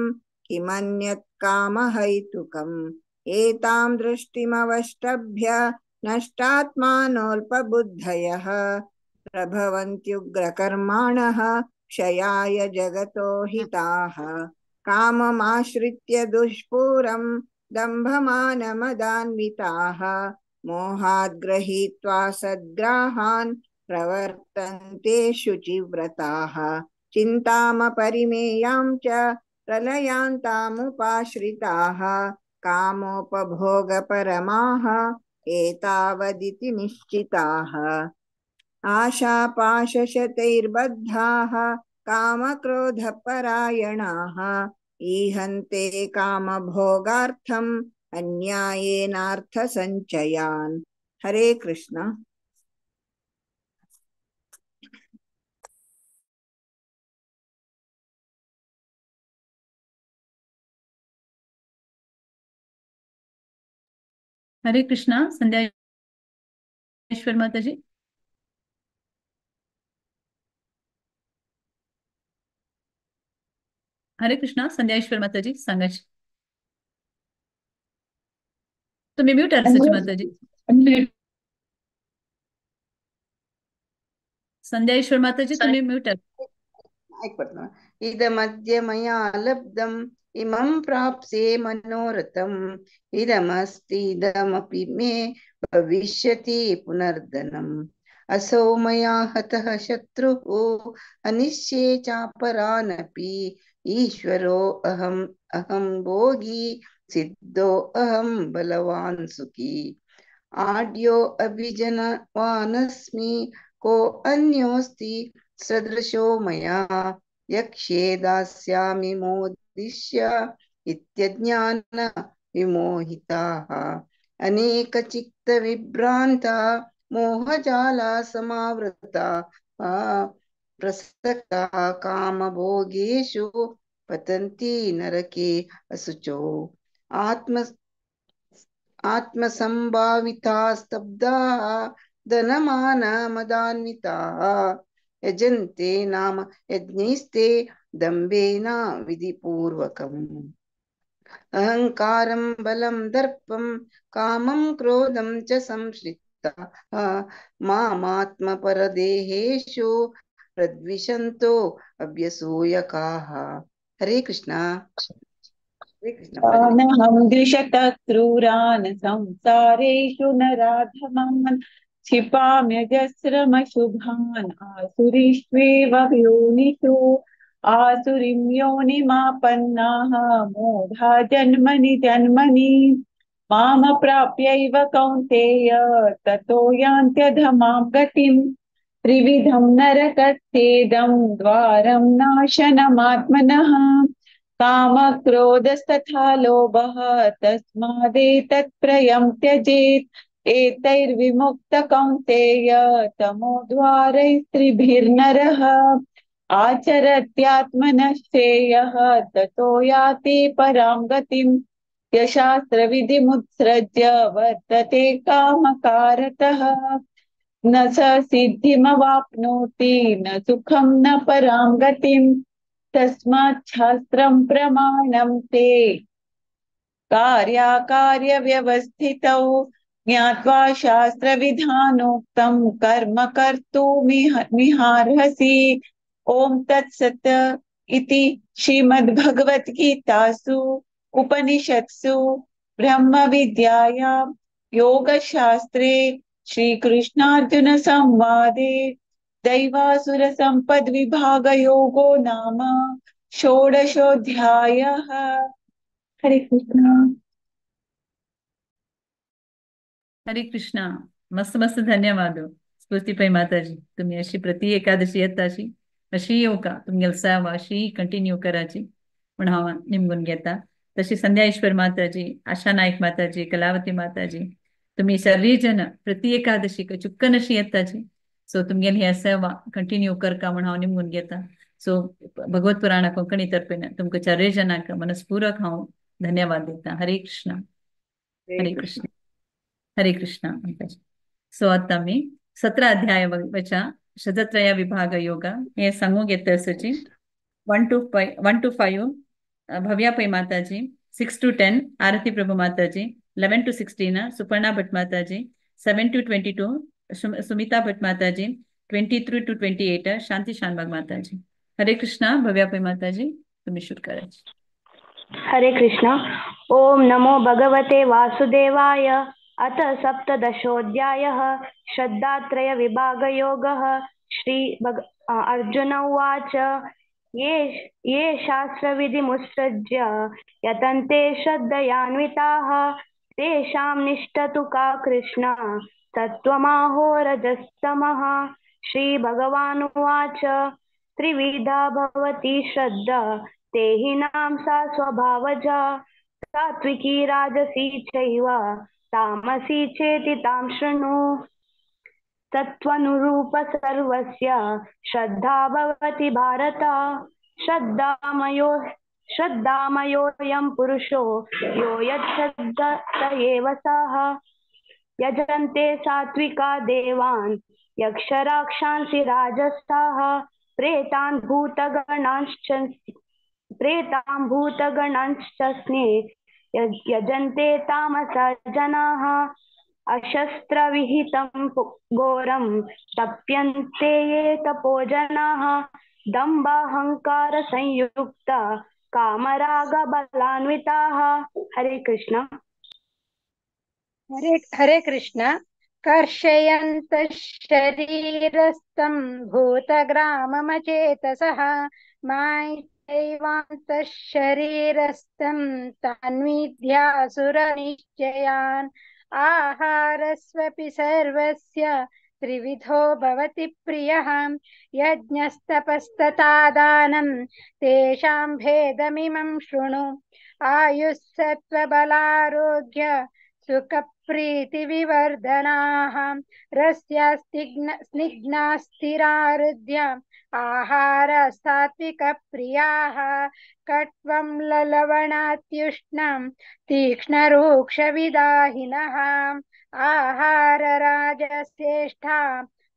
किमन्यत् कामहैतुकम् एतां दृष्टिमवष्टभ्य नष्टात्मानोऽल्पबुद्धयः प्रभवन्त्युग्रकर्माणः क्षयाय जगतो हिताः काममाश्रित्य दुष्पूरं दम्भमानमदान्विताः मोहात् गृहीत्वा सद्ग्राहान् प्रवर्तन्ते शुचिव्रताः चिन्तामपरिमेयां च प्रलयान्तामुपाश्रिताः कामोपभोगपरमाः एतावदिति निश्चिताः आशापाशशतैर्बद्धाः कामक्रोधपरायणाः ईहन्ते कामभोगार्थम् अन्यायेनार्थसञ्चयान्। हरे कृष्ण। हरे कृष्णा। संध्या ईश्वर माता जी। हरे कृष्णा. संध्या ईश्वर माता जी सांगायचे. तुम्ही म्यूट आहात माता जी. संध्या ईश्वर माता जी तुम्ही म्यूट आहात. इदमद्य मया लब्धम् इमं प्राप्स्ये मनोरथम् इदमस्ति इदमपि मे भविष्यति पुनर्धनम् असौ मया हतः शत्रुः अनिश्ये चापरानपि ईश्वरो अहं भोगी सिद्धो अहं बलवान् सुखी आड्यो अभिजनवानस्मि को अन्योस्ति सदृशो मया यक्ष्ये दास्यामि मोदिष्य इत्यज्ञान विमोहिताः अनेकचित्तविभ्रान्ता मोहजाला समावृता प्रसक्ता कामभोगेषु पतन्ति नरके असुचो आत्मसंभाविता स्तब्धाः धनमानमदान्विताः यजन्ते नाम यज्ञैस्ते दम्भेन विधिपूर्वकम् अहंकारं बलं दर्पं कामं क्रोधं च संश्रिताः मामात्मपरदेहेषु प्रद्विषन्तो अभ्यसूयकाः। हरे कृष्णा। अहं द्विषतः क्रूरान् संसारेषु नराधमान् क्षिपाम्यजस्रमशुभान् आसुरीष्वेव योनिषु आसुरीं योनिमापन्नाः मूढा जन्मनि जन्मनि मामप्राप्यैव कौन्तेय ततो यान्त्यधमां गतिम् त्रिविधं नरकस्येदं द्वारं नाशनमात्मनः कामक्रोधस्तथा लोभः तस्मादेतत्त्रयं त्यजेत् एतैर्विमुक्तः कौन्तेय तमोद्वारैस्त्रिभिर्नरः आचरत्यात्मनः श्रेयः ततो याति परां गतिम् यशास्त्रविधिमुत्सृज्य वर्तते कामकारतः न स सिद्धिमवाप्नोति न सुखं न परां गतिम् तस्मात् शास्त्रं प्रमाणं ते कार्याकार्यव्यवस्थितौ ज्ञात्वा शास्त्रविधानोक्तं कर्म कर्तुमिहार्हसि। ओम तत्सत् इति श्रीमद्भगवद्गीतासु उपनिषत्सु ब्रह्मविद्यायां योगशास्त्रे श्रीकृष्णार्जुन संवादे दैवासुरसम्पद्विभागयोगो नाम षोडशोऽध्यायः। हरे कृष्ण। हरे कृष्णा. मस्त मस्त धन्यवाद स्फूर्तिपाई माताजी. तुम्ही अशी प्रति एकादशी येताशी अशी येऊ का तुम्ही असावा अशी कंटिन्यू करायची पण हा निमगून घेता तशी संध्या ईश्वर माताजी आशा नाईक माताजी कलावती माताजी तुम्ही सर्वजण प्रति एकादशी चुक्कन अशी येताची सो तुमगे हे असावा कंटिन्यू करका म्हण हांव निमगून घेता. सो भगवत पुराण कोंकणी तर्फेन तुमकां चारय जणांक मनस्पूर्वक हांव धन्यवाद देता. हरे कृष्ण. हरे कृष्ण. हरे कृष्ण. सो आता मी 17 अध्याय वचा शतत्रय विभाग योग हे सांगू घेता सची 1 to 5 भव्या पै माताजी 6 to 10 आरती प्रभु माताजी 11 to 16 सुपर्णा भट माताजी 7 to 22 सुमिता भट माताजी 23 to 28 शांति शानबाग माताजी. हरे कृष्णा. भव्या पै माताजी तुम्ही शुरू करायची. हरे कृष्ण. ओम नमो भगवते वासुदेवाय. अथ सप्तदशोऽध्यायः श्रद्धात्रय विभाग योगः. श्री अर्जुन उवाच ये शास्त्रविधिमुत्सृज्य यतन्ते श्रद्धयान्विताः तेषां निष्ठतु का कृष्ण सत्त्वमाहो रजस्तमः। श्रीभगवानुवाच त्रिविधा भवति श्रद्धा तेहिनां सा स्वभावजा सात्विकी राजसी चैव तामसी चेति तां शृणु। सत्त्वानुरूप सर्वस्य श्रद्धा भवति भारत। श्रद्धामयोऽयं पुरुषो यो यच्छ्रद्धत एव सः। यजन्ते सात्विका देवान् यक्षराक्षांसि राजसाः प्रेतान् भूतगणांश्च यजन्ते तामसा जनाः। अशस्त्रविहितं घोरं तप्यन्ते ये तपो जनाः दम्बाहंकार संयुक्त कामराग बलान्विताः। हरे कृष्ण। हरे कृष्ण। कर्षयन्तः शरीरस्थं भूतग्राममचेतसः मायैवान्तः शरीरस्थं तान्विद्यासुरनिश्चयान्। आहारस्वपि सर्वस्य त्रिविधो भवति प्रियः यज्ञस्तपस्तथा दानं तेषां भेदमिमं शृणु। आयुस्सत्त्वबलारोग्य सुखप्रीतिविवर्धनाः रस्या स्निग्धा स्थिरारुध्य आहार सात्विकप्रियाः। कट्वं ललवणात्युष्णं तीक्ष्णरूक्षविदाहिनः आहारराजश्रेष्ठा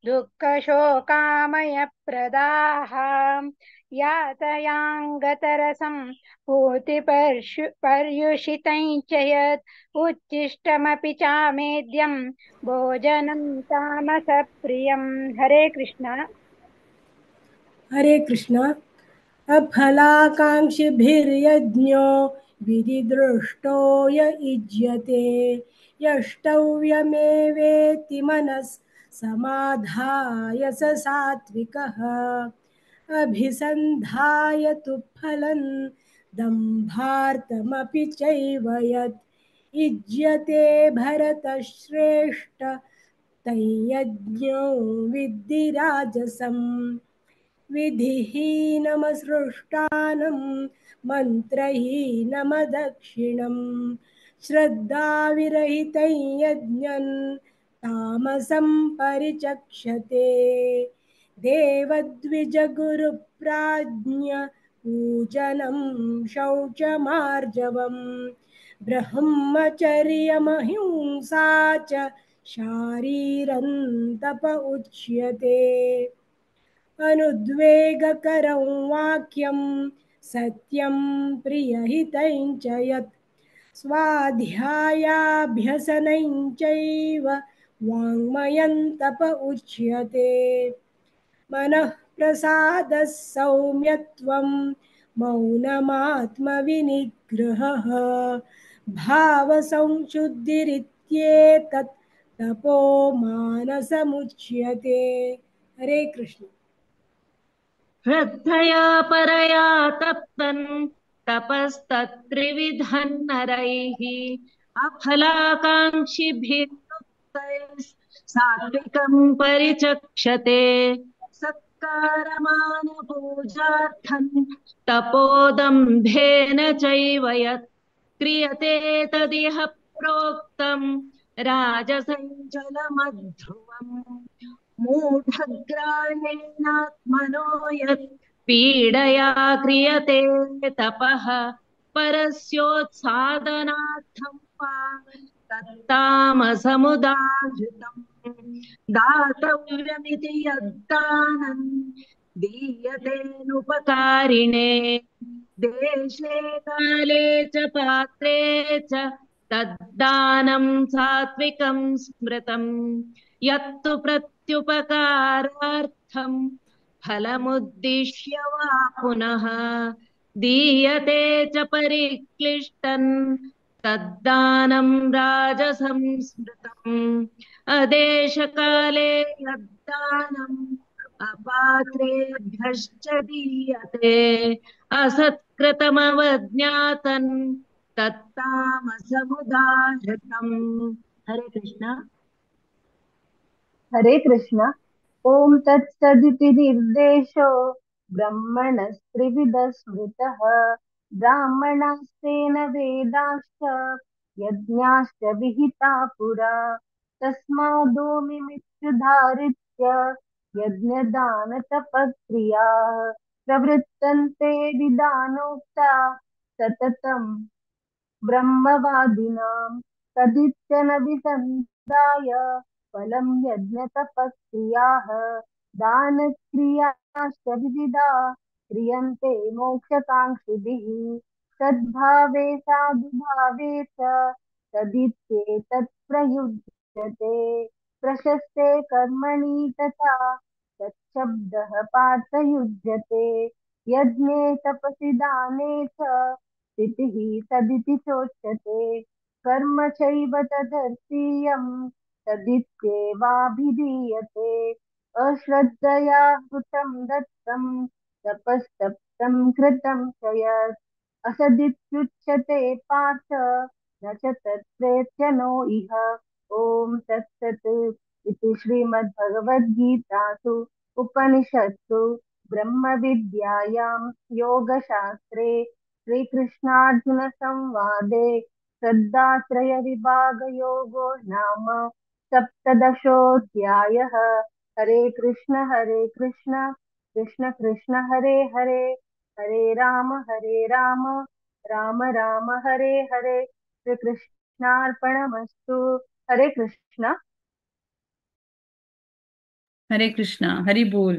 दुःखशोकामयप्रदाः। यातयाङ्गतरसं पूतिपर्युषितं च यत् उच्छिष्टमपि चामेद्यं भोजनं तामसप्रियं। हरे कृष्ण। हरे कृष्ण। अफलाकाङ्क्षिभिर्यज्ञो विधिदृष्टो य युज्यते यष्टव्यमेवेति मनस् समाधाय स सात्विकः। अभिसन्धाय तु फलं दम्भार्थमपि चैव यत् युज्यते भरतश्रेष्ठ तयज्ञो विद्धि राजसम्। विधिहीनमसृष्टानं मन्त्रहीनमदक्षिणं श्रद्धाविरहितं यज्ञं तामसं परिचक्षते। देवद्विजगुरुप्राज्ञ पूजनं शौचमार्जवम् ब्रह्मचर्यमहिंसा च शारीरं तप उच्यते। अनुद्वेगकरं वाक्यं सत्यं प्रियहितं च यत् स्वाध्यायाभ्यसनं चैव वाङ्मयं तप उच्यते। मनः प्रसादः सौम्यत्वं मौनमात्मविनिग्रहः भावसंशुद्धिरित्येतत् तपो मानसमुच्यते। हरे कृष्ण। श्रद्धया परया तप्तन् तपस्तत्त्रिविधं नरैः अफलाकाङ्क्षिभिर्युक्तैः सात्विकं परिचक्षते। सत्कारमानपूजार्थं तपोदम्भेन चैव यत् क्रियते तदिह प्रोक्तं राजसञ्चलमध्रुवम्। मूढग्राहेणात्मनो यत् पीडया क्रियते तपः परस्योत्सादनार्थं वा तत्तामसमुदाहृतम्। दातव्यमिति यद्दानं दीयतेनुपकारिणे देशे काले च पात्रे च तद्दानं सात्विकं स्मृतम्। यत्तु प्रत्युपकारार्थं फलमुद्दिश्य वा पुनः दीयते च परिक्लिष्टं तद्दानं राजसं स्मृतम्। अदेशकाले यद्दानम् अपात्रेभ्यश्च दीयते असत्कृतमवज्ञातन् तत्तामसमुदाहृतम्। हरे कृष्ण। हरे कृष्ण। ओम तत्सदिति निर्देशो ब्रह्मणस्त्रिविध स्मृतः ब्राह्मणास्तेन वेदाश्च यज्ञाश्च विहिता पुरा तस्मादोमित्युधारित्य यज्ञदानतपक्रियाः प्रवृत्तन्ते विधानोक्ता सततं ब्रह्मवादिनां तदित्यनभिसन्धाय फलं यज्ञतपस्क्रियाः दानक्रियाश्च विविधा क्रियन्ते मोक्षकाङ्क्षिभिः सद्भावे साधुभावे च तदित्येतत् प्रयुज्यते प्रशस्ते कर्मणि तथा तच्छब्दः पार्थयुज्यते यज्ञे तपसि दाने च स्थितिः तदिति चोच्यते कर्म चैव तदर्थीयं तदित्येवाभिधीयते अश्रद्धया कृतं दत्तं तपस्तप्तं कृतं च यत् असदित्युच्यते पार्थ न च तत्प्रेत्यनो इह। ॐ तत्सत् इति श्रीमद्भगवद्गीतासु उपनिषत्सु ब्रह्मविद्यायां योगशास्त्रे श्रीकृष्णार्जुनसंवादे श्रद्धात्रयविभागयोगो नाम सप्तदशोऽध्यायः। हरे कृष्ण कृष्ण कृष्ण हरे हरे, हरे राम राम राम हरे हरे। श्री कृष्णार्पणमस्तु। हरे कृष्ण। हरे कृष्ण। हरि बोल.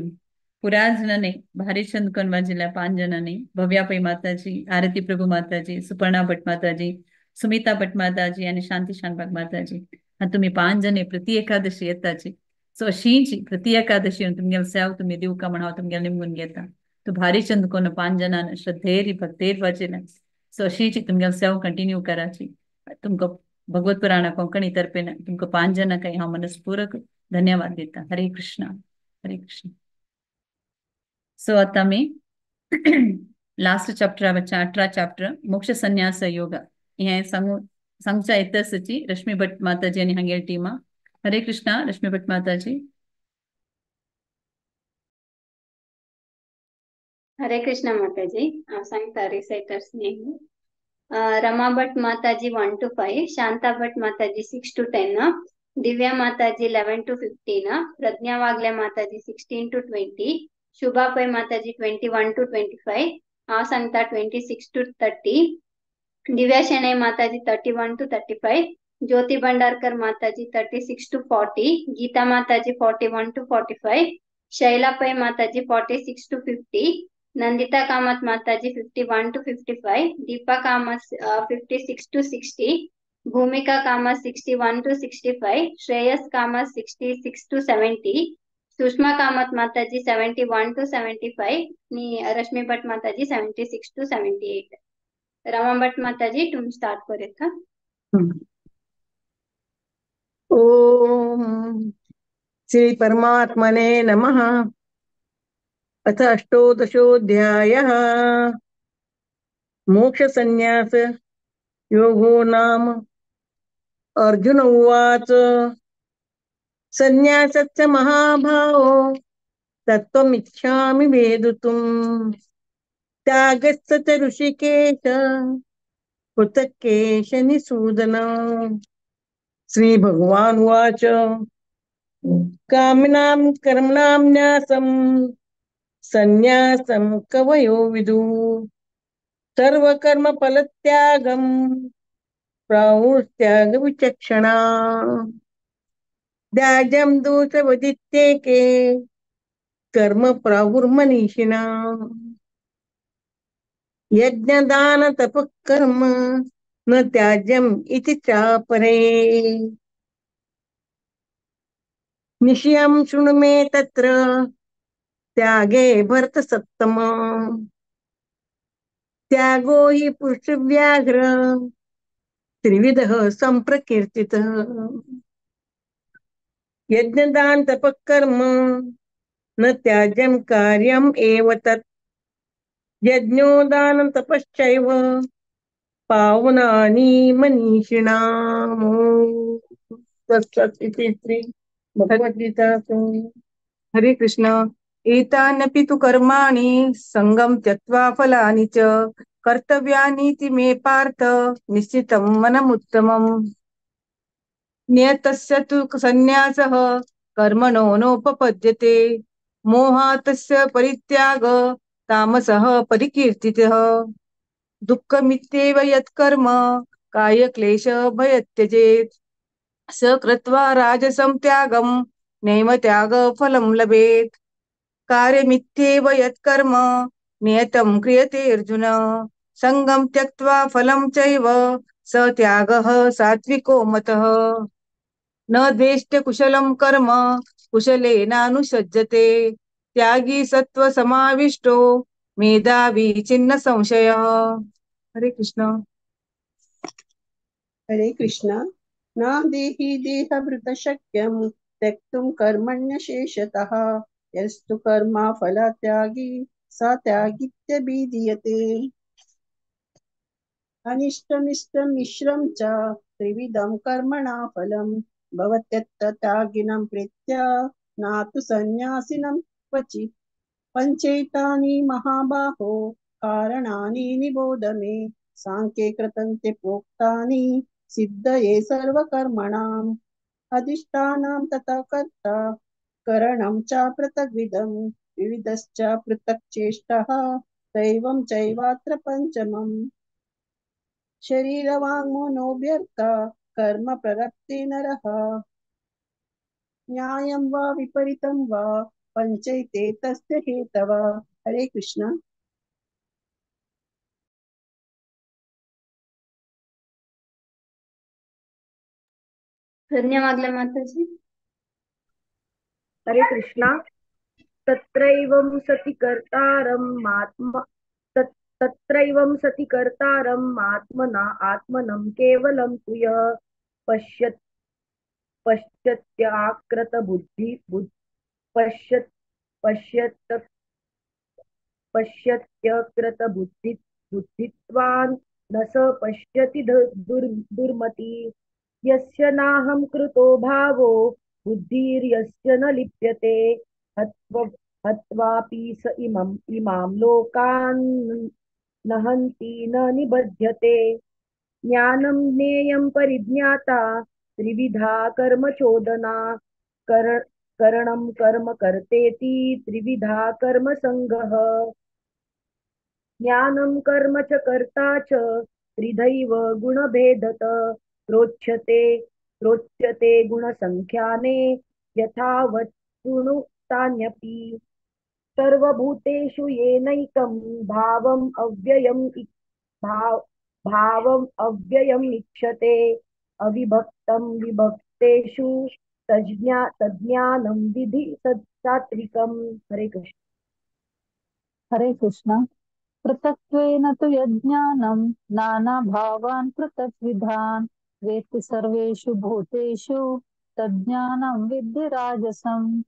पुराजनने भारीचंद कनवाजीला 5 जणांनी भव्याबाई माताजी, आरती प्रभू माताजी, सुपर्णा भट माताजी, सुमिता भट माताजी आणि शांती शानबाग माताजी हा तुम्ही 5 जणे प्रति एकादशी येताची. सो अशीची प्रति एकादशी तुमगे सेव तुम्ही देऊ का म्हणावं तुमगे निमगून घेता तो भारीचंद कोण 5 जणांना श्रद्धेरी भक्तेर वाचेला. सो अशीची तुमगे सेव कंटिन्यू कराची. तुमको भगवत पुराण कोंकणी तर्फे तुमको 5 जण काही हा मनस्पूर्वक धन्यवाद देता. हरे कृष्ण हरे कृष्ण. सो आता मी लास्ट चॅप्टर 18 चॅप्टर मोक्ष संन्यास योग हे सांगच्या येतसची रश्मी भट माताजी आणि हांगेल टीमा. हरे कृष्ण रश्मी भट माताजी. हरे कृष्ण माताजी. सांगता रिसाइटर्स नेम रमा भट माताजी 1 to 5, शांता भट माताजी 6 to 10, दिव्या माताजी 11 to 15, प्रज्ञा वागले माताजी 16 to 20, शुभा पै माताजी 21 to 25, सांगता 26 to 30, दिव्या शेणई माताजी 31 to 35, ज्योति भंडारकर माताजी 36 to 40, गीता माताजी 41 to 45, शैला पै माताजी 46 to 50, नंदिता कामत माताजी 51 to 55, दीपा कामत 56 to 60, भूमिका कामत 61 to 65, श्रेयस कामत 66 to 70, सुषमा कामत माताजी 71 to 75, रश्मी भट माताजी 76 to 78. रमा भट माताजी तुम स्टार्ट करेत का? ओम श्री परमात्मने नमः. अथ अष्टोदशोऽध्यायः मोक्षसंन्यास योगो नाम. अर्जुन उवाच संन्यासस्य महाभावो तत्त्वमिच्छामि वेदितुम् त्यागस्य च ऋषिकेश पृथक् केशनिसूदन. श्रीभगवानुवाच कामिनां कर्मणां न्यासं संन्यासं कवयो विदुः सर्वकर्मफलत्यागं प्राहुस्त्यागविचक्षणा. त्याज्यं दोषवदित्येके कर्म प्राहुर्मनीषिणा. यज्ञदानतपः कर्म न त्याज्यम् इति चापरे. निश्चयं शृणु मे तत्र त्यागे भरतसत्तम. त्यागो हि पुरुषव्याघ्र त्रिविधः सम्प्रकीर्तितः. यज्ञदान तपः कर्म न त्याज्यं कार्यम् एव तत्. यज्ञोदानं तपश्चैव पावनानि मनीषिणाम् ॐ तत्सत् इति श्री भगवद्गीतासु। हरे कृष्ण। एतान्यपि तु कर्माणि सङ्गं त्यक्त्वा फलानि च कर्तव्यानीति मे पार्थ निश्चितं मनमुत्तमम्। नियतस्य तु सन्न्यासः कर्मणो नोपपद्यते मोहातस्य परित्याग तामसः परिकीर्तितः। दुःखमित्येव यत्कर्म कायक्लेश भयत्यजेत् स कृत्वा राजसं त्यागं नैव त्यागफलं लभेत्। कार्यमित्येव यत्कर्म नियतं क्रियते अर्जुन सङ्गं त्यक्त्वा फलं चैव स त्यागः सात्विको मतः। न द्वेष्ट कुशलं कर्म कुशलेनानुसज्जते त्यागी सत्त्वसमाविष्टो मेधावी छिन्न संशयः। हरे कृष्ण। हरे कृष्ण। न देहि देहभृतशक्यं त्यक्तुं कर्मण्यशेषतः यस्तु कर्मा फलत्यागी स त्यागीत्यभिधीयते। अनिष्टमिष्टं मिश्रं च त्रिविधं कर्मणा फलं भवत्यत्तत्यागिनं प्रीत्या न तु सन्न्यासिनं क्वचित्। पञ्चैतानि महाबाहो कारणानि निबोध मे सांख्ये कृतन्ते प्रोक्तानि सिद्धये सर्वकर्मणाम्। अधिष्ठानं तथा कर्ता करणं च पृथग्विधं विविधश्च पृथक् चेष्टः दैवं चैवात्र पञ्चमम्। शरीरवाङ्मनोऽभ्यर्था कर्म प्ररक्ते नरः न्यायं वा विपरीतं वा पञ्चैते तस्य हेतवः। हरे कृष्ण। धन्यवाद माताजी। हरे कृष्णा। तत्रैवं सति कर्तारम् आत्मना आत्मनं केवलं तु यः पश्यत्याकृत बुद्धित्वान् न स पश्यति दुर्मति। यस्य नाहं कृतो भावो बुद्धिर्यस्य न लिप्यते हत्वापि स इमां लोकान् नहन्ति न निबध्यते। ज्ञानं ज्ञेयं परिज्ञाता त्रिविधा कर्म चोदना करणं कर्म कर्तेति त्रिविधा कर्म संगः। ज्ञानं कर्म च कर्ता च त्रिधैव गुणभेदत प्रोच्यते गुणसंख्याने यथावत् शृणुतान्यपि। सर्वभूतेषु येनैकं भावम् अव्ययम् इच्छते अविभक्तं विभक्तेषु तज्ज्ञानं विधि सात्विकम्। हरे कृष्ण। हरे कृष्ण। पृथक्त्वेन तु यज्ञानं नानाभावान् पृथक्विधान् वेत्ति सर्वेषु भूतेषु तज्ज्ञानं विद्धि राजसम्।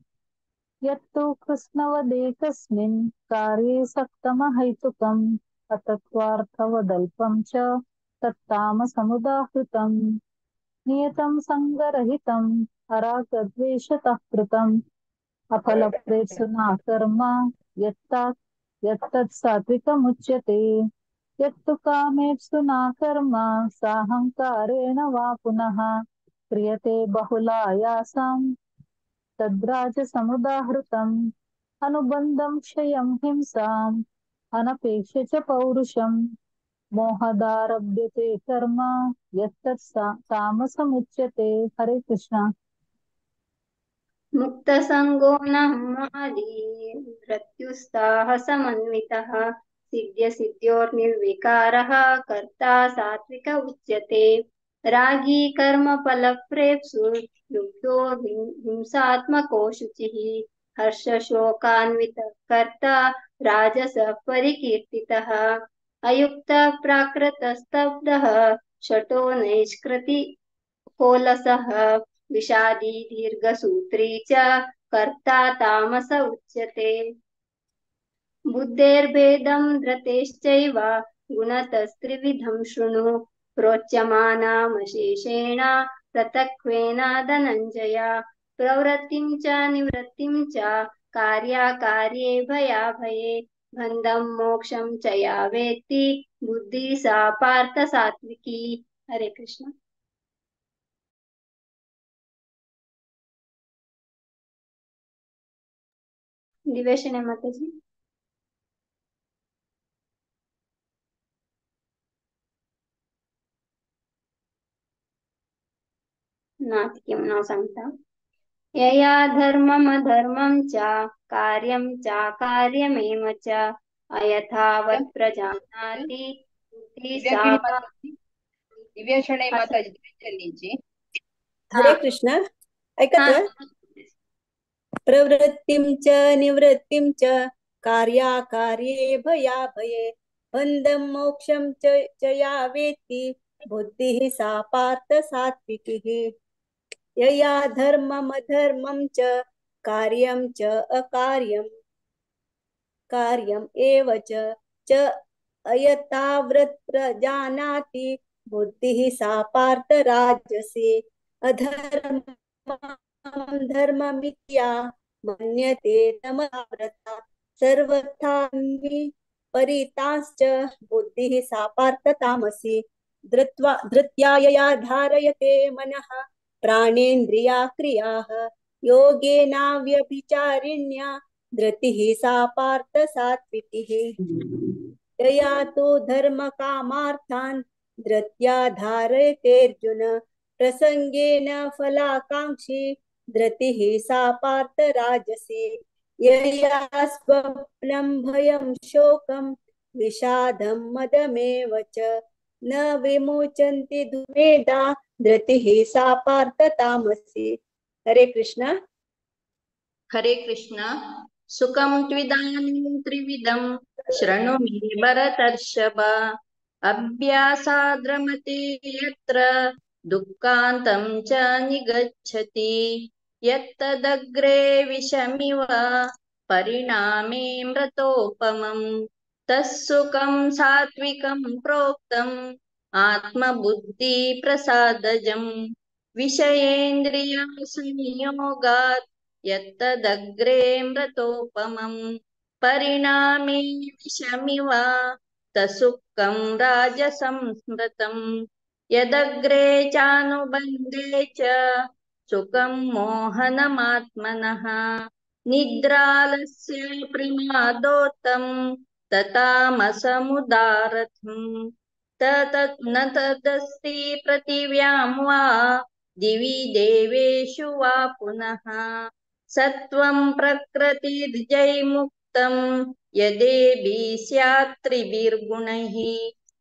यत्तु कृष्णवदेकस्मिन् कार्ये सक्तमहैतुकम् अतत्त्वार्थवदल्पं च तत्तामसमुदाहृतम्। नियतं सङ्गरहितम् अरागद्वेषतः कृतम् अफलप्रेप्सुना कर्म यत्तत् सात्विकमुच्यते। यत्तु कामेप्सुना कर्म साहङ्कारेण वा पुनः क्रियते बहुलायासं तद्राजसमुदाहृतम्। अनुबन्धं क्षयं हिंसाम् अनपेक्ष्य च पौरुषम् मोहदारभ्यते कर्म यत्तत् तामसमुच्यते। हरे कृष्ण। मुक्तसङ्गो नह्मादी मृत्युस्ताः सिद्ध्योर्निर्विकारः कर्ता सात्विक उच्यते। रागी कर्मफलप्रेप्सु लुब्धो हिंसात्मको शुचिः हर्षशोकान्वितः कर्ता राजसः परिकीर्तितः। अयुक्तः प्राकृतस्तब्धः शठो नैष्कृति कोलसः विषादी दीर्घसूत्री च कर्ता तामस उच्यते। बुद्धेर्भेदं धृतेश्चैव गुणतस्त्रिविधं शृणु प्रोच्यमानामशेषेण पृथक्त्वेन धनञ्जय प्रवृत्तिं च निवृत्तिं च कार्याकार्ये भयाभये बन्धं मोक्षं च या वेत्ति बुद्धि सा पार्थ सात्विकी। हरे कृष्ण। दिव्याशने माताजी। नास्ति न सांगता। यया धर्ममधर्मं च कार्यं च कार्यमेव च अयथावत् प्रजानाति बुद्धिः सा दिव्याशणे माताजी दिव्यजनीची। हरे कृष्ण। ऐकत प्रवृत्तिं च निवृत्तिं च कार्याकार्ये भयाभये बन्धं मोक्षं च या वेत्ति बुद्धिः सा पार्थ सात्विकी। यया धर्ममधर्मं च कार्यं च अकार्यं कार्यम् एव च अयथावत् प्रजानाति बुद्धिः सा पार्थ राजसे अधर्मं धर्ममित्या मन्यते तमव्रता सर्वथा परिताश्च बुद्धिः सा पार्थ तामसी। धृत्या यया धारयते मनः प्राणेन्द्रिया क्रियाः योगेनाव्यभिचारिण्या धृतिः सा पार्थ सात्विकी। यया तो धर्म कामार्थान् धृत्या धारयतेऽर्जुन प्रसंगेन फलाकांक्षी धृतिः सा पार्थ राजसे। यया स्वप्नं भयं शोकं विषादं मदमेव च न विमोचन्ति दुमेधा धृतिः सा पार्थ तामसी। हरे कृष्ण। हरे कृष्ण। सुखं त्विदानीं त्रिविधं शृणु मे भरतर्षभ अभ्यासाद्रमते यत्र दुःखान्तं च निगच्छति यत्तदग्रे विषमिव परिणामे मृतोपमम् तत्सुखं सात्विकं प्रोक्तम् आत्मबुद्धिप्रसादजम् विषयेन्द्रियसंयोगात् यत्तदग्रे मृतोपमम् परिणामे विषमिव तत्सुखं राजसंस्मृतम् यदग्रे चानुबन्धे च सुखं मोहनमात्मनः निद्रालस्य प्रमादोत्तम ततामसमुदारथम् न तदस्ति पृथिव्यां वा दिवि देवेषु वा पुनः सत्वं प्रकृतिर्जैमुक्तं यदेभिः स्यात् त्रिभिर्गुणैः।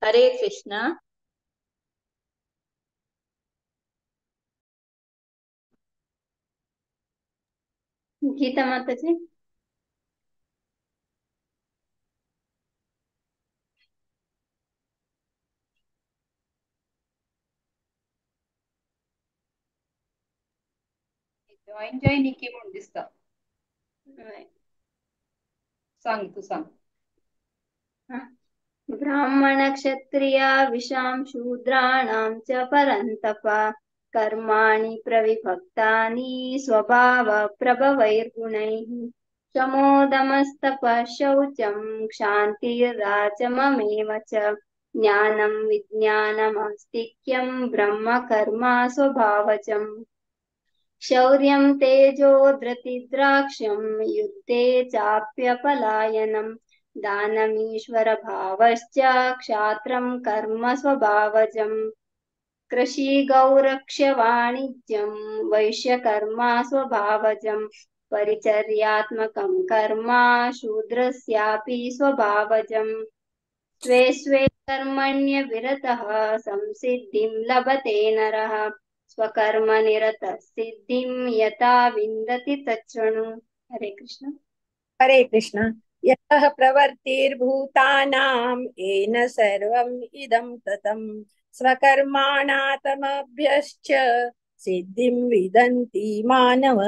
हरे कृष्ण। गीता माताजी। जॉईन जॉईनिकी म्हणून दिसतं. सांग तू सांग. ब्राह्मण क्षत्रिया विशां शूद्राणां च परन्तप कर्माणि प्रविभक्तानि स्वभाव प्रभवैर्गुणैः शमोदमस्तपः शौचं क्षान्तिराचममेव च ज्ञानं विज्ञानमास्तिक्यं ब्रह्म कर्म स्वभावजम् शौर्यं तेजो धृतिद्राक्ष्यं युद्धे चाप्यपलायनं दानमीश्वरभावश्च क्षात्रं कर्म स्वभावजम् कृषि गौरक्ष्यवाणिज्यं वैश्यकर्म स्वभावजम् परिचर्यात्मकं कर्म शूद्रस्यापि स्वभावजम् स्वे स्वे कर्मण्यविरतः संसिद्धिं लभते नरः स्वकर्मनिरतः सिद्धिं यथा विन्दति तच्छृणु। हरे कृष्ण। हरे कृष्ण। यतः प्रवर्तिर्भूतानां येन सर्वम् इदं ततं स्वकर्माणातमभ्यश्च सिद्धिं विदन्ति मानव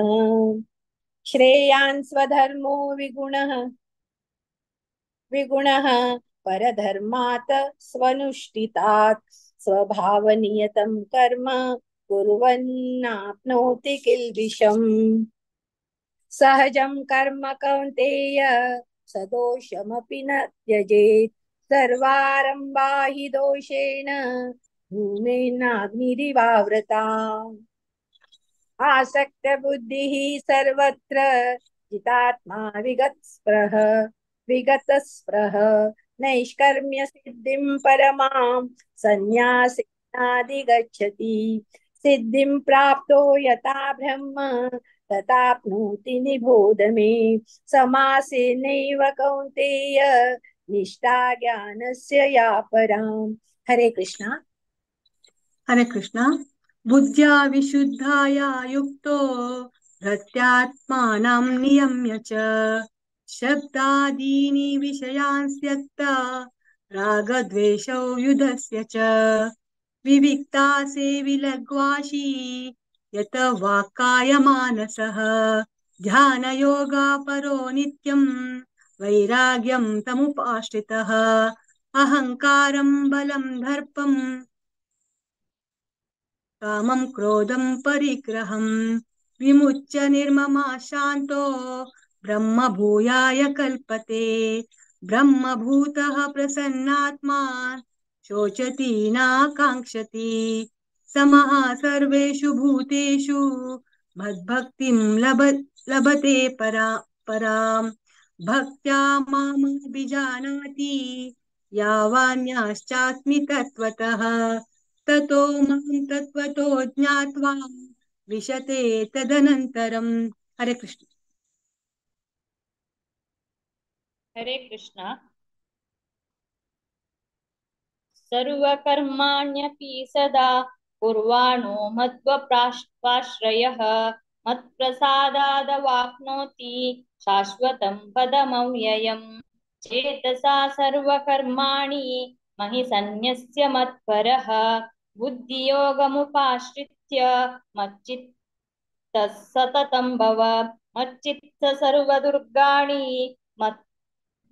श्रेयान् स्वधर्मो विगुणः परधर्मात् स्वनुष्ठितात् स्वभावनियतं कर्म कुर्वन्नाप्नोति किल्बिषम् सहजं कर्म कौन्तेय सदोषमपि न त्यजेत् सर्वारम्भा हि दोषेण धूमेनाग्निरिवावृता आसक्तबुद्धिः सर्वत्र जितात्मा विगतस्पृह नैष्कर्म्य सिद्धिं परमां संन्यासेनाधिगच्छति सिद्धिं प्राप्तो यथा ब्रह्म तथाप्नोति निबोध मे समासेनैव कौन्तेय निष्ठा ज्ञानस्य या पराम् हरे कृष्णा हरे कृष्ण बुद्ध्या विशुद्धाया युक्तो धत्यात्मानं नियम्य च शब्दादीनि विषयान् त्यक्त्वा रागद्वेषौ युधस्य च विविक्तासे विलग्वाशी यत वाक्काय मानसः ध्यानयोगापरो नित्यं वैराग्यं तमुपाश्रितः अहङ्कारं बलं दर्पं कामं क्रोधं परिग्रहं विमुच्य निर्ममा शान्तो ब्रह्मभूयाय कल्पते ब्रह्मभूतः प्रसन्नात्मा शोचति नाकाङ्क्षति समः सर्वेषु भूतेषु मद्भक्तिं लभते पराम् भक्त्या मामभिजानाति यावान्याश्चास्मि तत्त्वतः ततो मां तत्त्वतो ज्ञात्वा विशते तदनन्तरम् हरे कृष्ण हरे कृष्ण सर्वकर्माण्यपि सदा कुर्वाणो मत्त्वपाश्रयः मत्प्रसादादवाप्नोति शाश्वतं पदमव्ययम् चेतसा सर्वकर्माणि महि सन्न्यस्य मत्परः बुद्धियोगमुपाश्रित्य मच्चित्तः सततं भव मच्चित्त सर्वदुर्गाणि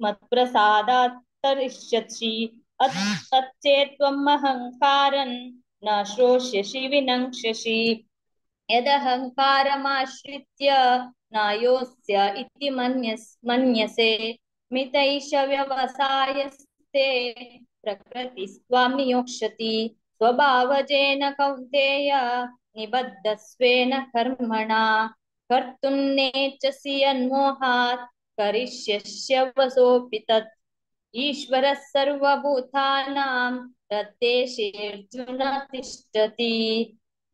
मत्प्रसादात् तरिष्यसि तच्चेत्त्वम् अहङ्कारं न श्रोष्यसि विनङ्क्ष्यसि यदहङ्कारमाश्रित्य नायोऽस्य इति मन्यसे मितैष व्यवसायस्ते प्रकृतिस्त्वां नियोक्ष्यति स्वभावजेन कौन्तेय निबद्धस्वेन कर्मणा कर्तुं नेच्छसि यन्मोहात् करिष्यस्य वशोऽपि तत् ईश्वरः सर्वभूतानां तद्देशेऽर्जुन तिष्ठति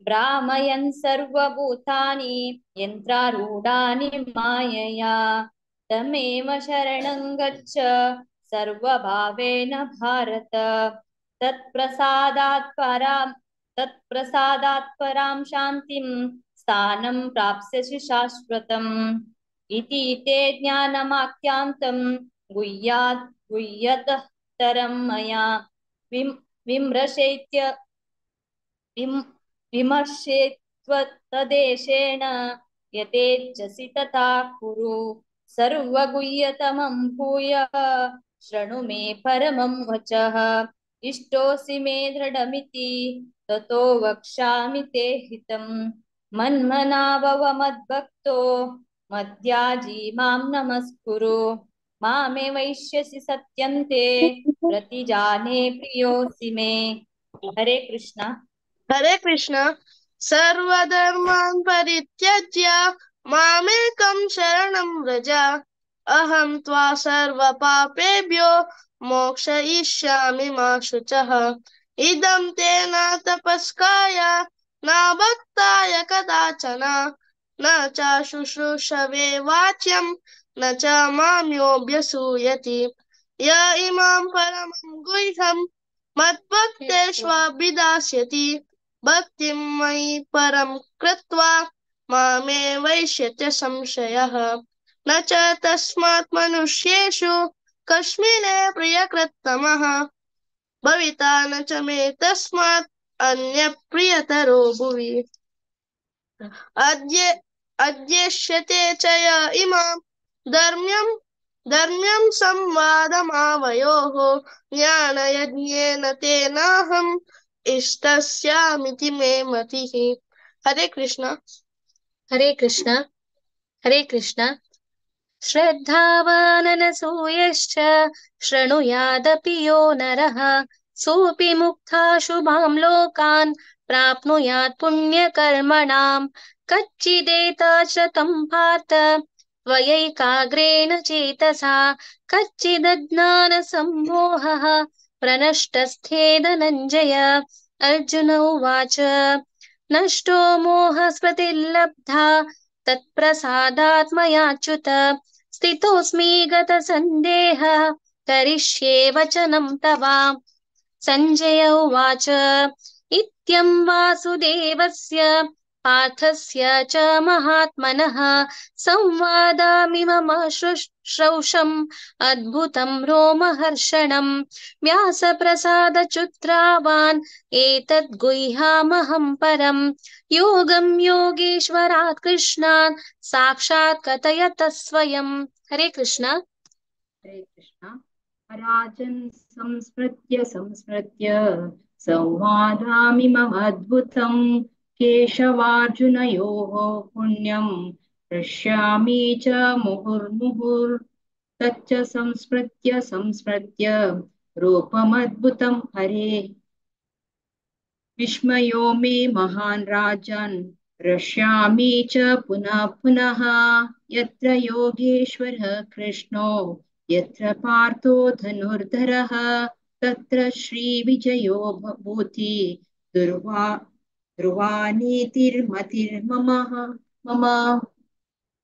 भ्रामयन् सर्वभूतानि यन्त्रारूढानि मायया तमेव शरणं गच्छ सर्वभावेन भारत तत्प्रसादात् परां शान्तिं स्थानं प्राप्स्यसि शाश्वतम् इति ते ज्ञानमाख्यान्तं गुह्यतरं मया विमर्शेत्वतदेशेन यथेच्छसि तथा कुरु सर्वगुह्यतमं भूयः शृणु मे परमं वचः इष्टोऽसि मे दृढमिति ततो वक्ष्यामि ते हितम् मन्मना भव मद्भक्तो मद्याजी मां नमस्कुरु मामे वैश्यसि सत्यं ते प्रतिजाने प्रियोऽसि मे हरे कृष्ण हरे कृष्ण सर्वधर्मान् परित्यज्य मामेकं शरणं व्रज अहं त्वा सर्वपापेभ्यो मोक्षयिष्यामि मा शुचः इदं ते न तपस्काय न भक्ताय कदाचन न च शुश्रूषवे वाच्यं न च माम्योऽभ्यसूयति य इमां परमं गुह्यं मद्भक्तेष्वभिधास्यति भक्तिं मयि परं कृत्वा मामे वैष्यत्य संशयः न च तस्मात् मनुष्येषु कस्मिन् प्रियकृत्तमः भविता न च मे तस्मात् अन्यप्रियतरो भुवि अद्येष्यते च य इमां धर्म्यं संवादमावयोः ज्ञानयज्ञेन तेनाहम् इष्टस्यामिति मे मतिः। हरे कृष्ण। हरे कृष्ण हरे कृष्ण। श्रद्धावाननसूयश्च शृणुयादपि यो नरः सोऽपि मुक्ता शुभां लोकान् प्राप्नुयात् पुण्यकर्मणाम्। कच्चिदेतच्छतं पार्थ त्वयैकाग्रेण चेतसा कच्चिदज्ञानसम्मोहः प्रनष्टस्थे धनञ्जय। अर्जुन उवाच नष्टो मोहस्मृतिर्लब्धा तत्प्रसादात् मयाच्युत स्थितोऽस्मि गतसन्देहः करिष्ये वचनं तव। सञ्जय उवाच इत्यं वासुदेवस्य पार्थस्य च महात्मनः संवादामिमम श्रौषम् अद्भुतं रोमहर्षणम् व्यासप्रसादचुत्रावान् एतद् गुह्यामहं परम् योगं योगेश्वरात् कृष्णात् साक्षात् कथयत स्वयम्। हरे कृष्ण। हरे कृष्ण। राजन् संस्मृत्य संस्मृत्य संवादामिममद्भुतं केशवार्जुनयोः पुण्यं पश्यामि च मुहुर्मुहुर् तच्च संस्मृत्य संस्मृत्य रूपमद्भुतं हरे विस्मयो मे महान् राजन् रक्ष्यामि च पुनः पुनः यत्र योगेश्वरः कृष्णो यत्र पार्थो धनुर्धरः तत्र श्रीविजयो भूति ध्रुवानीतिर्मतिर्मम मम।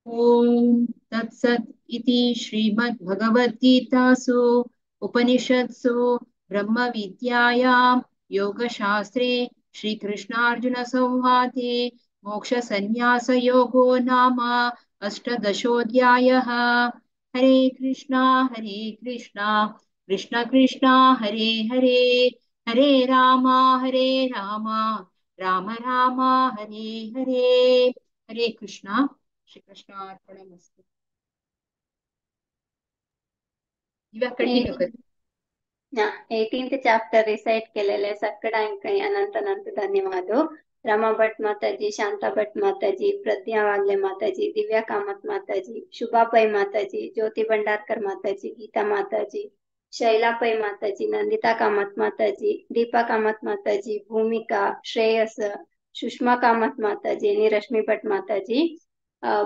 ॐ तत्सत् इति श्रीमद्भगवद्गीतासु उपनिषत्सु ब्रह्मविद्यायां योगशास्त्रे श्रीकृष्णार्जुनसंवादे मोक्षसन्न्यासयोगो नाम अष्टादशोऽध्यायः। हरे कृष्णा कृष्ण कृष्ण हरे हरे हरे राम राम राम हरे हरे। हरे कृष्णा श्रीकृष्णार्पणमस्तु। दिव्या कंटिन्यू कर। 18th ಚಾಪ್ಟರ್ ರಿಸೈಟ್ केलेले सगळ्यांक अनंत अनंत धन्यवाद। रमा भट माताजी, शांता भट माताजी, प्रज्ञा वागले माताजी, दिव्या कामत माताजी, शुभापै माताजी, ज्योति भंडारकर माताजी, गीता माताजी, शैलापै माताजी, नंदिता कामत माताजी, दीपा कामत माताजी, भूमिका, श्रेयस, सुषमा कामत माताजी आणि रश्मी भट माताजी।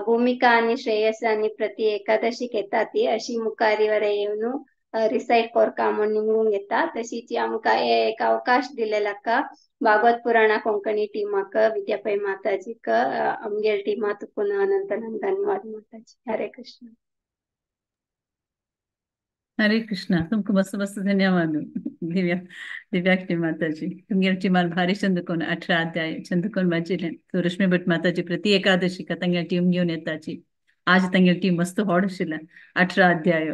भूमिका आणि श्रेयस आणि प्रति एकादशी घेतात ती अशी मुखारीवर येऊन रिसाइट कोरका म्हणून निवडून घेता तशीच आमका एक अवकाश दिलेला का भागवत पुराणा कोंकणी टीमाक विद्यापै माताजीक आमगेल टीमात पुन्हा अनंत धन्यवाद माताजी। हरे कृष्ण। हरे कृष्णा। तुमको मस्त मस्त धन्यवाद दिव्या माताजी तुमगे टीमार भारी चंदकोन 18 अध्याय चंदकोन मजिले तो रश्मी भट माताजी प्रति एकादशी का तंगे टीम घेऊन येताची आज तंगे टीम मस्त होडशिला 18 अध्याय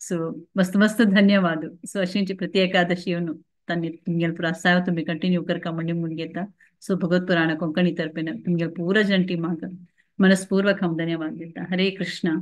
सो मस्त मस्त धन्यवाद। सो अशींची प्रति एकादशी येऊन तन्नी तुमगे प्रोत्साह तुम्ही कंटिन्यू करका म्हणून म्हणून घेता। सो भगवत पुराण कोंकणी तर्फे तुमगे पूरा जन टीमाक मनस्पूर्वक हम धन्यवाद देता। हरे कृष्णा।